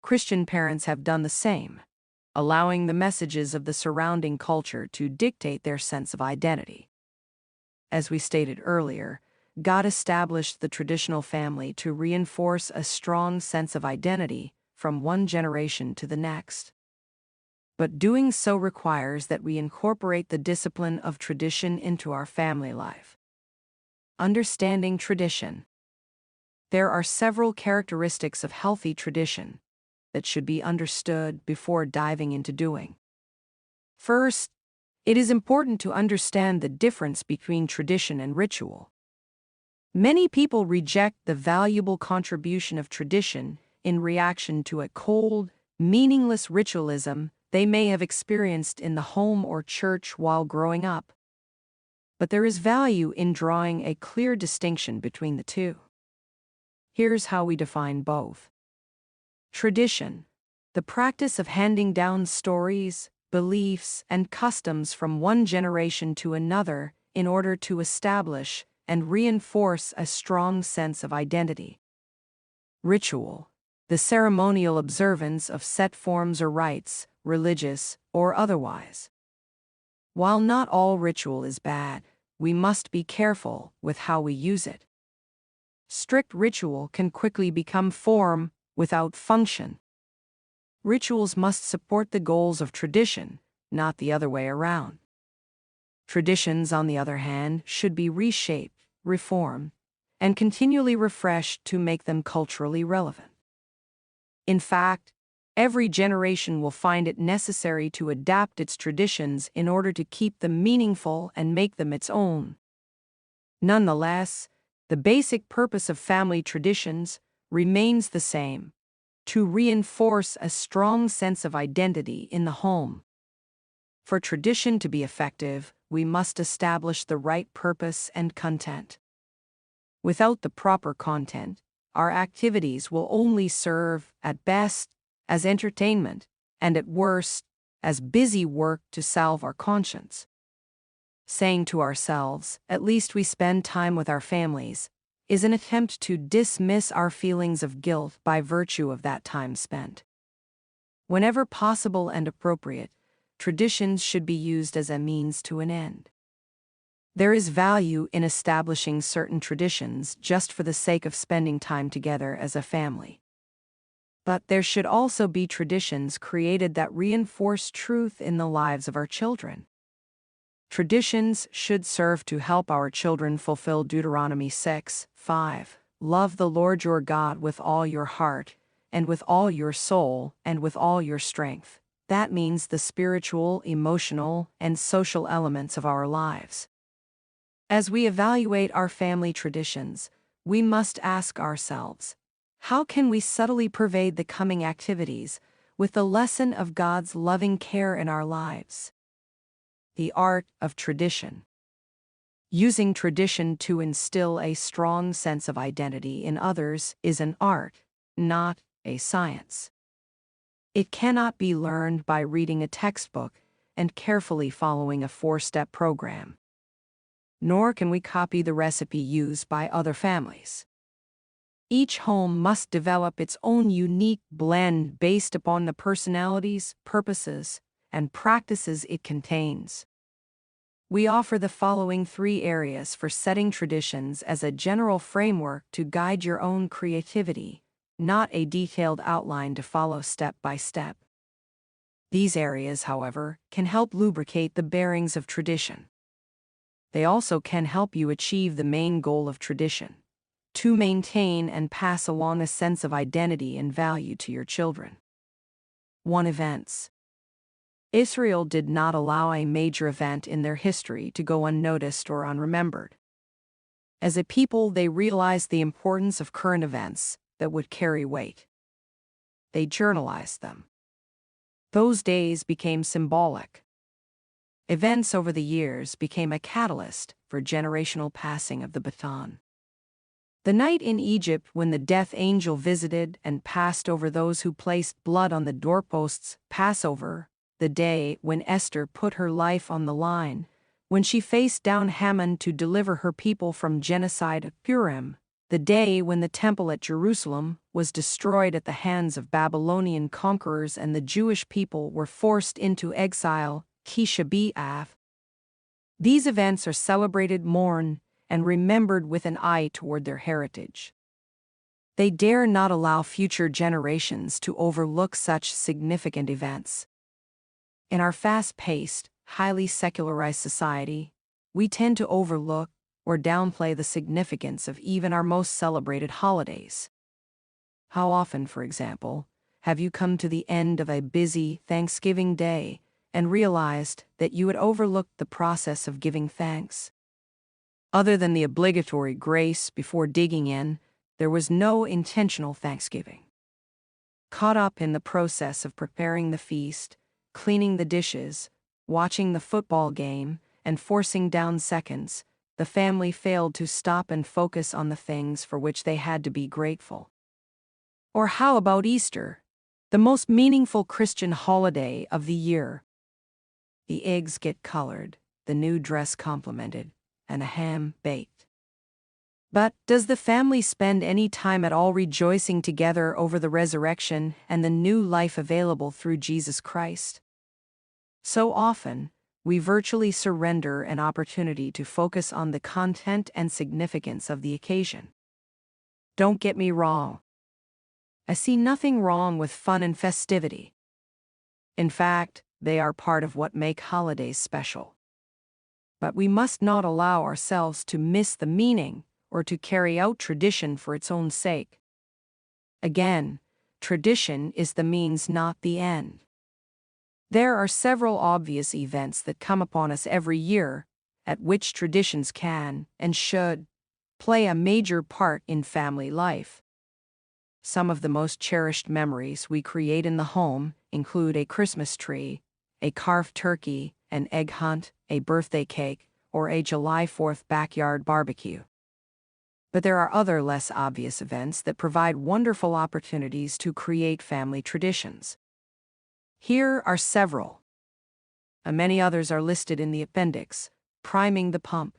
Christian parents have done the same, allowing the messages of the surrounding culture to dictate their sense of identity. As we stated earlier, God established the traditional family to reinforce a strong sense of identity from one generation to the next. But doing so requires that we incorporate the discipline of tradition into our family life. Understanding tradition. There are several characteristics of healthy tradition that should be understood before diving into doing. First, it is important to understand the difference between tradition and ritual. Many people reject the valuable contribution of tradition in reaction to a cold, meaningless ritualism they may have experienced in the home or church while growing up. But there is value in drawing a clear distinction between the two. Here's how we define both. Tradition, the practice of handing down stories, beliefs, and customs from one generation to another in order to establish and reinforce a strong sense of identity. Ritual, the ceremonial observance of set forms or rites, religious or otherwise. While not all ritual is bad, we must be careful with how we use it. Strict ritual can quickly become form without function. Rituals must support the goals of tradition, not the other way around. Traditions, on the other hand, should be reshaped, reformed, and continually refreshed to make them culturally relevant. In fact, every generation will find it necessary to adapt its traditions in order to keep them meaningful and make them its own. Nonetheless, the basic purpose of family traditions remains the same: to reinforce a strong sense of identity in the home. For tradition to be effective, we must establish the right purpose and content. Without the proper content, our activities will only serve, at best, as entertainment, and at worst, as busy work to salve our conscience. Saying to ourselves, "At least we spend time with our families," is an attempt to dismiss our feelings of guilt by virtue of that time spent. Whenever possible and appropriate, traditions should be used as a means to an end. There is value in establishing certain traditions just for the sake of spending time together as a family. But there should also be traditions created that reinforce truth in the lives of our children. Traditions should serve to help our children fulfill Deuteronomy 6:5. Love the Lord your God with all your heart, and with all your soul, and with all your strength. That means the spiritual, emotional, and social elements of our lives. As we evaluate our family traditions, we must ask ourselves, how can we subtly pervade the coming activities with the lesson of God's loving care in our lives? The art of tradition. Using tradition to instill a strong sense of identity in others is an art, not a science. It cannot be learned by reading a textbook and carefully following a 4-step program. Nor can we copy the recipe used by other families. Each home must develop its own unique blend based upon the personalities, purposes, and practices it contains. We offer the following 3 areas for setting traditions as a general framework to guide your own creativity, not a detailed outline to follow step by step. These areas, however, can help lubricate the bearings of tradition. They also can help you achieve the main goal of tradition: to maintain and pass along a sense of identity and value to your children. 1. Events. Israel did not allow a major event in their history to go unnoticed or unremembered. As a people, they realized the importance of current events that would carry weight. They journalized them. Those days became symbolic. Events over the years became a catalyst for generational passing of the baton. The night in Egypt when the death angel visited and passed over those who placed blood on the doorposts, Passover, the day when Esther put her life on the line, when she faced down Haman to deliver her people from genocide at Purim, the day when the temple at Jerusalem was destroyed at the hands of Babylonian conquerors and the Jewish people were forced into exile, Tisha B'Av. These events are celebrated, mourned, and remembered with an eye toward their heritage. They dare not allow future generations to overlook such significant events. In our fast-paced, highly secularized society, we tend to overlook or downplay the significance of even our most celebrated holidays. How often, for example, have you come to the end of a busy Thanksgiving day and realized that you had overlooked the process of giving thanks? Other than the obligatory grace before digging in, there was no intentional thanksgiving. Caught up in the process of preparing the feast, cleaning the dishes, watching the football game, and forcing down seconds, the family failed to stop and focus on the things for which they had to be grateful. Or how about Easter, the most meaningful Christian holiday of the year? The eggs get colored, the new dress complimented, and a ham baked. But does the family spend any time at all rejoicing together over the resurrection and the new life available through Jesus Christ? So often, we virtually surrender an opportunity to focus on the content and significance of the occasion. Don't get me wrong. I see nothing wrong with fun and festivity. In fact, they are part of what make holidays special. But we must not allow ourselves to miss the meaning or to carry out tradition for its own sake. Again, tradition is the means, not the end. There are several obvious events that come upon us every year, at which traditions can, and should, play a major part in family life. Some of the most cherished memories we create in the home include a Christmas tree, a carved turkey, an egg hunt, a birthday cake, or a July 4th backyard barbecue. But there are other less obvious events that provide wonderful opportunities to create family traditions. Here are several. Many others are listed in the appendix. Priming the pump.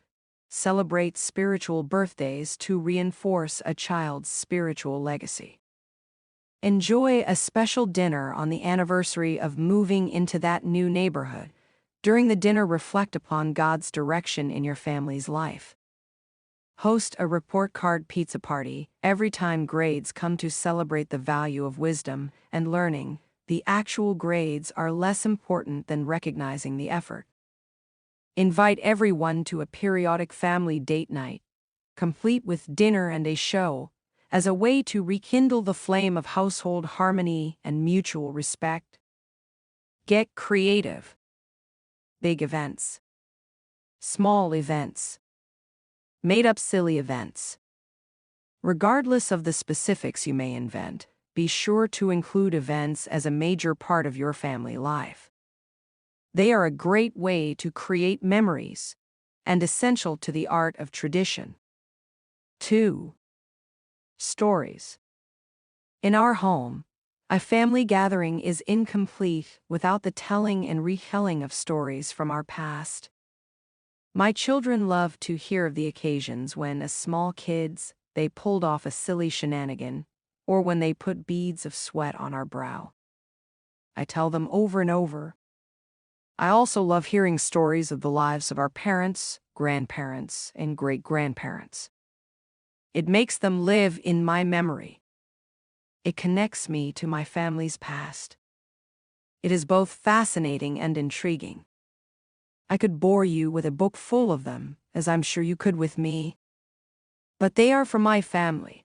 Celebrate spiritual birthdays to reinforce a child's spiritual legacy. Enjoy a special dinner on the anniversary of moving into that new neighborhood. During the dinner, reflect upon God's direction in your family's life. Host a report card pizza party. Every time grades come to celebrate the value of wisdom and learning, the actual grades are less important than recognizing the effort. Invite everyone to a periodic family date night, complete with dinner and a show, as a way to rekindle the flame of household harmony and mutual respect. Get creative. Big events. Small events. Made-up silly events. Regardless of the specifics you may invent, be sure to include events as a major part of your family life. They are a great way to create memories and essential to the art of tradition. 2. Stories. In our home, a family gathering is incomplete without the telling and retelling of stories from our past. My children love to hear of the occasions when, as small kids, they pulled off a silly shenanigan, or when they put beads of sweat on our brow. I tell them over and over. I also love hearing stories of the lives of our parents, grandparents, and great-grandparents. It makes them live in my memory. It connects me to my family's past. It is both fascinating and intriguing. I could bore you with a book full of them, as I'm sure you could with me. But they are from my family.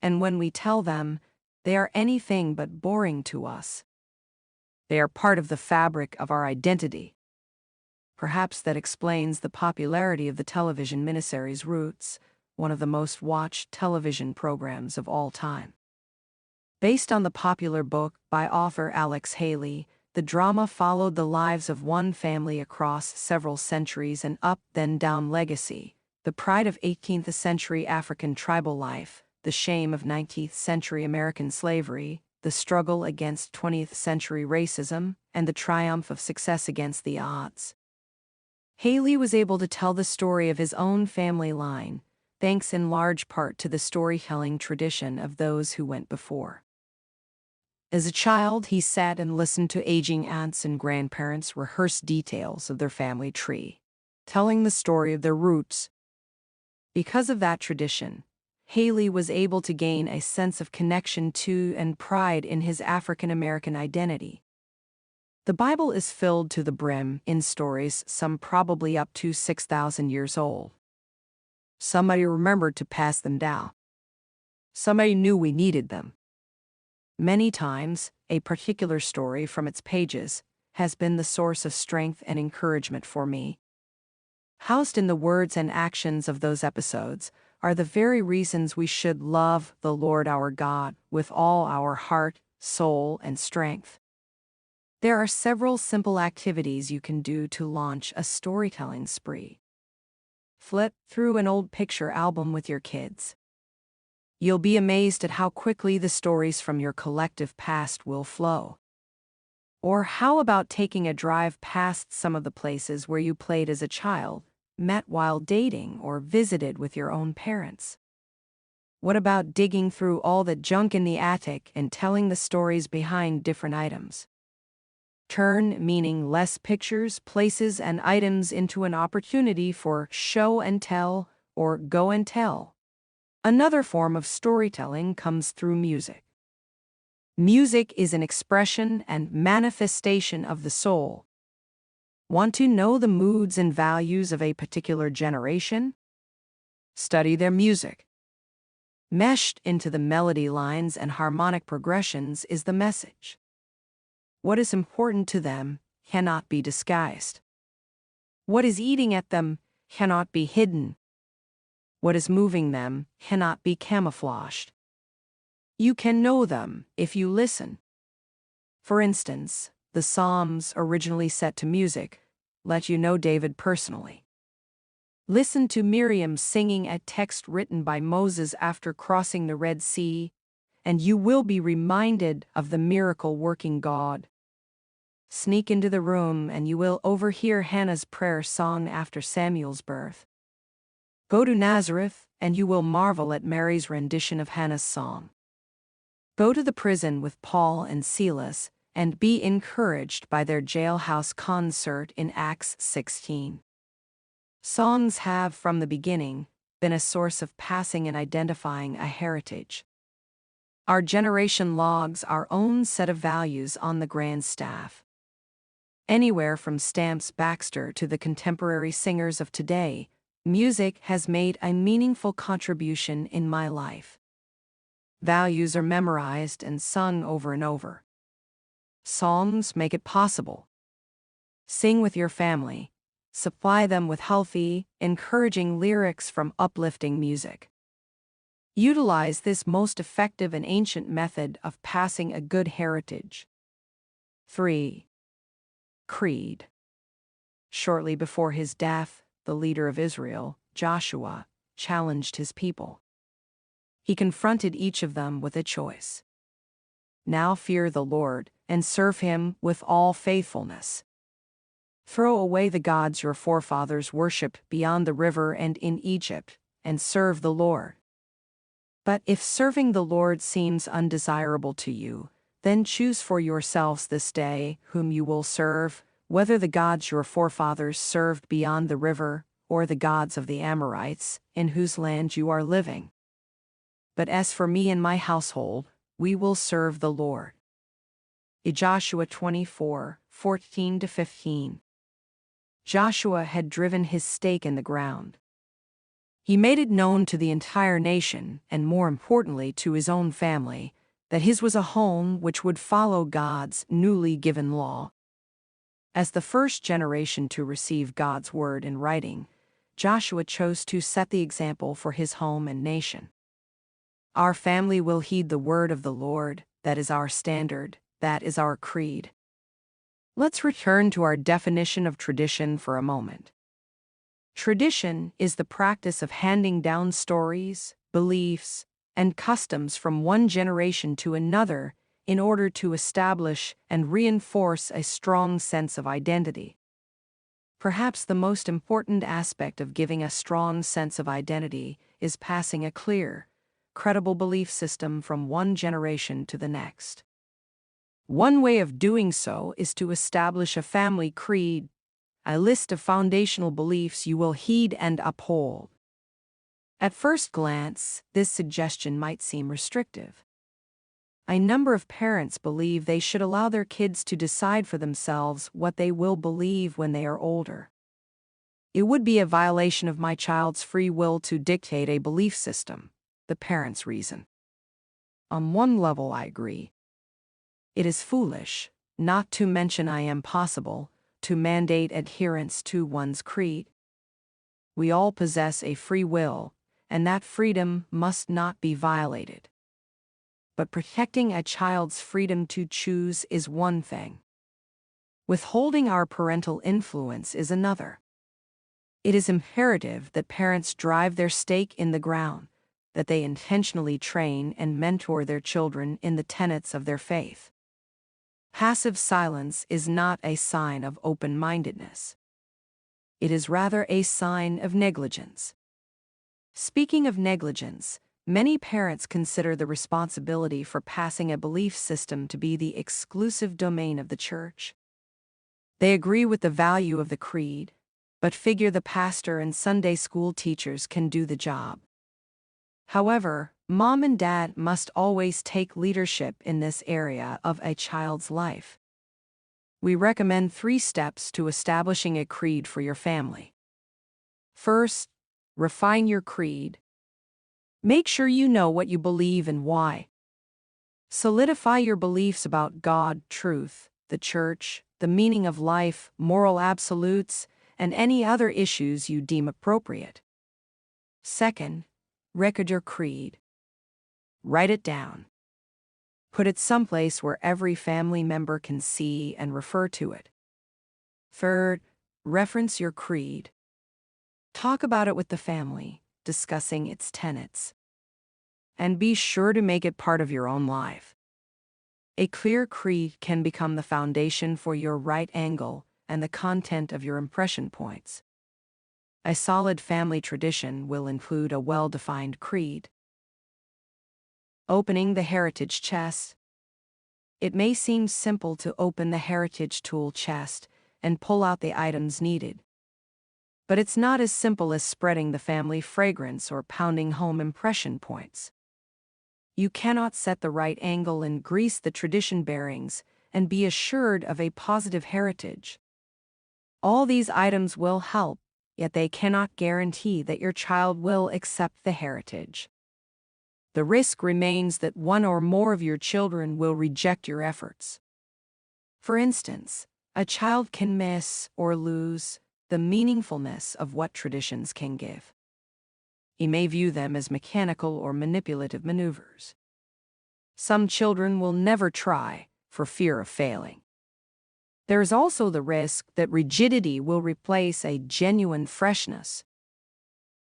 And when we tell them, they are anything but boring to us. They are part of the fabric of our identity. Perhaps that explains the popularity of the television miniseries Roots, one of the most watched television programs of all time. Based on the popular book by author Alex Haley, the drama followed the lives of one family across several centuries, an up-then-down legacy, the pride of 18th century African tribal life, the shame of 19th century American slavery, the struggle against 20th century racism, and the triumph of success against the odds. Haley was able to tell the story of his own family line, thanks in large part to the storytelling tradition of those who went before. As a child, he sat and listened to aging aunts and grandparents rehearse details of their family tree, telling the story of their roots. Because of that tradition, Haley was able to gain a sense of connection to and pride in his African American identity. The Bible is filled to the brim in stories, some probably up to 6,000 years old. Somebody remembered to pass them down. Somebody knew we needed them. Many times, a particular story from its pages has been the source of strength and encouragement for me. Housed in the words and actions of those episodes are the very reasons we should love the Lord our God with all our heart, soul, and strength. There are several simple activities you can do to launch a storytelling spree. Flip through an old picture album with your kids. You'll be amazed at how quickly the stories from your collective past will flow. Or how about taking a drive past some of the places where you played as a child, met while dating, or visited with your own parents? What about digging through all the junk in the attic and telling the stories behind different items? Turn meaningless pictures, places, and items into an opportunity for show and tell or go and tell. Another form of storytelling comes through music. Music is an expression and manifestation of the soul. Want to know the moods and values of a particular generation? Study their music. Meshed into the melody lines and harmonic progressions is the message. What is important to them cannot be disguised. What is eating at them cannot be hidden. What is moving them cannot be camouflaged. You can know them if you listen. For instance, the Psalms, originally set to music, let you know David personally. Listen to Miriam singing a text written by Moses after crossing the Red Sea, and you will be reminded of the miracle-working God. Sneak into the room and you will overhear Hannah's prayer song after Samuel's birth. Go to Nazareth and you will marvel at Mary's rendition of Hannah's song. Go to the prison with Paul and Silas and be encouraged by their jailhouse concert in Acts 16. Songs have, from the beginning, been a source of passing and identifying a heritage. Our generation logs our own set of values on the grand staff. Anywhere from Stamps Baxter to the contemporary singers of today, music has made a meaningful contribution in my life. Values are memorized and sung over and over. Psalms make it possible. Sing with your family. Supply them with healthy, encouraging lyrics from uplifting music. Utilize this most effective and ancient method of passing a good heritage. 3. Creed. Shortly before his death, the leader of Israel, Joshua, challenged his people. He confronted each of them with a choice. Now fear the Lord and serve him with all faithfulness. Throw away the gods your forefathers worshipped beyond the river and in Egypt, and serve the Lord. But if serving the Lord seems undesirable to you, then choose for yourselves this day whom you will serve, whether the gods your forefathers served beyond the river, or the gods of the Amorites, in whose land you are living. But as for me and my household, we will serve the Lord. Joshua 24:14-15. Joshua had driven his stake in the ground. He made it known to the entire nation, and more importantly to his own family, that his was a home which would follow God's newly given law. As the first generation to receive God's word in writing, Joshua chose to set the example for his home and nation. Our family will heed the word of the Lord, that is our standard, that is our creed. Let's return to our definition of tradition for a moment. Tradition is the practice of handing down stories, beliefs, and customs from one generation to another in order to establish and reinforce a strong sense of identity. Perhaps the most important aspect of giving a strong sense of identity is passing a clear, credible belief system from one generation to the next. One way of doing so is to establish a family creed, a list of foundational beliefs you will heed and uphold. At first glance, this suggestion might seem restrictive. A number of parents believe they should allow their kids to decide for themselves what they will believe when they are older. It would be a violation of my child's free will to dictate a belief system, the parents reason. On one level, I agree. It is foolish, not to mention impossible, to mandate adherence to one's creed. We all possess a free will, and that freedom must not be violated. But protecting a child's freedom to choose is one thing. Withholding our parental influence is another. It is imperative that parents drive their stake in the ground, that they intentionally train and mentor their children in the tenets of their faith. Passive silence is not a sign of open-mindedness. It is rather a sign of negligence. Speaking of negligence, many parents consider the responsibility for passing a belief system to be the exclusive domain of the church. They agree with the value of the creed, but figure the pastor and Sunday school teachers can do the job. However, mom and dad must always take leadership in this area of a child's life. We recommend 3 steps to establishing a creed for your family. First, refine your creed. Make sure you know what you believe and why. Solidify your beliefs about God, truth, the church, the meaning of life, moral absolutes, and any other issues you deem appropriate. Second, record your creed. Write it down. Put it someplace where every family member can see and refer to it. Third, reference your creed. Talk about it with the family, discussing its tenets. And be sure to make it part of your own life. A clear creed can become the foundation for your right angle and the content of your impression points. A solid family tradition will include a well-defined creed. Opening the heritage chest. It may seem simple to open the heritage tool chest and pull out the items needed. But it's not as simple as spreading the family fragrance or pounding home impression points. You cannot set the right angle and grease the tradition bearings and be assured of a positive heritage. All these items will help, yet they cannot guarantee that your child will accept the heritage. The risk remains that one or more of your children will reject your efforts. For instance, a child can miss or lose the meaningfulness of what traditions can give. He may view them as mechanical or manipulative maneuvers. Some children will never try for fear of failing. There is also the risk that rigidity will replace a genuine freshness.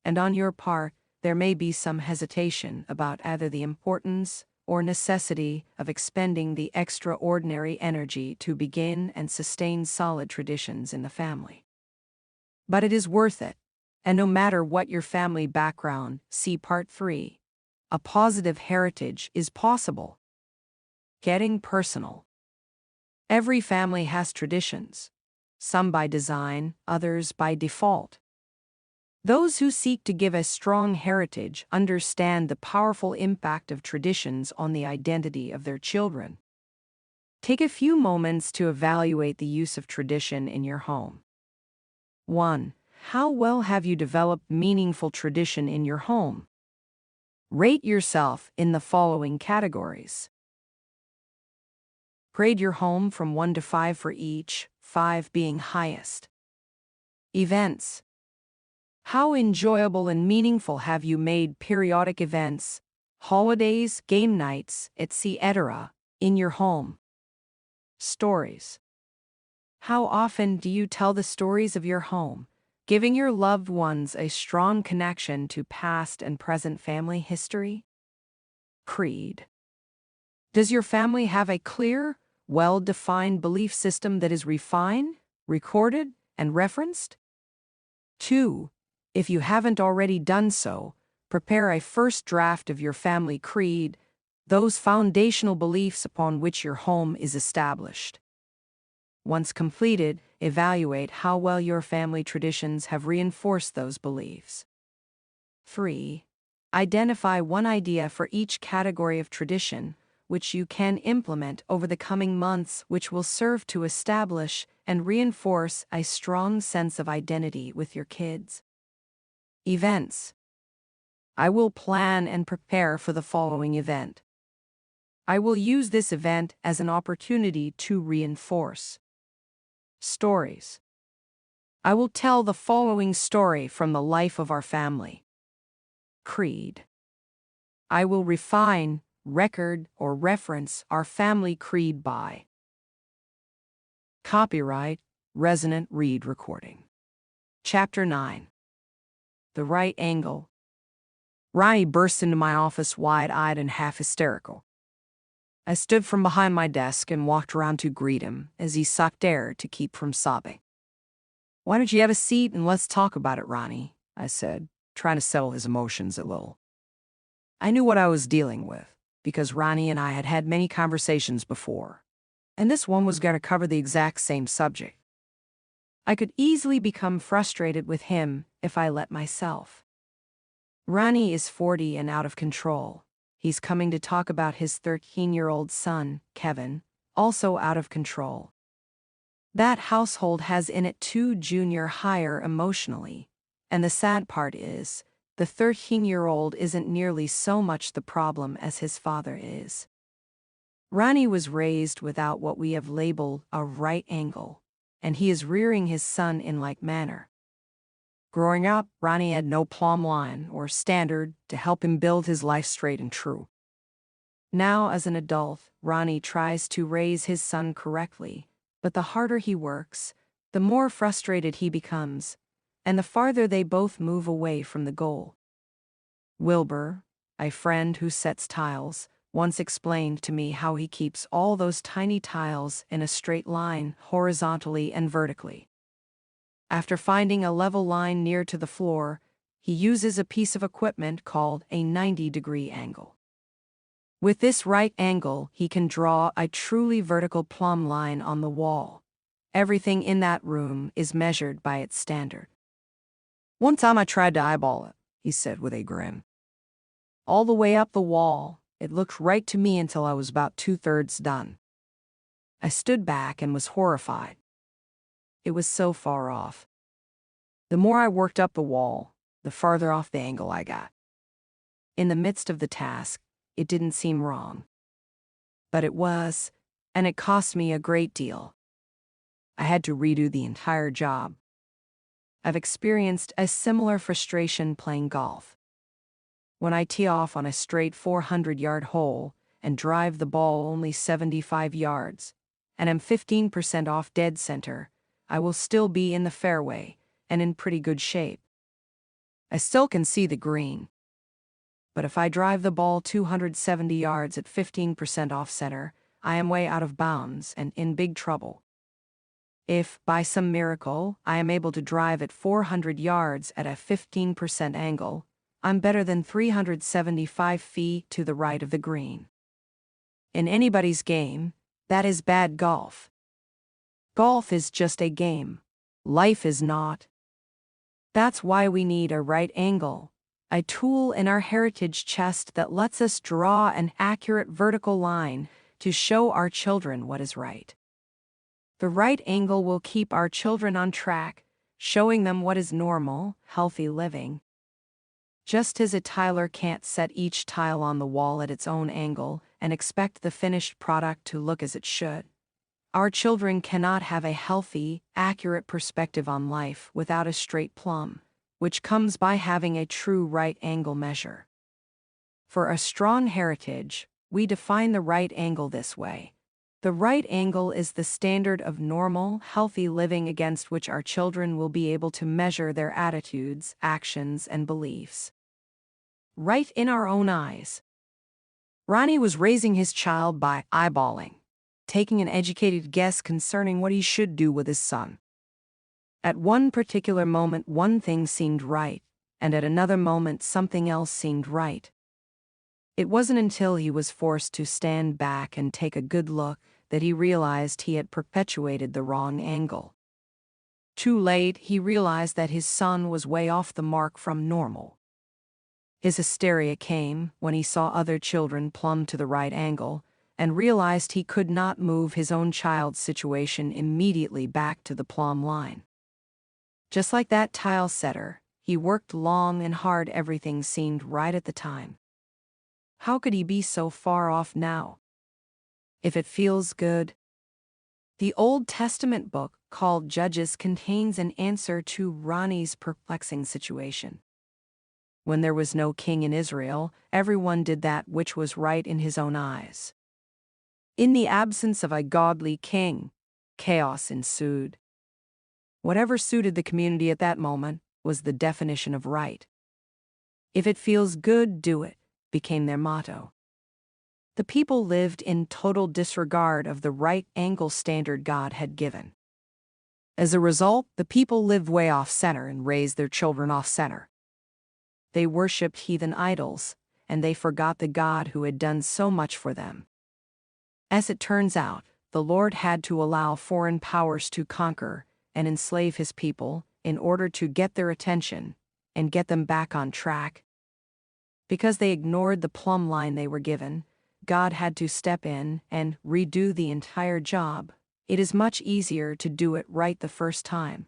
And on your part, there may be some hesitation about either the importance or necessity of expending the extraordinary energy to begin and sustain solid traditions in the family. But it is worth it, and no matter what your family background, see Part 3. A positive heritage is possible. Getting personal. Every family has traditions, some by design, others by default. Those who seek to give a strong heritage understand the powerful impact of traditions on the identity of their children. Take a few moments to evaluate the use of tradition in your home. 1. How well have you developed meaningful tradition in your home? Rate yourself in the following categories. Grade your home from 1 to 5 for each, 5 being highest. Events. How enjoyable and meaningful have you made periodic events, holidays, game nights, etc., in your home? Stories. How often do you tell the stories of your home, giving your loved ones a strong connection to past and present family history? Creed. Does your family have a clear, well-defined belief system that is refined, recorded, and referenced? 2. If you haven't already done so, prepare a first draft of your family creed, those foundational beliefs upon which your home is established. Once completed, evaluate how well your family traditions have reinforced those beliefs. 3. Identify one idea for each category of tradition, which you can implement over the coming months, which will serve to establish and reinforce a strong sense of identity with your kids. Events. I will plan and prepare for the following event. I will use this event as an opportunity to reinforce. Stories. I will tell the following story from the life of our family. Creed. I will refine, record, or reference our family creed by. Copyright, Resonant Read Recording. Chapter 9. The Right Angle. Ronnie burst into my office wide-eyed and half hysterical. I stood from behind my desk and walked around to greet him as he sucked air to keep from sobbing. "Why don't you have a seat and let's talk about it, Ronnie?" I said, trying to settle his emotions a little. I knew what I was dealing with, because Ronnie and I had had many conversations before, and this one was going to cover the exact same subject. I could easily become frustrated with him if I let myself. Ronnie is 40 and out of control. He's coming to talk about his 13-year-old son, Kevin, also out of control. That household has in it 2 junior higher emotionally, and the sad part is, the 13-year-old isn't nearly so much the problem as his father is. Ronnie was raised without what we have labeled a right angle, and he is rearing his son in like manner. Growing up, Ronnie had no plumb line or standard to help him build his life straight and true. Now, as an adult, Ronnie tries to raise his son correctly, but the harder he works, the more frustrated he becomes, and the farther they both move away from the goal. Wilbur, a friend who sets tiles, once explained to me how he keeps all those tiny tiles in a straight line, horizontally and vertically. After finding a level line near to the floor, he uses a piece of equipment called a 90-degree angle. With this right angle, he can draw a truly vertical plumb line on the wall. Everything in that room is measured by its standard. "One time I tried to eyeball it," he said with a grin. "All the way up the wall, it looked right to me until I was about 2/3 done. I stood back and was horrified. It was so far off. The more I worked up the wall, the farther off the angle I got. In the midst of the task, it didn't seem wrong. But it was, and it cost me a great deal. I had to redo the entire job. I've experienced a similar frustration playing golf. When I tee off on a straight 400-yard hole and drive the ball only 75 yards, and am 15% off dead center, I will still be in the fairway and in pretty good shape. I still can see the green. But if I drive the ball 270 yards at 15% off center, I am way out of bounds and in big trouble. If, by some miracle, I am able to drive at 400 yards at a 15% angle, I'm better than 375 feet to the right of the green. In anybody's game, that is bad golf. Golf is just a game. Life is not. That's why we need a right angle, a tool in our heritage chest that lets us draw an accurate vertical line to show our children what is right. The right angle will keep our children on track, showing them what is normal, healthy living. Just as a tiler can't set each tile on the wall at its own angle and expect the finished product to look as it should, our children cannot have a healthy, accurate perspective on life without a straight plumb, which comes by having a true right angle measure. For a strong heritage, we define the right angle this way. The right angle is the standard of normal, healthy living against which our children will be able to measure their attitudes, actions, and beliefs. Right in our own eyes. Ronnie was raising his child by eyeballing, taking an educated guess concerning what he should do with his son. At one particular moment, one thing seemed right, and at another moment, something else seemed right. It wasn't until he was forced to stand back and take a good look that he realized he had perpetuated the wrong angle. Too late, he realized that his son was way off the mark from normal. His hysteria came when he saw other children plumb to the right angle and realized he could not move his own child's situation immediately back to the plumb line. Just like that tile setter, he worked long and hard. Everything seemed right at the time. How could he be so far off now? If it feels good. The Old Testament book, called Judges, contains an answer to Ronnie's perplexing situation. When there was no king in Israel, everyone did that which was right in his own eyes. In the absence of a godly king, chaos ensued. Whatever suited the community at that moment was the definition of right. If it feels good, do it, became their motto. The people lived in total disregard of the right angle standard God had given. As a result, the people lived way off center and raised their children off center. They worshipped heathen idols, and they forgot the God who had done so much for them. As it turns out, the Lord had to allow foreign powers to conquer and enslave his people in order to get their attention and get them back on track. Because they ignored the plumb line they were given, God had to step in and redo the entire job. It is much easier to do it right the first time.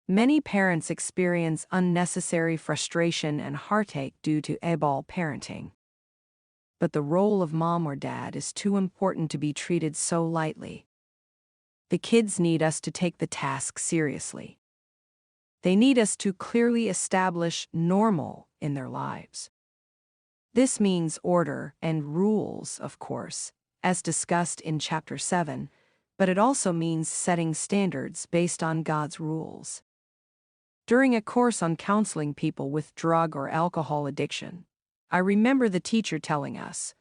Many parents experience unnecessary frustration and heartache due to eyeball parenting. But the role of mom or dad is too important to be treated so lightly. The kids need us to take the task seriously. They need us to clearly establish normal in their lives. This means order and rules, of course, as discussed in Chapter 7, but it also means setting standards based on God's rules. During a course on counseling people with drug or alcohol addiction, I remember the teacher telling us,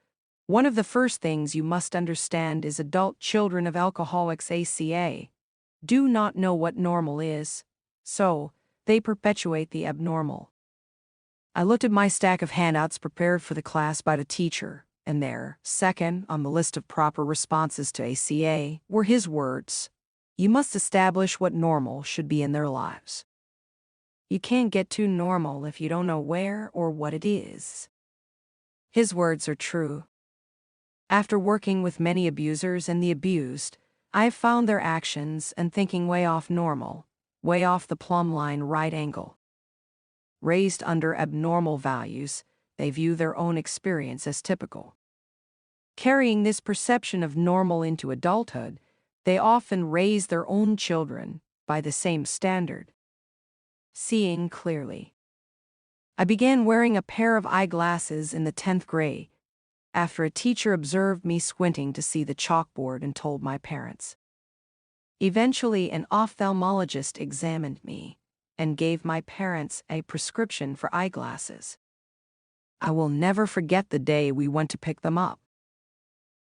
one of the first things you must understand is adult children of alcoholics do not know what normal is, so they perpetuate the abnormal. I looked at my stack of handouts prepared for the class by the teacher, and there, second on the list of proper responses to ACA, were his words. You must establish what normal should be in their lives. You can't get to normal if you don't know where or what it is. His words are true. After working with many abusers and the abused, I've found their actions and thinking way off normal, way off the plumb line right angle. Raised under abnormal values, they view their own experience as typical. Carrying this perception of normal into adulthood, they often raise their own children by the same standard. Seeing clearly. I began wearing a pair of eyeglasses in the 10th grade, after a teacher observed me squinting to see the chalkboard and told my parents. Eventually, an ophthalmologist examined me and gave my parents a prescription for eyeglasses. I will never forget the day we went to pick them up.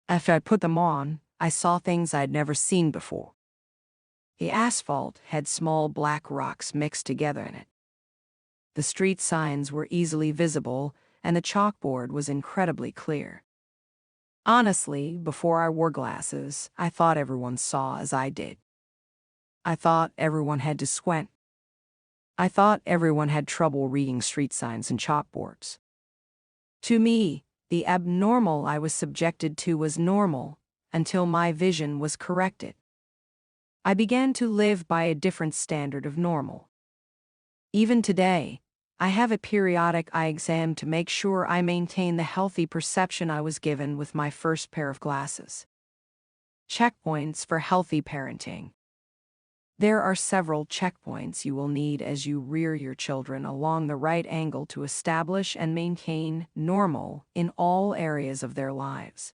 After I put them on, I saw things I'd never seen before. The asphalt had small black rocks mixed together in it. The street signs were easily visible, and the chalkboard was incredibly clear. Honestly, before I wore glasses, I thought everyone saw as I did. I thought everyone had to squint. I thought everyone had trouble reading street signs and chalkboards. To me, the abnormal I was subjected to was normal until my vision was corrected. I began to live by a different standard of normal. Even today, I have a periodic eye exam to make sure I maintain the healthy perception I was given with my first pair of glasses. Checkpoints for healthy parenting. There are several checkpoints you will need as you rear your children along the right angle to establish and maintain normal in all areas of their lives.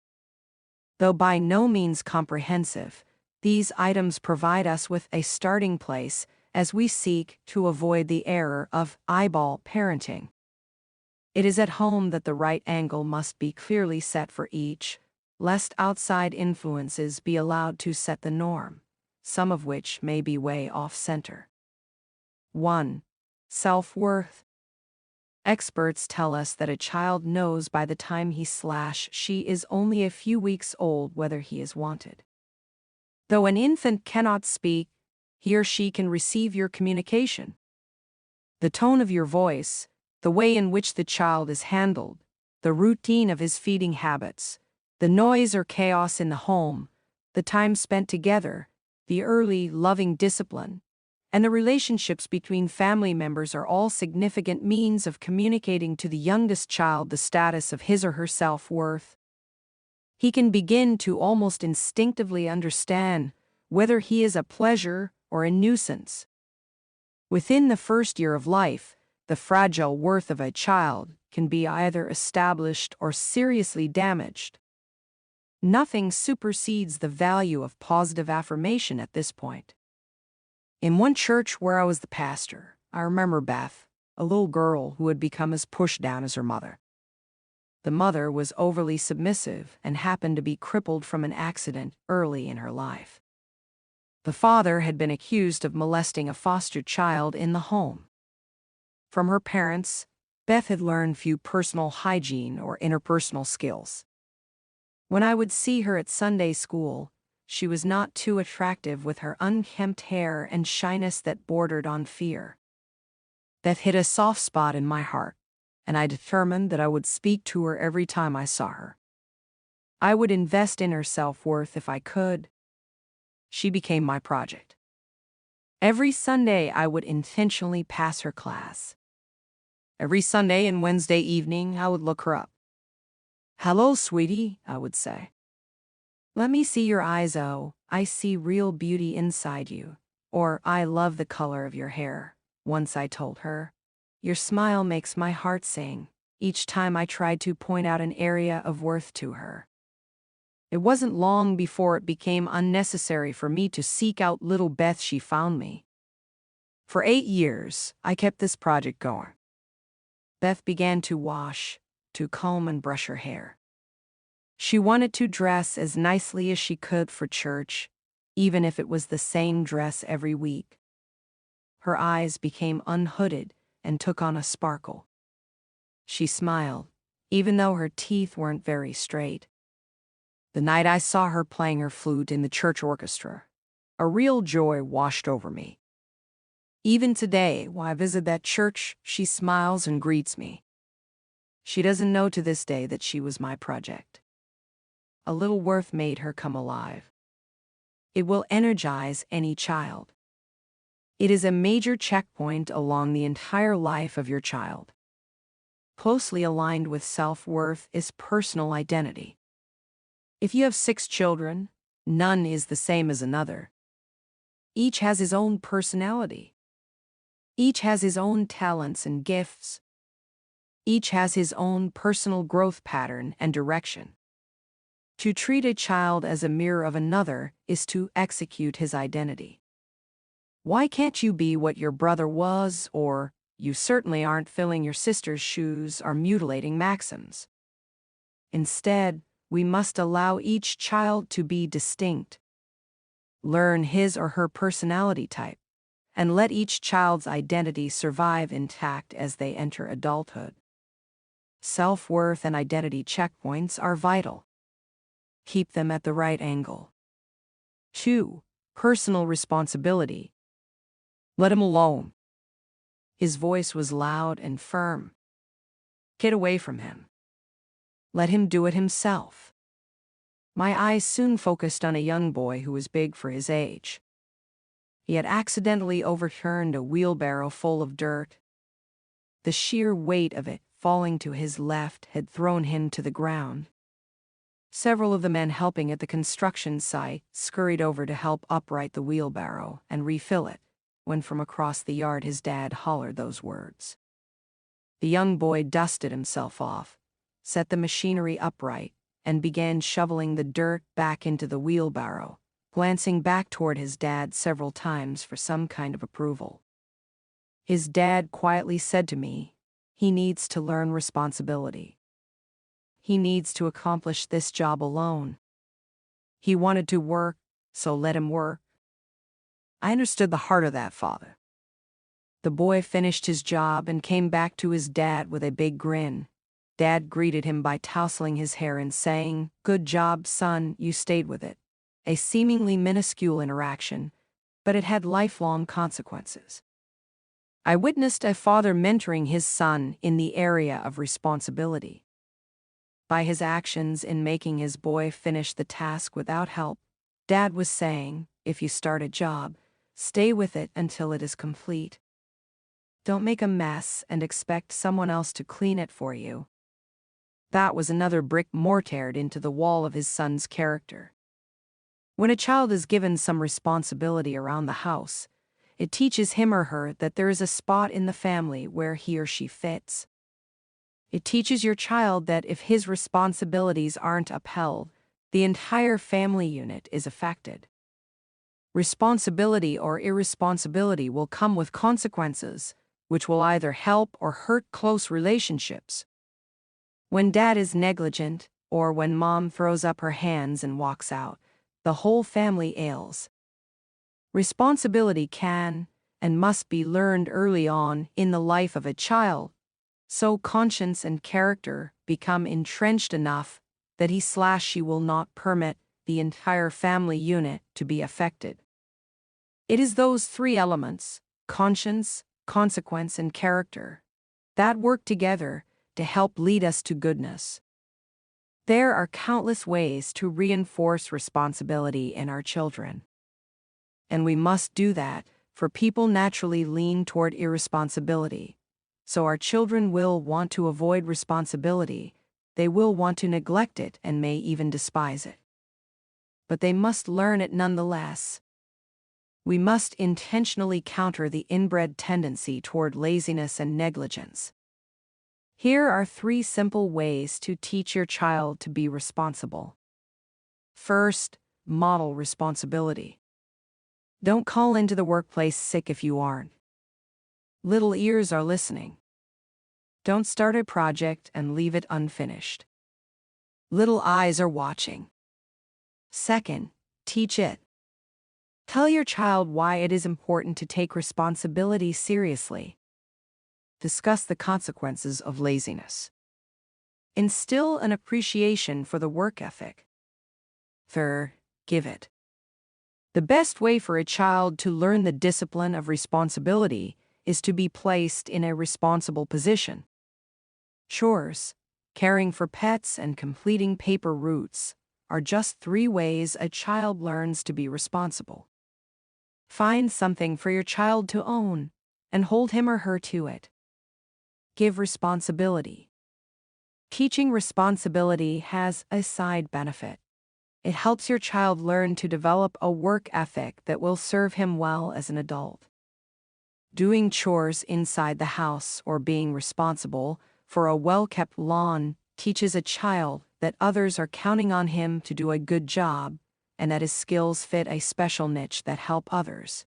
Though by no means comprehensive, these items provide us with a starting place as we seek to avoid the error of eyeball parenting. It is at home that the right angle must be clearly set for each, lest outside influences be allowed to set the norm, some of which may be way off-center. 1. Self-worth. Experts tell us that a child knows by the time he/she is only a few weeks old whether he is wanted. Though an infant cannot speak, he or she can receive your communication. The tone of your voice, the way in which the child is handled, the routine of his feeding habits, the noise or chaos in the home, the time spent together, the early, loving discipline, and the relationships between family members are all significant means of communicating to the youngest child the status of his or her self-worth. He can begin to almost instinctively understand whether he is a pleasure or a nuisance. Within the first year of life, the fragile worth of a child can be either established or seriously damaged. Nothing supersedes the value of positive affirmation at this point. In one church where I was the pastor, I remember Beth, a little girl who had become as pushed down as her mother. The mother was overly submissive and happened to be crippled from an accident early in her life. The father had been accused of molesting a foster child in the home. From her parents, Beth had learned few personal hygiene or interpersonal skills. When I would see her at Sunday school, she was not too attractive with her unkempt hair and shyness that bordered on fear. Beth hit a soft spot in my heart, and I determined that I would speak to her every time I saw her. I would invest in her self-worth if I could. She became my project. Every Sunday, I would intentionally pass her class. Every Sunday and Wednesday evening, I would look her up. "Hello, sweetie," I would say. "Let me see your eyes, oh, I see real beauty inside you." Or, "I love the color of your hair." Once I told her, "Your smile makes my heart sing," each time I tried to point out an area of worth to her. It wasn't long before it became unnecessary for me to seek out little Beth. She found me. For 8 years, I kept this project going. Beth began to wash, to comb and brush her hair. She wanted to dress as nicely as she could for church, even if it was the same dress every week. Her eyes became unhooded and took on a sparkle. She smiled, even though her teeth weren't very straight. The night I saw her playing her flute in the church orchestra, a real joy washed over me. Even today, when I visit that church, she smiles and greets me. She doesn't know to this day that she was my project. A little worth made her come alive. It will energize any child. It is a major checkpoint along the entire life of your child. Closely aligned with self-worth is personal identity. If you have 6 children, none is the same as another. Each has his own personality. Each has his own talents and gifts. Each has his own personal growth pattern and direction. To treat a child as a mirror of another is to execute his identity. Why can't you be what your brother was, or you certainly aren't filling your sister's shoes, are mutilating maxims. Instead, we must allow each child to be distinct. Learn his or her personality type, and let each child's identity survive intact as they enter adulthood. Self-worth and identity checkpoints are vital. Keep them at the right angle. 2. Personal responsibility. Let him alone. His voice was loud and firm. Get away from him. Let him do it himself. My eyes soon focused on a young boy who was big for his age. He had accidentally overturned a wheelbarrow full of dirt. The sheer weight of it falling to his left had thrown him to the ground. Several of the men helping at the construction site scurried over to help upright the wheelbarrow and refill it, when from across the yard his dad hollered those words. The young boy dusted himself off, set the machinery upright, and began shoveling the dirt back into the wheelbarrow, glancing back toward his dad several times for some kind of approval. His dad quietly said to me, "He needs to learn responsibility. He needs to accomplish this job alone. He wanted to work, so let him work." I understood the heart of that father. The boy finished his job and came back to his dad with a big grin. Dad greeted him by tousling his hair and saying, "Good job, son, you stayed with it." A seemingly minuscule interaction, but it had lifelong consequences. I witnessed a father mentoring his son in the area of responsibility. By his actions in making his boy finish the task without help, Dad was saying, if you start a job, stay with it until it is complete. Don't make a mess and expect someone else to clean it for you. That was another brick mortared into the wall of his son's character. When a child is given some responsibility around the house, it teaches him or her that there is a spot in the family where he or she fits. It teaches your child that if his responsibilities aren't upheld, the entire family unit is affected. Responsibility or irresponsibility will come with consequences, which will either help or hurt close relationships. When dad is negligent, or when mom throws up her hands and walks out, the whole family ails. Responsibility can and must be learned early on in the life of a child, so conscience and character become entrenched enough that he/she will not permit the entire family unit to be affected. It is those three elements, conscience, consequence, and character, that work together to help lead us to goodness. There are countless ways to reinforce responsibility in our children. And we must do that, for people naturally lean toward irresponsibility. So our children will want to avoid responsibility, they will want to neglect it and may even despise it. But they must learn it nonetheless. We must intentionally counter the inbred tendency toward laziness and negligence. Here are 3 simple ways to teach your child to be responsible. First, model responsibility. Don't call into the workplace sick if you aren't. Little ears are listening. Don't start a project and leave it unfinished. Little eyes are watching. Second, teach it. Tell your child why it is important to take responsibility seriously. Discuss the consequences of laziness. Instill an appreciation for the work ethic. Third, give it. The best way for a child to learn the discipline of responsibility is to be placed in a responsible position. Chores, caring for pets, and completing paper routes are just 3 ways a child learns to be responsible. Find something for your child to own and hold him or her to it. Give responsibility. Teaching responsibility has a side benefit. It helps your child learn to develop a work ethic that will serve him well as an adult. Doing chores inside the house or being responsible for a well-kept lawn teaches a child that others are counting on him to do a good job and that his skills fit a special niche that help others.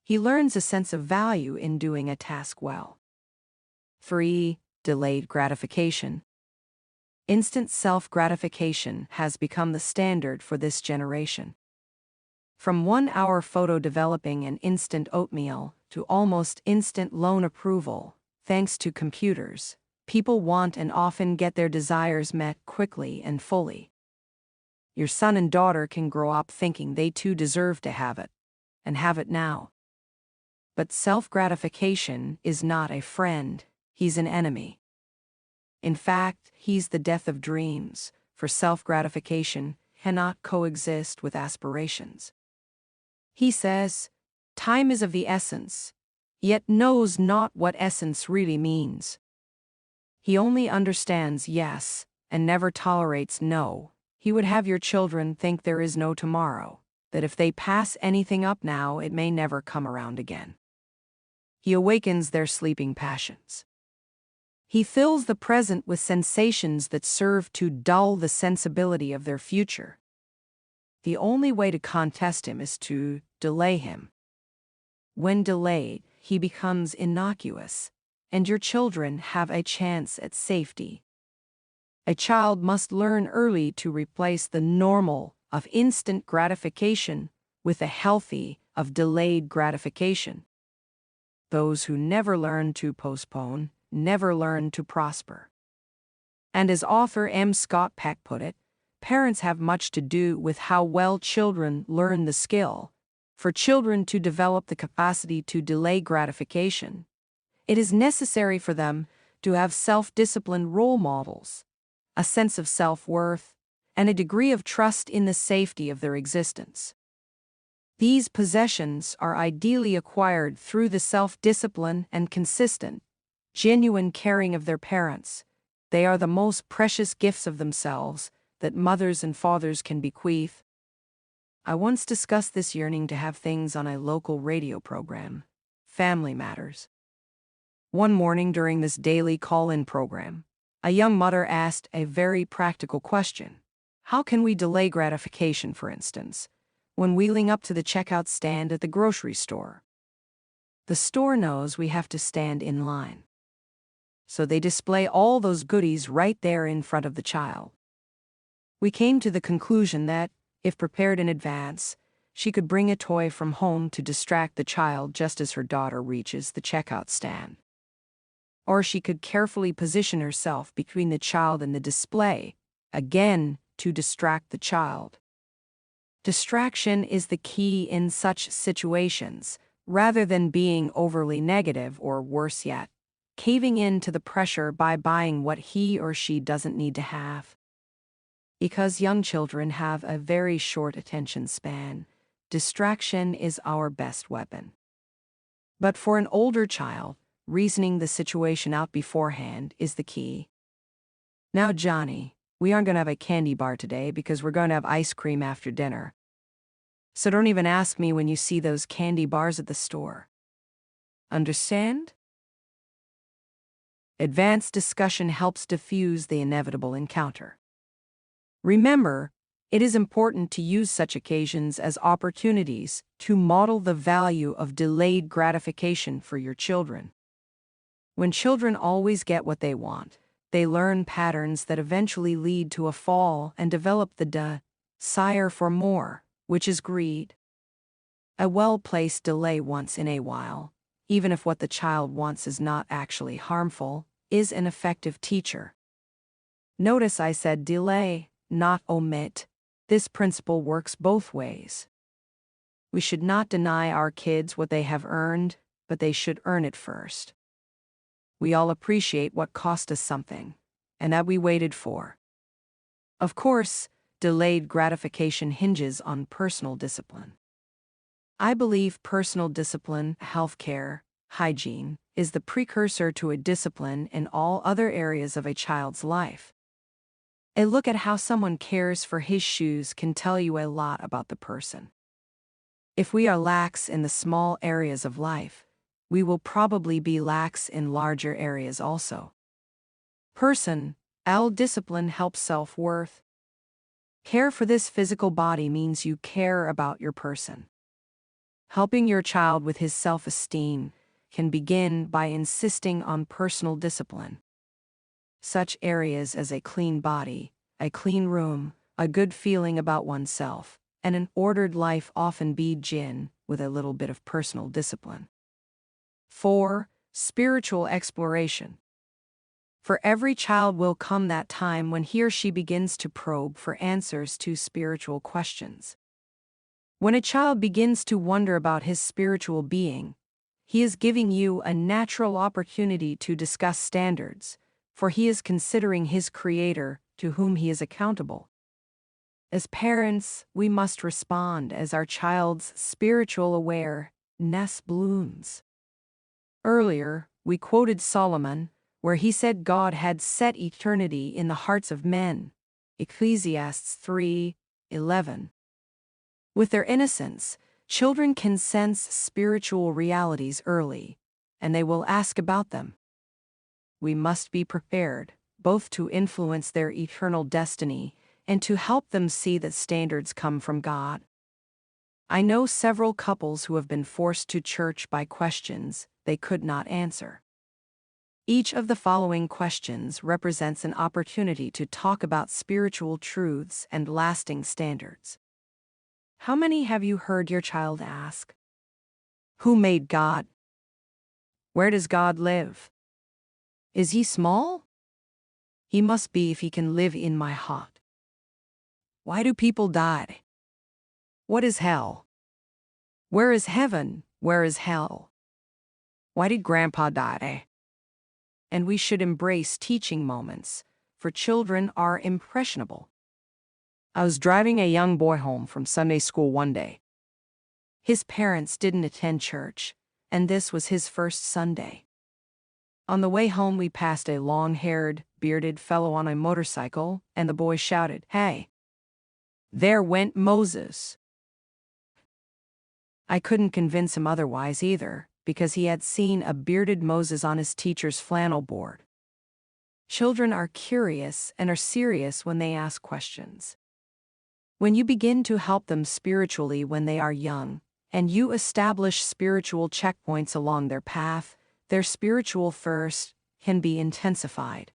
He learns a sense of value in doing a task well. 3. Delayed gratification. Instant self-gratification has become the standard for this generation. From 1-hour photo developing and instant oatmeal to almost instant loan approval, thanks to computers, people want and often get their desires met quickly and fully. Your son and daughter can grow up thinking they too deserve to have it, and have it now. But self-gratification is not a friend, he's an enemy. In fact, he's the death of dreams, for self-gratification cannot coexist with aspirations. He says, Time is of the essence, yet knows not what essence really means. He only understands yes, and never tolerates no. He would have your children think there is no tomorrow, that if they pass anything up now, it may never come around again. He awakens their sleeping passions. He fills the present with sensations that serve to dull the sensibility of their future. The only way to contest him is to delay him. When delayed, he becomes innocuous, and your children have a chance at safety. A child must learn early to replace the normal of instant gratification with the healthy of delayed gratification. Those who never learn to postpone never learn to prosper. And as author M. Scott Peck put it, parents have much to do with how well children learn the skill. For children to develop the capacity to delay gratification, it is necessary for them to have self-disciplined role models, a sense of self-worth, and a degree of trust in the safety of their existence. These possessions are ideally acquired through the self-discipline and consistent, genuine caring of their parents. They are the most precious gifts of themselves that mothers and fathers can bequeath. I once discussed this yearning to have things on a local radio program, Family Matters. One morning during this daily call-in program, a young mother asked a very practical question. How can we delay gratification, for instance, when wheeling up to the checkout stand at the grocery store? The store knows we have to stand in line, so they display all those goodies right there in front of the child. We came to the conclusion that, if prepared in advance, she could bring a toy from home to distract the child just as her daughter reaches the checkout stand. Or she could carefully position herself between the child and the display, again to distract the child. Distraction is the key in such situations, rather than being overly negative or, worse yet, caving in to the pressure by buying what he or she doesn't need to have. Because young children have a very short attention span, distraction is our best weapon. But for an older child, reasoning the situation out beforehand is the key. Now, Johnny, we aren't going to have a candy bar today because we're going to have ice cream after dinner. So don't even ask me when you see those candy bars at the store. Understand? Advanced discussion helps diffuse the inevitable encounter. Remember, it is important to use such occasions as opportunities to model the value of delayed gratification for your children. When children always get what they want, they learn patterns that eventually lead to a fall and develop the desire for more, which is greed. A well-placed delay once in a while, even if what the child wants is not actually harmful, is an effective teacher. Notice I said delay, not omit. This principle works both ways. We should not deny our kids what they have earned, but they should earn it first. We all appreciate what cost us something, and that we waited for. Of course, delayed gratification hinges on personal discipline. I believe personal discipline, healthcare, hygiene, is the precursor to a discipline in all other areas of a child's life. A look at how someone cares for his shoes can tell you a lot about the person. If we are lax in the small areas of life, we will probably be lax in larger areas also. Discipline helps self-worth. Care for this physical body means you care about your person. Helping your child with his self-esteem can begin by insisting on personal discipline. Such areas as a clean body, a clean room, a good feeling about oneself, and an ordered life often begin with a little bit of personal discipline. 4. Spiritual exploration. For every child will come that time when he or she begins to probe for answers to spiritual questions. When a child begins to wonder about his spiritual being, he is giving you a natural opportunity to discuss standards, for he is considering his Creator to whom he is accountable. As parents, we must respond as our child's spiritual aware nest balloons. Earlier, we quoted Solomon, where he said God had set eternity in the hearts of men. Ecclesiastes 3:11. With their innocence, children can sense spiritual realities early, and they will ask about them. We must be prepared, both to influence their eternal destiny and to help them see that standards come from God. I know several couples who have been forced to church by questions they could not answer. Each of the following questions represents an opportunity to talk about spiritual truths and lasting standards. How many have you heard your child ask? Who made God? Where does God live? Is he small? He must be if he can live in my heart. Why do people die? What is hell? Where is heaven? Where is hell? Why did Grandpa die? And we should embrace teaching moments, for children are impressionable. I was driving a young boy home from Sunday school one day. His parents didn't attend church, and this was his first Sunday. On the way home, we passed a long-haired, bearded fellow on a motorcycle, and the boy shouted, "Hey, there went Moses." I couldn't convince him otherwise either, because he had seen a bearded Moses on his teacher's flannel board. Children are curious and are serious when they ask questions. When you begin to help them spiritually when they are young, and you establish spiritual checkpoints along their path, their spiritual thirst can be intensified.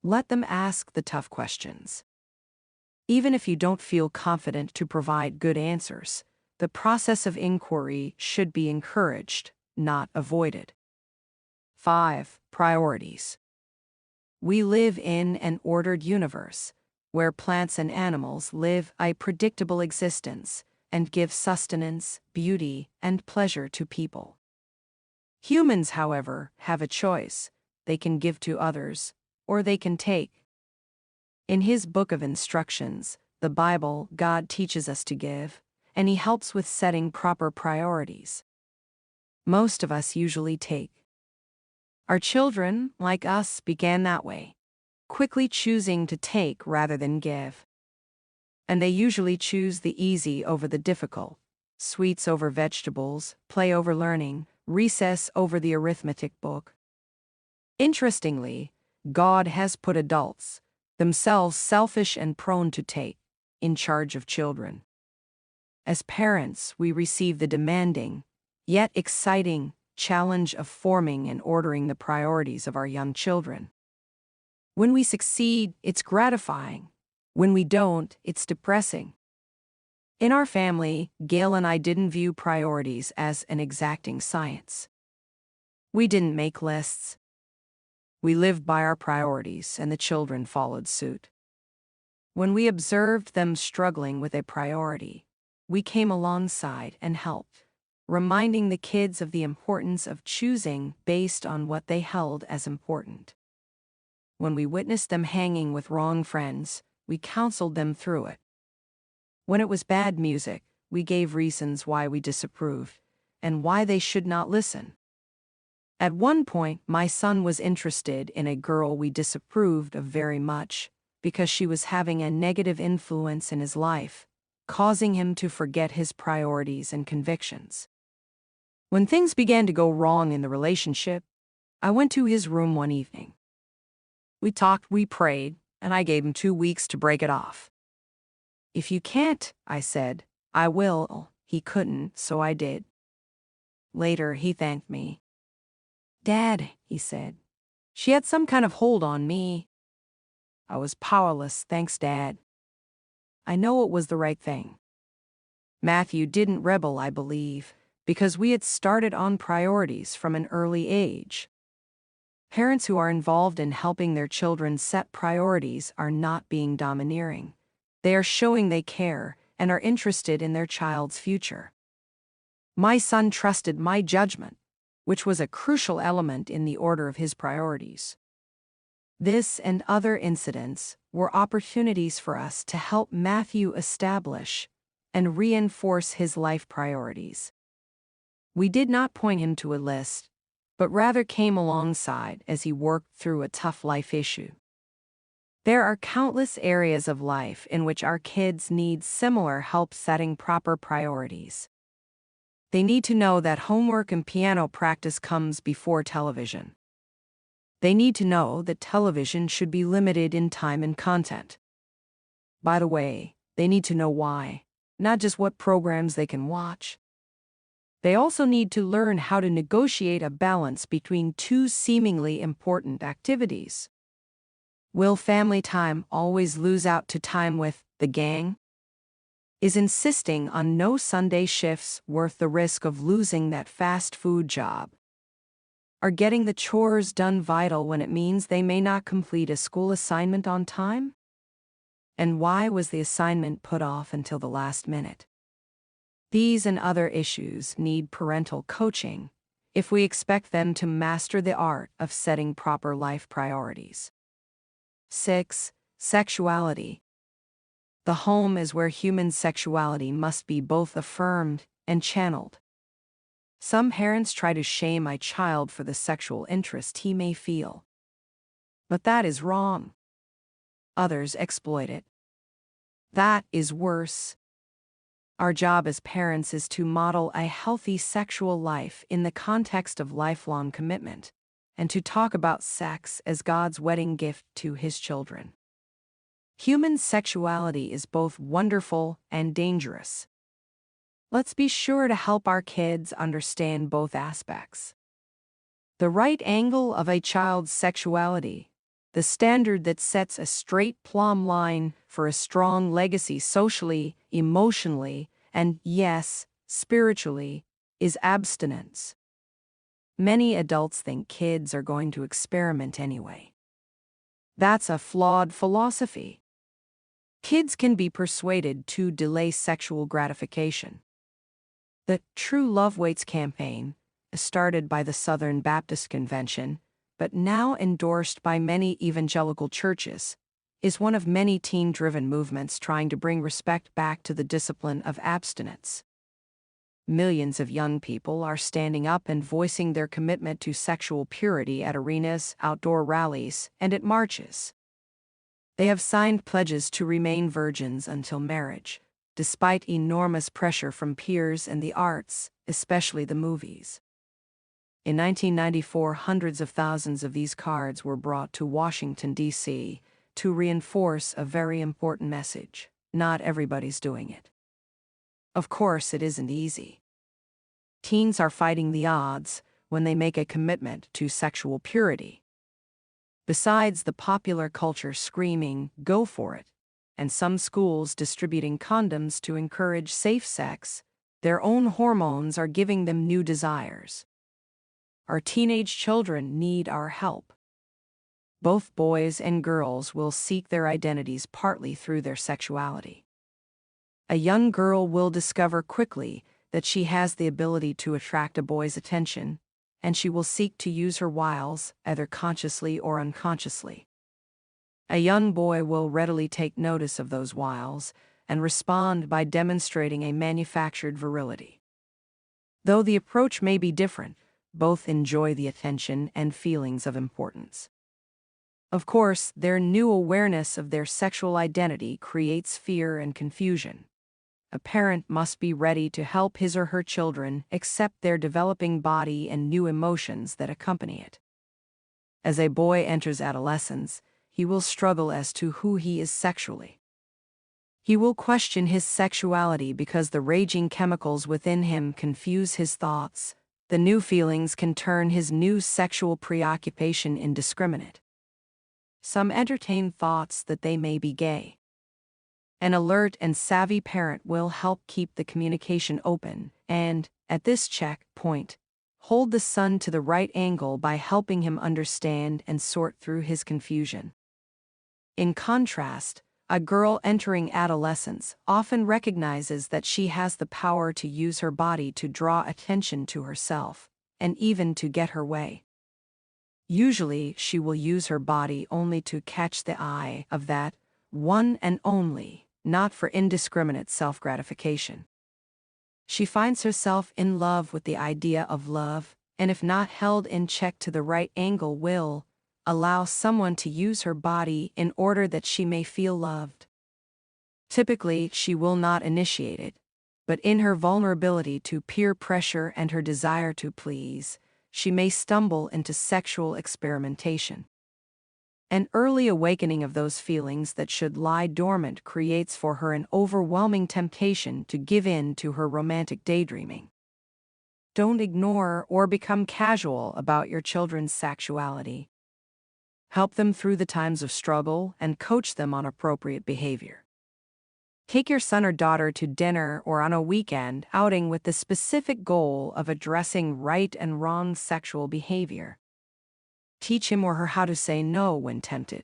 Let them ask the tough questions. Even if you don't feel confident to provide good answers, the process of inquiry should be encouraged, not avoided. 5. Priorities. We live in an ordered universe, where plants and animals live a predictable existence and give sustenance, beauty, and pleasure to people. Humans, however, have a choice. They can give to others, or they can take. In his book of instructions, the Bible, God teaches us to give, and he helps with setting proper priorities. Most of us usually take. Our children, like us, began that way, quickly choosing to take rather than give. And they usually choose the easy over the difficult, sweets over vegetables, play over learning, recess over the arithmetic book. Interestingly, God has put adults, themselves selfish and prone to take, in charge of children. As parents, we receive the demanding, yet exciting, challenge of forming and ordering the priorities of our young children. When we succeed, it's gratifying. When we don't, it's depressing. In our family, Gail and I didn't view priorities as an exacting science. We didn't make lists. We lived by our priorities, and the children followed suit. When we observed them struggling with a priority, we came alongside and helped, reminding the kids of the importance of choosing based on what they held as important. When we witnessed them hanging with wrong friends, we counseled them through it. When it was bad music, we gave reasons why we disapproved and why they should not listen. At one point, my son was interested in a girl we disapproved of very much because she was having a negative influence in his life, causing him to forget his priorities and convictions. When things began to go wrong in the relationship, I went to his room one evening. We talked, we prayed, and I gave him 2 weeks to break it off. "If you can't," I said, "I will." He couldn't, so I did. Later, he thanked me. "Dad," he said, "she had some kind of hold on me. I was powerless, thanks, Dad. I know it was the right thing." Matthew didn't rebel, I believe, because we had started on priorities from an early age. Parents who are involved in helping their children set priorities are not being domineering. They are showing they care and are interested in their child's future. My son trusted my judgment, which was a crucial element in the order of his priorities. This and other incidents were opportunities for us to help Matthew establish and reinforce his life priorities. We did not point him to a list, but rather came alongside as he worked through a tough life issue. There are countless areas of life in which our kids need similar help setting proper priorities. They need to know that homework and piano practice comes before television. They need to know that television should be limited in time and content. By the way, they need to know why, not just what programs they can watch. They also need to learn how to negotiate a balance between two seemingly important activities. Will family time always lose out to time with the gang? Is insisting on no Sunday shifts worth the risk of losing that fast food job? Are getting the chores done vital when it means they may not complete a school assignment on time? And why was the assignment put off until the last minute? These and other issues need parental coaching if we expect them to master the art of setting proper life priorities. 6. Sexuality. The home is where human sexuality must be both affirmed and channeled. Some parents try to shame a child for the sexual interest he may feel. But that is wrong. Others exploit it. That is worse. Our job as parents is to model a healthy sexual life in the context of lifelong commitment, and to talk about sex as God's wedding gift to His children. Human sexuality is both wonderful and dangerous. Let's be sure to help our kids understand both aspects. The right angle of a child's sexuality, the standard that sets a straight plumb line for a strong legacy socially, emotionally, and, yes, spiritually, is abstinence. Many adults think kids are going to experiment anyway. That's a flawed philosophy. Kids can be persuaded to delay sexual gratification. The True Love Waits campaign, started by the Southern Baptist Convention, but now endorsed by many evangelical churches, is one of many teen-driven movements trying to bring respect back to the discipline of abstinence. Millions of young people are standing up and voicing their commitment to sexual purity at arenas, outdoor rallies, and at marches. They have signed pledges to remain virgins until marriage, despite enormous pressure from peers and the arts, especially the movies. In 1994, hundreds of thousands of these cards were brought to Washington, D.C., to reinforce a very important message: not everybody's doing it. Of course, it isn't easy. Teens are fighting the odds when they make a commitment to sexual purity. Besides the popular culture screaming, "Go for it," and some schools distributing condoms to encourage safe sex, their own hormones are giving them new desires. Our teenage children need our help. Both boys and girls will seek their identities partly through their sexuality. A young girl will discover quickly that she has the ability to attract a boy's attention, and she will seek to use her wiles, either consciously or unconsciously. A young boy will readily take notice of those wiles and respond by demonstrating a manufactured virility. Though the approach may be different, both enjoy the attention and feelings of importance. Of course, their new awareness of their sexual identity creates fear and confusion. A parent must be ready to help his or her children accept their developing body and new emotions that accompany it. As a boy enters adolescence, he will struggle as to who he is sexually. He will question his sexuality because the raging chemicals within him confuse his thoughts. The new feelings can turn his new sexual preoccupation indiscriminate. Some entertain thoughts that they may be gay. An alert and savvy parent will help keep the communication open and, at this checkpoint, hold the son to the right angle by helping him understand and sort through his confusion. In contrast, a girl entering adolescence often recognizes that she has the power to use her body to draw attention to herself, and even to get her way. Usually, she will use her body only to catch the eye of that one and only, not for indiscriminate self-gratification. She finds herself in love with the idea of love, and if not held in check to the right angle, will allow someone to use her body in order that she may feel loved. Typically, she will not initiate it, but in her vulnerability to peer pressure and her desire to please, she may stumble into sexual experimentation. An early awakening of those feelings that should lie dormant creates for her an overwhelming temptation to give in to her romantic daydreaming. Don't ignore or become casual about your children's sexuality. Help them through the times of struggle and coach them on appropriate behavior. Take your son or daughter to dinner or on a weekend outing with the specific goal of addressing right and wrong sexual behavior. Teach him or her how to say no when tempted.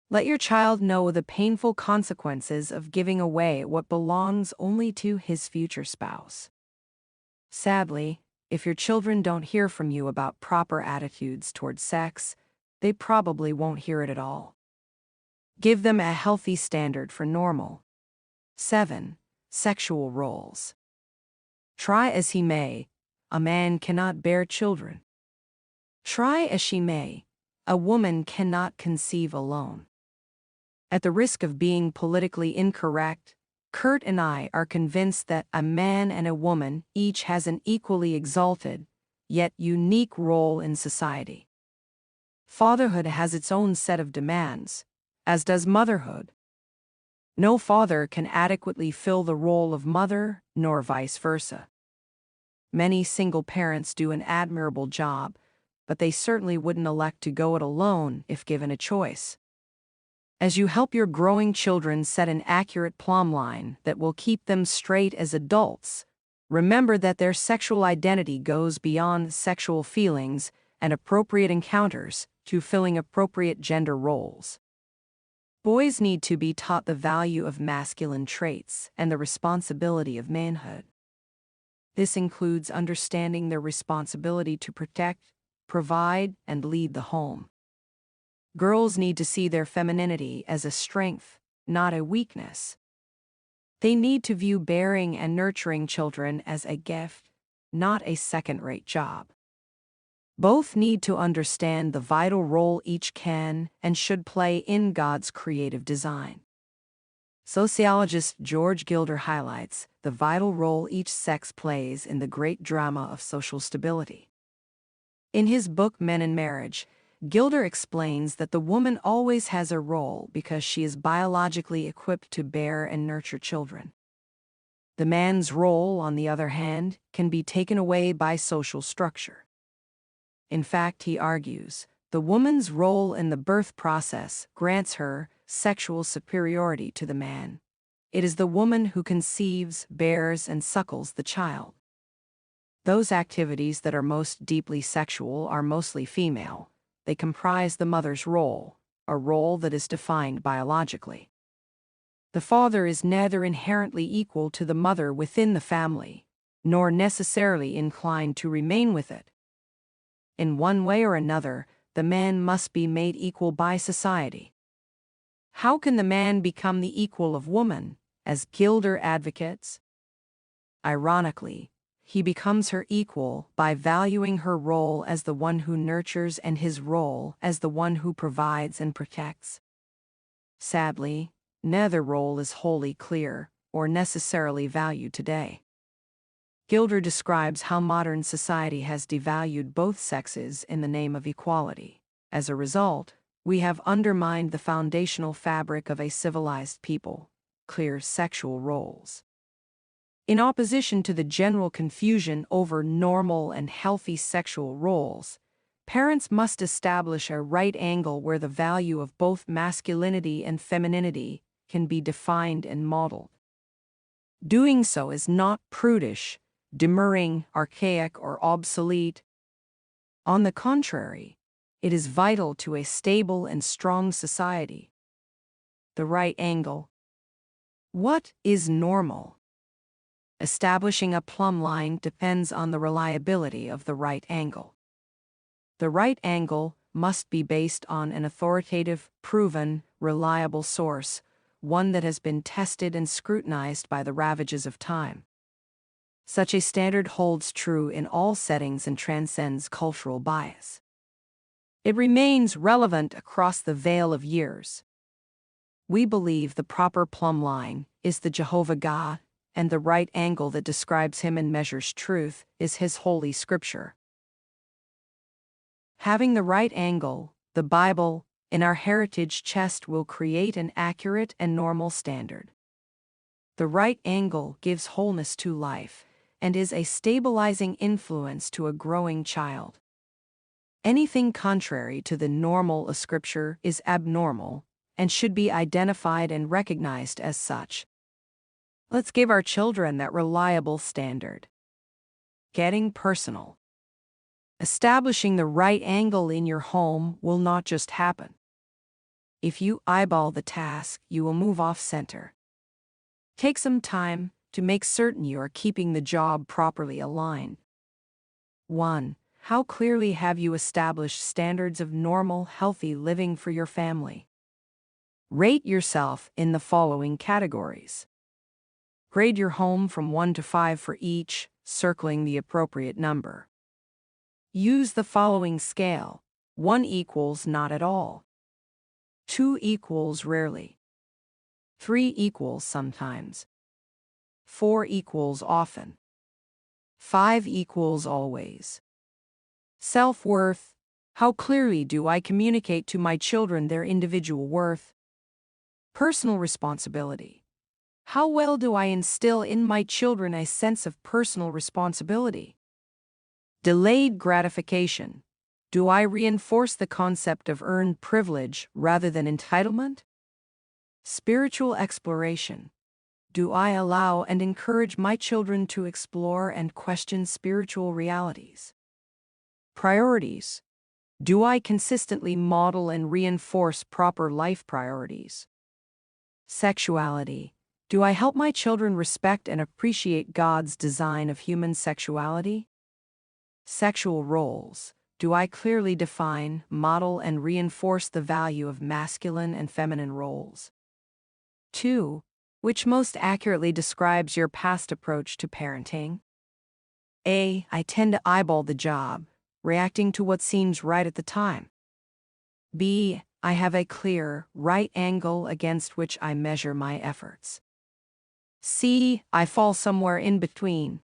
Let your child know the painful consequences of giving away what belongs only to his future spouse. Sadly, if your children don't hear from you about proper attitudes toward sex, they probably won't hear it at all. Give them a healthy standard for normal. 7. Sexual roles. Try as he may, a man cannot bear children. Try as she may, a woman cannot conceive alone. At the risk of being politically incorrect, Kurt and I are convinced that a man and a woman each has an equally exalted, yet unique role in society. Fatherhood has its own set of demands, as does motherhood. No father can adequately fill the role of mother, nor vice versa. Many single parents do an admirable job, but they certainly wouldn't elect to go it alone if given a choice. As you help your growing children set an accurate plumb line that will keep them straight as adults, remember that their sexual identity goes beyond sexual feelings and appropriate encounters to filling appropriate gender roles. Boys need to be taught the value of masculine traits and the responsibility of manhood. This includes understanding their responsibility to protect, provide, and lead the home. Girls need to see their femininity as a strength, not a weakness. They need to view bearing and nurturing children as a gift, not a second-rate job. Both need to understand the vital role each can and should play in God's creative design. Sociologist George Gilder highlights the vital role each sex plays in the great drama of social stability. In his book Men and Marriage, Gilder explains that the woman always has a role because she is biologically equipped to bear and nurture children. The man's role, on the other hand, can be taken away by social structure. In fact, he argues, the woman's role in the birth process grants her sexual superiority to the man. It is the woman who conceives, bears, and suckles the child. Those activities that are most deeply sexual are mostly female. They comprise the mother's role, a role that is defined biologically. The father is neither inherently equal to the mother within the family, nor necessarily inclined to remain with it. In one way or another, the man must be made equal by society. How can the man become the equal of woman, as Gilder advocates? Ironically, he becomes her equal by valuing her role as the one who nurtures and his role as the one who provides and protects. Sadly, neither role is wholly clear or necessarily valued today. Gilder describes how modern society has devalued both sexes in the name of equality. As a result, we have undermined the foundational fabric of a civilized people, clear sexual roles. In opposition to the general confusion over normal and healthy sexual roles, parents must establish a right angle where the value of both masculinity and femininity can be defined and modeled. Doing so is not prudish, demurring, archaic, or obsolete. On the contrary, it is vital to a stable and strong society. The right angle. What is normal? Establishing a plumb line depends on the reliability of the right angle. The right angle must be based on an authoritative, proven, reliable source, one that has been tested and scrutinized by the ravages of time. Such a standard holds true in all settings and transcends cultural bias. It remains relevant across the veil of years. We believe the proper plumb line is the Jehovah God, and the right angle that describes him and measures truth is his holy scripture. Having the right angle, the Bible, in our heritage chest will create an accurate and normal standard. The right angle gives wholeness to life and is a stabilizing influence to a growing child. Anything contrary to the normal of Scripture is abnormal and should be identified and recognized as such. Let's give our children that reliable standard. Getting personal. Establishing the right angle in your home will not just happen. If you eyeball the task, you will move off center. Take some time to make certain you are keeping the job properly aligned. 1. How clearly have you established standards of normal, healthy living for your family? Rate yourself in the following categories. Grade your home from 1 to 5 for each, circling the appropriate number. Use the following scale. 1 equals not at all. 2 equals rarely. 3 equals sometimes. 4 equals often. 5 equals always. Self-worth. How clearly do I communicate to my children their individual worth? Personal responsibility. How well do I instill in my children a sense of personal responsibility? Delayed gratification. Do I reinforce the concept of earned privilege rather than entitlement? Spiritual exploration. Do I allow and encourage my children to explore and question spiritual realities? Priorities. Do I consistently model and reinforce proper life priorities? Sexuality. Do I help my children respect and appreciate God's design of human sexuality? Sexual roles. Do I clearly define, model, and reinforce the value of masculine and feminine roles? 2. Which most accurately describes your past approach to parenting? A. I tend to eyeball the job, reacting to what seems right at the time. B. I have a clear, right angle against which I measure my efforts. C. I fall somewhere in between.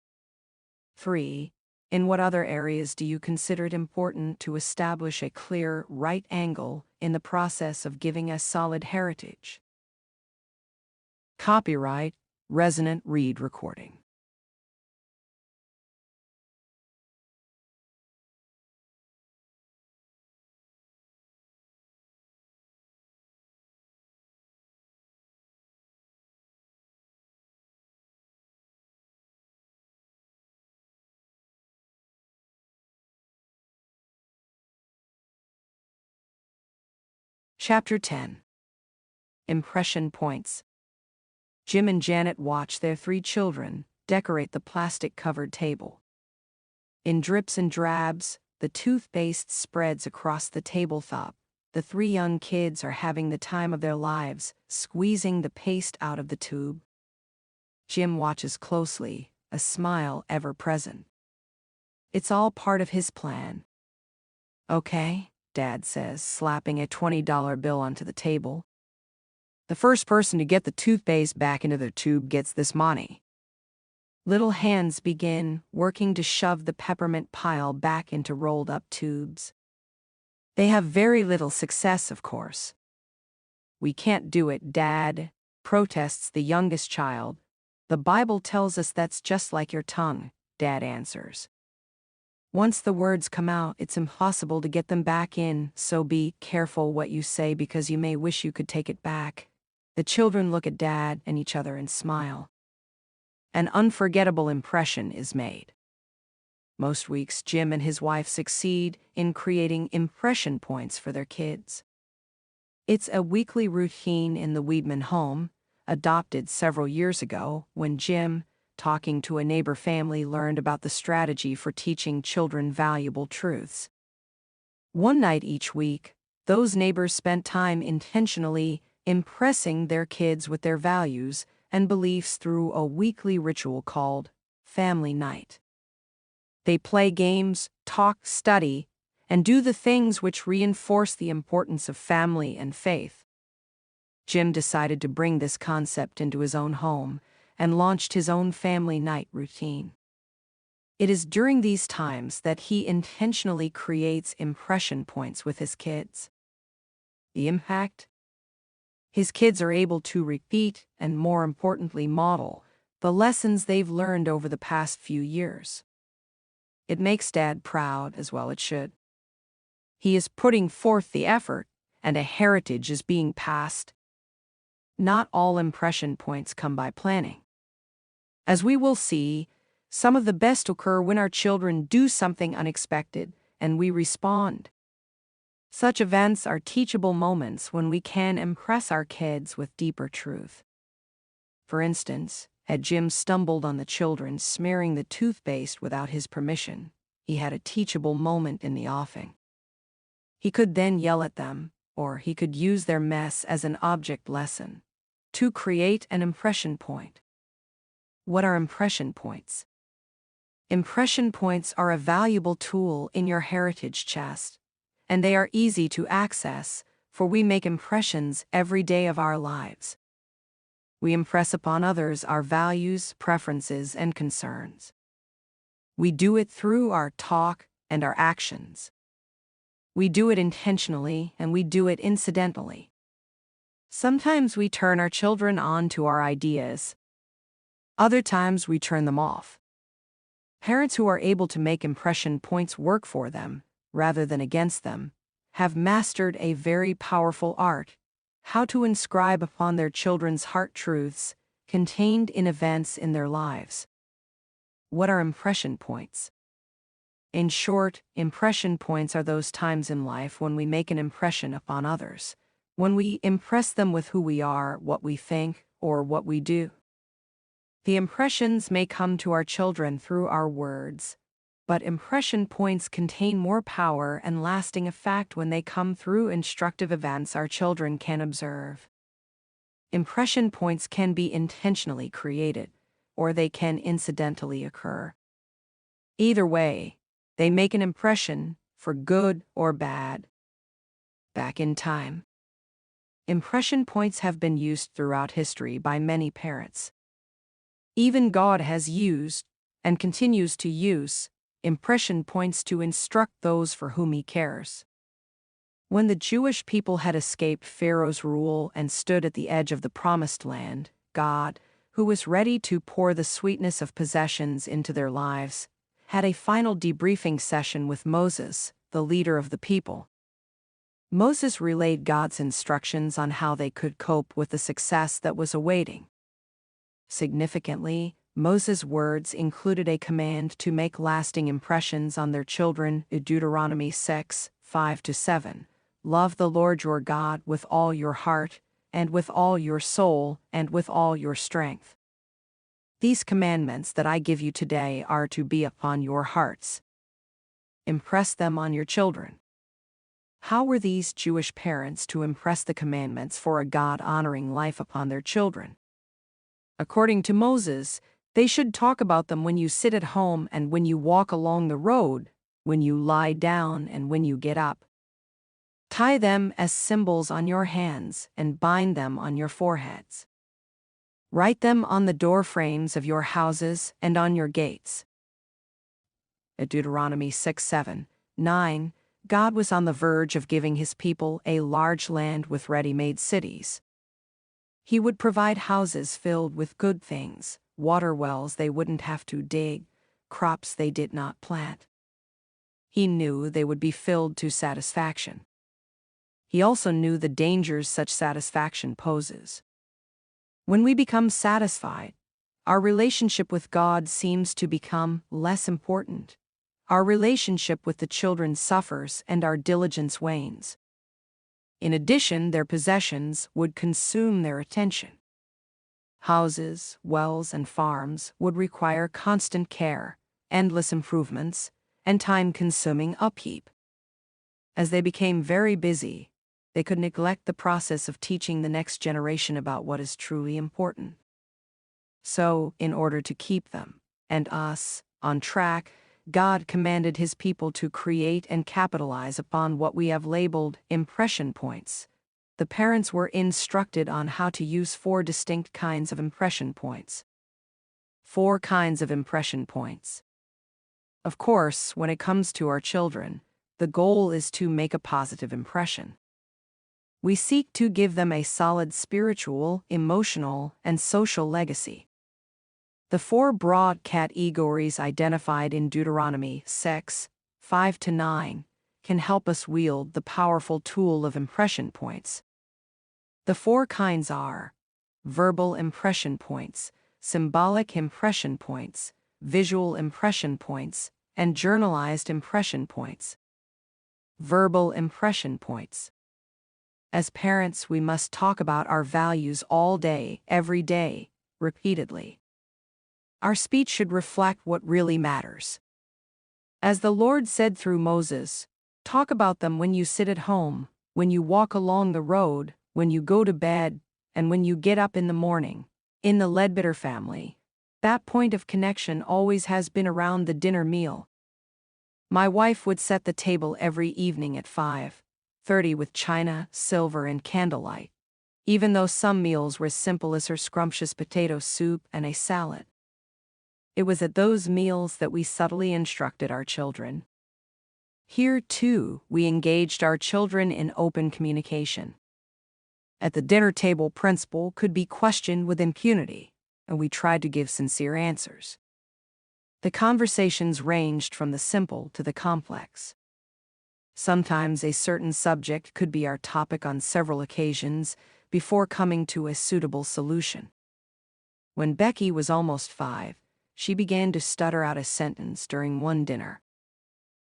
3. In what other areas do you consider it important to establish a clear, right angle in the process of giving a solid heritage? Copyright, Resonant Read Recording. Chapter 10. Impression Points. Jim and Janet watch their 3 children decorate the plastic-covered table. In drips and drabs, the toothpaste spreads across the tabletop. The 3 young kids are having the time of their lives, squeezing the paste out of the tube. Jim watches closely, a smile ever present. It's all part of his plan. Okay, Dad says, slapping a $20 bill onto the table. The first person to get the toothpaste back into the tube gets this money. Little hands begin working to shove the peppermint pile back into rolled-up tubes. They have very little success, of course. We can't do it, Dad, protests the youngest child. The Bible tells us that's just like your tongue, Dad answers. Once the words come out, it's impossible to get them back in, so be careful what you say because you may wish you could take it back. The children look at Dad and each other and smile. An unforgettable impression is made. Most weeks, Jim and his wife succeed in creating impression points for their kids. It's a weekly routine in the Weedman home, adopted several years ago when Jim, talking to a neighbor family, learned about the strategy for teaching children valuable truths. One night each week, those neighbors spent time intentionally impressing their kids with their values and beliefs through a weekly ritual called family night. They play games, talk, study, and do the things which reinforce the importance of family and faith. Jim decided to bring this concept into his own home and launched his own family night routine. It is during these times that he intentionally creates impression points with his kids. The impact? His kids are able to repeat and, more importantly, model the lessons they've learned over the past few years. It makes Dad proud, as well it should. He is putting forth the effort, and a heritage is being passed. Not all impression points come by planning. As we will see, some of the best occur when our children do something unexpected and we respond. Such events are teachable moments when we can impress our kids with deeper truth. For instance, had Jim stumbled on the children smearing the toothpaste without his permission, he had a teachable moment in the offing. He could then yell at them, or he could use their mess as an object lesson to create an impression point. What are impression points? Impression points are a valuable tool in your heritage chest, and they are easy to access, for we make impressions every day of our lives. We impress upon others our values, preferences, and concerns. We do it through our talk and our actions. We do it intentionally, and we do it incidentally. Sometimes we turn our children on to our ideas. Other times we turn them off. Parents who are able to make impression points work for them, rather than against them, have mastered a very powerful art: how to inscribe upon their children's heart truths contained in events in their lives. What are impression points? In short, impression points are those times in life when we make an impression upon others, when we impress them with who we are, what we think, or what we do. The impressions may come to our children through our words, but impression points contain more power and lasting effect when they come through instructive events our children can observe. Impression points can be intentionally created, or they can incidentally occur. Either way, they make an impression, for good or bad. Back in time. Impression points have been used throughout history by many parents. Even God has used, and continues to use, impression points to instruct those for whom he cares. When the Jewish people had escaped Pharaoh's rule and stood at the edge of the Promised Land, God, who was ready to pour the sweetness of possessions into their lives, had a final debriefing session with Moses, the leader of the people. Moses relayed God's instructions on how they could cope with the success that was awaiting. Significantly, Moses' words included a command to make lasting impressions on their children, Deuteronomy 6:5-7. Love the Lord your God with all your heart, and with all your soul, and with all your strength. These commandments that I give you today are to be upon your hearts. Impress them on your children. How were these Jewish parents to impress the commandments for a God-honoring life upon their children? According to Moses, they should talk about them when you sit at home and when you walk along the road, when you lie down and when you get up. Tie them as symbols on your hands and bind them on your foreheads. Write them on the door frames of your houses and on your gates. At Deuteronomy 6:7-9, God was on the verge of giving his people a large land with ready-made cities. He would provide houses filled with good things, water wells they wouldn't have to dig, crops they did not plant. He knew they would be filled to satisfaction. He also knew the dangers such satisfaction poses. When we become satisfied, our relationship with God seems to become less important. Our relationship with the children suffers and our diligence wanes. In addition, their possessions would consume their attention. Houses, wells, and farms would require constant care, endless improvements, and time-consuming upkeep. As they became very busy, they could neglect the process of teaching the next generation about what is truly important. So, in order to keep them, and us, on track, God commanded his people to create and capitalize upon what we have labeled impression points. The parents were instructed on how to use 4 distinct kinds of impression points. 4 kinds of impression points. Of course, when it comes to our children, the goal is to make a positive impression. We seek to give them a solid spiritual, emotional, and social legacy. The 4 broad categories identified in Deuteronomy 6:5-9 can help us wield the powerful tool of impression points. The 4 kinds are verbal impression points, symbolic impression points, visual impression points, and journalized impression points. Verbal impression points. As parents, we must talk about our values all day, every day, repeatedly. Our speech should reflect what really matters. As the Lord said through Moses, talk about them when you sit at home, when you walk along the road, when you go to bed, and when you get up in the morning. In the Ledbetter family, that point of connection always has been around the dinner meal. My wife would set the table every evening at 5:30 with china, silver, and candlelight, even though some meals were as simple as her scrumptious potato soup and a salad. It was at those meals that we subtly instructed our children. Here, too, we engaged our children in open communication. At the dinner table, principle could be questioned with impunity, and we tried to give sincere answers. The conversations ranged from the simple to the complex. Sometimes a certain subject could be our topic on several occasions before coming to a suitable solution. When Becky was almost 5, she began to stutter out a sentence during one dinner.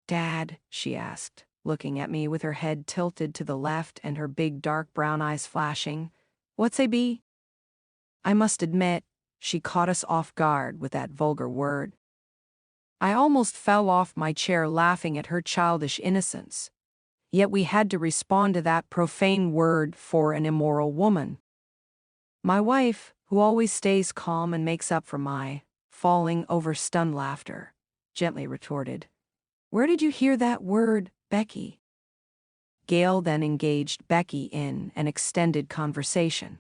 "Dad," she asked, looking at me with her head tilted to the left and her big dark brown eyes flashing, "What's a bee?" I must admit, she caught us off guard with that vulgar word. I almost fell off my chair laughing at her childish innocence. Yet we had to respond to that profane word for an immoral woman. My wife, who always stays calm and makes up for my falling over stunned laughter, gently retorted, "Where did you hear that word, Becky?" Gail then engaged Becky in an extended conversation.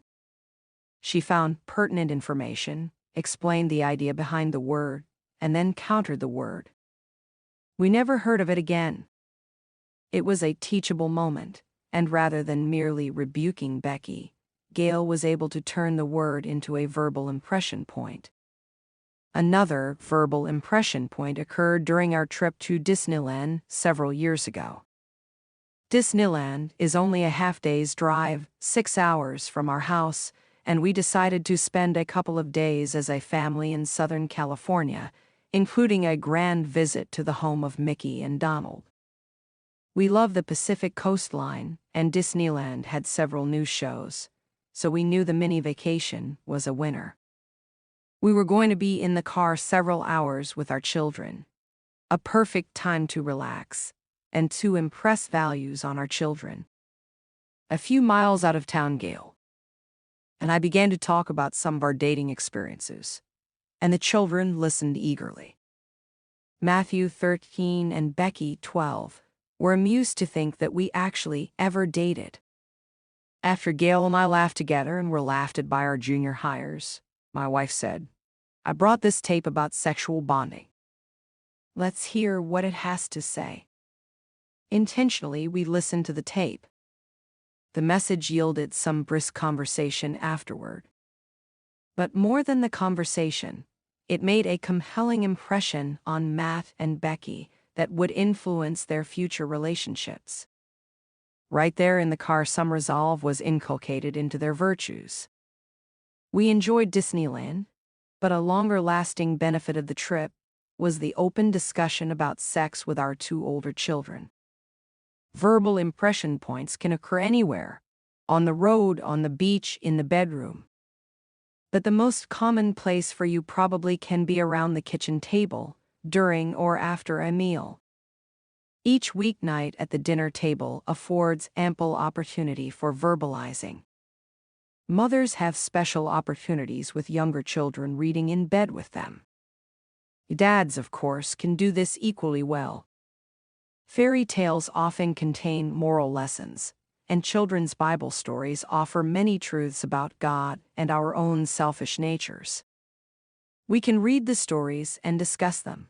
She found pertinent information, explained the idea behind the word, and then countered the word. We never heard of it again. It was a teachable moment, and rather than merely rebuking Becky, Gail was able to turn the word into a verbal impression point. Another verbal impression point occurred during our trip to Disneyland several years ago. Disneyland is only a half-day's drive, 6 hours from our house, and we decided to spend a couple of days as a family in Southern California, including a grand visit to the home of Mickey and Donald. We love the Pacific coastline, and Disneyland had several new shows, so we knew the mini vacation was a winner. We were going to be in the car several hours with our children. A perfect time to relax and to impress values on our children. A few miles out of town, Gail and I began to talk about some of our dating experiences, and the children listened eagerly. Matthew, 13, and Becky, 12, were amused to think that we actually ever dated. After Gail and I laughed together and were laughed at by our junior hires, my wife said, "I brought this tape about sexual bonding. Let's hear what it has to say." Intentionally, we listened to the tape. The message yielded some brisk conversation afterward. But more than the conversation, it made a compelling impression on Matt and Becky that would influence their future relationships. Right there in the car, some resolve was inculcated into their virtues. We enjoyed Disneyland, but a longer-lasting benefit of the trip was the open discussion about sex with our 2 older children. Verbal impression points can occur anywhere, on the road, on the beach, in the bedroom. But the most common place for you probably can be around the kitchen table, during or after a meal. Each weeknight at the dinner table affords ample opportunity for verbalizing. Mothers have special opportunities with younger children reading in bed with them. Dads, of course, can do this equally well. Fairy tales often contain moral lessons, and children's Bible stories offer many truths about God and our own selfish natures. We can read the stories and discuss them.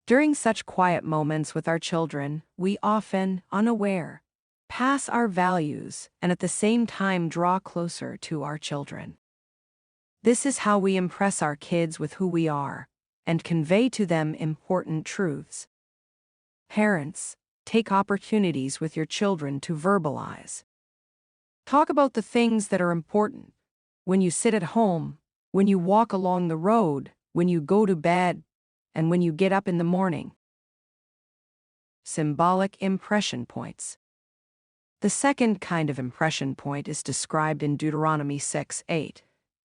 During such quiet moments with our children, we often, unaware, pass our values and at the same time draw closer to our children. This is how we impress our kids with who we are and convey to them important truths. Parents, take opportunities with your children to verbalize. Talk about the things that are important. When you sit at home, when you walk along the road, when you go to bed, and when you get up in the morning. Symbolic impression points. The second kind of impression point is described in Deuteronomy 6:8.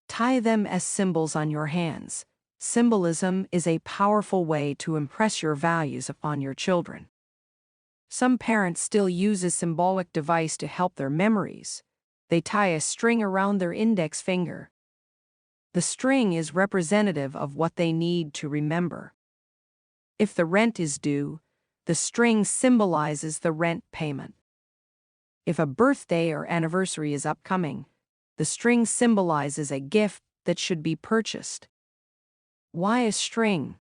Tie them as symbols on your hands. Symbolism is a powerful way to impress your values upon your children. Some parents still use a symbolic device to help their memories. They tie a string around their index finger. The string is representative of what they need to remember. If the rent is due, the string symbolizes the rent payment. If a birthday or anniversary is upcoming, the string symbolizes a gift that should be purchased. Why a string?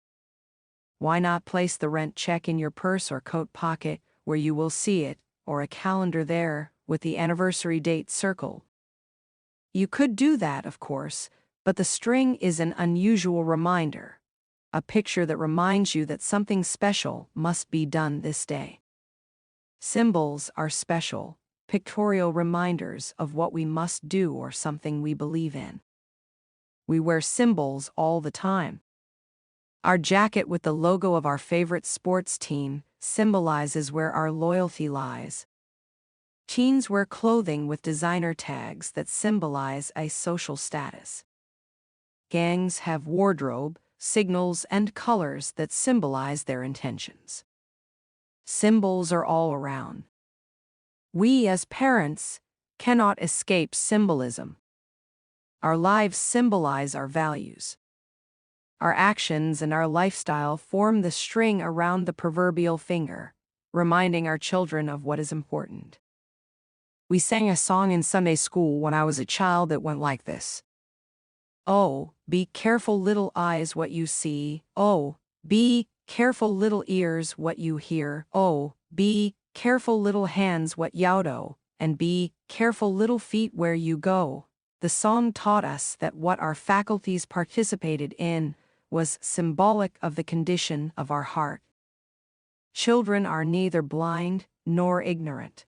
Why not place the rent check in your purse or coat pocket where you will see it, or a calendar there with the anniversary date circled? You could do that, of course, but the string is an unusual reminder, a picture that reminds you that something special must be done this day. Symbols are special, pictorial reminders of what we must do or something we believe in. We wear symbols all the time. Our jacket with the logo of our favorite sports team symbolizes where our loyalty lies. Teens wear clothing with designer tags that symbolize a social status. Gangs have wardrobe, signals, and colors that symbolize their intentions. Symbols are all around. We, as parents, cannot escape symbolism. Our lives symbolize our values. Our actions and our lifestyle form the string around the proverbial finger, reminding our children of what is important. We sang a song in Sunday school when I was a child that went like this. Oh, be careful, little eyes, what you see. Oh, be careful, little ears, what you hear. Oh, be careful, little hands, what you do. And be careful, little feet, where you go. The song taught us that what our faculties participated in was symbolic of the condition of our heart. Children are neither blind nor ignorant.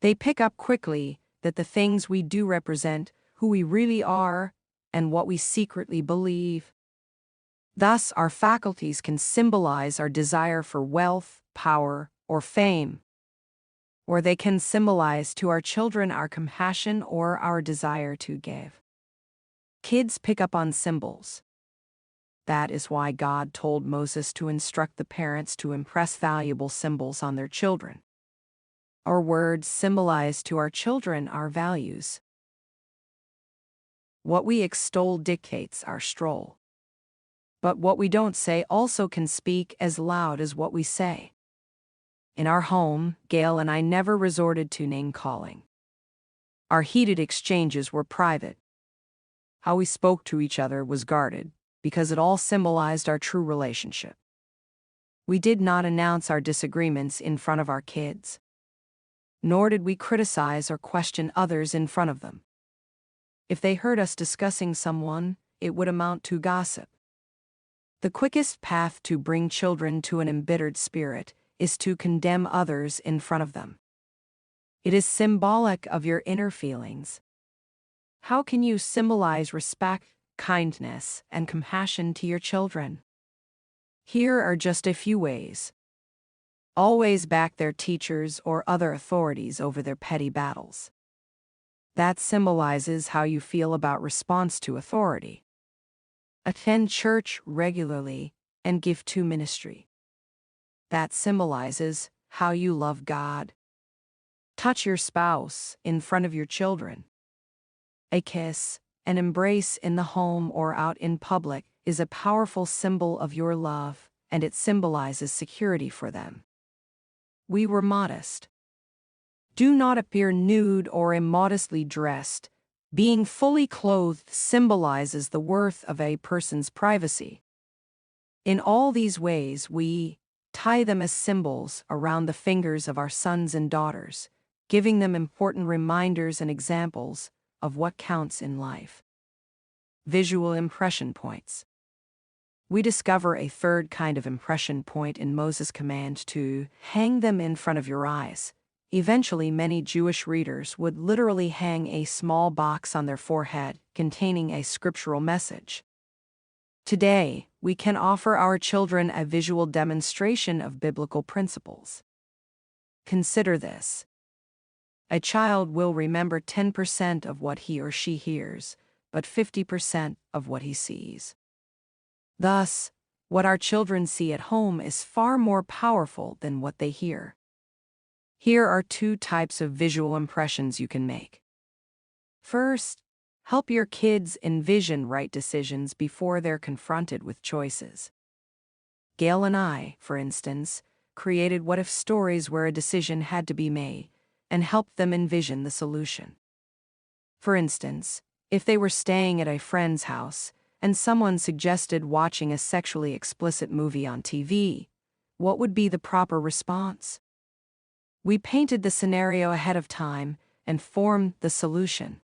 They pick up quickly that the things we do represent who we really are and what we secretly believe. Thus, our faculties can symbolize our desire for wealth, power, or fame. Or they can symbolize to our children our compassion or our desire to give. Kids pick up on symbols. That is why God told Moses to instruct the parents to impress valuable symbols on their children. Our words symbolize to our children our values. What we extol dictates our stroll. But what we don't say also can speak as loud as what we say. In our home, Gail and I never resorted to name-calling. Our heated exchanges were private. How we spoke to each other was guarded, because it all symbolized our true relationship. We did not announce our disagreements in front of our kids. Nor did we criticize or question others in front of them. If they heard us discussing someone, it would amount to gossip. The quickest path to bring children to an embittered spirit is to condemn others in front of them. It is symbolic of your inner feelings. How can you symbolize respect, kindness, and compassion to your children? Here are just a few ways. Always back their teachers or other authorities over their petty battles. That symbolizes how you feel about response to authority. Attend church regularly and give to ministry. That symbolizes how you love God. Touch your spouse in front of your children. A kiss, an embrace in the home or out in public is a powerful symbol of your love, and it symbolizes security for them. We were modest. Do not appear nude or immodestly dressed. Being fully clothed symbolizes the worth of a person's privacy. In all these ways, we tie them as symbols around the fingers of our sons and daughters, giving them important reminders and examples of what counts in life. Visual impression points. We discover a third kind of impression point in Moses' command to hang them in front of your eyes. Eventually, many Jewish readers would literally hang a small box on their forehead containing a scriptural message. Today, we can offer our children a visual demonstration of biblical principles. Consider this. A child will remember 10% of what he or she hears, but 50% of what he sees. Thus, what our children see at home is far more powerful than what they hear. Here are 2 types of visual impressions you can make. First, help your kids envision right decisions before they're confronted with choices. Gail and I, for instance, created what-if stories where a decision had to be made, and helped them envision the solution. For instance, if they were staying at a friend's house, and someone suggested watching a sexually explicit movie on TV, what would be the proper response? We painted the scenario ahead of time and formed the solution.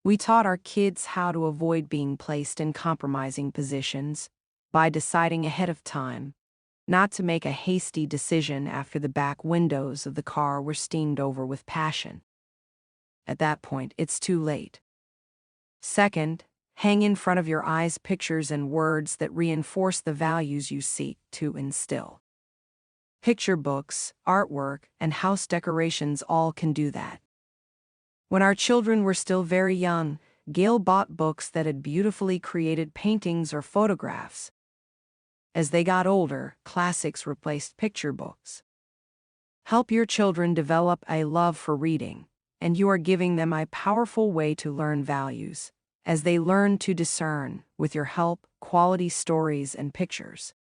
We taught our kids how to avoid being placed in compromising positions by deciding ahead of time, not to make a hasty decision after the back windows of the car were steamed over with passion. At that point, it's too late. Second, hang in front of your eyes pictures and words that reinforce the values you seek to instill. Picture books, artwork, and house decorations all can do that. When our children were still very young, Gail bought books that had beautifully created paintings or photographs. As they got older, classics replaced picture books. Help your children develop a love for reading, and you are giving them a powerful way to learn values, as they learn to discern, with your help, quality stories and pictures.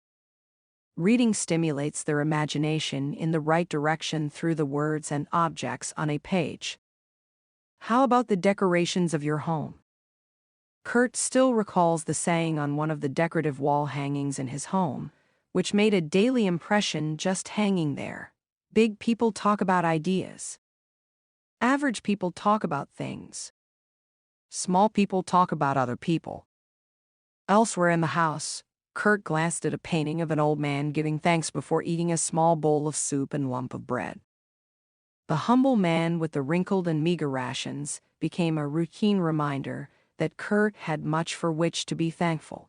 Reading stimulates their imagination in the right direction through the words and objects on a page. How about the decorations of your home? Kurt still recalls the saying on one of the decorative wall hangings in his home, which made a daily impression just hanging there. Big people talk about ideas. Average people talk about things. Small people talk about other people. Elsewhere in the house, Kurt glanced at a painting of an old man giving thanks before eating a small bowl of soup and lump of bread. The humble man with the wrinkled and meager rations became a routine reminder that Kurt had much for which to be thankful.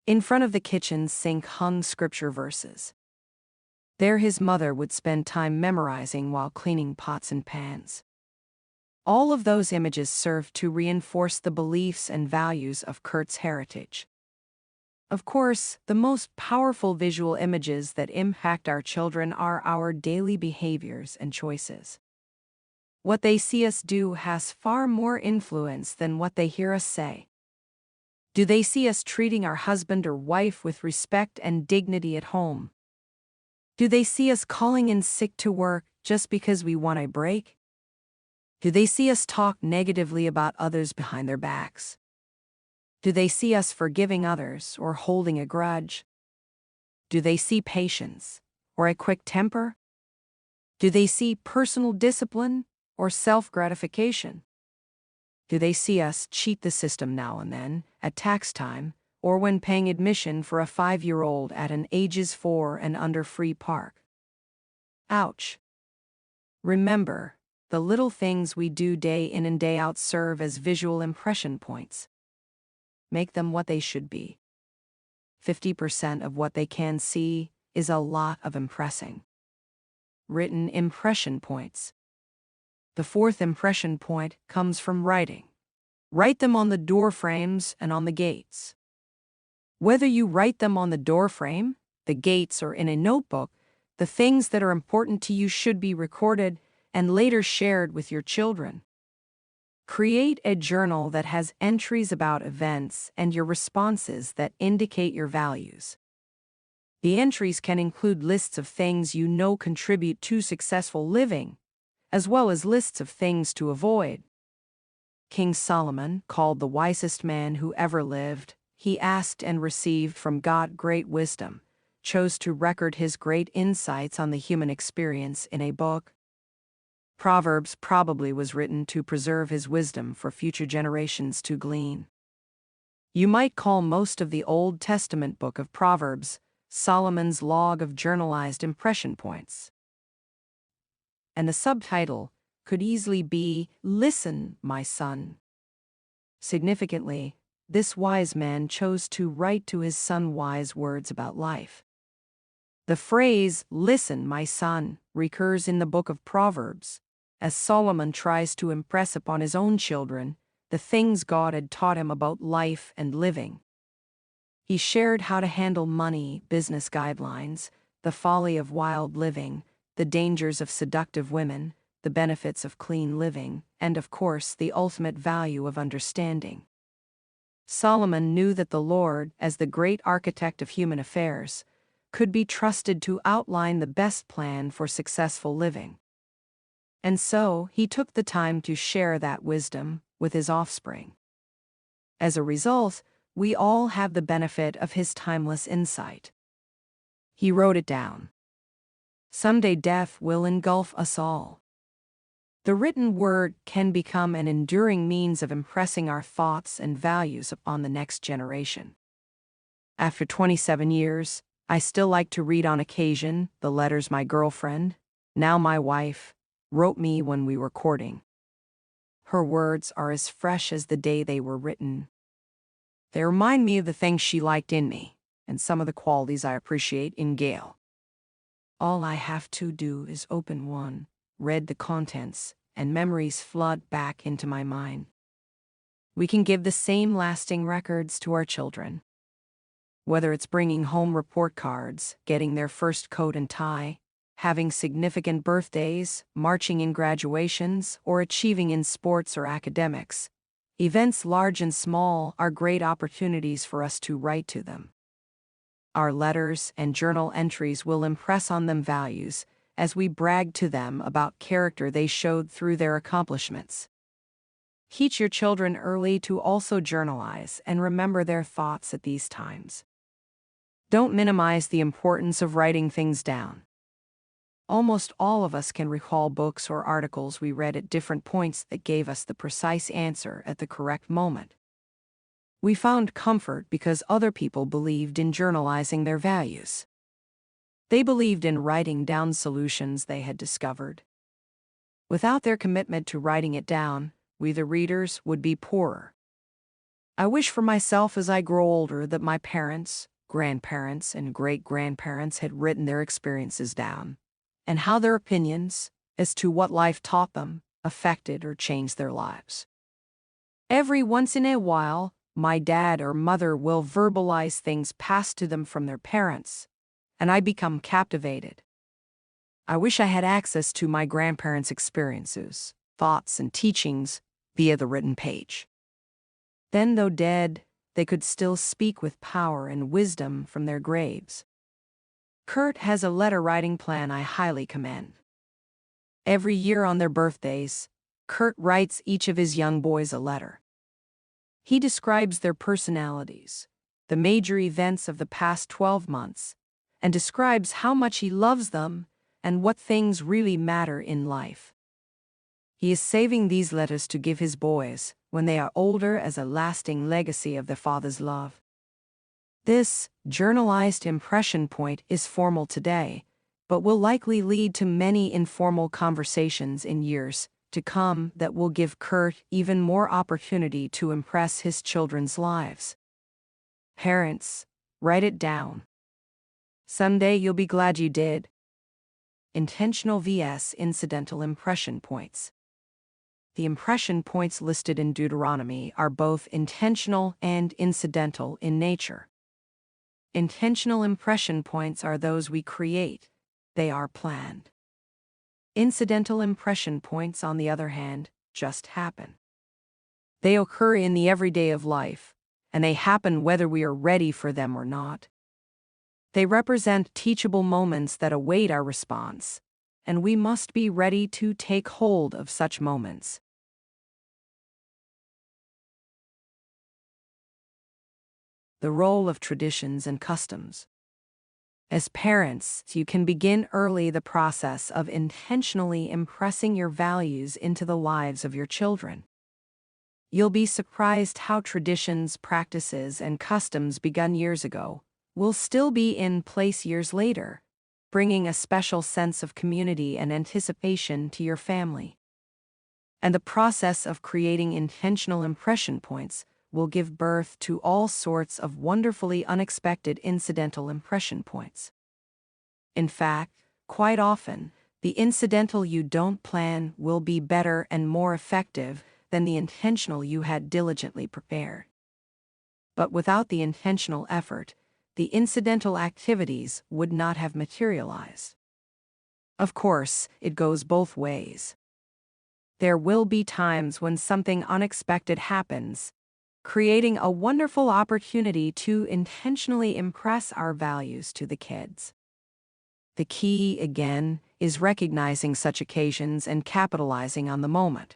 In front of the kitchen sink hung scripture verses. There his mother would spend time memorizing while cleaning pots and pans. All of those images served to reinforce the beliefs and values of Kurt's heritage. Of course, the most powerful visual images that impact our children are our daily behaviors and choices. What they see us do has far more influence than what they hear us say. Do they see us treating our husband or wife with respect and dignity at home? Do they see us calling in sick to work just because we want a break? Do they see us talk negatively about others behind their backs? Do they see us forgiving others or holding a grudge? Do they see patience or a quick temper? Do they see personal discipline or self-gratification? Do they see us cheat the system now and then, at tax time, or when paying admission for a 5-year-old at an ages 4 and under free park? Ouch. Remember, the little things we do day in and day out serve as visual impression points. Make them what they should be. 50% of what they can see is a lot of impressing. Written impression points. The 4th impression point comes from writing. Write them on the door frames and on the gates. Whether you write them on the door frame, the gates, or in a notebook, the things that are important to you should be recorded and later shared with your children. Create a journal that has entries about events and your responses that indicate your values. The entries can include lists of things you know contribute to successful living, as well as lists of things to avoid. King Solomon, called the wisest man who ever lived, he asked and received from God great wisdom, chose to record his great insights on the human experience in a book. Proverbs probably was written to preserve his wisdom for future generations to glean. You might call most of the Old Testament book of Proverbs Solomon's log of journalized impression points. And the subtitle could easily be, "Listen, my son." Significantly, this wise man chose to write to his son wise words about life. The phrase, "Listen, my son," recurs in the book of Proverbs, as Solomon tries to impress upon his own children the things God had taught him about life and living. He shared how to handle money, business guidelines, the folly of wild living, the dangers of seductive women, the benefits of clean living, and of course the ultimate value of understanding. Solomon knew that the Lord, as the great architect of human affairs, could be trusted to outline the best plan for successful living. And so he took the time to share that wisdom with his offspring. As a result, we all have the benefit of his timeless insight. He wrote it down. Someday death will engulf us all. The written word can become an enduring means of impressing our thoughts and values upon the next generation. After 27 years, I still like to read on occasion the letters my girlfriend, now my wife, wrote me when we were courting. Her words are as fresh as the day they were written. They remind me of the things she liked in me, and some of the qualities I appreciate in Gail. All I have to do is open one, read the contents, and memories flood back into my mind. We can give the same lasting records to our children. Whether it's bringing home report cards, getting their first coat and tie, having significant birthdays, marching in graduations, or achieving in sports or academics, events large and small are great opportunities for us to write to them. Our letters and journal entries will impress on them values as we brag to them about character they showed through their accomplishments. Teach your children early to also journalize and remember their thoughts at these times. Don't minimize the importance of writing things down. Almost all of us can recall books or articles we read at different points that gave us the precise answer at the correct moment. We found comfort because other people believed in journalizing their values. They believed in writing down solutions they had discovered. Without their commitment to writing it down, we the readers would be poorer. I wish for myself as I grow older that my parents, grandparents, and great-grandparents had written their experiences down, and how their opinions, as to what life taught them, affected or changed their lives. Every once in a while, my dad or mother will verbalize things passed to them from their parents, and I become captivated. I wish I had access to my grandparents' experiences, thoughts, and teachings via the written page. Then, though dead, they could still speak with power and wisdom from their graves. Kurt has a letter-writing plan I highly commend. Every year on their birthdays, Kurt writes each of his young boys a letter. He describes their personalities, the major events of the past 12 months, and describes how much he loves them and what things really matter in life. He is saving these letters to give his boys when they are older as a lasting legacy of their father's love. This journalized impression point is formal today, but will likely lead to many informal conversations in years to come that will give Kurt even more opportunity to impress his children's lives. Parents, write it down. Someday you'll be glad you did. Intentional vs. incidental impression points. The impression points listed in Deuteronomy are both intentional and incidental in nature. Intentional impression points are those we create. They are planned. Incidental impression points, on the other hand, just happen. They occur in the everyday of life, and they happen whether we are ready for them or not. They represent teachable moments that await our response, and we must be ready to take hold of such moments. The role of traditions and customs. As parents, you can begin early the process of intentionally impressing your values into the lives of your children. You'll be surprised how traditions, practices, and customs begun years ago will still be in place years later, bringing a special sense of community and anticipation to your family. And the process of creating intentional impression points will give birth to all sorts of wonderfully unexpected incidental impression points. In fact, quite often, the incidental you don't plan will be better and more effective than the intentional you had diligently prepared. But without the intentional effort, the incidental activities would not have materialized. Of course, it goes both ways. There will be times when something unexpected happens, creating a wonderful opportunity to intentionally impress our values to the kids. The key, again, is recognizing such occasions and capitalizing on the moment.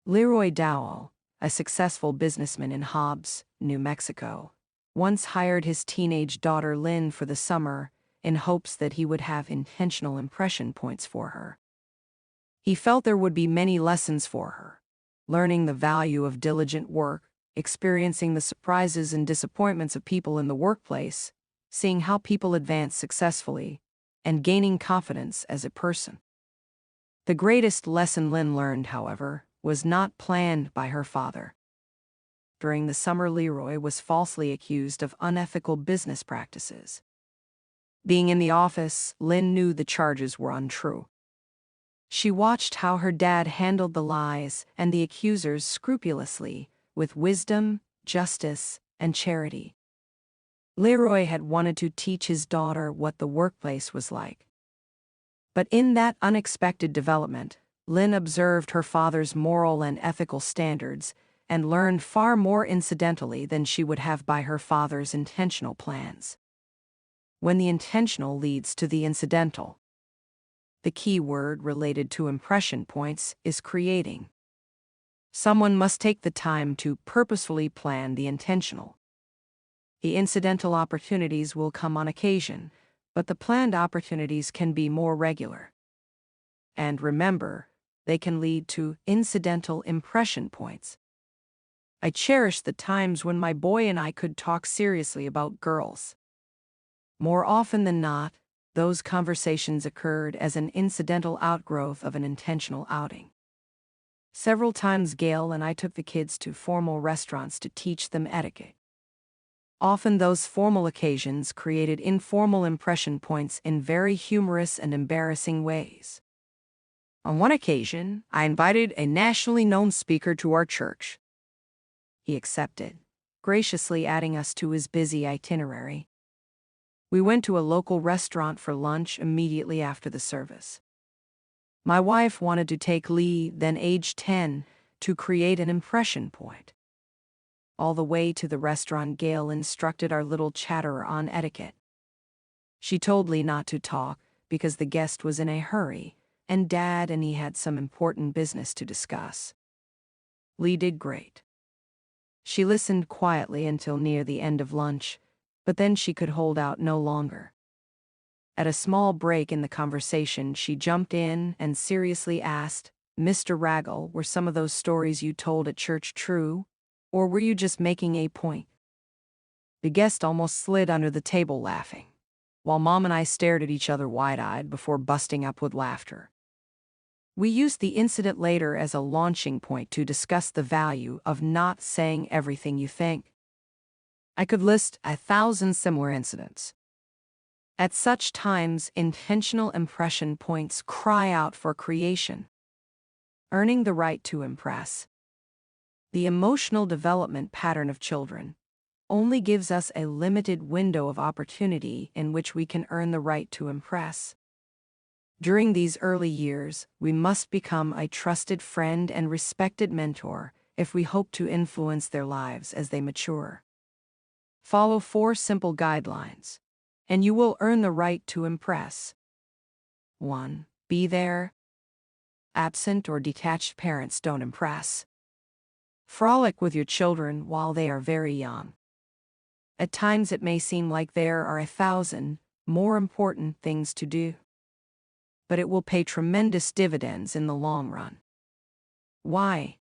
Leroy Dowell, a successful businessman in Hobbs, New Mexico, once hired his teenage daughter Lynn for the summer in hopes that he would have intentional impression points for her. He felt there would be many lessons for her, learning the value of diligent work, experiencing the surprises and disappointments of people in the workplace, seeing how people advance successfully, and gaining confidence as a person. The greatest lesson Lynn learned, however, was not planned by her father. During the summer, Leroy was falsely accused of unethical business practices. Being in the office, Lynn knew the charges were untrue. She watched how her dad handled the lies and the accusers scrupulously, with wisdom, justice, and charity. Leroy had wanted to teach his daughter what the workplace was like. But in that unexpected development, Lynn observed her father's moral and ethical standards and learned far more incidentally than she would have by her father's intentional plans. When the intentional leads to the incidental, the key word related to impression points is creating. Someone must take the time to purposefully plan the intentional. The incidental opportunities will come on occasion, but the planned opportunities can be more regular. And remember, they can lead to incidental impression points. I cherish the times when my boy and I could talk seriously about girls. More often than not, those conversations occurred as an incidental outgrowth of an intentional outing. Several times Gail and I took the kids to formal restaurants to teach them etiquette. Often those formal occasions created informal impression points in very humorous and embarrassing ways. On one occasion, I invited a nationally known speaker to our church. He accepted, graciously adding us to his busy itinerary. We went to a local restaurant for lunch immediately after the service. My wife wanted to take Lee, then age 10, to create an impression point. All the way to the restaurant, Gail instructed our little chatterer on etiquette. She told Lee not to talk because the guest was in a hurry, and Dad and he had some important business to discuss. Lee did great. She listened quietly until near the end of lunch, but then she could hold out no longer. At a small break in the conversation, she jumped in and seriously asked, "Mr. Raggle, were some of those stories you told at church true, or were you just making a point?" The guest almost slid under the table laughing, while Mom and I stared at each other wide-eyed before busting up with laughter. We used the incident later as a launching point to discuss the value of not saying everything you think. I could list 1,000 similar incidents. At such times, intentional impression points cry out for creation. Earning the right to impress. The emotional development pattern of children only gives us a limited window of opportunity in which we can earn the right to impress. During these early years, we must become a trusted friend and respected mentor, if we hope to influence their lives as they mature. Follow 4 simple guidelines, and you will earn the right to impress. 1. Be there. Absent or detached parents don't impress. Frolic with your children while they are very young. At times it may seem like there are 1,000 more important things to do, but it will pay tremendous dividends in the long run. Why?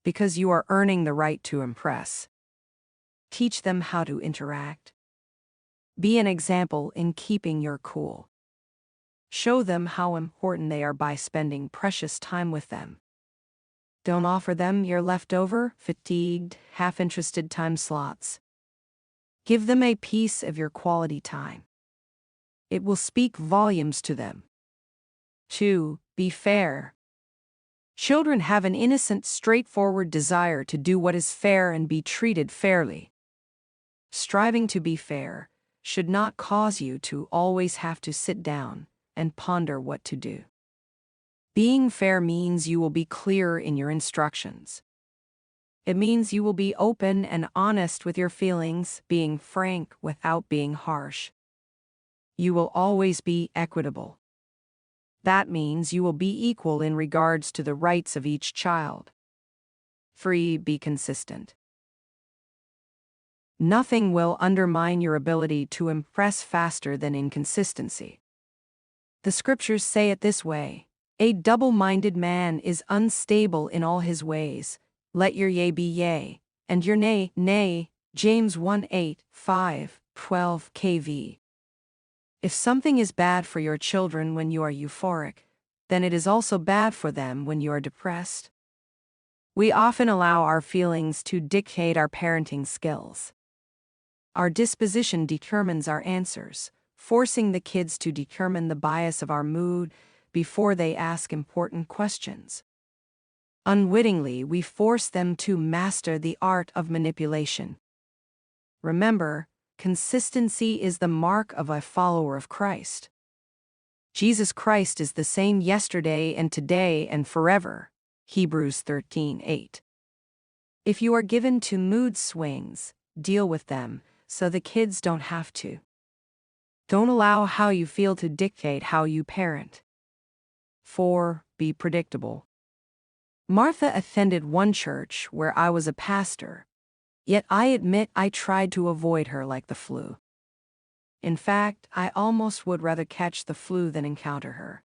Because you are earning the right to impress. Teach them how to interact. Be an example in keeping your cool. Show them how important they are by spending precious time with them. Don't offer them your leftover, fatigued, half-interested time slots. Give them a piece of your quality time. It will speak volumes to them. 2. Be fair. Children have an innocent, straightforward desire to do what is fair and be treated fairly. Striving to be fair should not cause you to always have to sit down and ponder what to do. Being fair means you will be clear in your instructions. It means you will be open and honest with your feelings, being frank without being harsh. You will always be equitable. That means you will be equal in regards to the rights of each child. 3. Be consistent. Nothing will undermine your ability to impress faster than inconsistency. The scriptures say it this way: a double-minded man is unstable in all his ways. Let your yea be yea, and your nay, nay. James 1:8, 5, 12 KV. If something is bad for your children when you are euphoric, then it is also bad for them when you are depressed. We often allow our feelings to dictate our parenting skills. Our disposition determines our answers, forcing the kids to determine the bias of our mood before they ask important questions. Unwittingly, we force them to master the art of manipulation. Remember, consistency is the mark of a follower of Christ. Jesus Christ is the same yesterday and today and forever. Hebrews 13:8. If you are given to mood swings, deal with them so the kids don't have to. Don't allow how you feel to dictate how you parent. 4. Be predictable. Martha attended one church where I was a pastor, yet I admit I tried to avoid her like the flu. In fact, I almost would rather catch the flu than encounter her.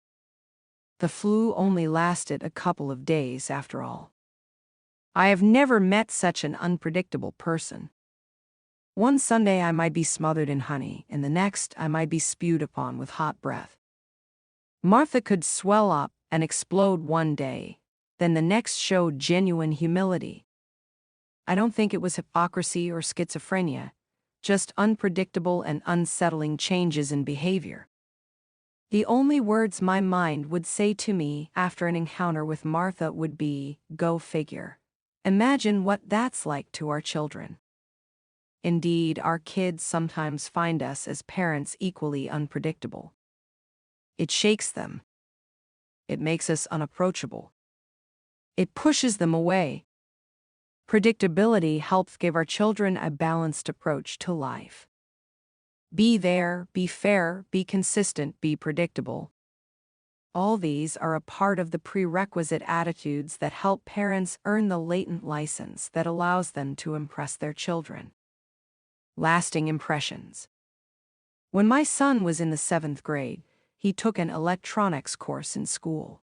The flu only lasted a couple of days after all. I have never met such an unpredictable person. One Sunday I might be smothered in honey, and the next I might be spewed upon with hot breath. Martha could swell up and explode one day, then the next showed genuine humility. I don't think it was hypocrisy or schizophrenia, just unpredictable and unsettling changes in behavior. The only words my mind would say to me after an encounter with Martha would be, "Go figure." Imagine what that's like to our children. Indeed, our kids sometimes find us as parents equally unpredictable. It shakes them. It makes us unapproachable. It pushes them away. Predictability helps give our children a balanced approach to life. Be there, be fair, be consistent, be predictable. All these are a part of the prerequisite attitudes that help parents earn the latent license that allows them to impress their children. Lasting impressions. When my son was in the 7th grade, he took an electronics course in school.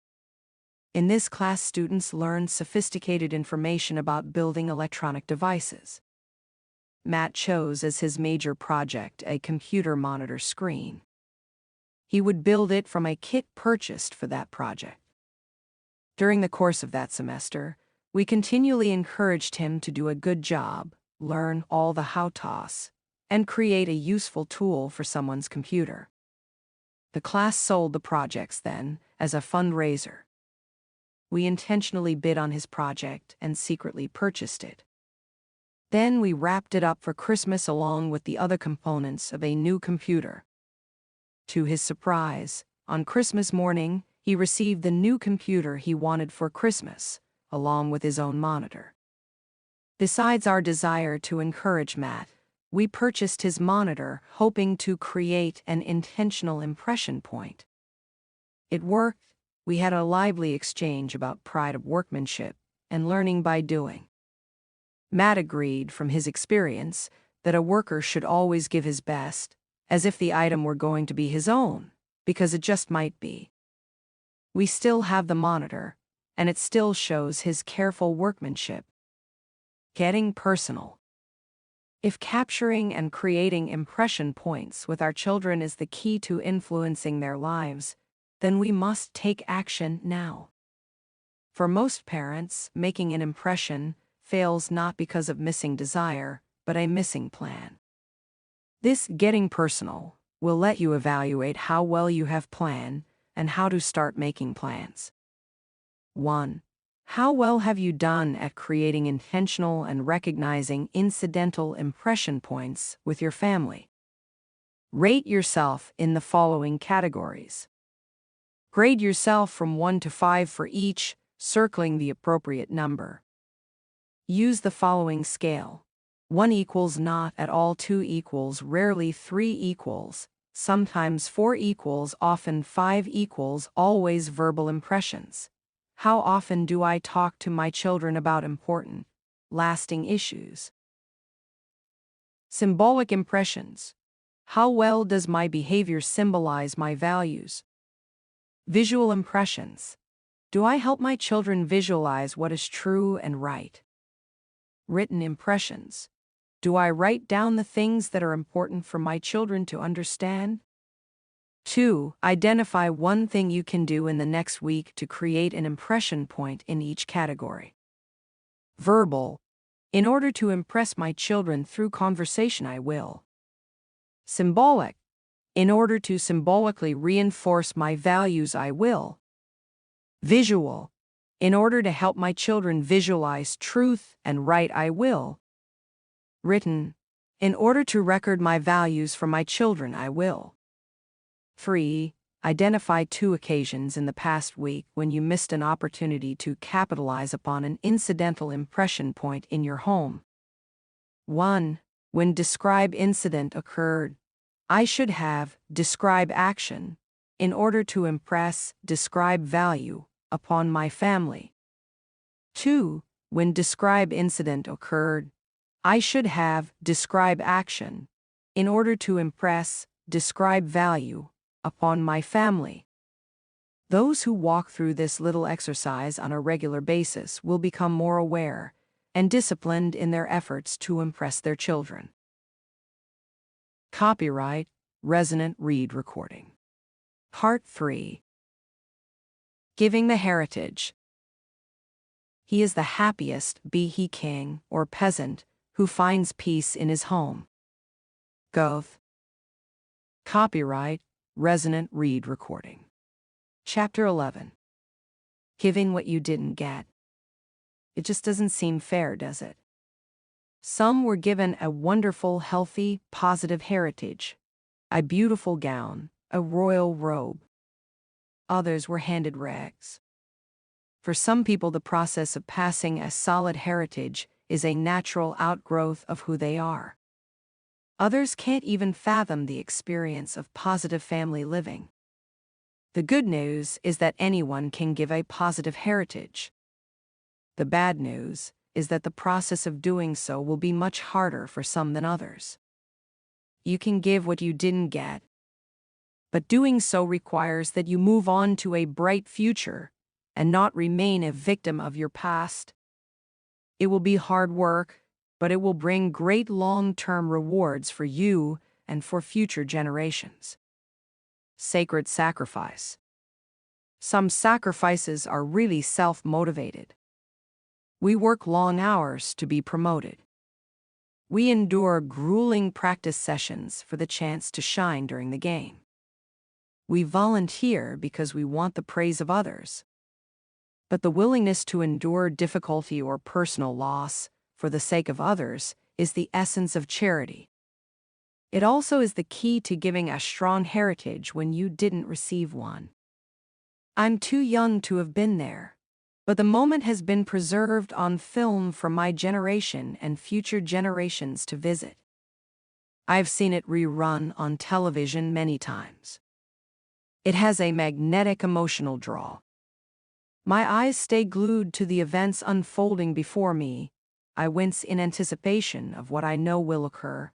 In this class, students learned sophisticated information about building electronic devices. Matt chose as his major project a computer monitor screen. He would build it from a kit purchased for that project. During the course of that semester, we continually encouraged him to do a good job, learn all the how-tos, and create a useful tool for someone's computer. The class sold the projects then as a fundraiser. We intentionally bid on his project and secretly purchased it. Then we wrapped it up for Christmas along with the other components of a new computer. To his surprise, on Christmas morning, he received the new computer he wanted for Christmas, along with his own monitor. Besides our desire to encourage Matt, we purchased his monitor hoping to create an intentional impression point. It worked. We had a lively exchange about pride of workmanship and learning by doing. Matt agreed from his experience that a worker should always give his best, as if the item were going to be his own, because it just might be. We still have the monitor, and it still shows his careful workmanship. Getting personal. If capturing and creating impression points with our children is the key to influencing their lives, then we must take action now. For most parents, making an impression fails not because of missing desire, but a missing plan. This getting personal will let you evaluate how well you have planned and how to start making plans. 1. How well have you done at creating intentional and recognizing incidental impression points with your family? Rate yourself in the following categories. Grade yourself from 1 to 5 for each, circling the appropriate number. Use the following scale. 1 equals not at all, 2 equals rarely, 3 equals, sometimes 4 equals, often 5 equals, always verbal impressions. How often do I talk to my children about important, lasting issues? Symbolic impressions. How well does my behavior symbolize my values? Visual impressions. Do I help my children visualize what is true and right? Written impressions. Do I write down the things that are important for my children to understand? 2. Identify one thing you can do in the next week to create an impression point in each category. Verbal. In order to impress my children through conversation, I will. Symbolic. In order to symbolically reinforce my values, I will. Visual. In order to help my children visualize truth and right, I will. Written. In order to record my values for my children, I will. 3. Identify 2 occasions in the past week when you missed an opportunity to capitalize upon an incidental impression point in your home. 1. When describe incident occurred, I should have describe action in order to impress describe value upon my family. 2. When describe incident occurred, I should have describe action in order to impress describe value upon my family. Those who walk through this little exercise on a regular basis will become more aware and disciplined in their efforts to impress their children. Copyright Resonant Read Recording. Part 3. Giving the Heritage. He is the happiest, be he king or peasant, who finds peace in his home. Goethe. Copyright Resonant Read Recording. Chapter 11. Giving what you didn't get. It just doesn't seem fair, does it? Some were given a wonderful, healthy, positive heritage, a beautiful gown, a royal robe. Others were handed rags. For some people, the process of passing a solid heritage is a natural outgrowth of who they are. Others can't even fathom the experience of positive family living. The good news is that anyone can give a positive heritage. The bad news is that the process of doing so will be much harder for some than others. You can give what you didn't get, but doing so requires that you move on to a bright future and not remain a victim of your past. It will be hard work, but it will bring great long-term rewards for you and for future generations. Sacred sacrifice. Some sacrifices are really self-motivated. We work long hours to be promoted. We endure grueling practice sessions for the chance to shine during the game. We volunteer because we want the praise of others. But the willingness to endure difficulty or personal loss for the sake of others is the essence of charity. It also is the key to giving a strong heritage when you didn't receive one. I'm too young to have been there, But the moment has been preserved on film for my generation and future generations to visit. I've seen it rerun on television many times. It has a magnetic emotional draw. My eyes stay glued to the events unfolding before me. I wince in anticipation of what I know will occur.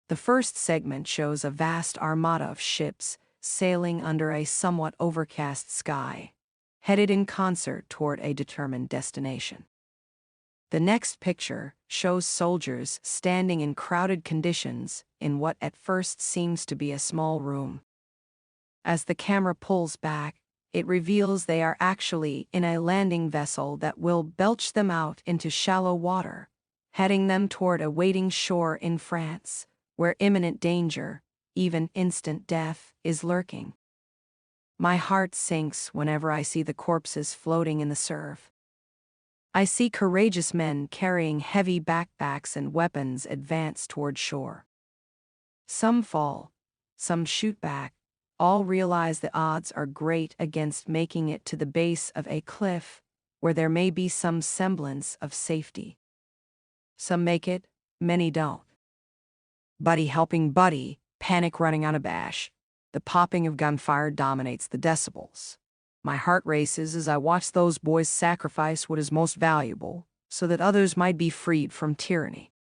The first segment shows a vast armada of ships sailing under a somewhat overcast sky, headed in concert toward a determined destination. The next picture shows soldiers standing in crowded conditions in what at first seems to be a small room. As the camera pulls back, it reveals they are actually in a landing vessel that will belch them out into shallow water, heading them toward a waiting shore in France, where imminent danger, even instant death, is lurking. My heart sinks whenever I see the corpses floating in the surf. I see courageous men carrying heavy backpacks and weapons advance toward shore. Some fall, some shoot back, all realize the odds are great against making it to the base of a cliff where there may be some semblance of safety. Some make it, many don't. Buddy helping buddy, panic running unabashed. The popping of gunfire dominates the decibels. My heart races as I watch those boys sacrifice what is most valuable so that others might be freed from tyranny.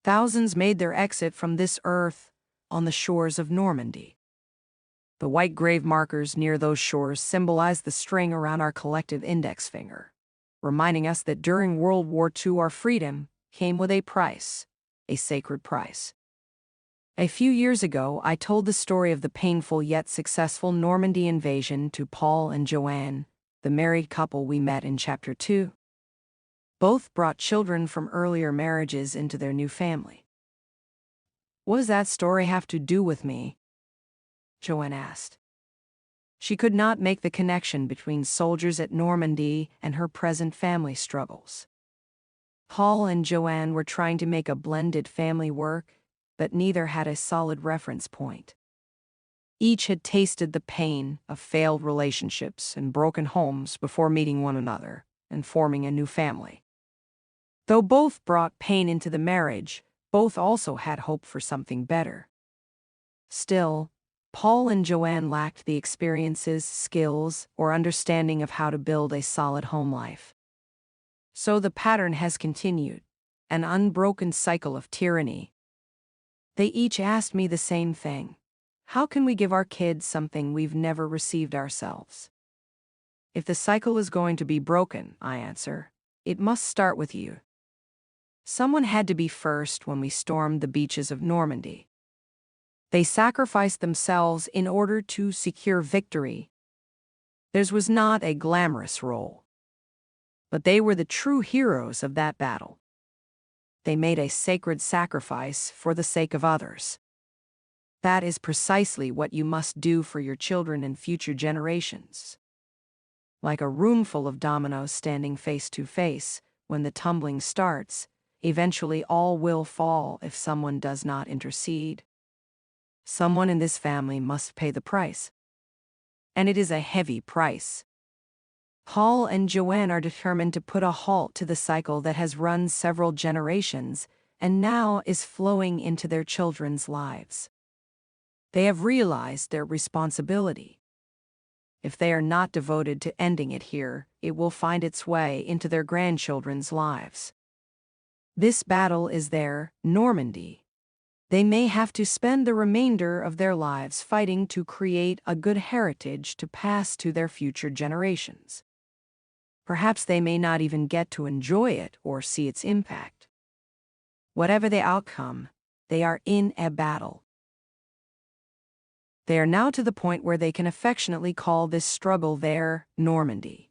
Thousands made their exit from this earth on the shores of Normandy. The white grave markers near those shores symbolize the string around our collective index finger, reminding us that during World War II our freedom came with a price, a sacred price. A few years ago, I told the story of the painful yet successful Normandy invasion to Paul and Joanne, the married couple we met in Chapter 2. Both brought children from earlier marriages into their new family. "What does that story have to do with me?" Joanne asked. She could not make the connection between soldiers at Normandy and her present family struggles. Paul and Joanne were trying to make a blended family work, but neither had a solid reference point. Each had tasted the pain of failed relationships and broken homes before meeting one another and forming a new family. Though both brought pain into the marriage, both also had hope for something better. Still, Paul and Joanne lacked the experiences, skills, or understanding of how to build a solid home life. So the pattern has continued, an unbroken cycle of tyranny. They each asked me the same thing. How can we give our kids something we've never received ourselves? If the cycle is going to be broken, I answer, it must start with you. Someone had to be first when we stormed the beaches of Normandy. They sacrificed themselves in order to secure victory. Theirs was not a glamorous role, but they were the true heroes of that battle. They made a sacred sacrifice for the sake of others. That is precisely what you must do for your children and future generations. Like a room full of dominoes standing face to face, when the tumbling starts, eventually all will fall if someone does not intercede. Someone in this family must pay the price. And it is a heavy price. Paul and Joanne are determined to put a halt to the cycle that has run several generations and now is flowing into their children's lives. They have realized their responsibility. If they are not devoted to ending it here, it will find its way into their grandchildren's lives. This battle is their Normandy. They may have to spend the remainder of their lives fighting to create a good heritage to pass to their future generations. Perhaps they may not even get to enjoy it or see its impact. Whatever the outcome, they are in a battle. They are now to the point where they can affectionately call this struggle their Normandy.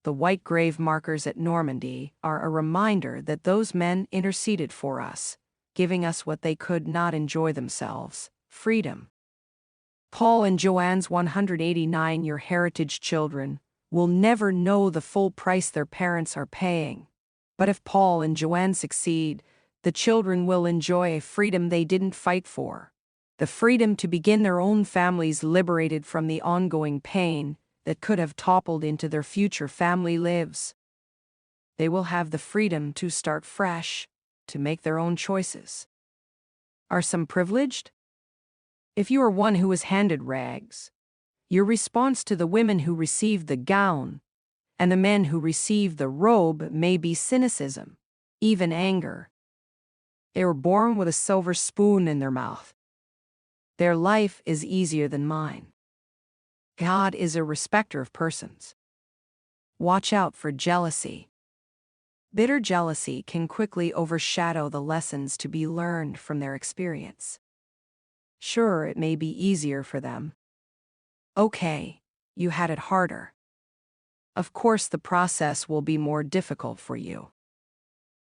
The white grave markers at Normandy are a reminder that those men interceded for us, giving us what they could not enjoy themselves, freedom. Paul and Joanne's 189-year heritage children will never know the full price their parents are paying. But if Paul and Joanne succeed, the children will enjoy a freedom they didn't fight for. The freedom to begin their own families liberated from the ongoing pain that could have toppled into their future family lives. They will have the freedom to start fresh, to make their own choices. Are some privileged? If you are one who was handed rags, your response to the women who received the gown and the men who received the robe may be cynicism, even anger. They were born with a silver spoon in their mouth. Their life is easier than mine. God is a respecter of persons. Watch out for jealousy. Bitter jealousy can quickly overshadow the lessons to be learned from their experience. Sure, it may be easier for them. Okay, you had it harder. Of course, the process will be more difficult for you.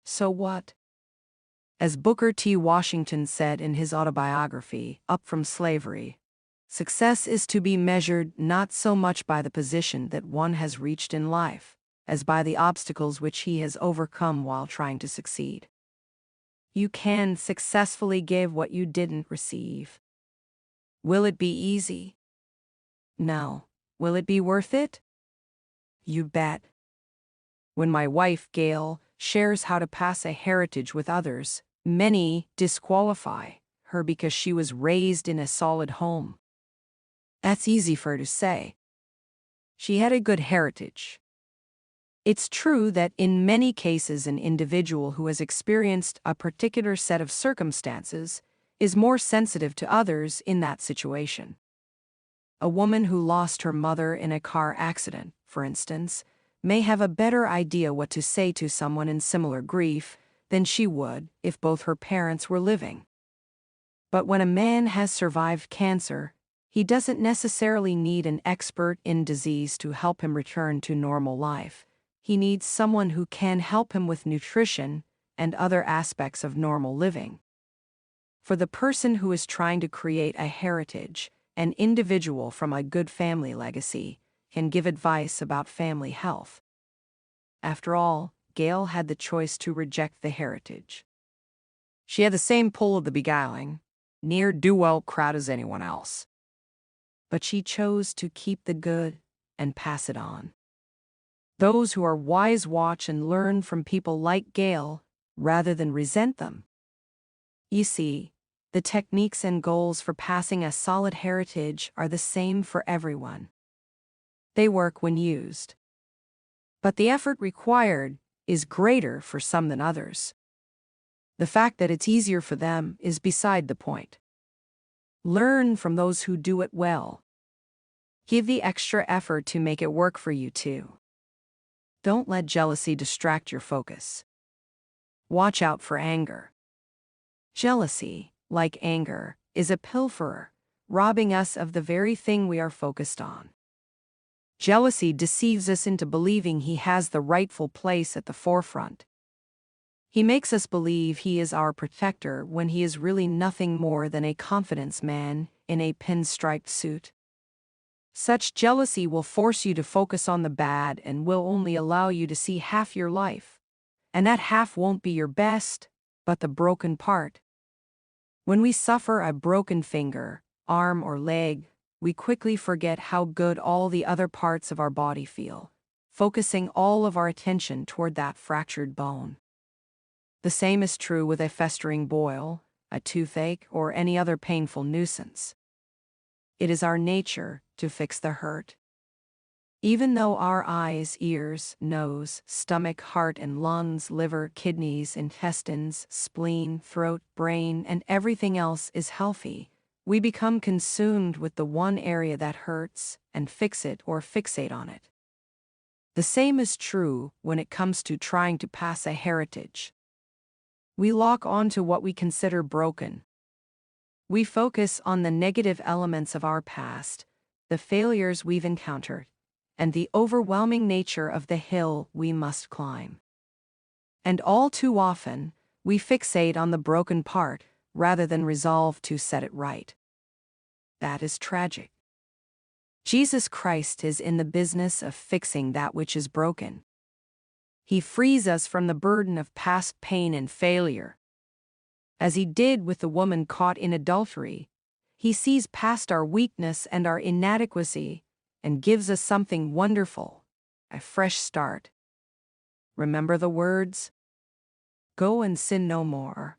So what? As Booker T. Washington said in his autobiography, Up from Slavery, success is to be measured not so much by the position that one has reached in life, as by the obstacles which he has overcome while trying to succeed. You can successfully give what you didn't receive. Will it be easy? No. Will it be worth it? You bet. When my wife, Gail, shares how to pass a heritage with others, many disqualify her because she was raised in a solid home. That's easy for her to say. She had a good heritage. It's true that in many cases an individual who has experienced a particular set of circumstances is more sensitive to others in that situation. A woman who lost her mother in a car accident, for instance, may have a better idea what to say to someone in similar grief than she would if both her parents were living. But when a man has survived cancer, he doesn't necessarily need an expert in disease to help him return to normal life. He needs someone who can help him with nutrition and other aspects of normal living. For the person who is trying to create a heritage, an individual from a good family legacy can give advice about family health. After all, Gail had the choice to reject the heritage. She had the same pull of the beguiling, ne'er-do-well crowd as anyone else. But she chose to keep the good and pass it on. Those who are wise watch and learn from people like Gail rather than resent them. You see, the techniques and goals for passing a solid heritage are the same for everyone. They work when used. But the effort required is greater for some than others. The fact that it's easier for them is beside the point. Learn from those who do it well. Give the extra effort to make it work for you too. Don't let jealousy distract your focus. Watch out for anger. Jealousy, like anger, is a pilferer, robbing us of the very thing we are focused on. Jealousy deceives us into believing he has the rightful place at the forefront. He makes us believe he is our protector when he is really nothing more than a confidence man in a pinstriped suit. Such jealousy will force you to focus on the bad and will only allow you to see half your life. And that half won't be your best, but the broken part. When we suffer a broken finger, arm, or leg, we quickly forget how good all the other parts of our body feel, focusing all of our attention toward that fractured bone. The same is true with a festering boil, a toothache, or any other painful nuisance. It is our nature to fix the hurt. Even though our eyes, ears, nose, stomach, heart and lungs, liver, kidneys, intestines, spleen, throat, brain, and everything else is healthy, we become consumed with the one area that hurts and fix it or fixate on it. The same is true when it comes to trying to pass a heritage. We lock onto what we consider broken. We focus on the negative elements of our past, the failures we've encountered, and the overwhelming nature of the hill we must climb. And all too often, we fixate on the broken part rather than resolve to set it right. That is tragic. Jesus Christ is in the business of fixing that which is broken. He frees us from the burden of past pain and failure. As he did with the woman caught in adultery, he sees past our weakness and our inadequacy, and gives us something wonderful, a fresh start. Remember the words? Go and sin no more.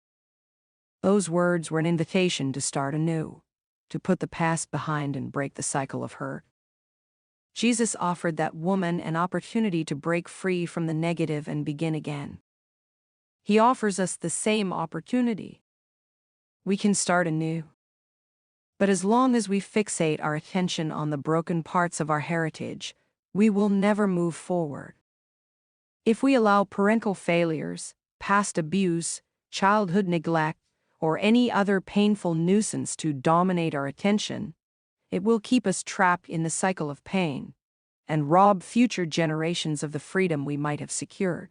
Those words were an invitation to start anew, to put the past behind and break the cycle of hurt. Jesus offered that woman an opportunity to break free from the negative and begin again. He offers us the same opportunity. We can start anew. But as long as we fixate our attention on the broken parts of our heritage, we will never move forward. If we allow parental failures, past abuse, childhood neglect, or any other painful nuisance to dominate our attention, it will keep us trapped in the cycle of pain and rob future generations of the freedom we might have secured.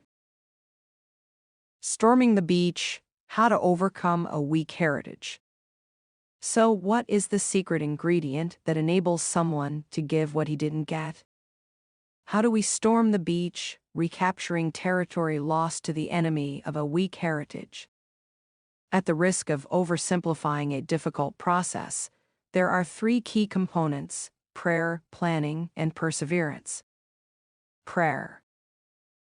Storming the beach, how to overcome a weak heritage. So, what is the secret ingredient that enables someone to give what he didn't get? How do we storm the beach, recapturing territory lost to the enemy of a weak heritage? At the risk of oversimplifying a difficult process, there are 3 key components: prayer, planning, and perseverance. Prayer.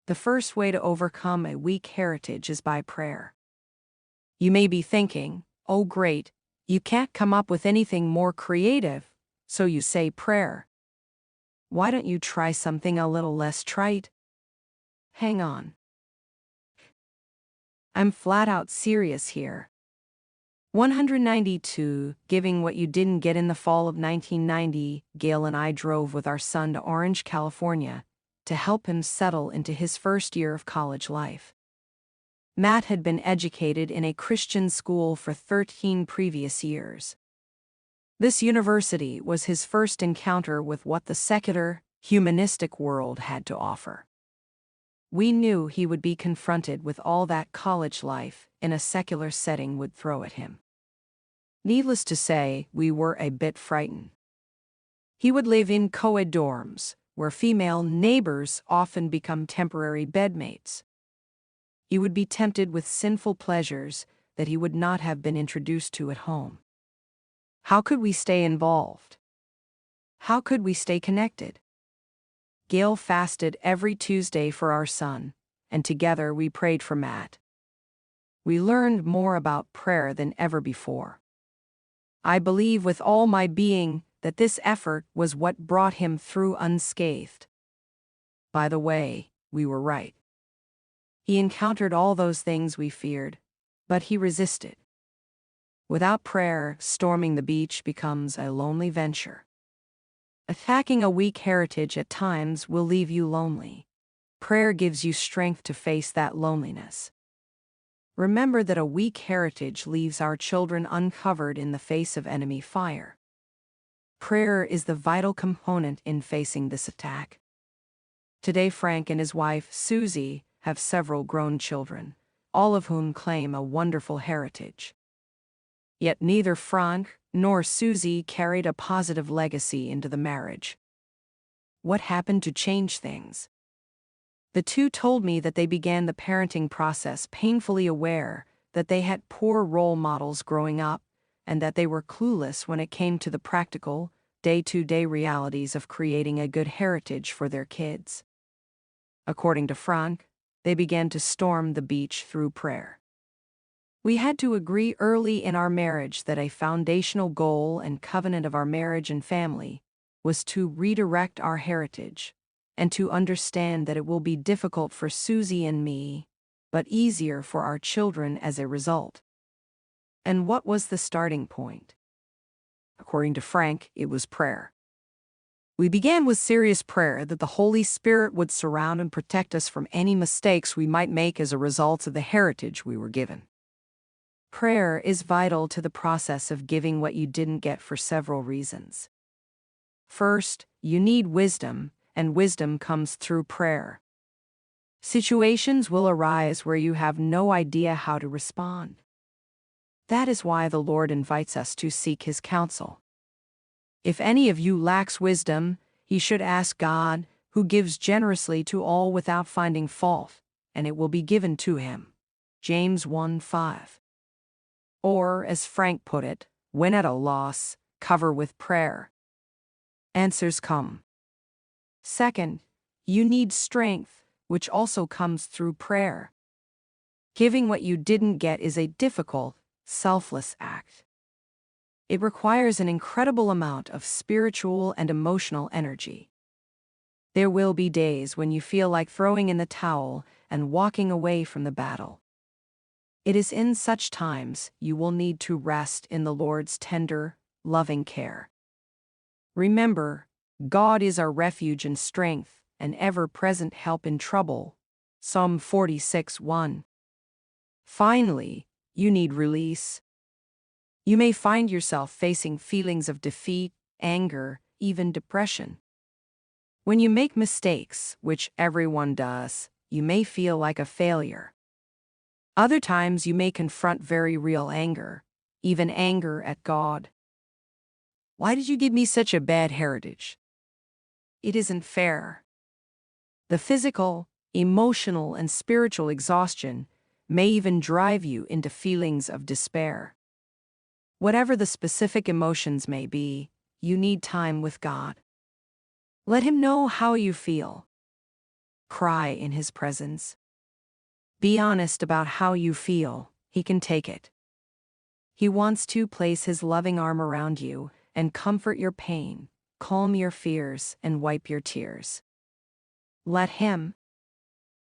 The first way to overcome a weak heritage is by prayer. You may be thinking, oh great, you can't come up with anything more creative, so you say prayer. Why don't you try something a little less trite? Hang on. I'm flat out serious here. 192, giving what you didn't get. In the fall of 1990, Gail and I drove with our son to Orange, California, to help him settle into his first year of college life. Matt had been educated in a Christian school for 13 previous years. This university was his first encounter with what the secular, humanistic world had to offer. We knew he would be confronted with all that college life in a secular setting would throw at him. Needless to say, we were a bit frightened. He would live in co-ed dorms, where female neighbors often become temporary bedmates. He would be tempted with sinful pleasures that he would not have been introduced to at home. How could we stay involved? How could we stay connected? Gail fasted every Tuesday for our son, and together we prayed for Matt. We learned more about prayer than ever before. I believe with all my being that this effort was what brought him through unscathed. By the way, we were right. He encountered all those things we feared, but he resisted. Without prayer, storming the beach becomes a lonely venture. Attacking a weak heritage at times will leave you lonely. Prayer gives you strength to face that loneliness. Remember that a weak heritage leaves our children uncovered in the face of enemy fire. Prayer is the vital component in facing this attack. Today, Frank and his wife, Susie, have several grown children, all of whom claim a wonderful heritage. Yet neither Frank nor Susie carried a positive legacy into the marriage. What happened to change things? The two told me that they began the parenting process painfully aware that they had poor role models growing up and that they were clueless when it came to the practical, day-to-day realities of creating a good heritage for their kids. According to Frank, they began to storm the beach through prayer. We had to agree early in our marriage that a foundational goal and covenant of our marriage and family was to redirect our heritage, and to understand that it will be difficult for Susie and me, but easier for our children as a result. And what was the starting point? According to Frank, it was prayer. We began with serious prayer that the Holy Spirit would surround and protect us from any mistakes we might make as a result of the heritage we were given. Prayer is vital to the process of giving what you didn't get for several reasons. First, you need wisdom, and wisdom comes through prayer. Situations will arise where you have no idea how to respond. That is why the Lord invites us to seek His counsel. If any of you lacks wisdom, he should ask God, who gives generously to all without finding fault, and it will be given to him. James 1:5. Or, as Frank put it, when at a loss, cover with prayer. Answers come. Second, you need strength, which also comes through prayer. Giving what you didn't get is a difficult, selfless act. It requires an incredible amount of spiritual and emotional energy. There will be days when you feel like throwing in the towel and walking away from the battle. It is in such times you will need to rest in the Lord's tender, loving care. Remember, God is our refuge and strength, an ever-present help in trouble. Psalm 46:1. Finally, you need release. You may find yourself facing feelings of defeat, anger, even depression. When you make mistakes, which everyone does, you may feel like a failure. Other times you may confront very real anger, even anger at God. Why did you give me such a bad heritage? It isn't fair. The physical, emotional, and spiritual exhaustion may even drive you into feelings of despair. Whatever the specific emotions may be, you need time with God. Let Him know how you feel. Cry in His presence. Be honest about how you feel. He can take it. He wants to place His loving arm around you and comfort your pain, calm your fears, and wipe your tears. Let Him.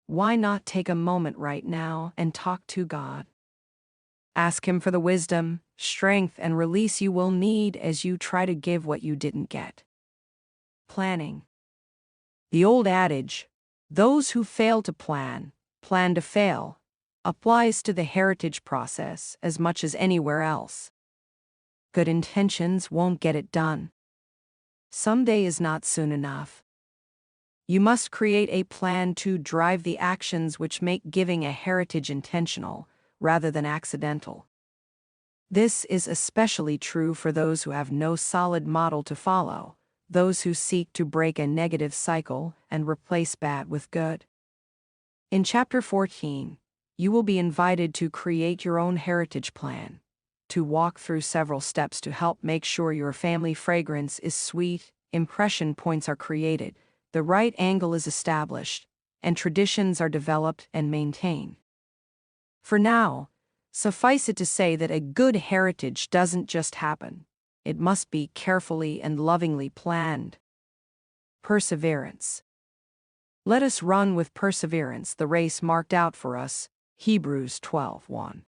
Why not take a moment right now and talk to God? Ask Him for the wisdom, strength, and release you will need as you try to give what you didn't get. Planning. The old adage, those who fail to plan to fail, applies to the heritage process as much as anywhere else. Good intentions won't get it done. Someday is not soon enough. You must create a plan to drive the actions which make giving a heritage intentional, rather than accidental. This is especially true for those who have no solid model to follow, those who seek to break a negative cycle and replace bad with good. In Chapter 14, you will be invited to create your own heritage plan, to walk through several steps to help make sure your family fragrance is sweet, impression points are created, the right angle is established, and traditions are developed and maintained. For now, suffice it to say that a good heritage doesn't just happen. It must be carefully and lovingly planned. Perseverance. Let us run with perseverance the race marked out for us, Hebrews 12:1.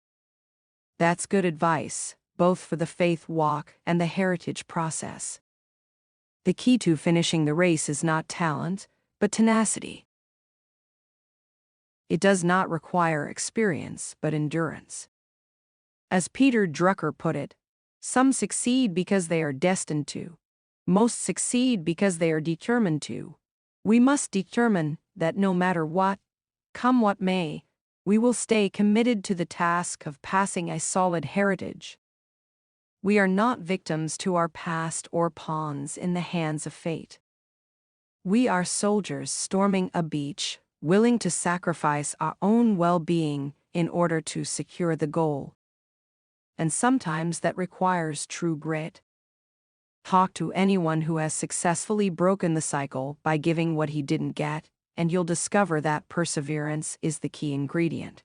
That's good advice, both for the faith walk and the heritage process. The key to finishing the race is not talent, but tenacity. It does not require experience, but endurance. As Peter Drucker put it, some succeed because they are destined to. Most succeed because they are determined to. We must determine that no matter what, come what may, we will stay committed to the task of passing a solid heritage. We are not victims to our past or pawns in the hands of fate. We are soldiers storming a beach, willing to sacrifice our own well-being in order to secure the goal. And sometimes that requires true grit. Talk to anyone who has successfully broken the cycle by giving what he didn't get, and you'll discover that perseverance is the key ingredient.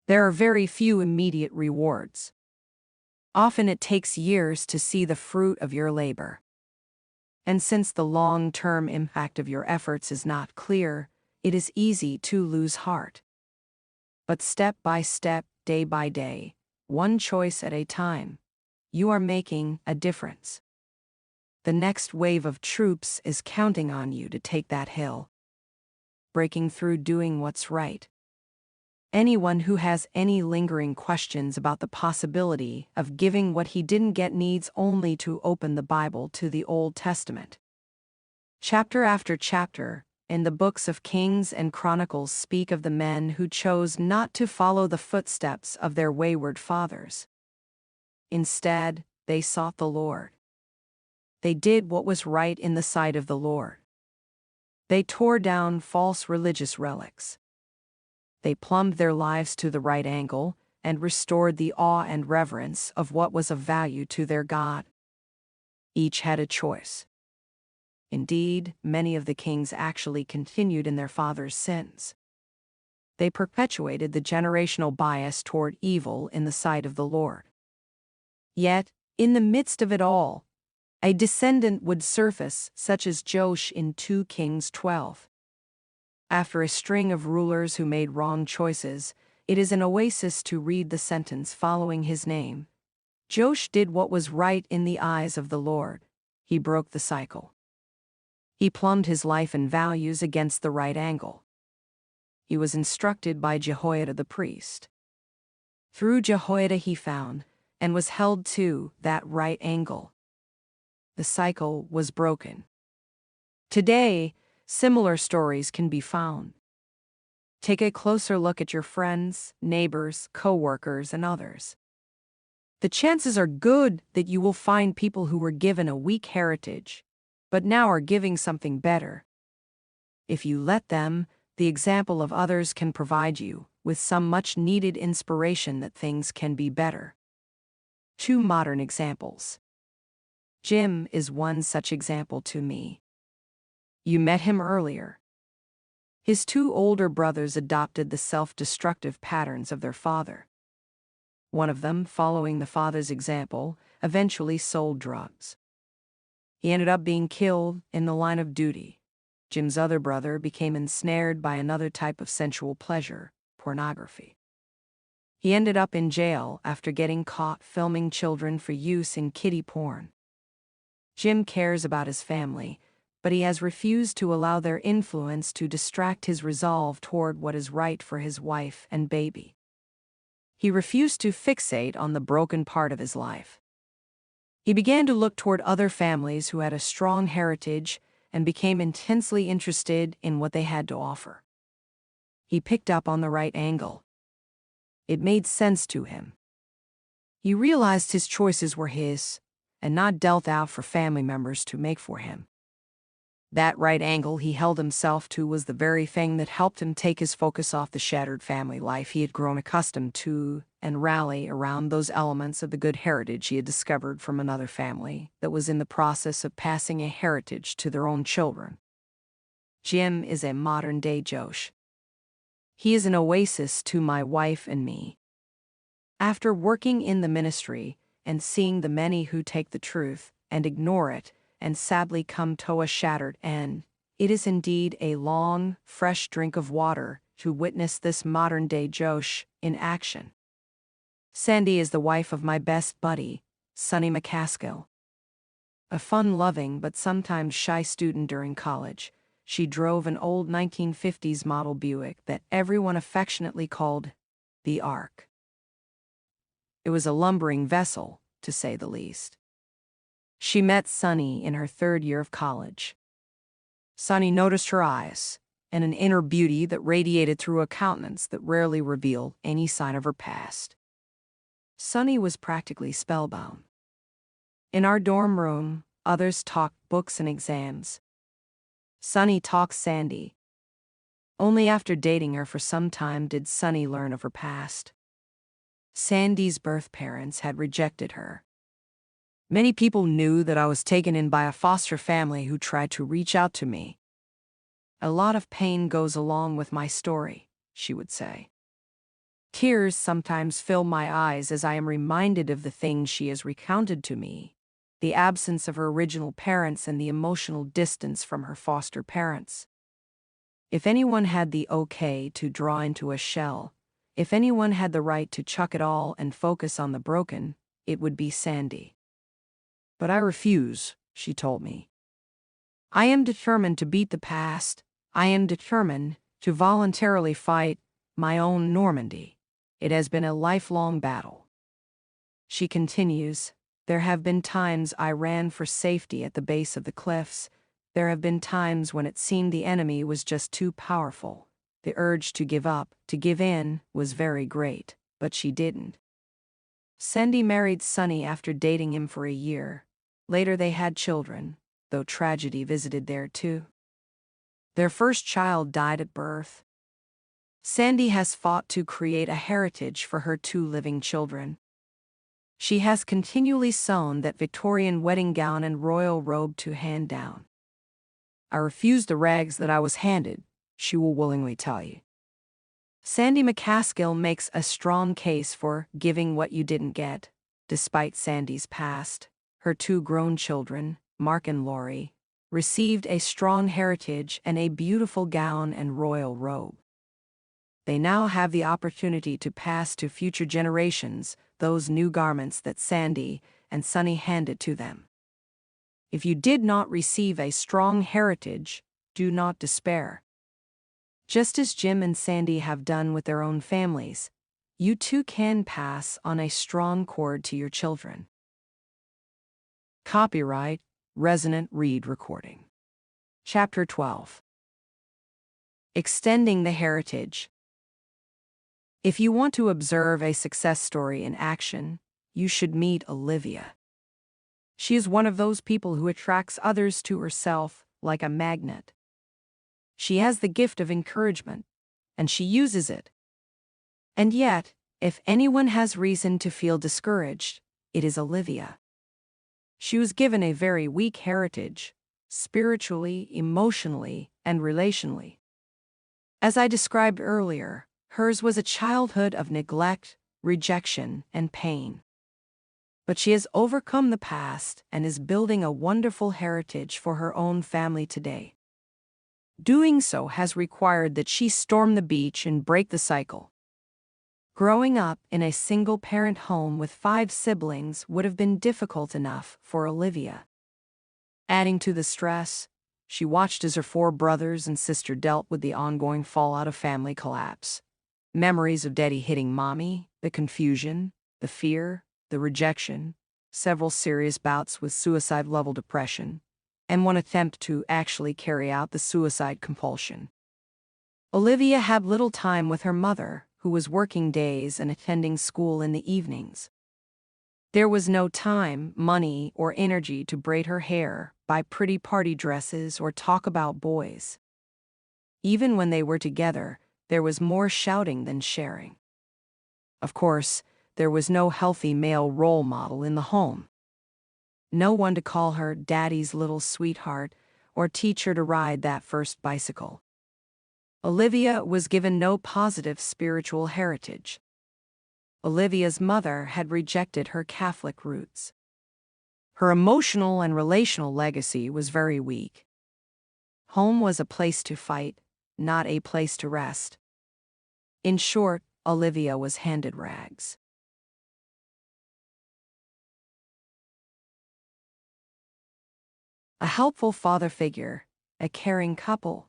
There are very few immediate rewards. Often it takes years to see the fruit of your labor. And since the long-term impact of your efforts is not clear, it is easy to lose heart. But step by step, day by day, one choice at a time, you are making a difference. The next wave of troops is counting on you to take that hill. Breaking through doing what's right. Anyone who has any lingering questions about the possibility of giving what he didn't get needs only to open the Bible to the Old Testament. Chapter after chapter, in the books of Kings and Chronicles speak of the men who chose not to follow the footsteps of their wayward fathers. Instead, they sought the Lord. They did what was right in the sight of the Lord. They tore down false religious relics. They plumbed their lives to the right angle and restored the awe and reverence of what was of value to their God. Each had a choice. Indeed, many of the kings actually continued in their fathers' sins. They perpetuated the generational bias toward evil in the sight of the Lord. Yet, in the midst of it all, a descendant would surface, such as Joash in 2 Kings 12. After a string of rulers who made wrong choices, it is an oasis to read the sentence following his name. Joash did what was right in the eyes of the Lord. He broke the cycle. He plumbed his life and values against the right angle. He was instructed by Jehoiada the priest. Through Jehoiada he found, and was held to, that right angle. The cycle was broken. Today, similar stories can be found. Take a closer look at your friends, neighbors, co-workers, and others. The chances are good that you will find people who were given a weak heritage, but now are giving something better. If you let them, the example of others can provide you with some much-needed inspiration that things can be better. 2 modern examples. Jim is one such example to me. You met him earlier. His 2 older brothers adopted the self-destructive patterns of their father. One of them, following the father's example, eventually sold drugs. He ended up being killed in the line of duty. Jim's other brother became ensnared by another type of sensual pleasure, pornography. He ended up in jail after getting caught filming children for use in kiddie porn. Jim cares about his family, but he has refused to allow their influence to distract his resolve toward what is right for his wife and baby. He refused to fixate on the broken part of his life. He began to look toward other families who had a strong heritage and became intensely interested in what they had to offer. He picked up on the right angle. It made sense to him. He realized his choices were his, and not dealt out for family members to make for him. That right angle he held himself to was the very thing that helped him take his focus off the shattered family life he had grown accustomed to and rally around those elements of the good heritage he had discovered from another family that was in the process of passing a heritage to their own children. Jim is a modern-day Joash. He is an oasis to my wife and me. After working in the ministry and seeing the many who take the truth and ignore it, and sadly come to a shattered end, it is indeed a long, fresh drink of water to witness this modern-day Joash in action. Sandy is the wife of my best buddy, Sonny McCaskill. A fun-loving but sometimes shy student during college, she drove an old 1950s model Buick that everyone affectionately called the Ark. It was a lumbering vessel, to say the least. She met Sonny in her 3rd year of college. Sonny noticed her eyes, and an inner beauty that radiated through a countenance that rarely revealed any sign of her past. Sonny was practically spellbound. In our dorm room, others talked books and exams. Sonny talked Sandy. Only after dating her for some time did Sonny learn of her past. Sandy's birth parents had rejected her. Many people knew that I was taken in by a foster family who tried to reach out to me. A lot of pain goes along with my story, she would say. Tears sometimes fill my eyes as I am reminded of the things she has recounted to me, the absence of her original parents and the emotional distance from her foster parents. If anyone had the okay to draw into a shell, if anyone had the right to chuck it all and focus on the broken, it would be Sandy. But I refuse, she told me. I am determined to beat the past. I am determined to voluntarily fight my own Normandy. It has been a lifelong battle. She continues, there have been times I ran for safety at the base of the cliffs. There have been times when it seemed the enemy was just too powerful. The urge to give up, to give in, was very great, but she didn't. Sandy married Sonny after dating him for a year. Later they had children, though tragedy visited there too. Their first child died at birth. Sandy has fought to create a heritage for her 2 living children. She has continually sewn that Victorian wedding gown and royal robe to hand down. I refused the rags that I was handed, she will willingly tell you. Sandy McCaskill makes a strong case for giving what you didn't get. Despite Sandy's past, her two grown children, Mark and Laurie, received a strong heritage and a beautiful gown and royal robe. They now have the opportunity to pass to future generations those new garments that Sandy and Sonny handed to them. If you did not receive a strong heritage, do not despair. Just as Jim and Sandy have done with their own families, you too can pass on a strong cord to your children. Copyright, Resonant Read Recording. Chapter 12. Extending the Heritage. If you want to observe a success story in action, you should meet Olivia. She is one of those people who attracts others to herself like a magnet. She has the gift of encouragement, and she uses it. And yet, if anyone has reason to feel discouraged, it is Olivia. She was given a very weak heritage, spiritually, emotionally, and relationally. As I described earlier, hers was a childhood of neglect, rejection, and pain. But she has overcome the past and is building a wonderful heritage for her own family today. Doing so has required that she storm the beach and break the cycle. Growing up in a single-parent home with 5 siblings would have been difficult enough for Olivia. Adding to the stress, she watched as her 4 brothers and sister dealt with the ongoing fallout of family collapse. Memories of Daddy hitting Mommy, the confusion, the fear, the rejection, several serious bouts with suicide-level depression, and one attempt to actually carry out the suicide compulsion. Olivia had little time with her mother, who was working days and attending school in the evenings. There was no time, money, or energy to braid her hair, buy pretty party dresses, or talk about boys. Even when they were together, there was more shouting than sharing. Of course, there was no healthy male role model in the home. No one to call her Daddy's little sweetheart or teach her to ride that first bicycle. Olivia was given no positive spiritual heritage. Olivia's mother had rejected her Catholic roots. Her emotional and relational legacy was very weak. Home was a place to fight, not a place to rest. In short, Olivia was handed rags. A helpful father figure, a caring couple.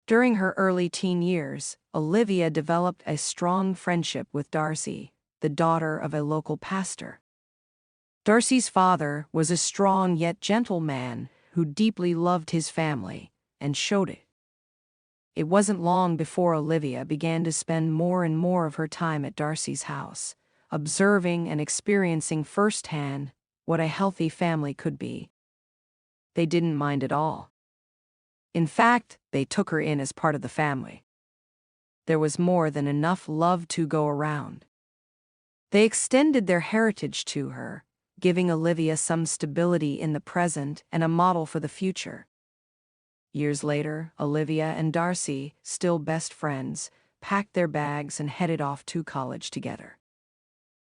During her early teen years, Olivia developed a strong friendship with Darcy, the daughter of a local pastor. Darcy's father was a strong yet gentle man who deeply loved his family, and showed it. It wasn't long before Olivia began to spend more and more of her time at Darcy's house, observing and experiencing firsthand what a healthy family could be. They didn't mind at all. In fact, they took her in as part of the family. There was more than enough love to go around. They extended their heritage to her, giving Olivia some stability in the present and a model for the future. Years later, Olivia and Darcy, still best friends, packed their bags and headed off to college together.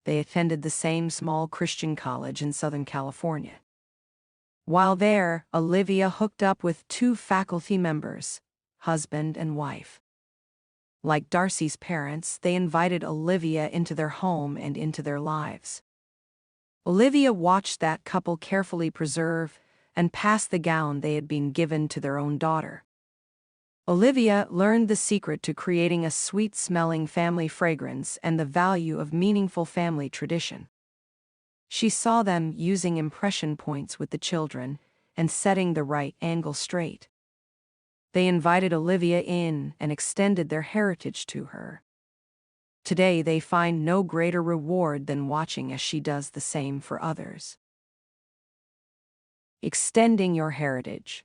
They attended the same small Christian college in Southern California. While there, Olivia hooked up with 2 faculty members, husband and wife. Like Darcy's parents, they invited Olivia into their home and into their lives. Olivia watched that couple carefully preserve and pass the gown they had been given to their own daughter. Olivia learned the secret to creating a sweet-smelling family fragrance and the value of meaningful family tradition. She saw them using impression points with the children and setting the right angle straight. They invited Olivia in and extended their heritage to her. Today they find no greater reward than watching as she does the same for others. Extending your heritage.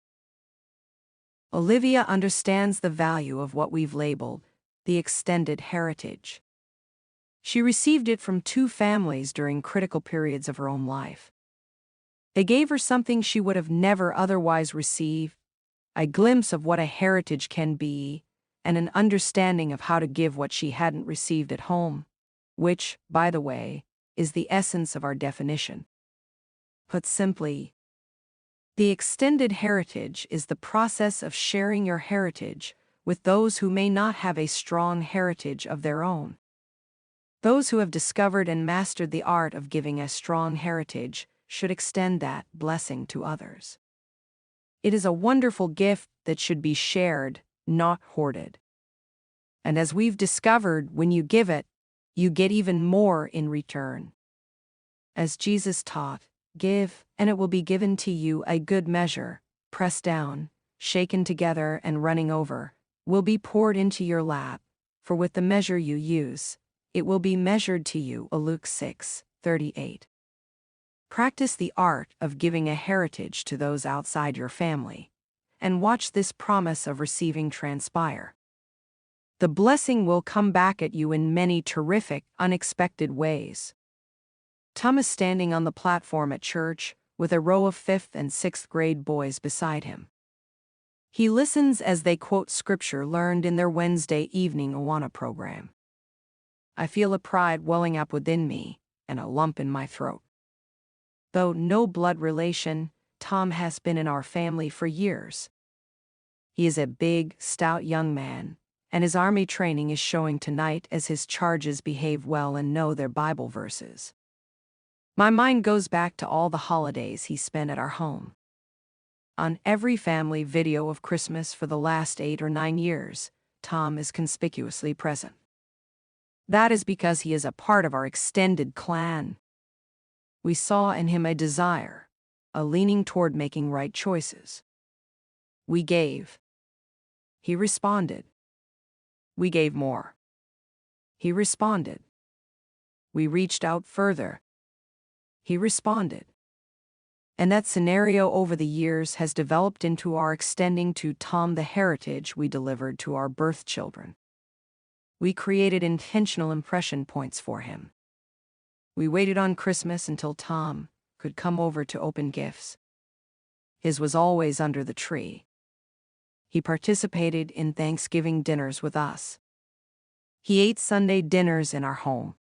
Olivia understands the value of what we've labeled the extended heritage. She received it from 2 families during critical periods of her own life. They gave her something she would have never otherwise received, a glimpse of what a heritage can be, and an understanding of how to give what she hadn't received at home, which, by the way, is the essence of our definition. Put simply, the extended heritage is the process of sharing your heritage with those who may not have a strong heritage of their own. Those who have discovered and mastered the art of giving a strong heritage should extend that blessing to others. It is a wonderful gift that should be shared, not hoarded. And as we've discovered, when you give it, you get even more in return. As Jesus taught, give, and it will be given to you, a good measure, pressed down, shaken together and running over, will be poured into your lap, for with the measure you use, it will be measured to you. Luke 6:38. Practice the art of giving a heritage to those outside your family, and watch this promise of receiving transpire. The blessing will come back at you in many terrific, unexpected ways. Tom is standing on the platform at church, with a row of 5th and 6th grade boys beside him. He listens as they quote scripture learned in their Wednesday evening Awana program. I feel a pride welling up within me, and a lump in my throat. Though no blood relation, Tom has been in our family for years. He is a big, stout young man, and his army training is showing tonight as his charges behave well and know their Bible verses. My mind goes back to all the holidays he spent at our home. On every family video of Christmas for the last 8 or 9 years, Tom is conspicuously present. That is because he is a part of our extended clan. We saw in him a desire, a leaning toward making right choices. We gave. He responded. We gave more. He responded. We reached out further. He responded. And that scenario over the years has developed into our extending to Tom the heritage we delivered to our birth children. We created intentional impression points for him. We waited on Christmas until Tom could come over to open gifts. His was always under the tree. He participated in Thanksgiving dinners with us. He ate Sunday dinners in our home.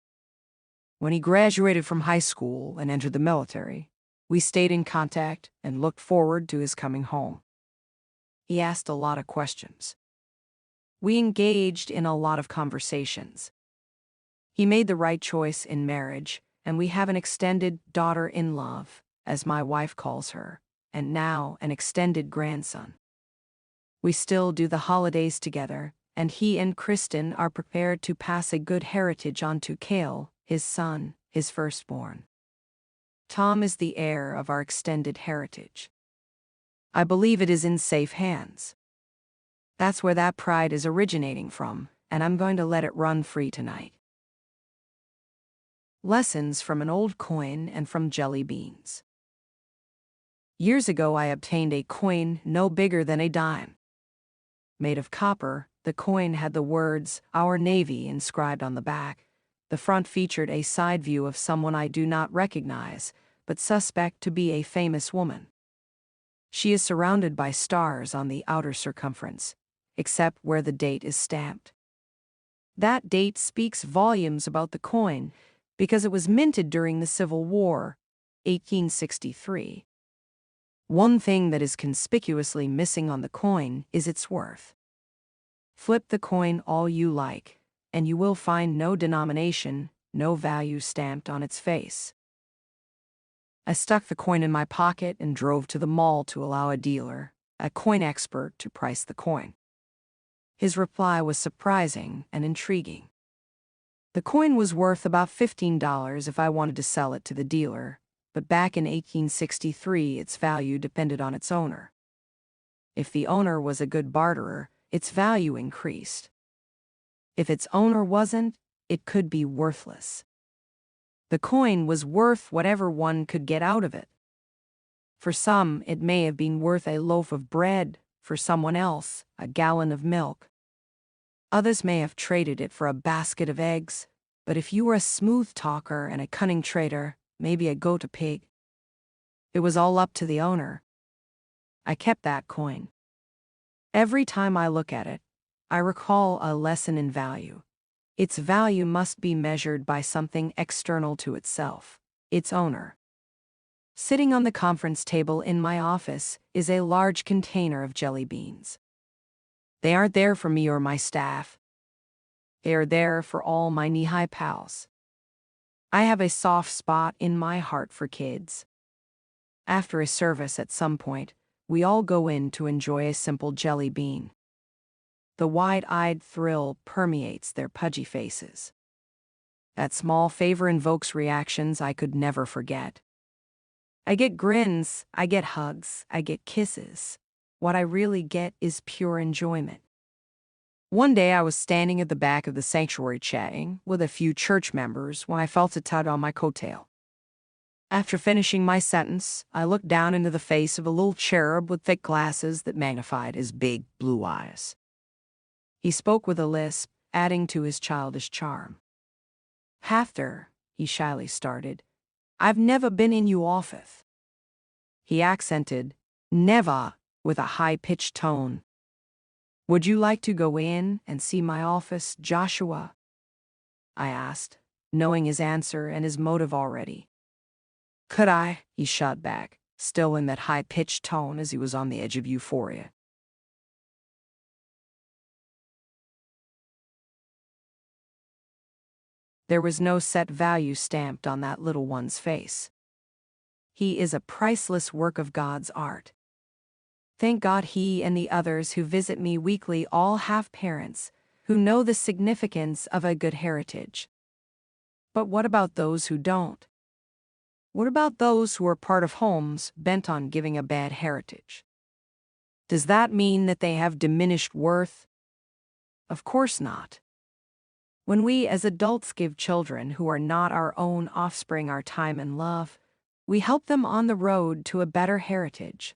When he graduated from high school and entered the military, we stayed in contact and looked forward to his coming home. He asked a lot of questions. We engaged in a lot of conversations. He made the right choice in marriage, and we have an extended daughter-in-love, as my wife calls her, and now an extended grandson. We still do the holidays together, and he and Kristen are prepared to pass a good heritage on to Cale, his son, his firstborn. Tom is the heir of our extended heritage. I believe it is in safe hands. That's where that pride is originating from, and I'm going to let it run free tonight. Lessons from an old coin and from jelly beans. Years ago I obtained a coin no bigger than a dime. Made of copper, the coin had the words, "Our Navy," inscribed on the back. The front featured a side view of someone I do not recognize, but suspect to be a famous woman. She is surrounded by stars on the outer circumference, except where the date is stamped. That date speaks volumes about the coin, because it was minted during the Civil War, 1863. One thing that is conspicuously missing on the coin is its worth. Flip the coin all you like, and you will find no denomination, no value stamped on its face. I stuck the coin in my pocket and drove to the mall to allow a dealer, a coin expert, to price the coin. His reply was surprising and intriguing. The coin was worth about $15 if I wanted to sell it to the dealer, but back in 1863 its value depended on its owner. If the owner was a good barterer, its value increased. If its owner wasn't, it could be worthless. The coin was worth whatever one could get out of it. For some, it may have been worth a loaf of bread, for someone else, a gallon of milk. Others may have traded it for a basket of eggs, but if you were a smooth talker and a cunning trader, maybe a goat, a pig. It was all up to the owner. I kept that coin. Every time I look at it, I recall a lesson in value. Its value must be measured by something external to itself, its owner. Sitting on the conference table in my office is a large container of jelly beans. They aren't there for me or my staff. They are there for all my knee-high pals. I have a soft spot in my heart for kids. After a service at some point, we all go in to enjoy a simple jelly bean. The wide-eyed thrill permeates their pudgy faces. That small favor invokes reactions I could never forget. I get grins, I get hugs, I get kisses. What I really get is pure enjoyment. One day I was standing at the back of the sanctuary chatting with a few church members when I felt a tug on my coattail. After finishing my sentence, I looked down into the face of a little cherub with thick glasses that magnified his big blue eyes. He spoke with a lisp, adding to his childish charm. "Hafter," he shyly started, "I've never been in you office." He accented "never" with a high-pitched tone. "Would you like to go in and see my office, Joshua?" I asked, knowing his answer and his motive already. "Could I?" he shot back, still in that high-pitched tone as he was on the edge of euphoria. There was no set value stamped on that little one's face. He is a priceless work of God's art. Thank God he and the others who visit me weekly all have parents who know the significance of a good heritage. But what about those who don't? What about those who are part of homes bent on giving a bad heritage? Does that mean that they have diminished worth? Of course not. When we as adults give children who are not our own offspring our time and love, we help them on the road to a better heritage.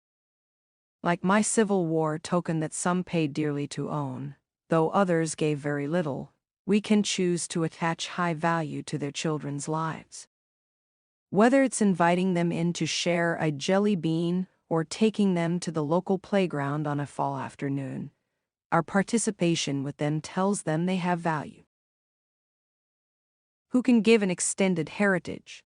Like my Civil War token that some paid dearly to own, though others gave very little, we can choose to attach high value to their children's lives. Whether it's inviting them in to share a jelly bean or taking them to the local playground on a fall afternoon, our participation with them tells them they have value. Who can give an extended heritage?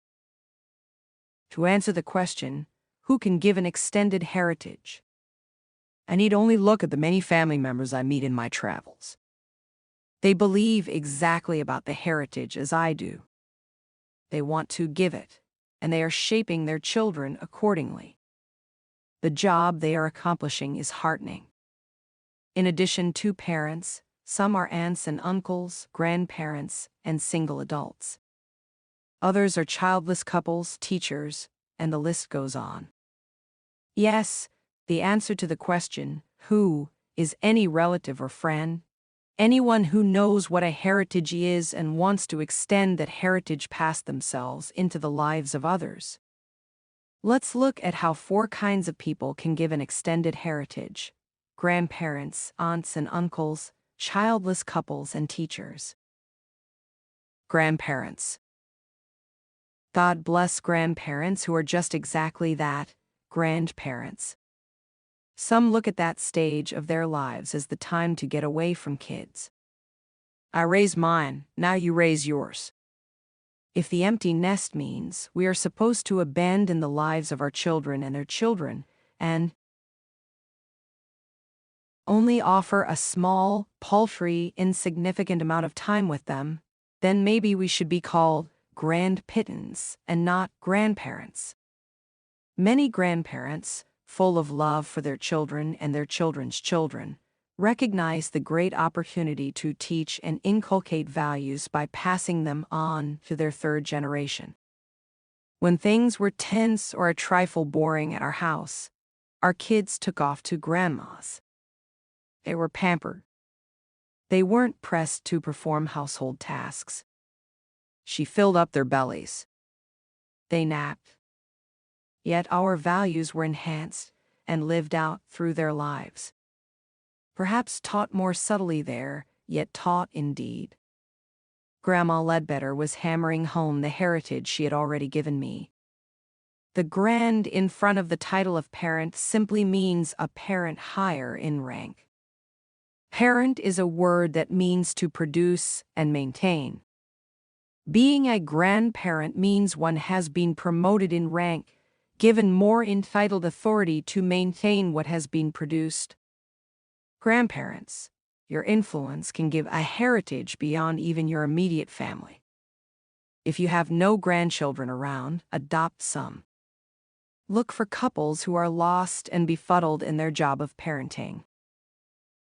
To answer the question, who can give an extended heritage? I need only look at the many family members I meet in my travels. They believe exactly about the heritage as I do. They want to give it, and they are shaping their children accordingly. The job they are accomplishing is heartening. In addition to parents, some are aunts and uncles, grandparents, and single adults. Others are childless couples, teachers, and the list goes on. Yes, the answer to the question, who, is any relative or friend, anyone who knows what a heritage is and wants to extend that heritage past themselves into the lives of others. Let's look at how 4 kinds of people can give an extended heritage: grandparents, aunts and uncles, childless couples, and teachers. Grandparents. God bless grandparents who are just exactly that, grandparents. Some look at that stage of their lives as the time to get away from kids. I raised mine, now you raise yours. If the empty nest means we are supposed to abandon the lives of our children and their children, and only offer a small, paltry, insignificant amount of time with them, then maybe we should be called grandpittance and not grandparents. Many grandparents, full of love for their children and their children's children, recognize the great opportunity to teach and inculcate values by passing them on to their 3rd generation. When things were tense or a trifle boring at our house, our kids took off to grandma's. They were pampered. They weren't pressed to perform household tasks. She filled up their bellies. They napped. Yet our values were enhanced and lived out through their lives. Perhaps taught more subtly there, yet taught indeed. Grandma Ledbetter was hammering home the heritage she had already given me. The grand in front of the title of parent simply means a parent higher in rank. Parent is a word that means to produce and maintain. Being a grandparent means one has been promoted in rank, given more entitled authority to maintain what has been produced. Grandparents, your influence can give a heritage beyond even your immediate family. If you have no grandchildren around, adopt some. Look for couples who are lost and befuddled in their job of parenting.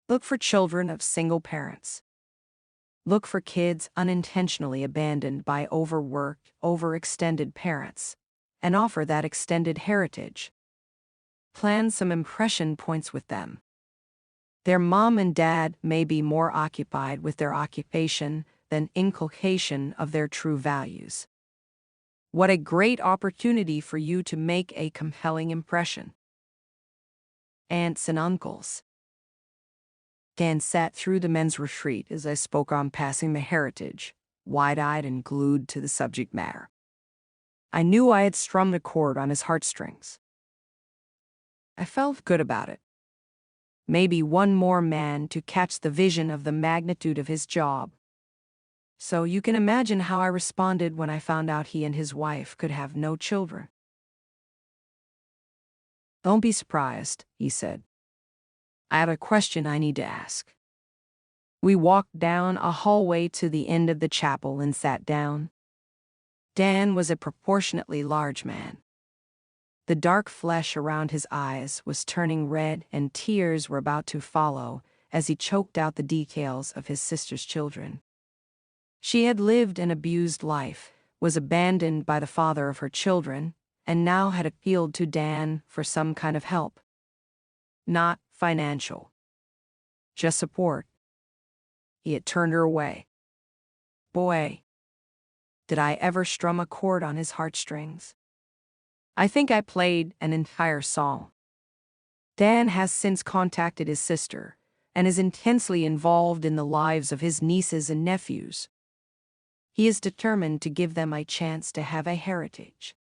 Look for children of single parents. Look for kids unintentionally abandoned by overworked, overextended parents, and offer that extended heritage. Plan some impression points with them. Their mom and dad may be more occupied with their occupation than inculcation of their true values. What a great opportunity for you to make a compelling impression. Aunts and uncles. Dan sat through the men's retreat as I spoke on passing the heritage, wide-eyed and glued to the subject matter. I knew I had strummed a chord on his heartstrings. I felt good about it. Maybe one more man to catch the vision of the magnitude of his job. So you can imagine how I responded when I found out he and his wife could have no children. "Don't be surprised," he said. "I have a question I need to ask." We walked down a hallway to the end of the chapel and sat down. Dan was a proportionately large man. The dark flesh around his eyes was turning red and tears were about to follow as he choked out the details of his sister's children. She had lived an abused life, was abandoned by the father of her children, and now had appealed to Dan for some kind of help. Not financial. Just support. He had turned her away. Boy, did I ever strum a chord on his heartstrings. I think I played an entire song. Dan has since contacted his sister and is intensely involved in the lives of his nieces and nephews. He is determined to give them a chance to have a heritage.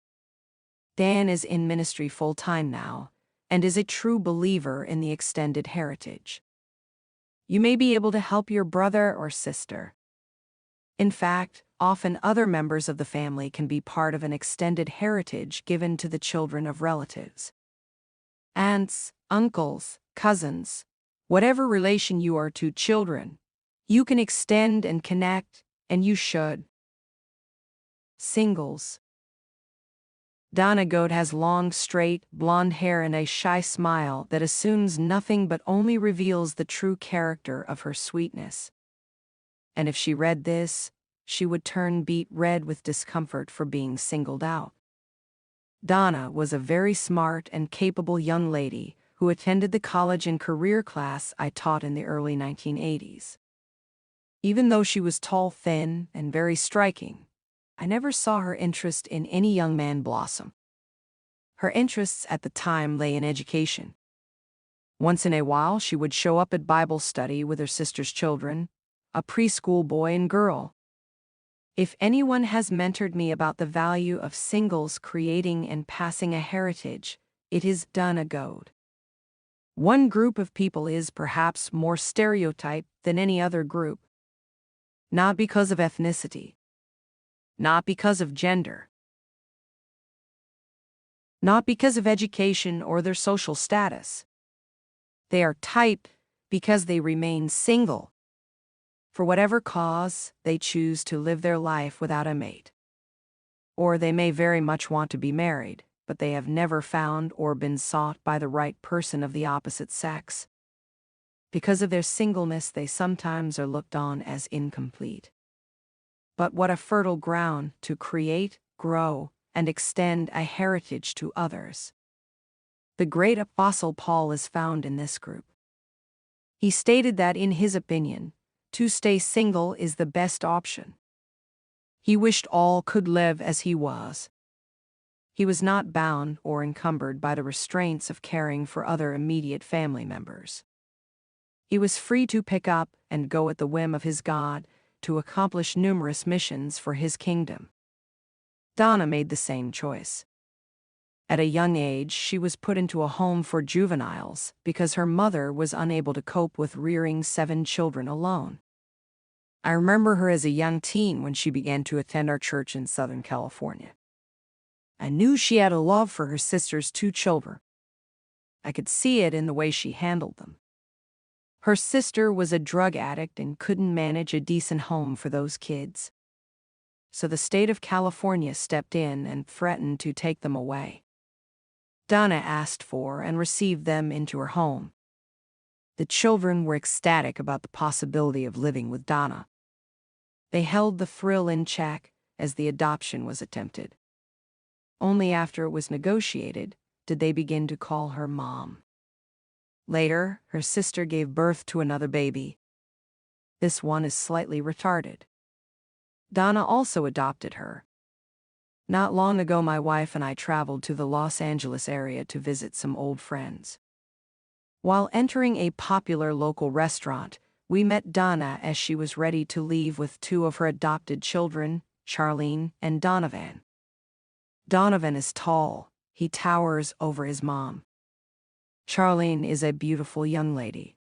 Dan is in ministry full-time now and is a true believer in the extended heritage. You may be able to help your brother or sister. In fact, often other members of the family can be part of an extended heritage given to the children of relatives. Aunts, uncles, cousins, whatever relation you are to children, you can extend and connect, and you should. Singles. Donna Goat has long, straight, blonde hair and a shy smile that assumes nothing but only reveals the true character of her sweetness. And if she read this, she would turn beet red with discomfort for being singled out. Donna was a very smart and capable young lady who attended the college and career class I taught in the early 1980s. Even though she was tall, thin, and very striking, I never saw her interest in any young man blossom. Her interests at the time lay in education. Once in a while, she would show up at Bible study with her sister's children, a preschool boy and girl. If anyone has mentored me about the value of singles creating and passing a heritage, it is Donna Goat. One group of people is perhaps more stereotyped than any other group. Not because of ethnicity. Not because of gender. Not because of education or their social status. They are type because they remain single. For whatever cause, they choose to live their life without a mate. Or they may very much want to be married, but they have never found or been sought by the right person of the opposite sex. Because of their singleness, they sometimes are looked on as incomplete. But what a fertile ground to create, grow, and extend a heritage to others. The great Apostle Paul is found in this group. He stated that, in his opinion, to stay single is the best option. He wished all could live as he was. He was not bound or encumbered by the restraints of caring for other immediate family members. He was free to pick up and go at the whim of his God to accomplish numerous missions for his kingdom. Donna made the same choice. At a young age, she was put into a home for juveniles because her mother was unable to cope with rearing 7 children alone. I remember her as a young teen when she began to attend our church in Southern California. I knew she had a love for her sister's 2 children. I could see it in the way she handled them. Her sister was a drug addict and couldn't manage a decent home for those kids. So the state of California stepped in and threatened to take them away. Donna asked for and received them into her home. The children were ecstatic about the possibility of living with Donna. They held the thrill in check as the adoption was attempted. Only after it was negotiated did they begin to call her mom. Later, her sister gave birth to another baby. This one is slightly retarded. Donna also adopted her. Not long ago, my wife and I traveled to the Los Angeles area to visit some old friends. While entering a popular local restaurant, we met Donna as she was ready to leave with 2 of her adopted children, Charlene and Donovan. Donovan is tall. He towers over his mom. Charlene is a beautiful young lady.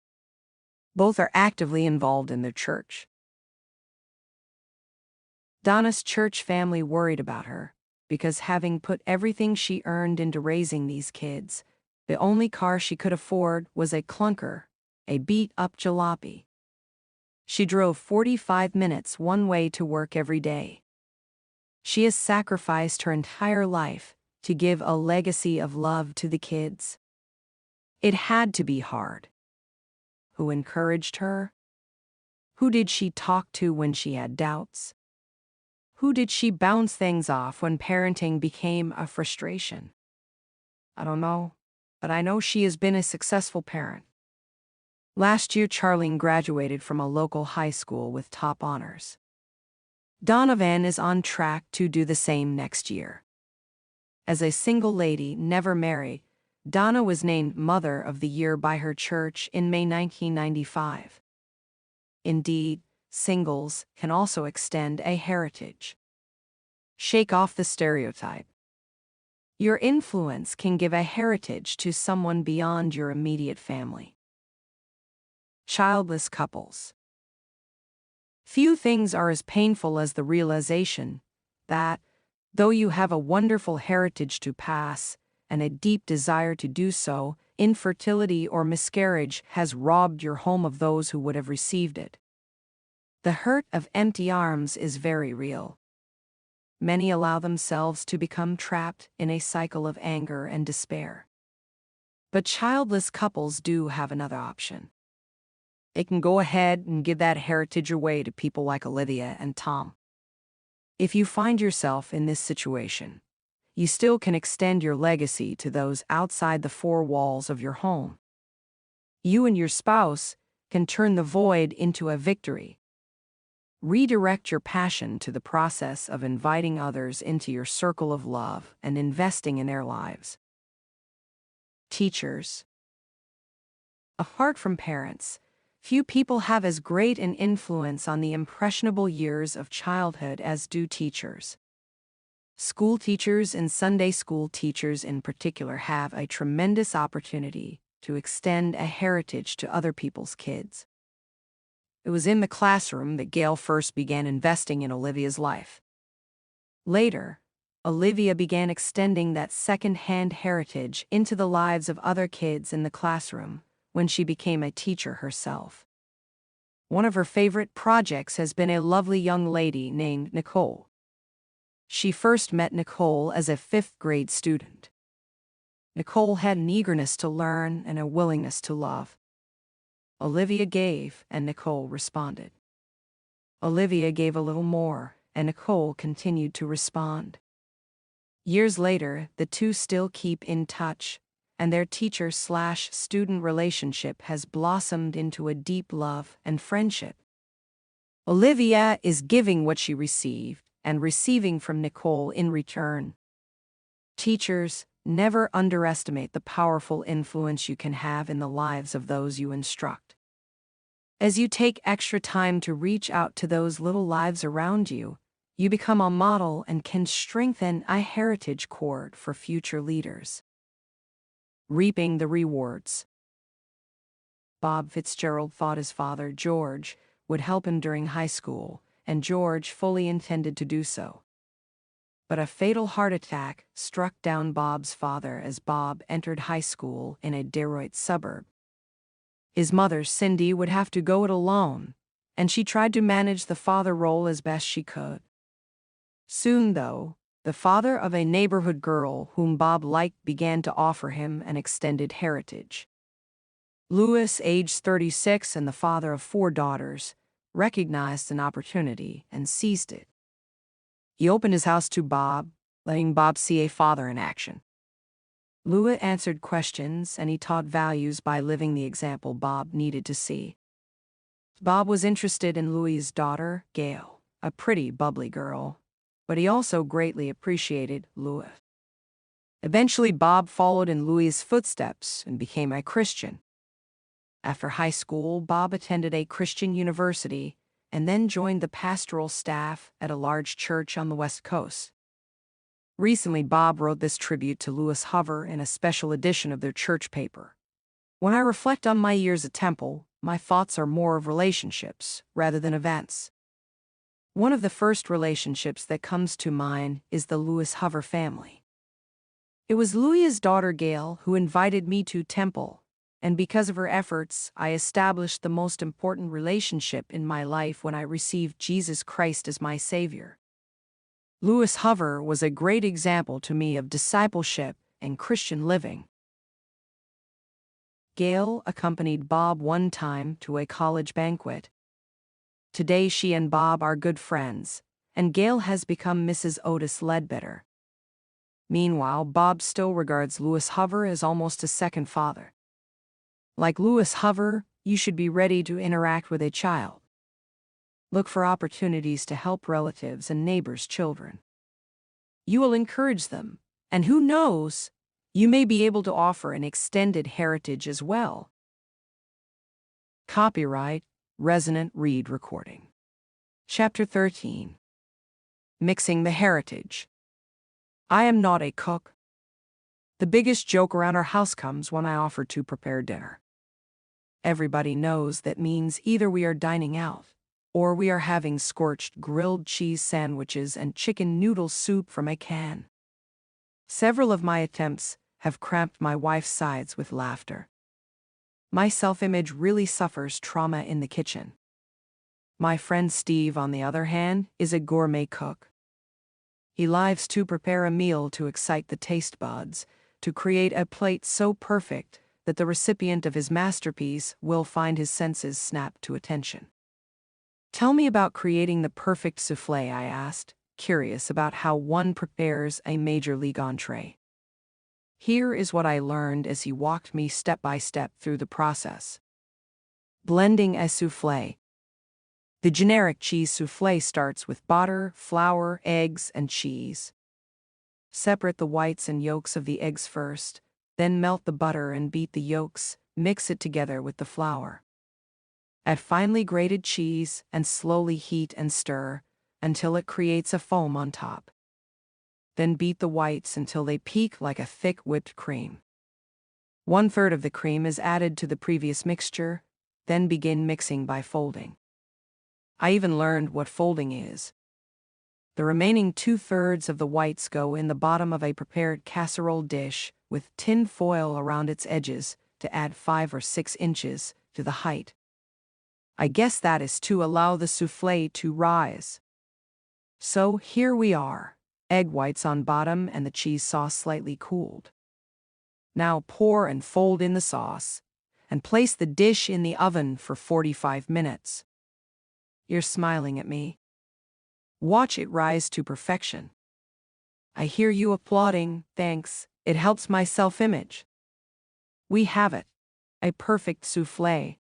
Both are actively involved in their church. Donna's church family worried about her because, having put everything she earned into raising these kids, the only car she could afford was a clunker, a beat-up jalopy. She drove 45 minutes one way to work every day. She has sacrificed her entire life to give a legacy of love to the kids. It had to be hard. Who encouraged her? Who did she talk to when she had doubts? Who did she bounce things off when parenting became a frustration? I don't know, but I know she has been a successful parent. Last year, Charlene graduated from a local high school with top honors. Donovan is on track to do the same next year. As a single lady, never married, Donna was named Mother of the Year by her church in May 1995. Indeed, singles can also extend a heritage. Shake off the stereotype. Your influence can give a heritage to someone beyond your immediate family. Childless couples. Few things are as painful as the realization that, though you have a wonderful heritage to pass and a deep desire to do so, infertility or miscarriage has robbed your home of those who would have received it. The hurt of empty arms is very real. Many allow themselves to become trapped in a cycle of anger and despair. But childless couples do have another option. They can go ahead and give that heritage away to people like Olivia and Tom. If you find yourself in this situation, you still can extend your legacy to those outside the 4 walls of your home. You and your spouse can turn the void into a victory. Redirect your passion to the process of inviting others into your circle of love and investing in their lives. Teachers. Apart from parents, few people have as great an influence on the impressionable years of childhood as do teachers. School teachers and Sunday school teachers in particular have a tremendous opportunity to extend a heritage to other people's kids. It was in the classroom that Gail first began investing in Olivia's life. Later, Olivia began extending that second-hand heritage into the lives of other kids in the classroom when she became a teacher herself. One of her favorite projects has been a lovely young lady named Nicole. She first met Nicole as a 5th-grade student. Nicole had an eagerness to learn and a willingness to love. Olivia gave, and Nicole responded. Olivia gave a little more, and Nicole continued to respond. Years later, the two still keep in touch, and their teacher-slash-student relationship has blossomed into a deep love and friendship. Olivia is giving what she received and receiving from Nicole in return. Teachers, never underestimate the powerful influence you can have in the lives of those you instruct. As you take extra time to reach out to those little lives around you, You become a model and can strengthen a heritage cord for future leaders. Reaping the rewards. Bob Fitzgerald thought his father, George, would help him during high school, and George fully intended to do so. But a fatal heart attack struck down Bob's father as Bob entered high school in a Detroit suburb. His mother, Cindy, would have to go it alone, and she tried to manage the father role as best she could. Soon, though, the father of a neighborhood girl whom Bob liked began to offer him an extended heritage. Louis, aged 36 and the father of 4 daughters, recognized an opportunity and seized it. He opened his house to Bob, letting Bob see a father in action. Louis answered questions and he taught values by living the example Bob needed to see. Bob was interested in Louis's daughter, Gail, a pretty, bubbly girl, but he also greatly appreciated Louis. Eventually, Bob followed in Louis's footsteps and became a Christian. After high school, Bob attended a Christian university and then joined the pastoral staff at a large church on the West Coast. Recently, Bob wrote this tribute to Louis Hover in a special edition of their church paper. When I reflect on my years at Temple, my thoughts are more of relationships rather than events. One of the first relationships that comes to mind is the Louis Hover family. It was Louis's daughter Gail who invited me to Temple, and because of her efforts, I established the most important relationship in my life when I received Jesus Christ as my Savior. Louis Hover was a great example to me of discipleship and Christian living. Gail accompanied Bob one time to a college banquet. Today she and Bob are good friends, and Gail has become Mrs. Otis Ledbetter. Meanwhile, Bob still regards Louis Hover as almost a second father. Like Louis Hover, you should be ready to interact with a child. Look for opportunities to help relatives and neighbors' children. You will encourage them, and who knows, you may be able to offer an extended heritage as well. Copyright Resonant Read Recording. Chapter 13. Mixing the Heritage. I am not a cook. The biggest joke around our house comes when I offer to prepare dinner. Everybody knows that means either we are dining out, or we are having scorched grilled cheese sandwiches and chicken noodle soup from a can. Several of my attempts have cramped my wife's sides with laughter. My self-image really suffers trauma in the kitchen. My friend Steve, on the other hand, is a gourmet cook. He lives to prepare a meal to excite the taste buds, to create a plate so perfect that the recipient of his masterpiece will find his senses snap to attention. Tell me about creating the perfect soufflé, I asked, curious about how one prepares a major league entree. Here is what I learned as he walked me step by step through the process. Blending a soufflé. The generic cheese soufflé starts with butter, flour, eggs, and cheese. Separate the whites and yolks of the eggs first, then melt the butter and beat the yolks, mix it together with the flour. Add finely grated cheese and slowly heat and stir until it creates a foam on top. Then beat the whites until they peak like a thick whipped cream. 1/3 of the cream is added to the previous mixture, then begin mixing by folding. I even learned what folding is. The remaining 2/3 of the whites go in the bottom of a prepared casserole dish with tin foil around its edges to add 5 or 6 inches to the height. I guess that is to allow the soufflé to rise. So here we are, egg whites on bottom and the cheese sauce slightly cooled. Now pour and fold in the sauce, and place the dish in the oven for 45 minutes. You're smiling at me. Watch it rise to perfection. I hear you applauding, thanks, it helps my self-image. We have it, a perfect soufflé.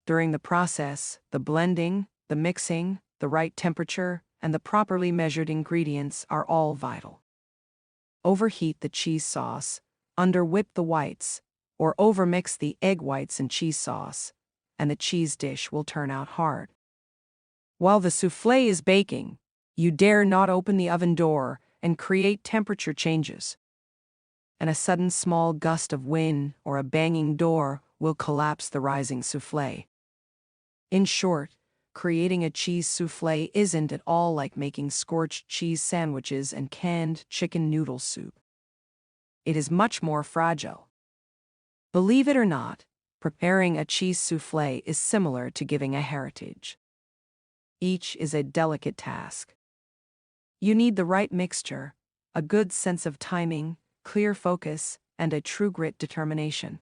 During the process, the blending, the mixing, the right temperature, and the properly measured ingredients are all vital. Overheat the cheese sauce, under-whip the whites, or overmix the egg whites and cheese sauce, and the cheese dish will turn out hard. While the soufflé is baking, You dare not open the oven door and create temperature changes. And a sudden small gust of wind or a banging door will collapse the rising soufflé. In short, creating a cheese soufflé isn't at all like making scorched cheese sandwiches and canned chicken noodle soup. It is much more fragile. Believe it or not, preparing a cheese soufflé is similar to giving a heritage. Each is a delicate task. You need the right mixture, a good sense of timing, clear focus, and a true grit determination.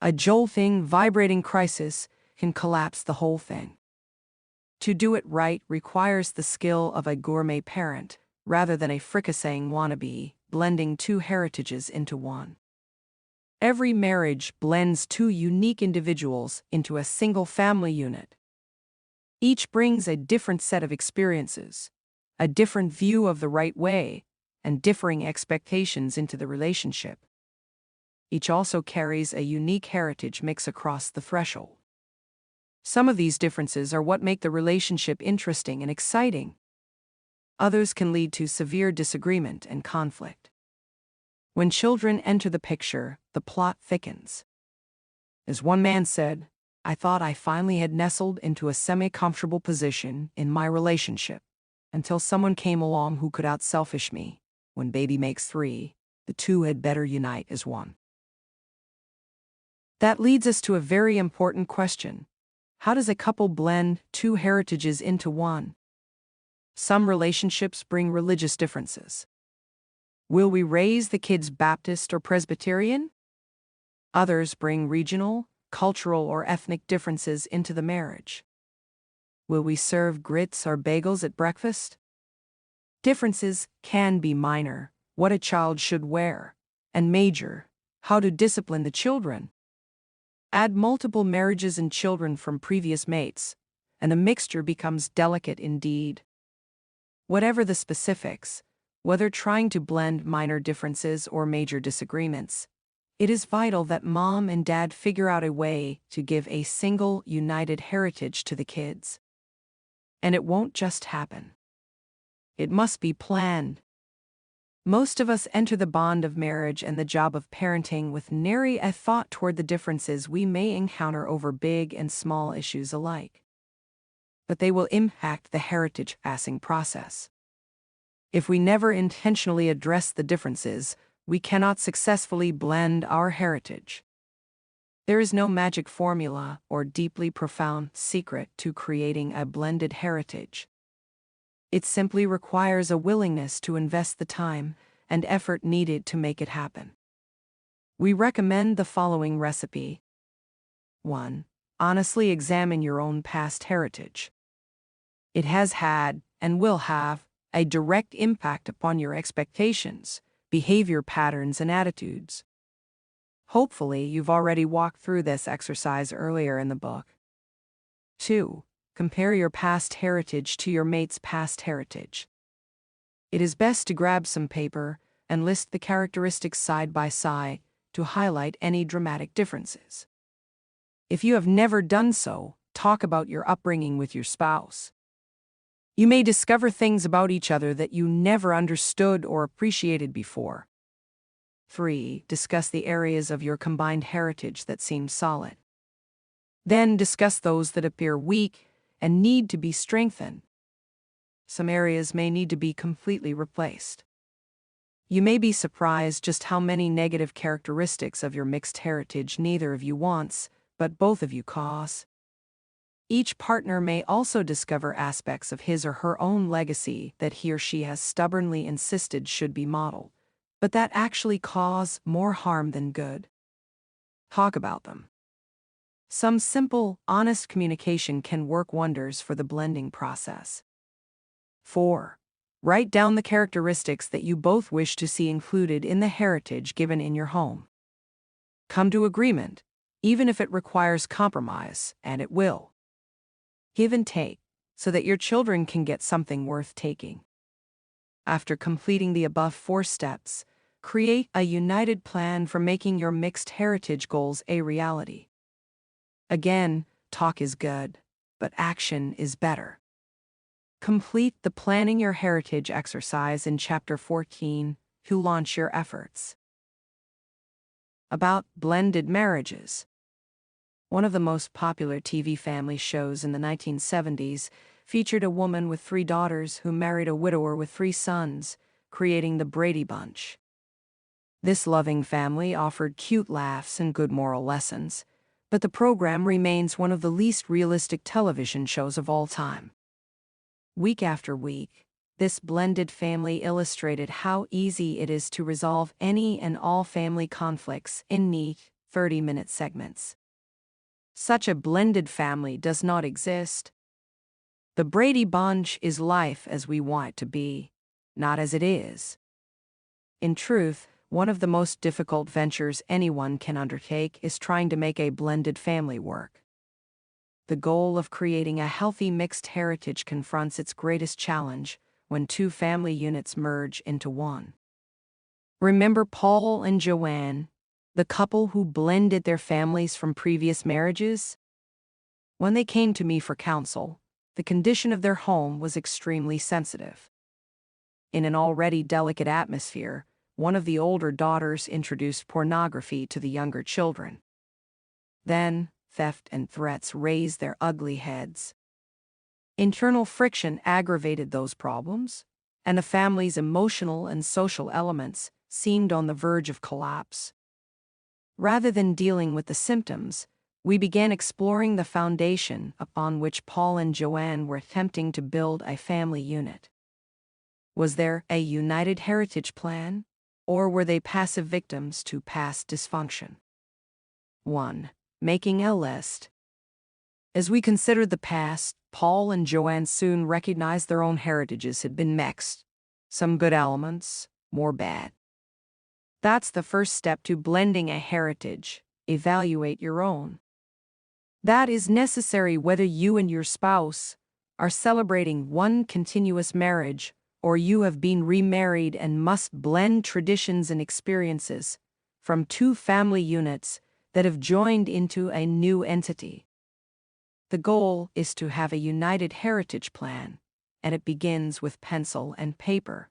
A jolting, vibrating crisis can collapse the whole thing. To do it right requires the skill of a gourmet parent, rather than a fricasseing wannabe, blending two heritages into one. Every marriage blends two unique individuals into a single family unit. Each brings a different set of experiences, a different view of the right way, and differing expectations into the relationship. Each also carries a unique heritage mix across the threshold. Some of these differences are what make the relationship interesting and exciting. Others can lead to severe disagreement and conflict. When children enter the picture, the plot thickens. As one man said, "I thought I finally had nestled into a semi-comfortable position in my relationship, until someone came along who could out-selfish me. When baby makes three, the two had better unite as one." That leads us to a very important question. How does a couple blend two heritages into one? Some relationships bring religious differences. Will we raise the kids Baptist or Presbyterian? Others bring regional, cultural, or ethnic differences into the marriage. Will we serve grits or bagels at breakfast? Differences can be minor, what a child should wear, and major, how to discipline the children. Add multiple marriages and children from previous mates, and the mixture becomes delicate indeed. Whatever the specifics, whether trying to blend minor differences or major disagreements, it is vital that mom and dad figure out a way to give a single, united heritage to the kids. And it won't just happen. It must be planned. Most of us enter the bond of marriage and the job of parenting with nary a thought toward the differences we may encounter over big and small issues alike. But they will impact the heritage passing process. If we never intentionally address the differences, we cannot successfully blend our heritage. There is no magic formula or deeply profound secret to creating a blended heritage. It simply requires a willingness to invest the time and effort needed to make it happen. We recommend the following recipe. 1. Honestly examine your own past heritage. It has had, and will have, a direct impact upon your expectations, behavior patterns, and attitudes. Hopefully, you've already walked through this exercise earlier in the book. 2. Compare your past heritage to your mate's past heritage. It is best to grab some paper and list the characteristics side by side to highlight any dramatic differences. If you have never done so, talk about your upbringing with your spouse. You may discover things about each other that you never understood or appreciated before. 3. Discuss the areas of your combined heritage that seem solid. Then discuss those that appear weak and need to be strengthened. Some areas may need to be completely replaced. You may be surprised just how many negative characteristics of your mixed heritage neither of you wants, but both of you cause. Each partner may also discover aspects of his or her own legacy that he or she has stubbornly insisted should be modeled, but that actually cause more harm than good. Talk about them. Some simple, honest communication can work wonders for the blending process. 4. Write down the characteristics that you both wish to see included in the heritage given in your home. Come to agreement, even if it requires compromise, and it will. Give and take, so that your children can get something worth taking. After completing the above 4 steps, create a united plan for making your mixed heritage goals a reality. Again, talk is good, but action is better. Complete the Planning Your Heritage exercise in Chapter 14 to launch your efforts. About blended marriages. One of the most popular TV family shows in the 1970s featured a woman with 3 daughters who married a widower with 3 sons, creating the Brady Bunch. This loving family offered cute laughs and good moral lessons, but the program remains one of the least realistic television shows of all time. Week after week, this blended family illustrated how easy it is to resolve any and all family conflicts in neat, 30-minute segments. Such a blended family does not exist. The Brady Bunch is life as we want it to be, not as it is. In truth, one of the most difficult ventures anyone can undertake is trying to make a blended family work. The goal of creating a healthy mixed heritage confronts its greatest challenge when 2 family units merge into one. Remember Paul and Joanne, the couple who blended their families from previous marriages? When they came to me for counsel, the condition of their home was extremely sensitive. In an already delicate atmosphere, one of the older daughters introduced pornography to the younger children. Then, theft and threats raised their ugly heads. Internal friction aggravated those problems, and the family's emotional and social elements seemed on the verge of collapse. Rather than dealing with the symptoms, we began exploring the foundation upon which Paul and Joanne were attempting to build a family unit. Was there a united heritage plan, or were they passive victims to past dysfunction? 1. Making a list. As we considered the past, Paul and Joanne soon recognized their own heritages had been mixed. Some good elements, more bad. That's the first step to blending a heritage. Evaluate your own. That is necessary whether you and your spouse are celebrating one continuous marriage or you have been remarried and must blend traditions and experiences from 2 family units that have joined into a new entity. The goal is to have a united heritage plan, and it begins with pencil and paper.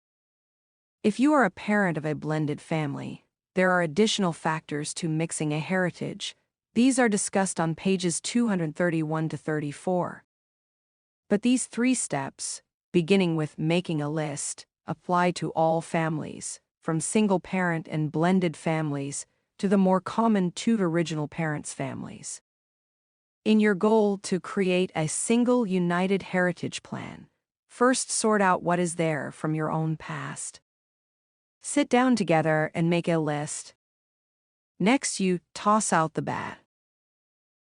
If you are a parent of a blended family, there are additional factors to mixing a heritage. These are discussed on pages 231 to 34. But these 3 steps, beginning with making a list, apply to all families, from single-parent and blended families to the more common 2 original parents' families. In your goal to create a single united heritage plan, first sort out what is there from your own past. Sit down together and make a list. Next, you toss out the bad.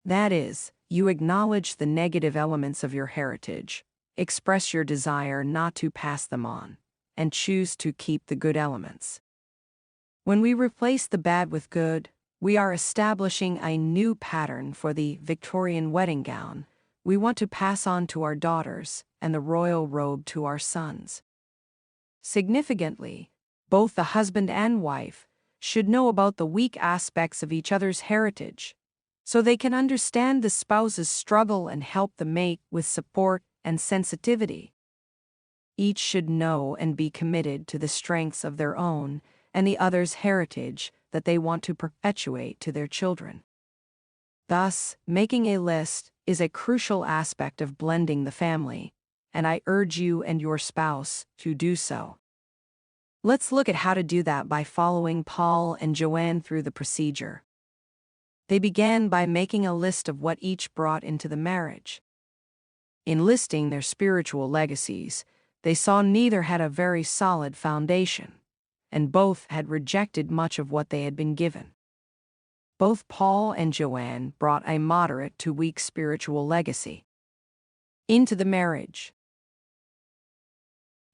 That is, you acknowledge the negative elements of your heritage, express your desire not to pass them on, and choose to keep the good elements. When we replace the bad with good, we are establishing a new pattern for the Victorian wedding gown we want to pass on to our daughters and the royal robe to our sons. Significantly, both the husband and wife should know about the weak aspects of each other's heritage, so they can understand the spouse's struggle and help the mate with support and sensitivity. Each should know and be committed to the strengths of their own and the other's heritage that they want to perpetuate to their children. Thus, making a list is a crucial aspect of blending the family, and I urge you and your spouse to do so. Let's look at how to do that by following Paul and Joanne through the procedure. They began by making a list of what each brought into the marriage. In listing their spiritual legacies, they saw neither had a very solid foundation, and both had rejected much of what they had been given. Both Paul and Joanne brought a moderate to weak spiritual legacy into the marriage.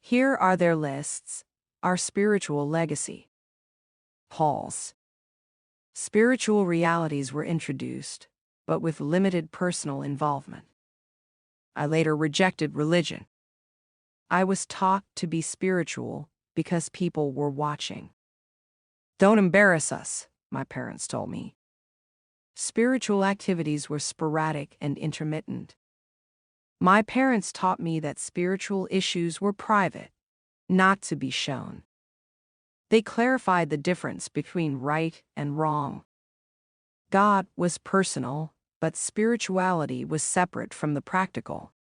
Here are their lists. Our spiritual legacy. Paul's spiritual realities were introduced, but with limited personal involvement. I later rejected religion. I was taught to be spiritual because people were watching. Don't embarrass us, my parents told me. Spiritual activities were sporadic and intermittent. My parents taught me that spiritual issues were private, not to be shown. They clarified the difference between right and wrong. God was personal, but spirituality was separate from the practical.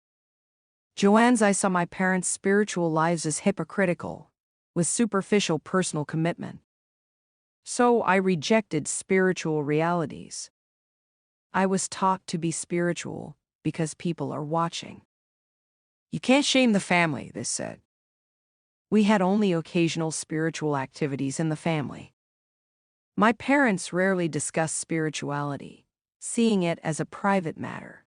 Joanne's I saw my parents' spiritual lives as hypocritical, with superficial personal commitment. So I rejected spiritual realities. I was taught to be spiritual because people are watching. You can't shame the family, they said. We had only occasional spiritual activities in the family. My parents rarely discussed spirituality, seeing it as a private matter.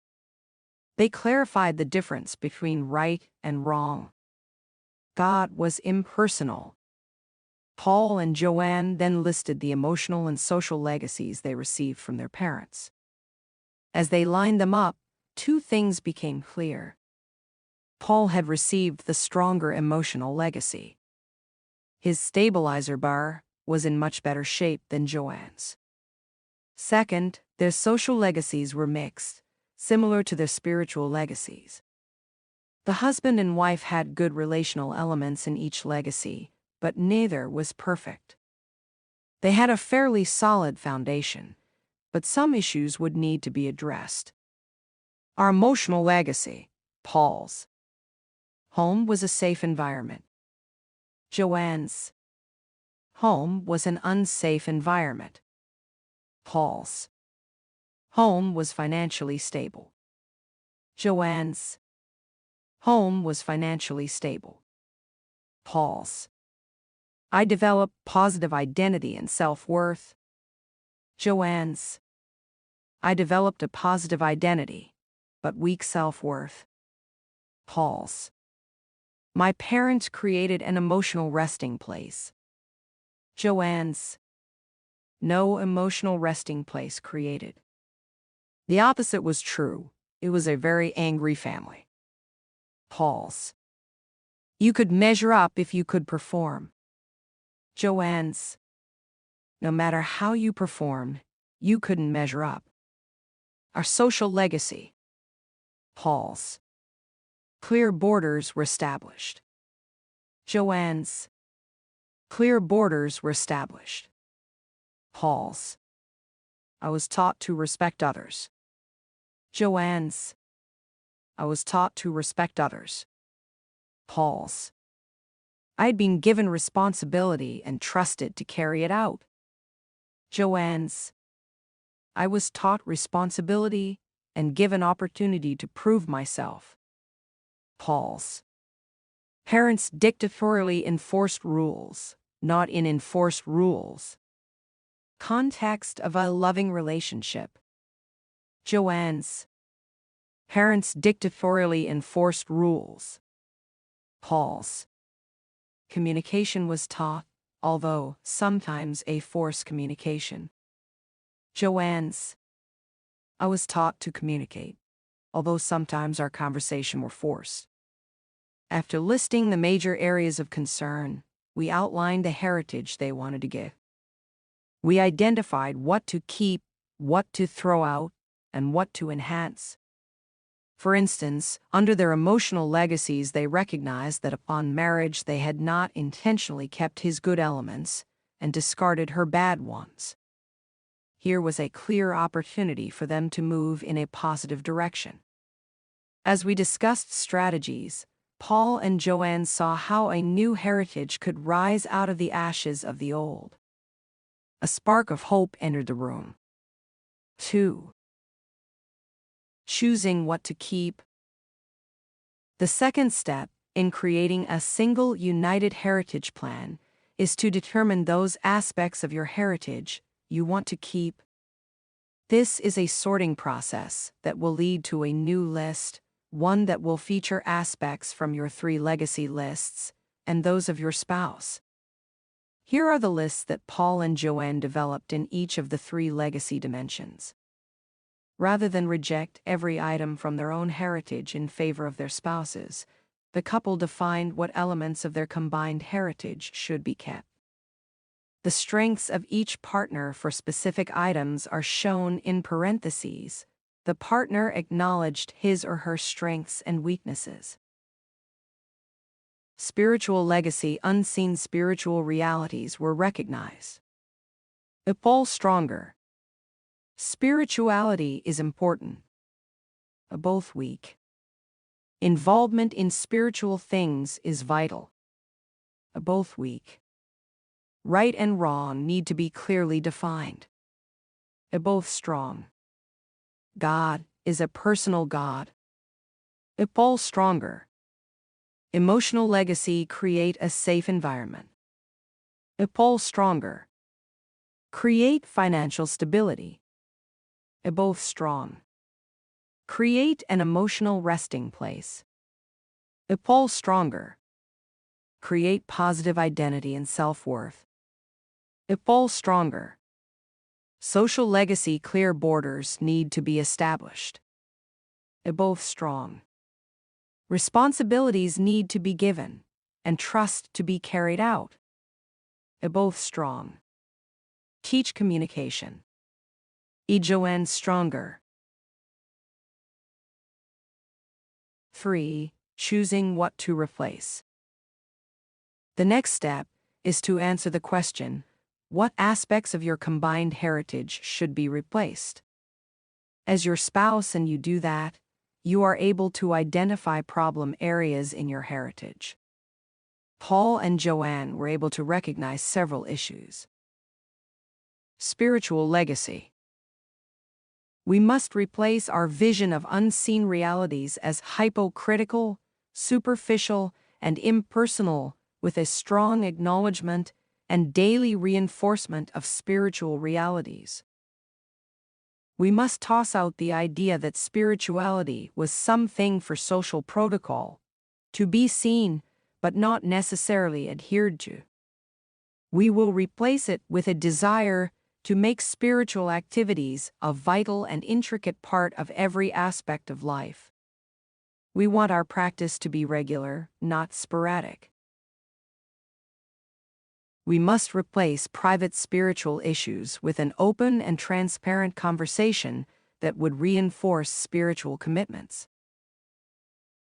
They clarified the difference between right and wrong. God was impersonal. Paul and Joanne then listed the emotional and social legacies they received from their parents. As they lined them up, two things became clear. Paul had received the stronger emotional legacy. His stabilizer bar was in much better shape than Joanne's. Second, their social legacies were mixed, similar to their spiritual legacies. The husband and wife had good relational elements in each legacy, but neither was perfect. They had a fairly solid foundation, but some issues would need to be addressed. Our emotional legacy, Paul's. Home was a safe environment. Joanne's. Home was an unsafe environment. Paul's. Home was financially stable. Joanne's. Home was financially stable. Paul's. I developed positive identity and self-worth. Joanne's. I developed a positive identity, but weak self-worth. Paul's. My parents created an emotional resting place. Joanne's. No emotional resting place created. The opposite was true. It was a very angry family. Paul's. You could measure up if you could perform. Joanne's. No matter how you performed, you couldn't measure up. Our social legacy. Paul's. Clear borders were established. Joanne's. Clear borders were established. Paul's. I was taught to respect others. Joanne's. I was taught to respect others. Paul's. I had been given responsibility and trusted to carry it out. Joanne's. I was taught responsibility and given opportunity to prove myself. Paul's. Parents dictatorially enforced rules, not enforced rules. Context of a loving relationship. Joanne's. Parents dictatorially enforced rules. Paul's. Communication was taught, although sometimes a forced communication. Joanne's. I was taught to communicate, although sometimes our conversation were forced. After listing the major areas of concern, we outlined the heritage they wanted to give. We identified what to keep, what to throw out, and what to enhance. For instance, under their emotional legacies, they recognized that upon marriage they had not intentionally kept his good elements and discarded her bad ones. Here was a clear opportunity for them to move in a positive direction. As we discussed strategies, Paul and Joanne saw how a new heritage could rise out of the ashes of the old. A spark of hope entered the room. 2. Choosing what to keep. The second step in creating a single united heritage plan is to determine those aspects of your heritage you want to keep. This is a sorting process that will lead to a new list, one that will feature aspects from your 3 legacy lists and those of your spouse. Here are the lists that Paul and Joanne developed in each of the 3 legacy dimensions. Rather than reject every item from their own heritage in favor of their spouses, the couple defined what elements of their combined heritage should be kept. The strengths of each partner for specific items are shown in parentheses, the partner acknowledged his or her strengths and weaknesses. Spiritual legacy, unseen spiritual realities were recognized. Paul stronger. Spirituality is important. Both weak. Involvement in spiritual things is vital. Both weak. Right and wrong need to be clearly defined. Both strong. God is a personal God. Paul stronger. Emotional legacy, create a safe environment. Paul stronger. Create financial stability. Both strong. Create an emotional resting place. Paul stronger. Create positive identity and self-worth. Paul stronger. Social legacy, clear borders need to be established. Both strong. Responsibilities need to be given, and trust to be carried out. Both strong. Teach communication. Joanne stronger. 3. Choosing what to replace. The next step is to answer the question, what aspects of your combined heritage should be replaced? As your spouse and you do that, you are able to identify problem areas in your heritage. Paul and Joanne were able to recognize several issues. Spiritual legacy. We must replace our vision of unseen realities as hypocritical, superficial, and impersonal with a strong acknowledgement and daily reinforcement of spiritual realities. We must toss out the idea that spirituality was something for social protocol, to be seen, but not necessarily adhered to. We will replace it with a desire to make spiritual activities a vital and intricate part of every aspect of life. We want our practice to be regular, not sporadic. We must replace private spiritual issues with an open and transparent conversation that would reinforce spiritual commitments.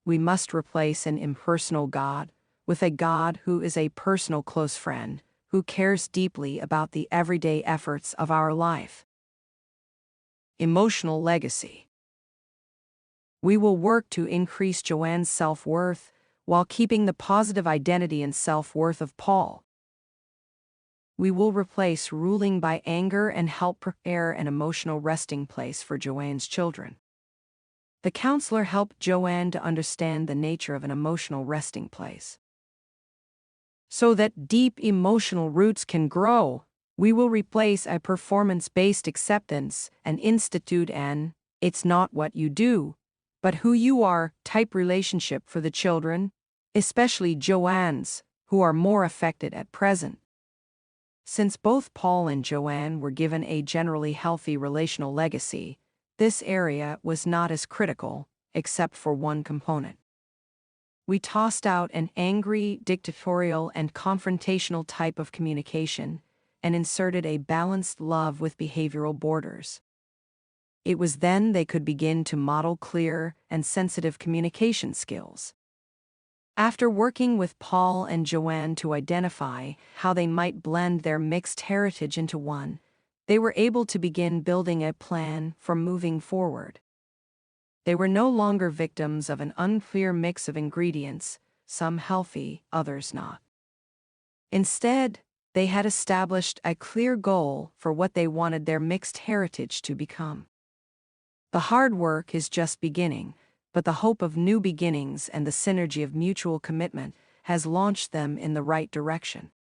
We must replace an impersonal God with a God who is a personal close friend, who cares deeply about the everyday efforts of our life. Emotional legacy. We will work to increase Joanne's self-worth while keeping the positive identity and self-worth of Paul. We will replace ruling by anger and help prepare an emotional resting place for Joanne's children. The counselor helped Joanne to understand the nature of an emotional resting place. So that deep emotional roots can grow, we will replace a performance-based acceptance and institute an "it's not what you do, but who you are" type relationship for the children, especially Joanne's, who are more affected at present. Since both Paul and Joanne were given a generally healthy relational legacy, this area was not as critical, except for one component. We tossed out an angry, dictatorial, and confrontational type of communication and inserted a balanced love with behavioral borders. It was then they could begin to model clear and sensitive communication skills. After working with Paul and Joanne to identify how they might blend their mixed heritage into one, they were able to begin building a plan for moving forward. They were no longer victims of an unclear mix of ingredients, some healthy, others not. Instead, they had established a clear goal for what they wanted their mixed heritage to become. The hard work is just beginning, but the hope of new beginnings and the synergy of mutual commitment has launched them in the right direction.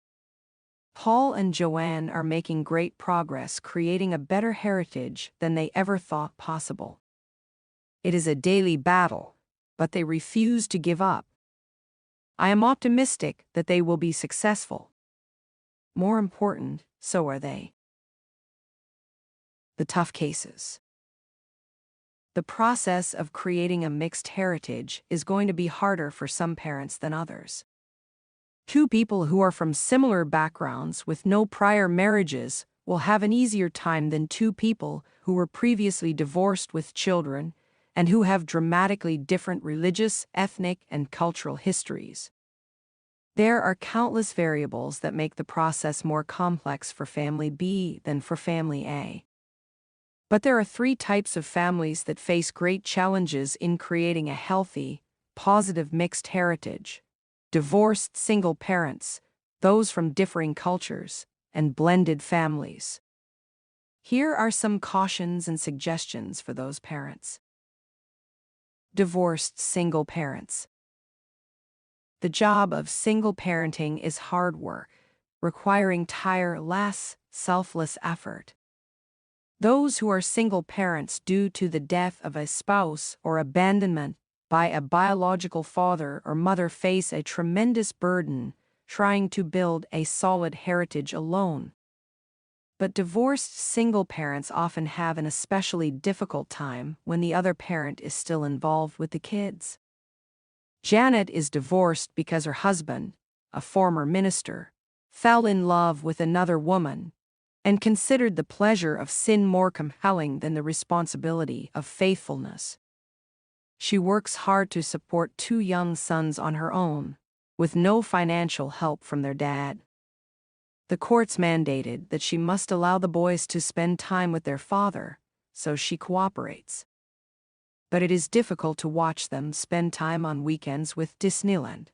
Paul and Joanne are making great progress creating a better heritage than they ever thought possible. It is a daily battle, but they refuse to give up. I am optimistic that they will be successful. More important, so are they. The tough cases. The process of creating a mixed heritage is going to be harder for some parents than others. Two people who are from similar backgrounds with no prior marriages will have an easier time than two people who were previously divorced with children and who have dramatically different religious, ethnic, and cultural histories. There are countless variables that make the process more complex for family B than for family A. But there are three types of families that face great challenges in creating a healthy, positive mixed heritage: divorced single parents, those from differing cultures, and blended families. Here are some cautions and suggestions for those parents. Divorced single parents. The job of single parenting is hard work, requiring tireless, selfless effort. Those who are single parents due to the death of a spouse or abandonment by a biological father or mother face a tremendous burden trying to build a solid heritage alone. But divorced single parents often have an especially difficult time when the other parent is still involved with the kids. Janet is divorced because her husband, a former minister, fell in love with another woman and considered the pleasure of sin more compelling than the responsibility of faithfulness. She works hard to support two young sons on her own, with no financial help from their dad. The courts mandated that she must allow the boys to spend time with their father, so she cooperates. But it is difficult to watch them spend time on weekends with Disneyland.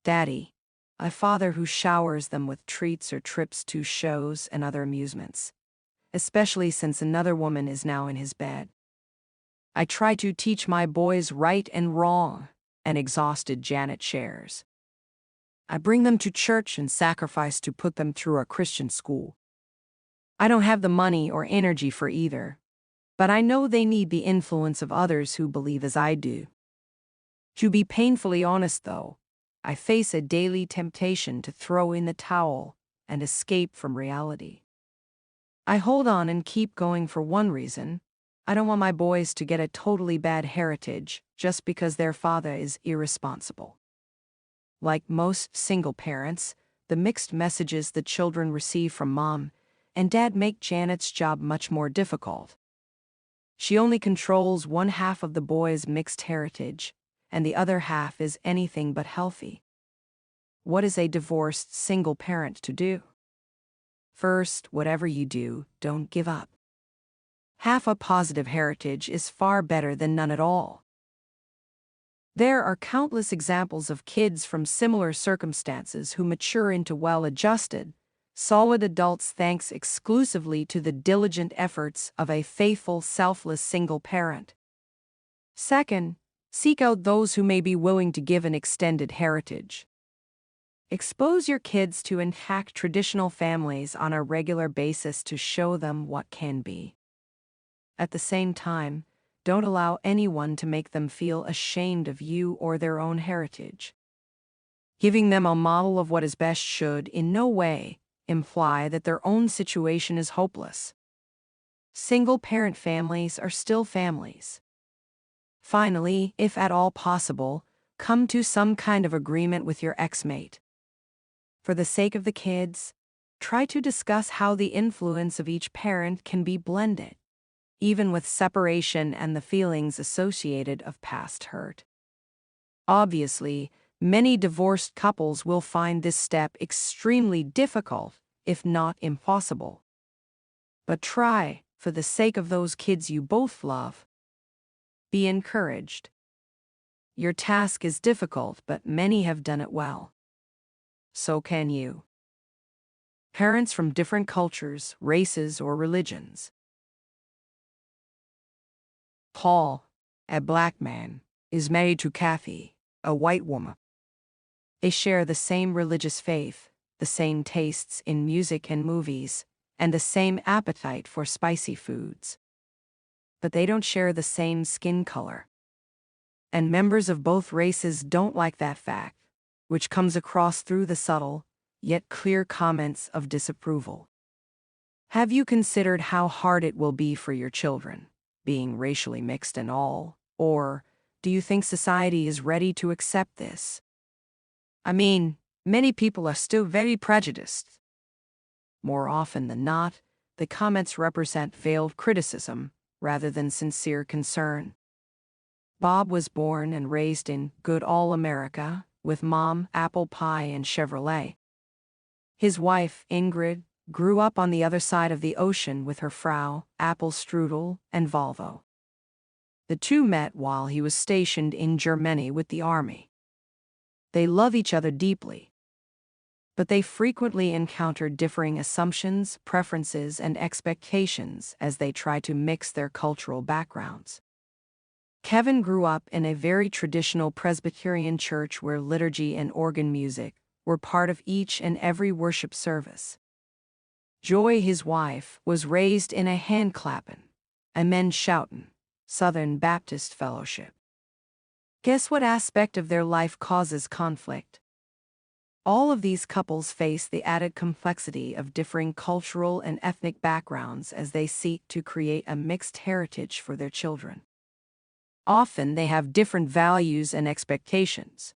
Daddy, a father who showers them with treats or trips to shows and other amusements, especially since another woman is now in his bed. I try to teach my boys right and wrong, an exhausted Janet shares. I bring them to church and sacrifice to put them through a Christian school. I don't have the money or energy for either, but I know they need the influence of others who believe as I do. To be painfully honest, though, I face a daily temptation to throw in the towel and escape from reality. I hold on and keep going for one reason: I don't want my boys to get a totally bad heritage just because their father is irresponsible. Like most single parents, the mixed messages the children receive from mom and dad make Janet's job much more difficult. She only controls one half of the boys' mixed heritage, and the other half is anything but healthy. What is a divorced single parent to do? First, whatever you do, don't give up. Half a positive heritage is far better than none at all. There are countless examples of kids from similar circumstances who mature into well-adjusted, solid adults thanks exclusively to the diligent efforts of a faithful, selfless single parent. Second, seek out those who may be willing to give an extended heritage. Expose your kids to intact traditional families on a regular basis to show them what can be. At the same time, don't allow anyone to make them feel ashamed of you or their own heritage. Giving them a model of what is best should, in no way, imply that their own situation is hopeless. Single-parent families are still families. Finally, if at all possible, come to some kind of agreement with your ex-mate. For the sake of the kids, try to discuss how the influence of each parent can be blended, even with separation and the feelings associated of past hurt. Obviously, many divorced couples will find this step extremely difficult, if not impossible. But try, for the sake of those kids you both love. Be encouraged. Your task is difficult, but many have done it well. So can you. Parents from different cultures, races, or religions. Paul, a black man, is married to Kathy, a white woman. They share the same religious faith, the same tastes in music and movies, and the same appetite for spicy foods. But they don't share the same skin color. And members of both races don't like that fact, which comes across through the subtle, yet clear comments of disapproval. Have you considered how hard it will be for your children, being racially mixed and all, or do you think society is ready to accept this? I mean, many people are still very prejudiced. More often than not, the comments represent veiled criticism rather than sincere concern. Bob was born and raised in good old America, with Mom, apple pie, and Chevrolet. His wife, Ingrid, grew up on the other side of the ocean with her Frau, apple strudel, and Volvo. The two met while he was stationed in Germany with the army. They love each other deeply, but they frequently encounter differing assumptions, preferences, and expectations as they try to mix their cultural backgrounds. Kevin grew up in a very traditional Presbyterian church where liturgy and organ music were part of each and every worship service. Joy, his wife, was raised in a hand-clappin', amen shoutin', Southern Baptist fellowship. Guess what aspect of their life causes conflict? All of these couples face the added complexity of differing cultural and ethnic backgrounds as they seek to create a mixed heritage for their children. Often they have different values and expectations.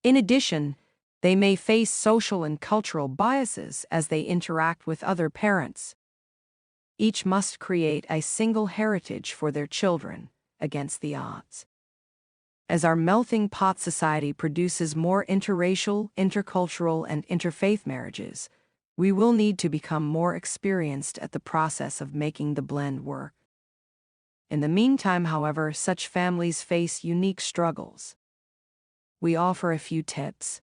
In addition, they may face social and cultural biases as they interact with other parents. Each must create a single heritage for their children, against the odds. As our melting pot society produces more interracial, intercultural, and interfaith marriages, we will need to become more experienced at the process of making the blend work. In the meantime, however, such families face unique struggles. We offer a few tips.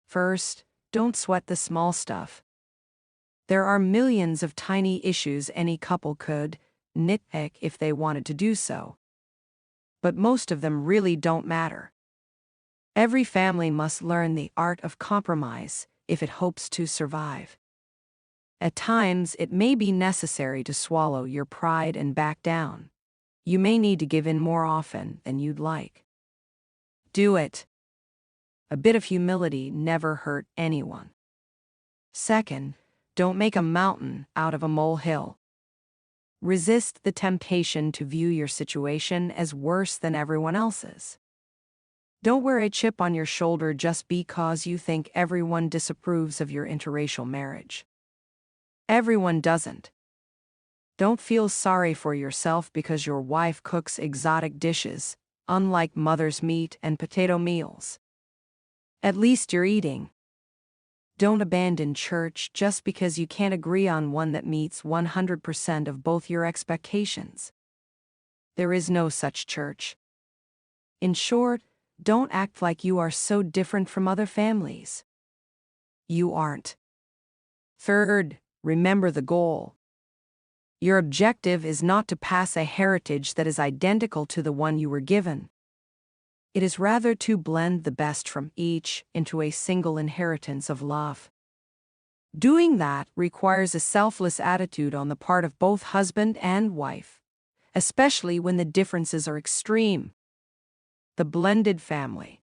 First, don't sweat the small stuff. There are millions of tiny issues any couple could nitpick if they wanted to do so. But most of them really don't matter. Every family must learn the art of compromise if it hopes to survive. At times, it may be necessary to swallow your pride and back down. You may need to give in more often than you'd like. Do it. A bit of humility never hurt anyone. Second, don't make a mountain out of a molehill. Resist the temptation to view your situation as worse than everyone else's. Don't wear a chip on your shoulder just because you think everyone disapproves of your interracial marriage. Everyone doesn't. Don't feel sorry for yourself because your wife cooks exotic dishes, unlike mother's meat and potato meals. At least you're eating. Don't abandon church just because you can't agree on one that meets 100% of both your expectations. There is no such church. In short, don't act like you are so different from other families. You aren't. Third, remember the goal. Your objective is not to pass a heritage that is identical to the one you were given. It is rather to blend the best from each into a single inheritance of love. Doing that requires a selfless attitude on the part of both husband and wife, especially when the differences are extreme. The blended family.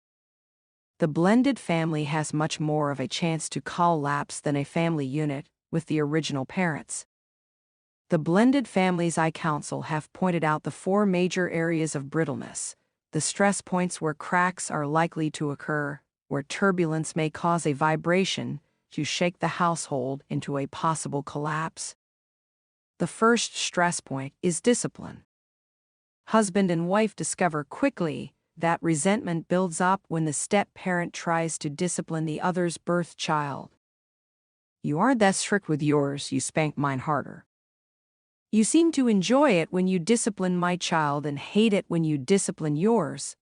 The blended family has much more of a chance to collapse than a family unit with the original parents. The blended families I counsel have pointed out the 4 major areas of brittleness, the stress points where cracks are likely to occur, where turbulence may cause a vibration to shake the household into a possible collapse. The first stress point is discipline. Husband and wife discover quickly that resentment builds up when the step-parent tries to discipline the other's birth child. You aren't that strict with yours, you spank mine harder. You seem to enjoy it when you discipline my child and hate it when you discipline yours.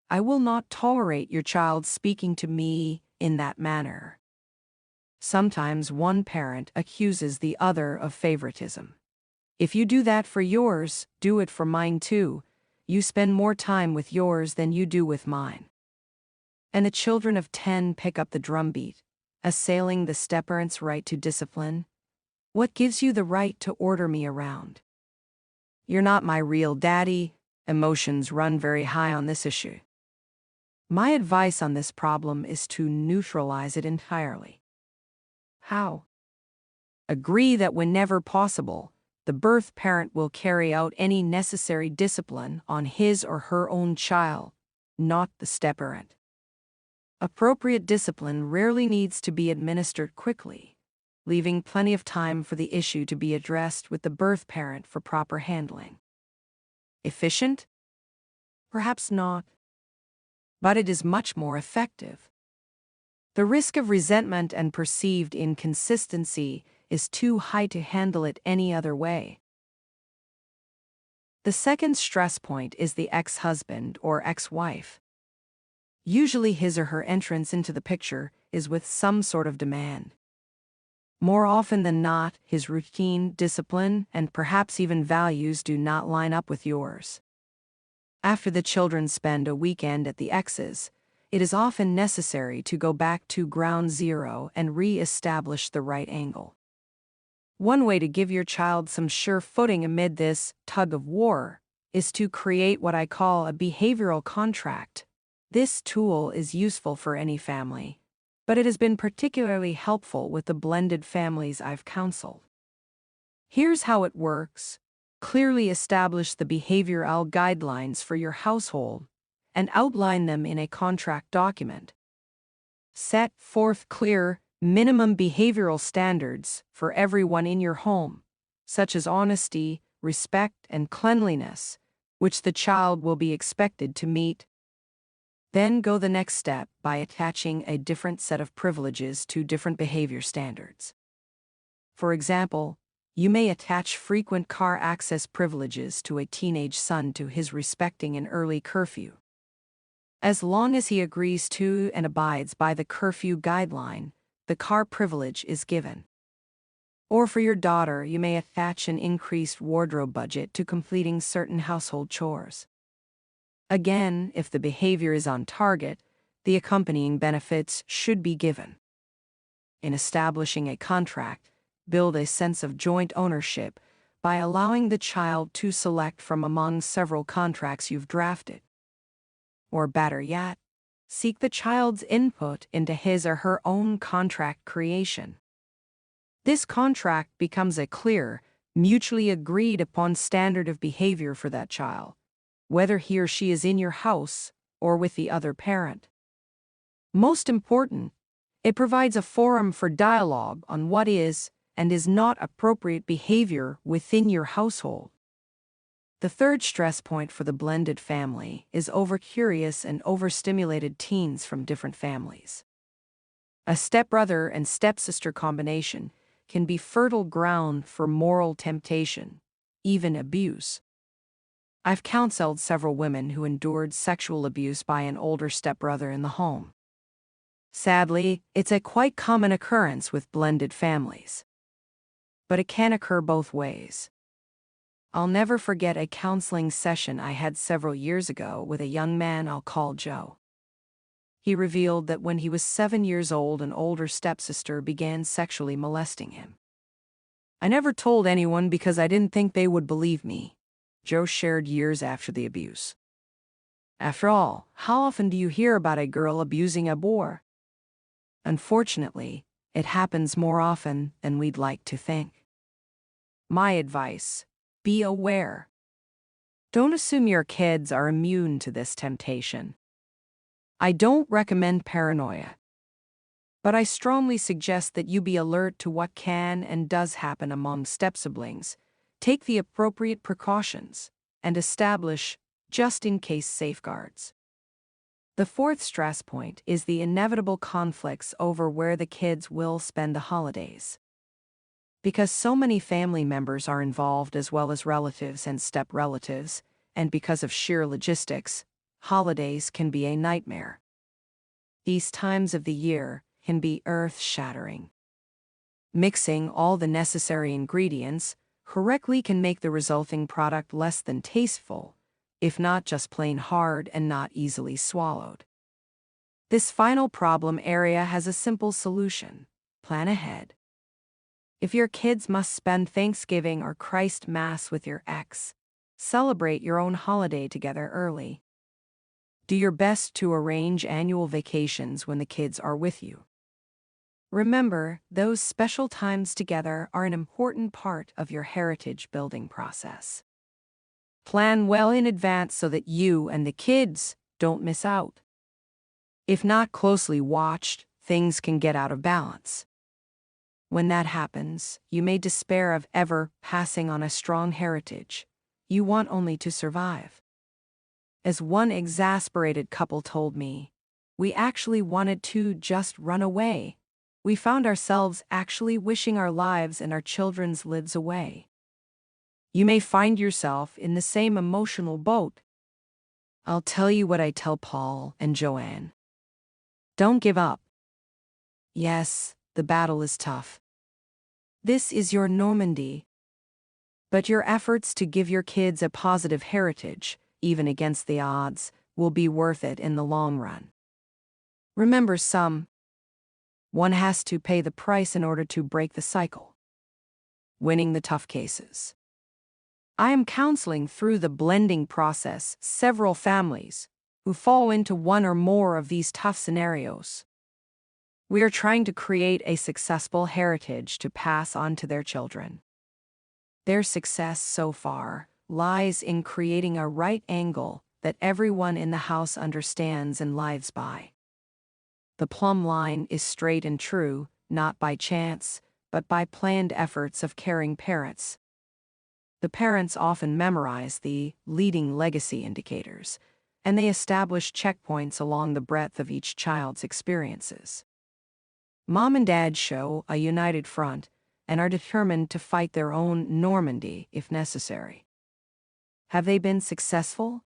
I will not tolerate your child speaking to me in that manner. Sometimes one parent accuses the other of favoritism. If you do that for yours, do it for mine too. You spend more time with yours than you do with mine. And the children of 10 pick up the drumbeat, assailing the step-parent's right to discipline. What gives you the right to order me around? You're not my real daddy. Emotions run very high on this issue. My advice on this problem is to neutralize it entirely. How? Agree that whenever possible, the birth parent will carry out any necessary discipline on his or her own child, not the step-parent. Appropriate discipline rarely needs to be administered quickly. leaving plenty of time for the issue to be addressed with the birth parent for proper handling. Efficient? Perhaps not. But it is much more effective. The risk of resentment and perceived inconsistency is too high to handle it any other way. The second stress point is the ex-husband or ex-wife. Usually his or her entrance into the picture is with some sort of demand. More often than not, his routine, discipline, and perhaps even values do not line up with yours. After the children spend a weekend at the ex's, it is often necessary to go back to ground zero and re-establish the right angle. One way to give your child some sure footing amid this tug of war is to create what I call a behavioral contract. This tool is useful for any family, but it has been particularly helpful with the blended families I've counseled. Here's how it works. Clearly establish the behavioral guidelines for your household and outline them in a contract document. Set forth clear, minimum behavioral standards for everyone in your home, such as honesty, respect, and cleanliness, which the child will be expected to meet. Then go the next step by attaching a different set of privileges to different behavior standards. For example, you may attach frequent car access privileges to a teenage son to his respecting an early curfew. As long as he agrees to and abides by the curfew guideline, the car privilege is given. Or for your daughter, you may attach an increased wardrobe budget to completing certain household chores. Again, if the behavior is on target, the accompanying benefits should be given. In establishing a contract, build a sense of joint ownership by allowing the child to select from among several contracts you've drafted. Or better yet, seek the child's input into his or her own contract creation. This contract becomes a clear, mutually agreed upon standard of behavior for that child, whether he or she is in your house or with the other parent. Most important, it provides a forum for dialogue on what is and is not appropriate behavior within your household. The third stress point for the blended family is overcurious and overstimulated teens from different families. A stepbrother and stepsister combination can be fertile ground for moral temptation, even abuse. I've counseled several women who endured sexual abuse by an older stepbrother in the home. Sadly, it's a quite common occurrence with blended families. But it can occur both ways. I'll never forget a counseling session I had several years ago with a young man I'll call Joe. He revealed that when he was 7 years old, an older stepsister began sexually molesting him. I never told anyone because I didn't think they would believe me, Joe shared years after the abuse. After all, how often do you hear about a girl abusing a boy? Unfortunately, it happens more often than we'd like to think. My advice: be aware. Don't assume your kids are immune to this temptation. I don't recommend paranoia, but I strongly suggest that you be alert to what can and does happen among step-siblings, take the appropriate precautions, and establish just-in-case safeguards. The fourth stress point is the inevitable conflicts over where the kids will spend the holidays. Because so many family members are involved as well as relatives and step-relatives, and because of sheer logistics, holidays can be a nightmare. These times of the year can be earth-shattering. Mixing all the necessary ingredients correctly can make the resulting product less than tasteful, if not just plain hard and not easily swallowed. This final problem area has a simple solution: plan ahead. If your kids must spend Thanksgiving or Christ Mass with your ex, celebrate your own holiday together early. Do your best to arrange annual vacations when the kids are with you. Remember, those special times together are an important part of your heritage building process. Plan well in advance so that you and the kids don't miss out. If not closely watched, things can get out of balance. When that happens, you may despair of ever passing on a strong heritage. You want only to survive. As one exasperated couple told me, we actually wanted to just run away. We found ourselves actually wishing our lives and our children's lives away. You may find yourself in the same emotional boat. I'll tell you what I tell Paul and Joanne. Don't give up. Yes, the battle is tough. This is your Normandy. But your efforts to give your kids a positive heritage, even against the odds, will be worth it in the long run. Remember, one has to pay the price in order to break the cycle. Winning the tough cases. I am counseling through the blending process several families who fall into one or more of these tough scenarios. We are trying to create a successful heritage to pass on to their children. Their success so far lies in creating a right angle that everyone in the house understands and lives by. The plumb line is straight and true, not by chance, but by planned efforts of caring parents. The parents often memorize the leading legacy indicators, and they establish checkpoints along the breadth of each child's experiences. Mom and Dad show a united front and are determined to fight their own Normandy if necessary. Have they been successful?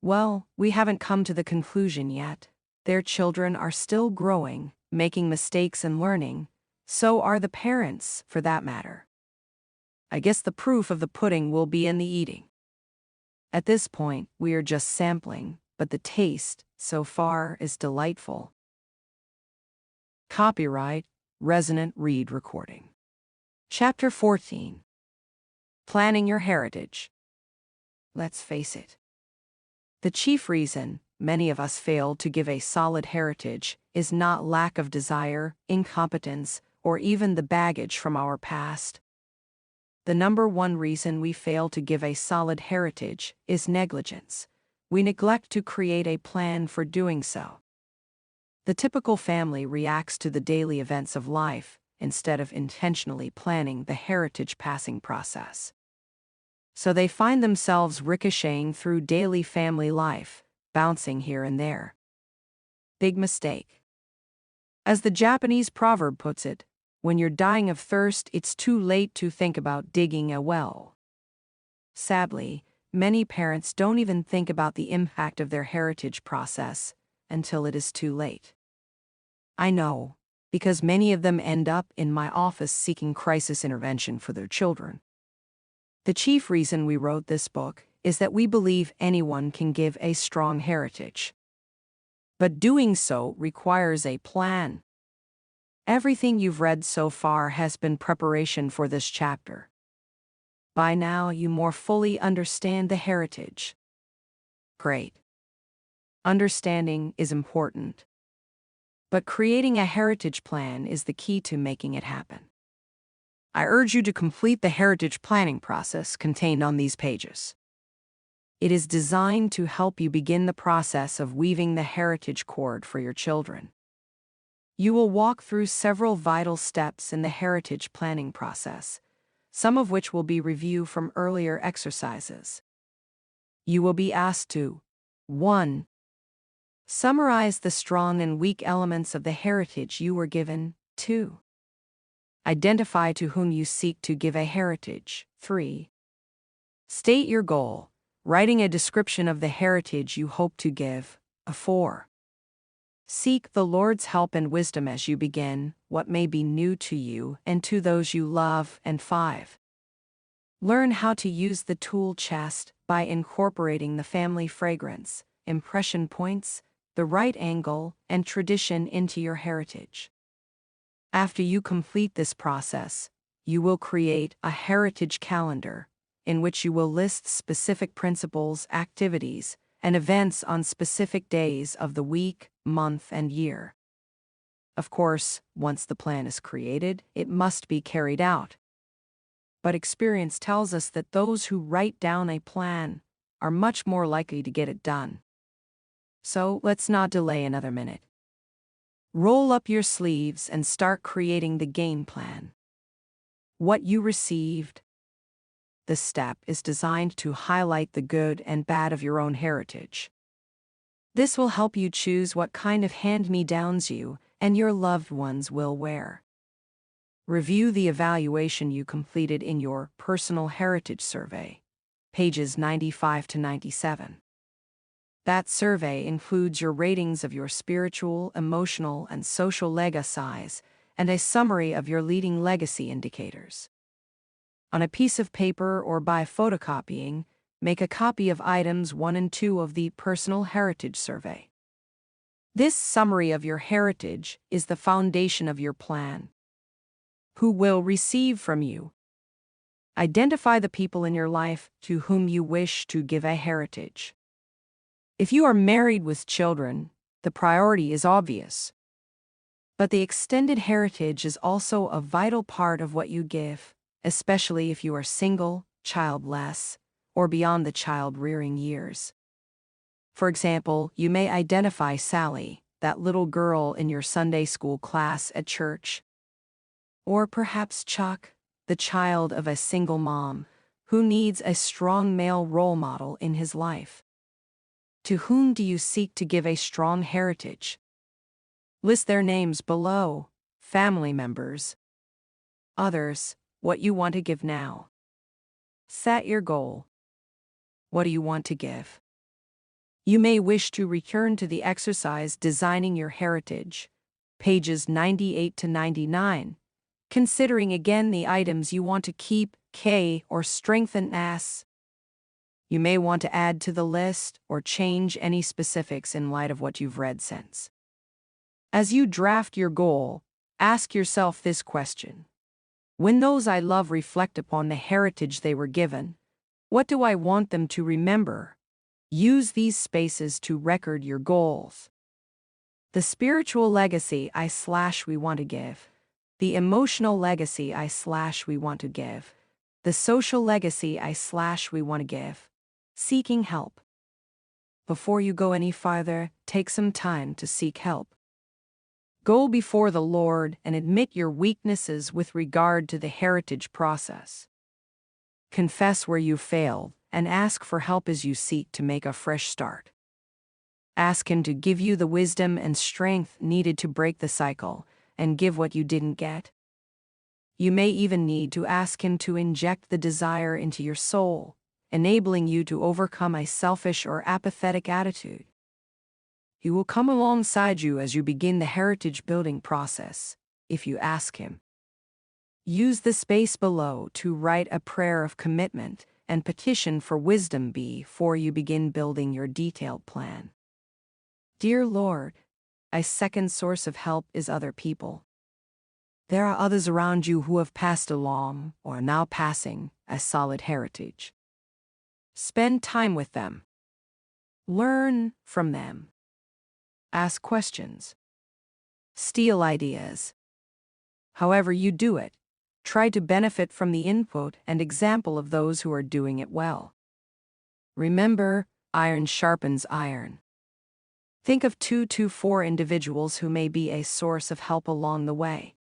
Well, we haven't come to the conclusion yet. Their children are still growing, making mistakes and learning. So are the parents, for that matter. I guess the proof of the pudding will be in the eating. At this point, we are just sampling, but the taste, so far, is delightful. Copyright, Resonant Read Recording. Chapter 14. Planning Your Heritage. Let's face it. The chief reason many of us fail to give a solid heritage is not lack of desire, incompetence, or even the baggage from our past. The number one reason we fail to give a solid heritage is negligence. We neglect to create a plan for doing so. The typical family reacts to the daily events of life instead of intentionally planning the heritage passing process. So they find themselves ricocheting through daily family life, bouncing here and there. Big mistake. As the Japanese proverb puts it, when you're dying of thirst, it's too late to think about digging a well. Sadly, many parents don't even think about the impact of their heritage process until it is too late. I know, because many of them end up in my office seeking crisis intervention for their children. The chief reason we wrote this book is that we believe anyone can give a strong heritage. But doing so requires a plan. Everything you've read so far has been preparation for this chapter. By now, you more fully understand the heritage. Great. Understanding is important. But creating a heritage plan is the key to making it happen. I urge you to complete the heritage planning process contained on these pages. It is designed to help you begin the process of weaving the heritage cord for your children. You will walk through several vital steps in the heritage planning process, some of which will be review from earlier exercises. You will be asked to 1. Summarize the strong and weak elements of the heritage you were given. 2. Identify to whom you seek to give a heritage. 3. State your goal, writing a description of the heritage you hope to give. 4. Seek the Lord's help and wisdom as you begin what may be new to you and to those you love. And 5. Learn how to use the tool chest by incorporating the family fragrance, impression points, the right angle, and tradition into your heritage. After you complete this process, you will create a heritage calendar in which you will list specific principles, activities, and events on specific days of the week, month, and year. Of course, once the plan is created, it must be carried out. But experience tells us that those who write down a plan are much more likely to get it done. So let's not delay another minute. Roll up your sleeves and start creating the game plan. What you received. This step is designed to highlight the good and bad of your own heritage. This will help you choose what kind of hand-me-downs you and your loved ones will wear. Review the evaluation you completed in your Personal Heritage Survey, pages 95 to 97. That survey includes your ratings of your spiritual, emotional, and social legacies, and a summary of your leading legacy indicators. On a piece of paper or by photocopying, make a copy of items 1 and 2 of the Personal Heritage Survey. This summary of your heritage is the foundation of your plan. Who will receive from you? Identify the people in your life to whom you wish to give a heritage. If you are married with children, the priority is obvious. But the extended heritage is also a vital part of what you give, especially if you are single, childless, or beyond the child-rearing years. For example, you may identify Sally, that little girl in your Sunday school class at church. Or perhaps Chuck, the child of a single mom, who needs a strong male role model in his life. To whom do you seek to give a strong heritage? List their names below, family members. Others, what you want to give now. Set your goal. What do you want to give? You may wish to return to the exercise Designing Your Heritage, pages 98 to 99, considering again the items you want to keep, K, or strengthen S. You may want to add to the list or change any specifics in light of what you've read since. As you draft your goal, ask yourself this question. When those I love reflect upon the heritage they were given, what do I want them to remember? Use these spaces to record your goals. The spiritual legacy we want to give, the emotional legacy we want to give, the social legacy we want to give. Seeking help. Before you go any farther, take some time to seek help. Go before the Lord and admit your weaknesses with regard to the heritage process. Confess where you failed and ask for help as you seek to make a fresh start. Ask Him to give you the wisdom and strength needed to break the cycle and give what you didn't get. You may even need to ask Him to inject the desire into your soul, enabling you to overcome a selfish or apathetic attitude. He will come alongside you as you begin the heritage building process, if you ask Him. Use the space below to write a prayer of commitment and petition for wisdom before you begin building your detailed plan. Dear Lord, a second source of help is other people. There are others around you who have passed along, or are now passing, a solid heritage. Spend time with them. Learn from them. Ask questions. Steal ideas. However you do it, try to benefit from the input and example of those who are doing it well. Remember, iron sharpens iron. Think of 2 to 4 individuals who may be a source of help along the way.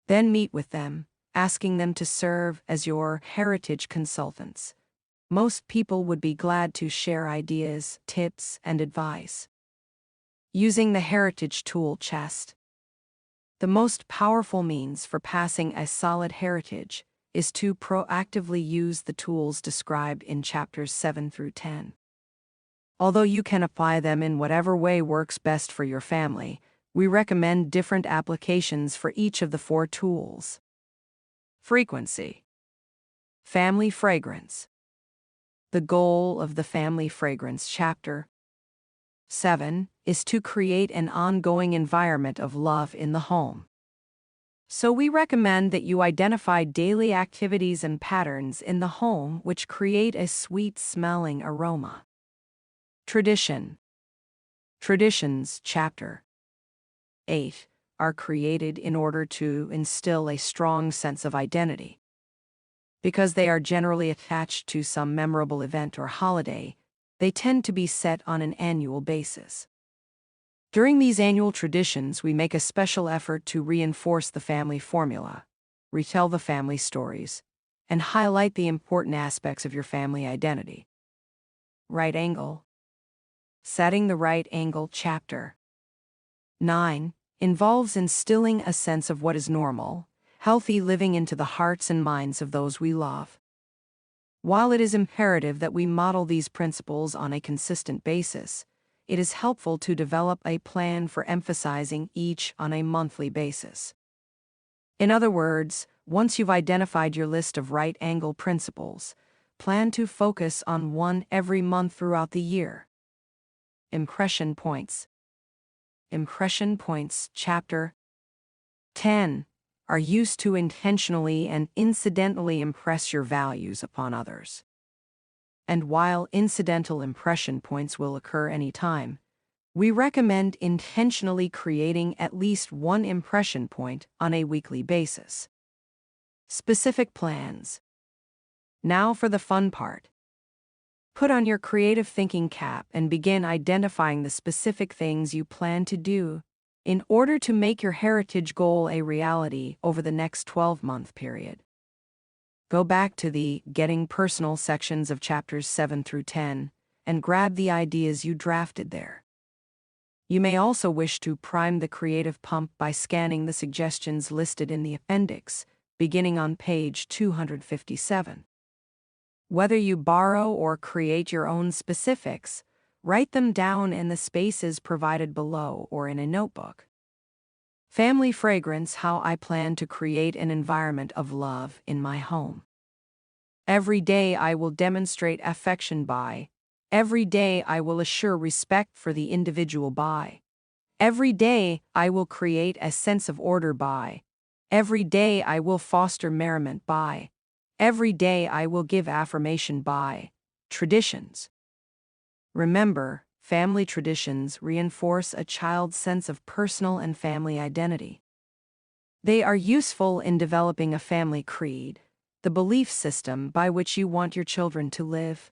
Then meet with them, asking them to serve as your heritage consultants. Most people would be glad to share ideas, tips, and advice. Using the heritage tool chest. The most powerful means for passing a solid heritage is to proactively use the tools described in chapters 7 through 10. Although you can apply them in whatever way works best for your family, we recommend different applications for each of the 4 tools. Frequency. Family fragrance. The goal of the Family Fragrance Chapter 7 is to create an ongoing environment of love in the home. So we recommend that you identify daily activities and patterns in the home which create a sweet-smelling aroma. Tradition. Traditions, Chapter 8, are created in order to instill a strong sense of identity. Because they are generally attached to some memorable event or holiday, they tend to be set on an annual basis. During these annual traditions, we make a special effort to reinforce the family formula, retell the family stories, and highlight the important aspects of your family identity. Right angle. Setting the right angle chapter 9 involves instilling a sense of what is normal, healthy living into the hearts and minds of those we love. While it is imperative that we model these principles on a consistent basis, it is helpful to develop a plan for emphasizing each on a monthly basis. In other words, once you've identified your list of right angle principles, plan to focus on one every month throughout the year. Impression points. Impression points, chapter 10, are used to intentionally and incidentally impress your values upon others. And while incidental impression points will occur anytime, we recommend intentionally creating at least one impression point on a weekly basis. Specific plans. Now for the fun part. Put on your creative thinking cap and begin identifying the specific things you plan to do in order to make your heritage goal a reality over the next 12-month period. Go back to the Getting Personal sections of chapters 7 through 10 and grab the ideas you drafted there. You may also wish to prime the creative pump by scanning the suggestions listed in the appendix, beginning on page 257. Whether you borrow or create your own specifics, write them down in the spaces provided below or in a notebook. Family fragrance: how I plan to create an environment of love in my home. Every day I will demonstrate affection by. Every day I will assure respect for the individual by. Every day I will create a sense of order by. Every day I will foster merriment by. Every day I will give affirmation by. Traditions. Remember, family traditions reinforce a child's sense of personal and family identity. They are useful in developing a family creed, the belief system by which you want your children to live.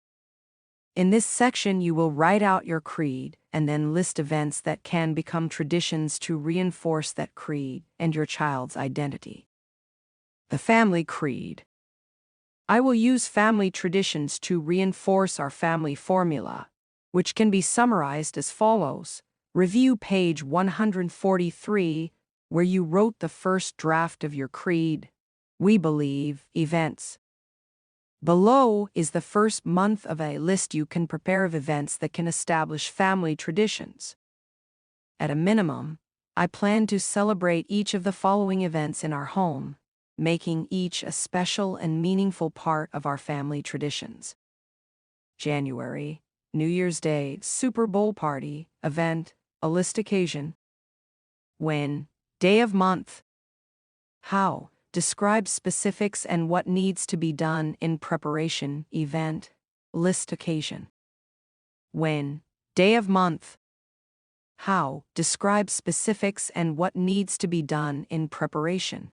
In this section, you will write out your creed and then list events that can become traditions to reinforce that creed and your child's identity. The family creed. I will use family traditions to reinforce our family formula, which can be summarized as follows. Review page 143, where you wrote the first draft of your creed. We believe events. Below is the first month of a list you can prepare of events that can establish family traditions. At a minimum, I plan to celebrate each of the following events in our home, making each a special and meaningful part of our family traditions. January, New Year's Day, Super Bowl party, event, a list occasion. When, day of month. How, describe specifics and what needs to be done in preparation, event, list occasion. When, day of month. How, describe specifics and what needs to be done in preparation.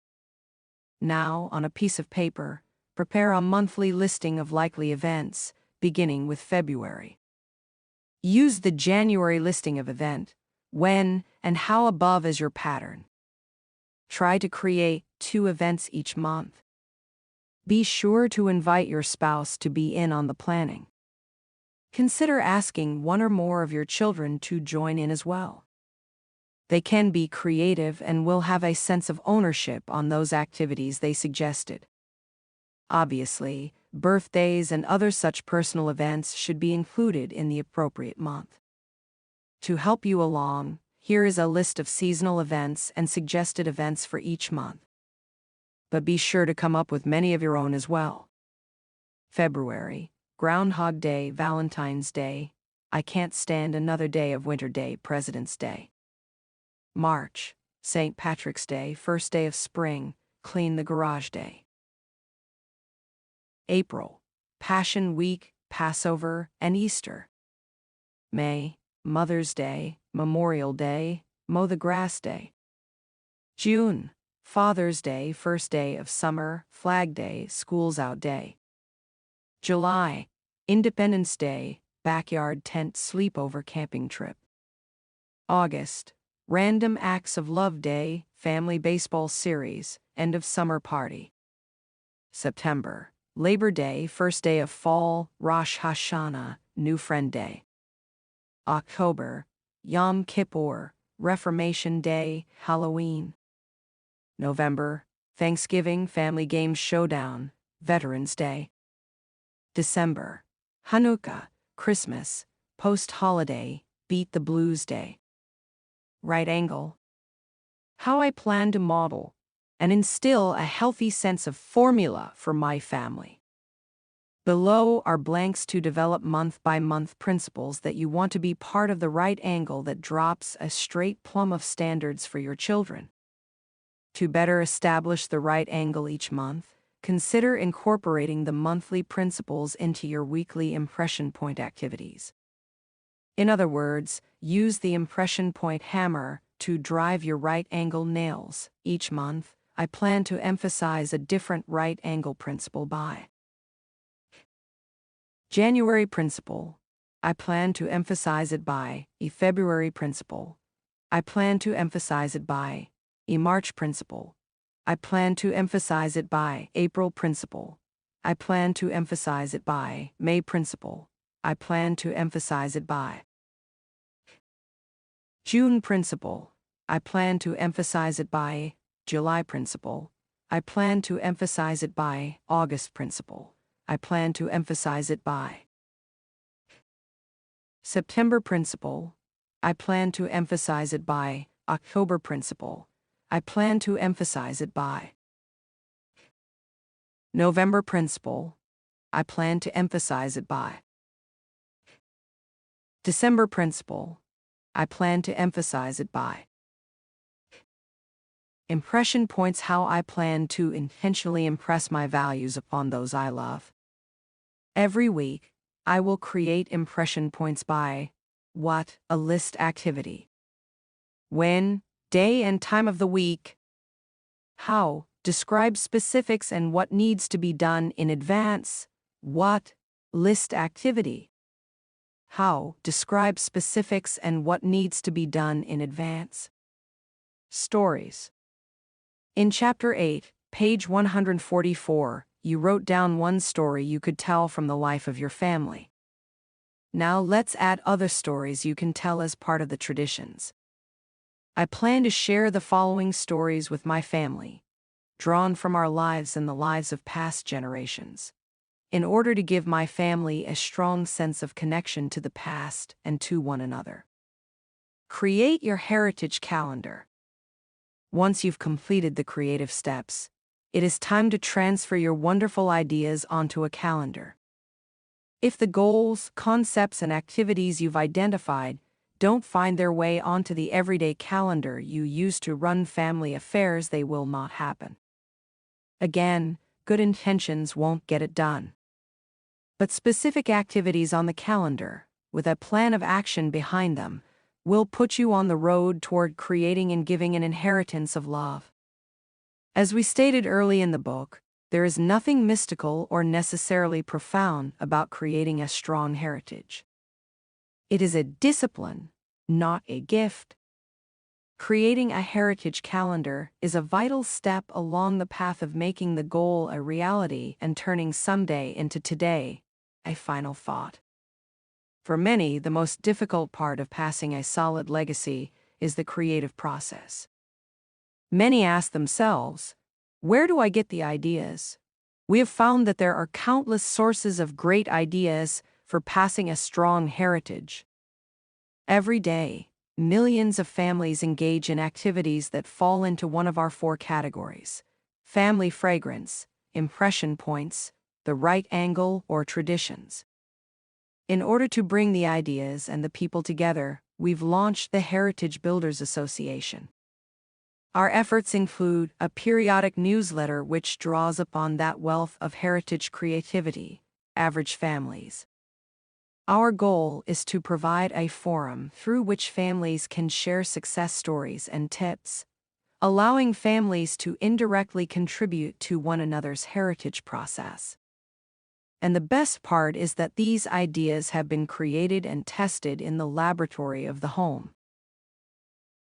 Now, on a piece of paper, prepare a monthly listing of likely events, beginning with February. Use the January listing of event, when, and how above as your pattern. Try to create 2 events each month. Be sure to invite your spouse to be in on the planning. Consider asking one or more of your children to join in as well. They can be creative and will have a sense of ownership on those activities they suggested. Obviously, birthdays and other such personal events should be included in the appropriate month. To help you along, here is a list of seasonal events and suggested events for each month. But be sure to come up with many of your own as well. February, Groundhog Day, Valentine's Day, I Can't Stand Another Day of Winter Day, President's Day. March, St. Patrick's Day, First Day of Spring, Clean the Garage Day. April, Passion Week, Passover, and Easter. May, Mother's Day, Memorial Day, Mow the Grass Day. June, Father's Day, First Day of Summer, Flag Day, School's Out Day. July, Independence Day, Backyard Tent Sleepover Camping Trip. August, Random Acts of Love Day, Family Baseball Series, End of Summer Party. September, Labor Day, First Day of Fall, Rosh Hashanah, New Friend Day. October, Yom Kippur, Reformation Day, Halloween. November, Thanksgiving, Family Games Showdown, Veterans Day. December, Hanukkah, Christmas, Post-Holiday, Beat the Blues Day. Right angle. How I plan to model and instill a healthy sense of formula for my family. Below are blanks to develop month-by-month principles that you want to be part of the right angle that drops a straight plumb of standards for your children. To better establish the right angle each month, consider incorporating the monthly principles into your weekly impression point activities. In other words, use the impression point hammer to drive your right angle nails. Each month, I plan to emphasize a different right angle principle by January principle. I plan to emphasize it by a February principle. I plan to emphasize it by a March principle. I plan to emphasize it by April principle. I plan to emphasize it by May principle. I plan to emphasize it by June principle. I plan to emphasize it by July principle. I plan to emphasize it by August principle. I plan to emphasize it by September principle. I plan to emphasize it by October principle. I plan to emphasize it by November principle. I plan to emphasize it by December principle. I plan to emphasize it by impression points. How I plan to intentionally impress my values upon those I love. Every week, I will create impression points by what, a list activity. When, day and time of the week. How, describe specifics and what needs to be done in advance. What, list activity. How, describe specifics and what needs to be done in advance. Stories. In Chapter 8, page 144, you wrote down one story you could tell from the life of your family. Now let's add other stories you can tell as part of the traditions. I plan to share the following stories with my family, drawn from our lives and the lives of past generations, in order to give my family a strong sense of connection to the past and to one another. Create your heritage calendar. Once you've completed the creative steps, it is time to transfer your wonderful ideas onto a calendar. If the goals, concepts, and activities you've identified don't find their way onto the everyday calendar you use to run family affairs, they will not happen. Again, good intentions won't get it done. But specific activities on the calendar, with a plan of action behind them, will put you on the road toward creating and giving an inheritance of love. As we stated early in the book, there is nothing mystical or necessarily profound about creating a strong heritage. It is a discipline, not a gift. Creating a heritage calendar is a vital step along the path of making the goal a reality and turning someday into today, a final thought. For many, the most difficult part of passing a solid legacy is the creative process. Many ask themselves, where do I get the ideas? We have found that there are countless sources of great ideas for passing a strong heritage. Every day, millions of families engage in activities that fall into one of our 4 categories: family fragrance, impression points, the right angle, or traditions. In order to bring the ideas and the people together, we've launched the Heritage Builders Association. Our efforts include a periodic newsletter which draws upon that wealth of heritage creativity, average families. Our goal is to provide a forum through which families can share success stories and tips, allowing families to indirectly contribute to one another's heritage process. And the best part is that these ideas have been created and tested in the laboratory of the home.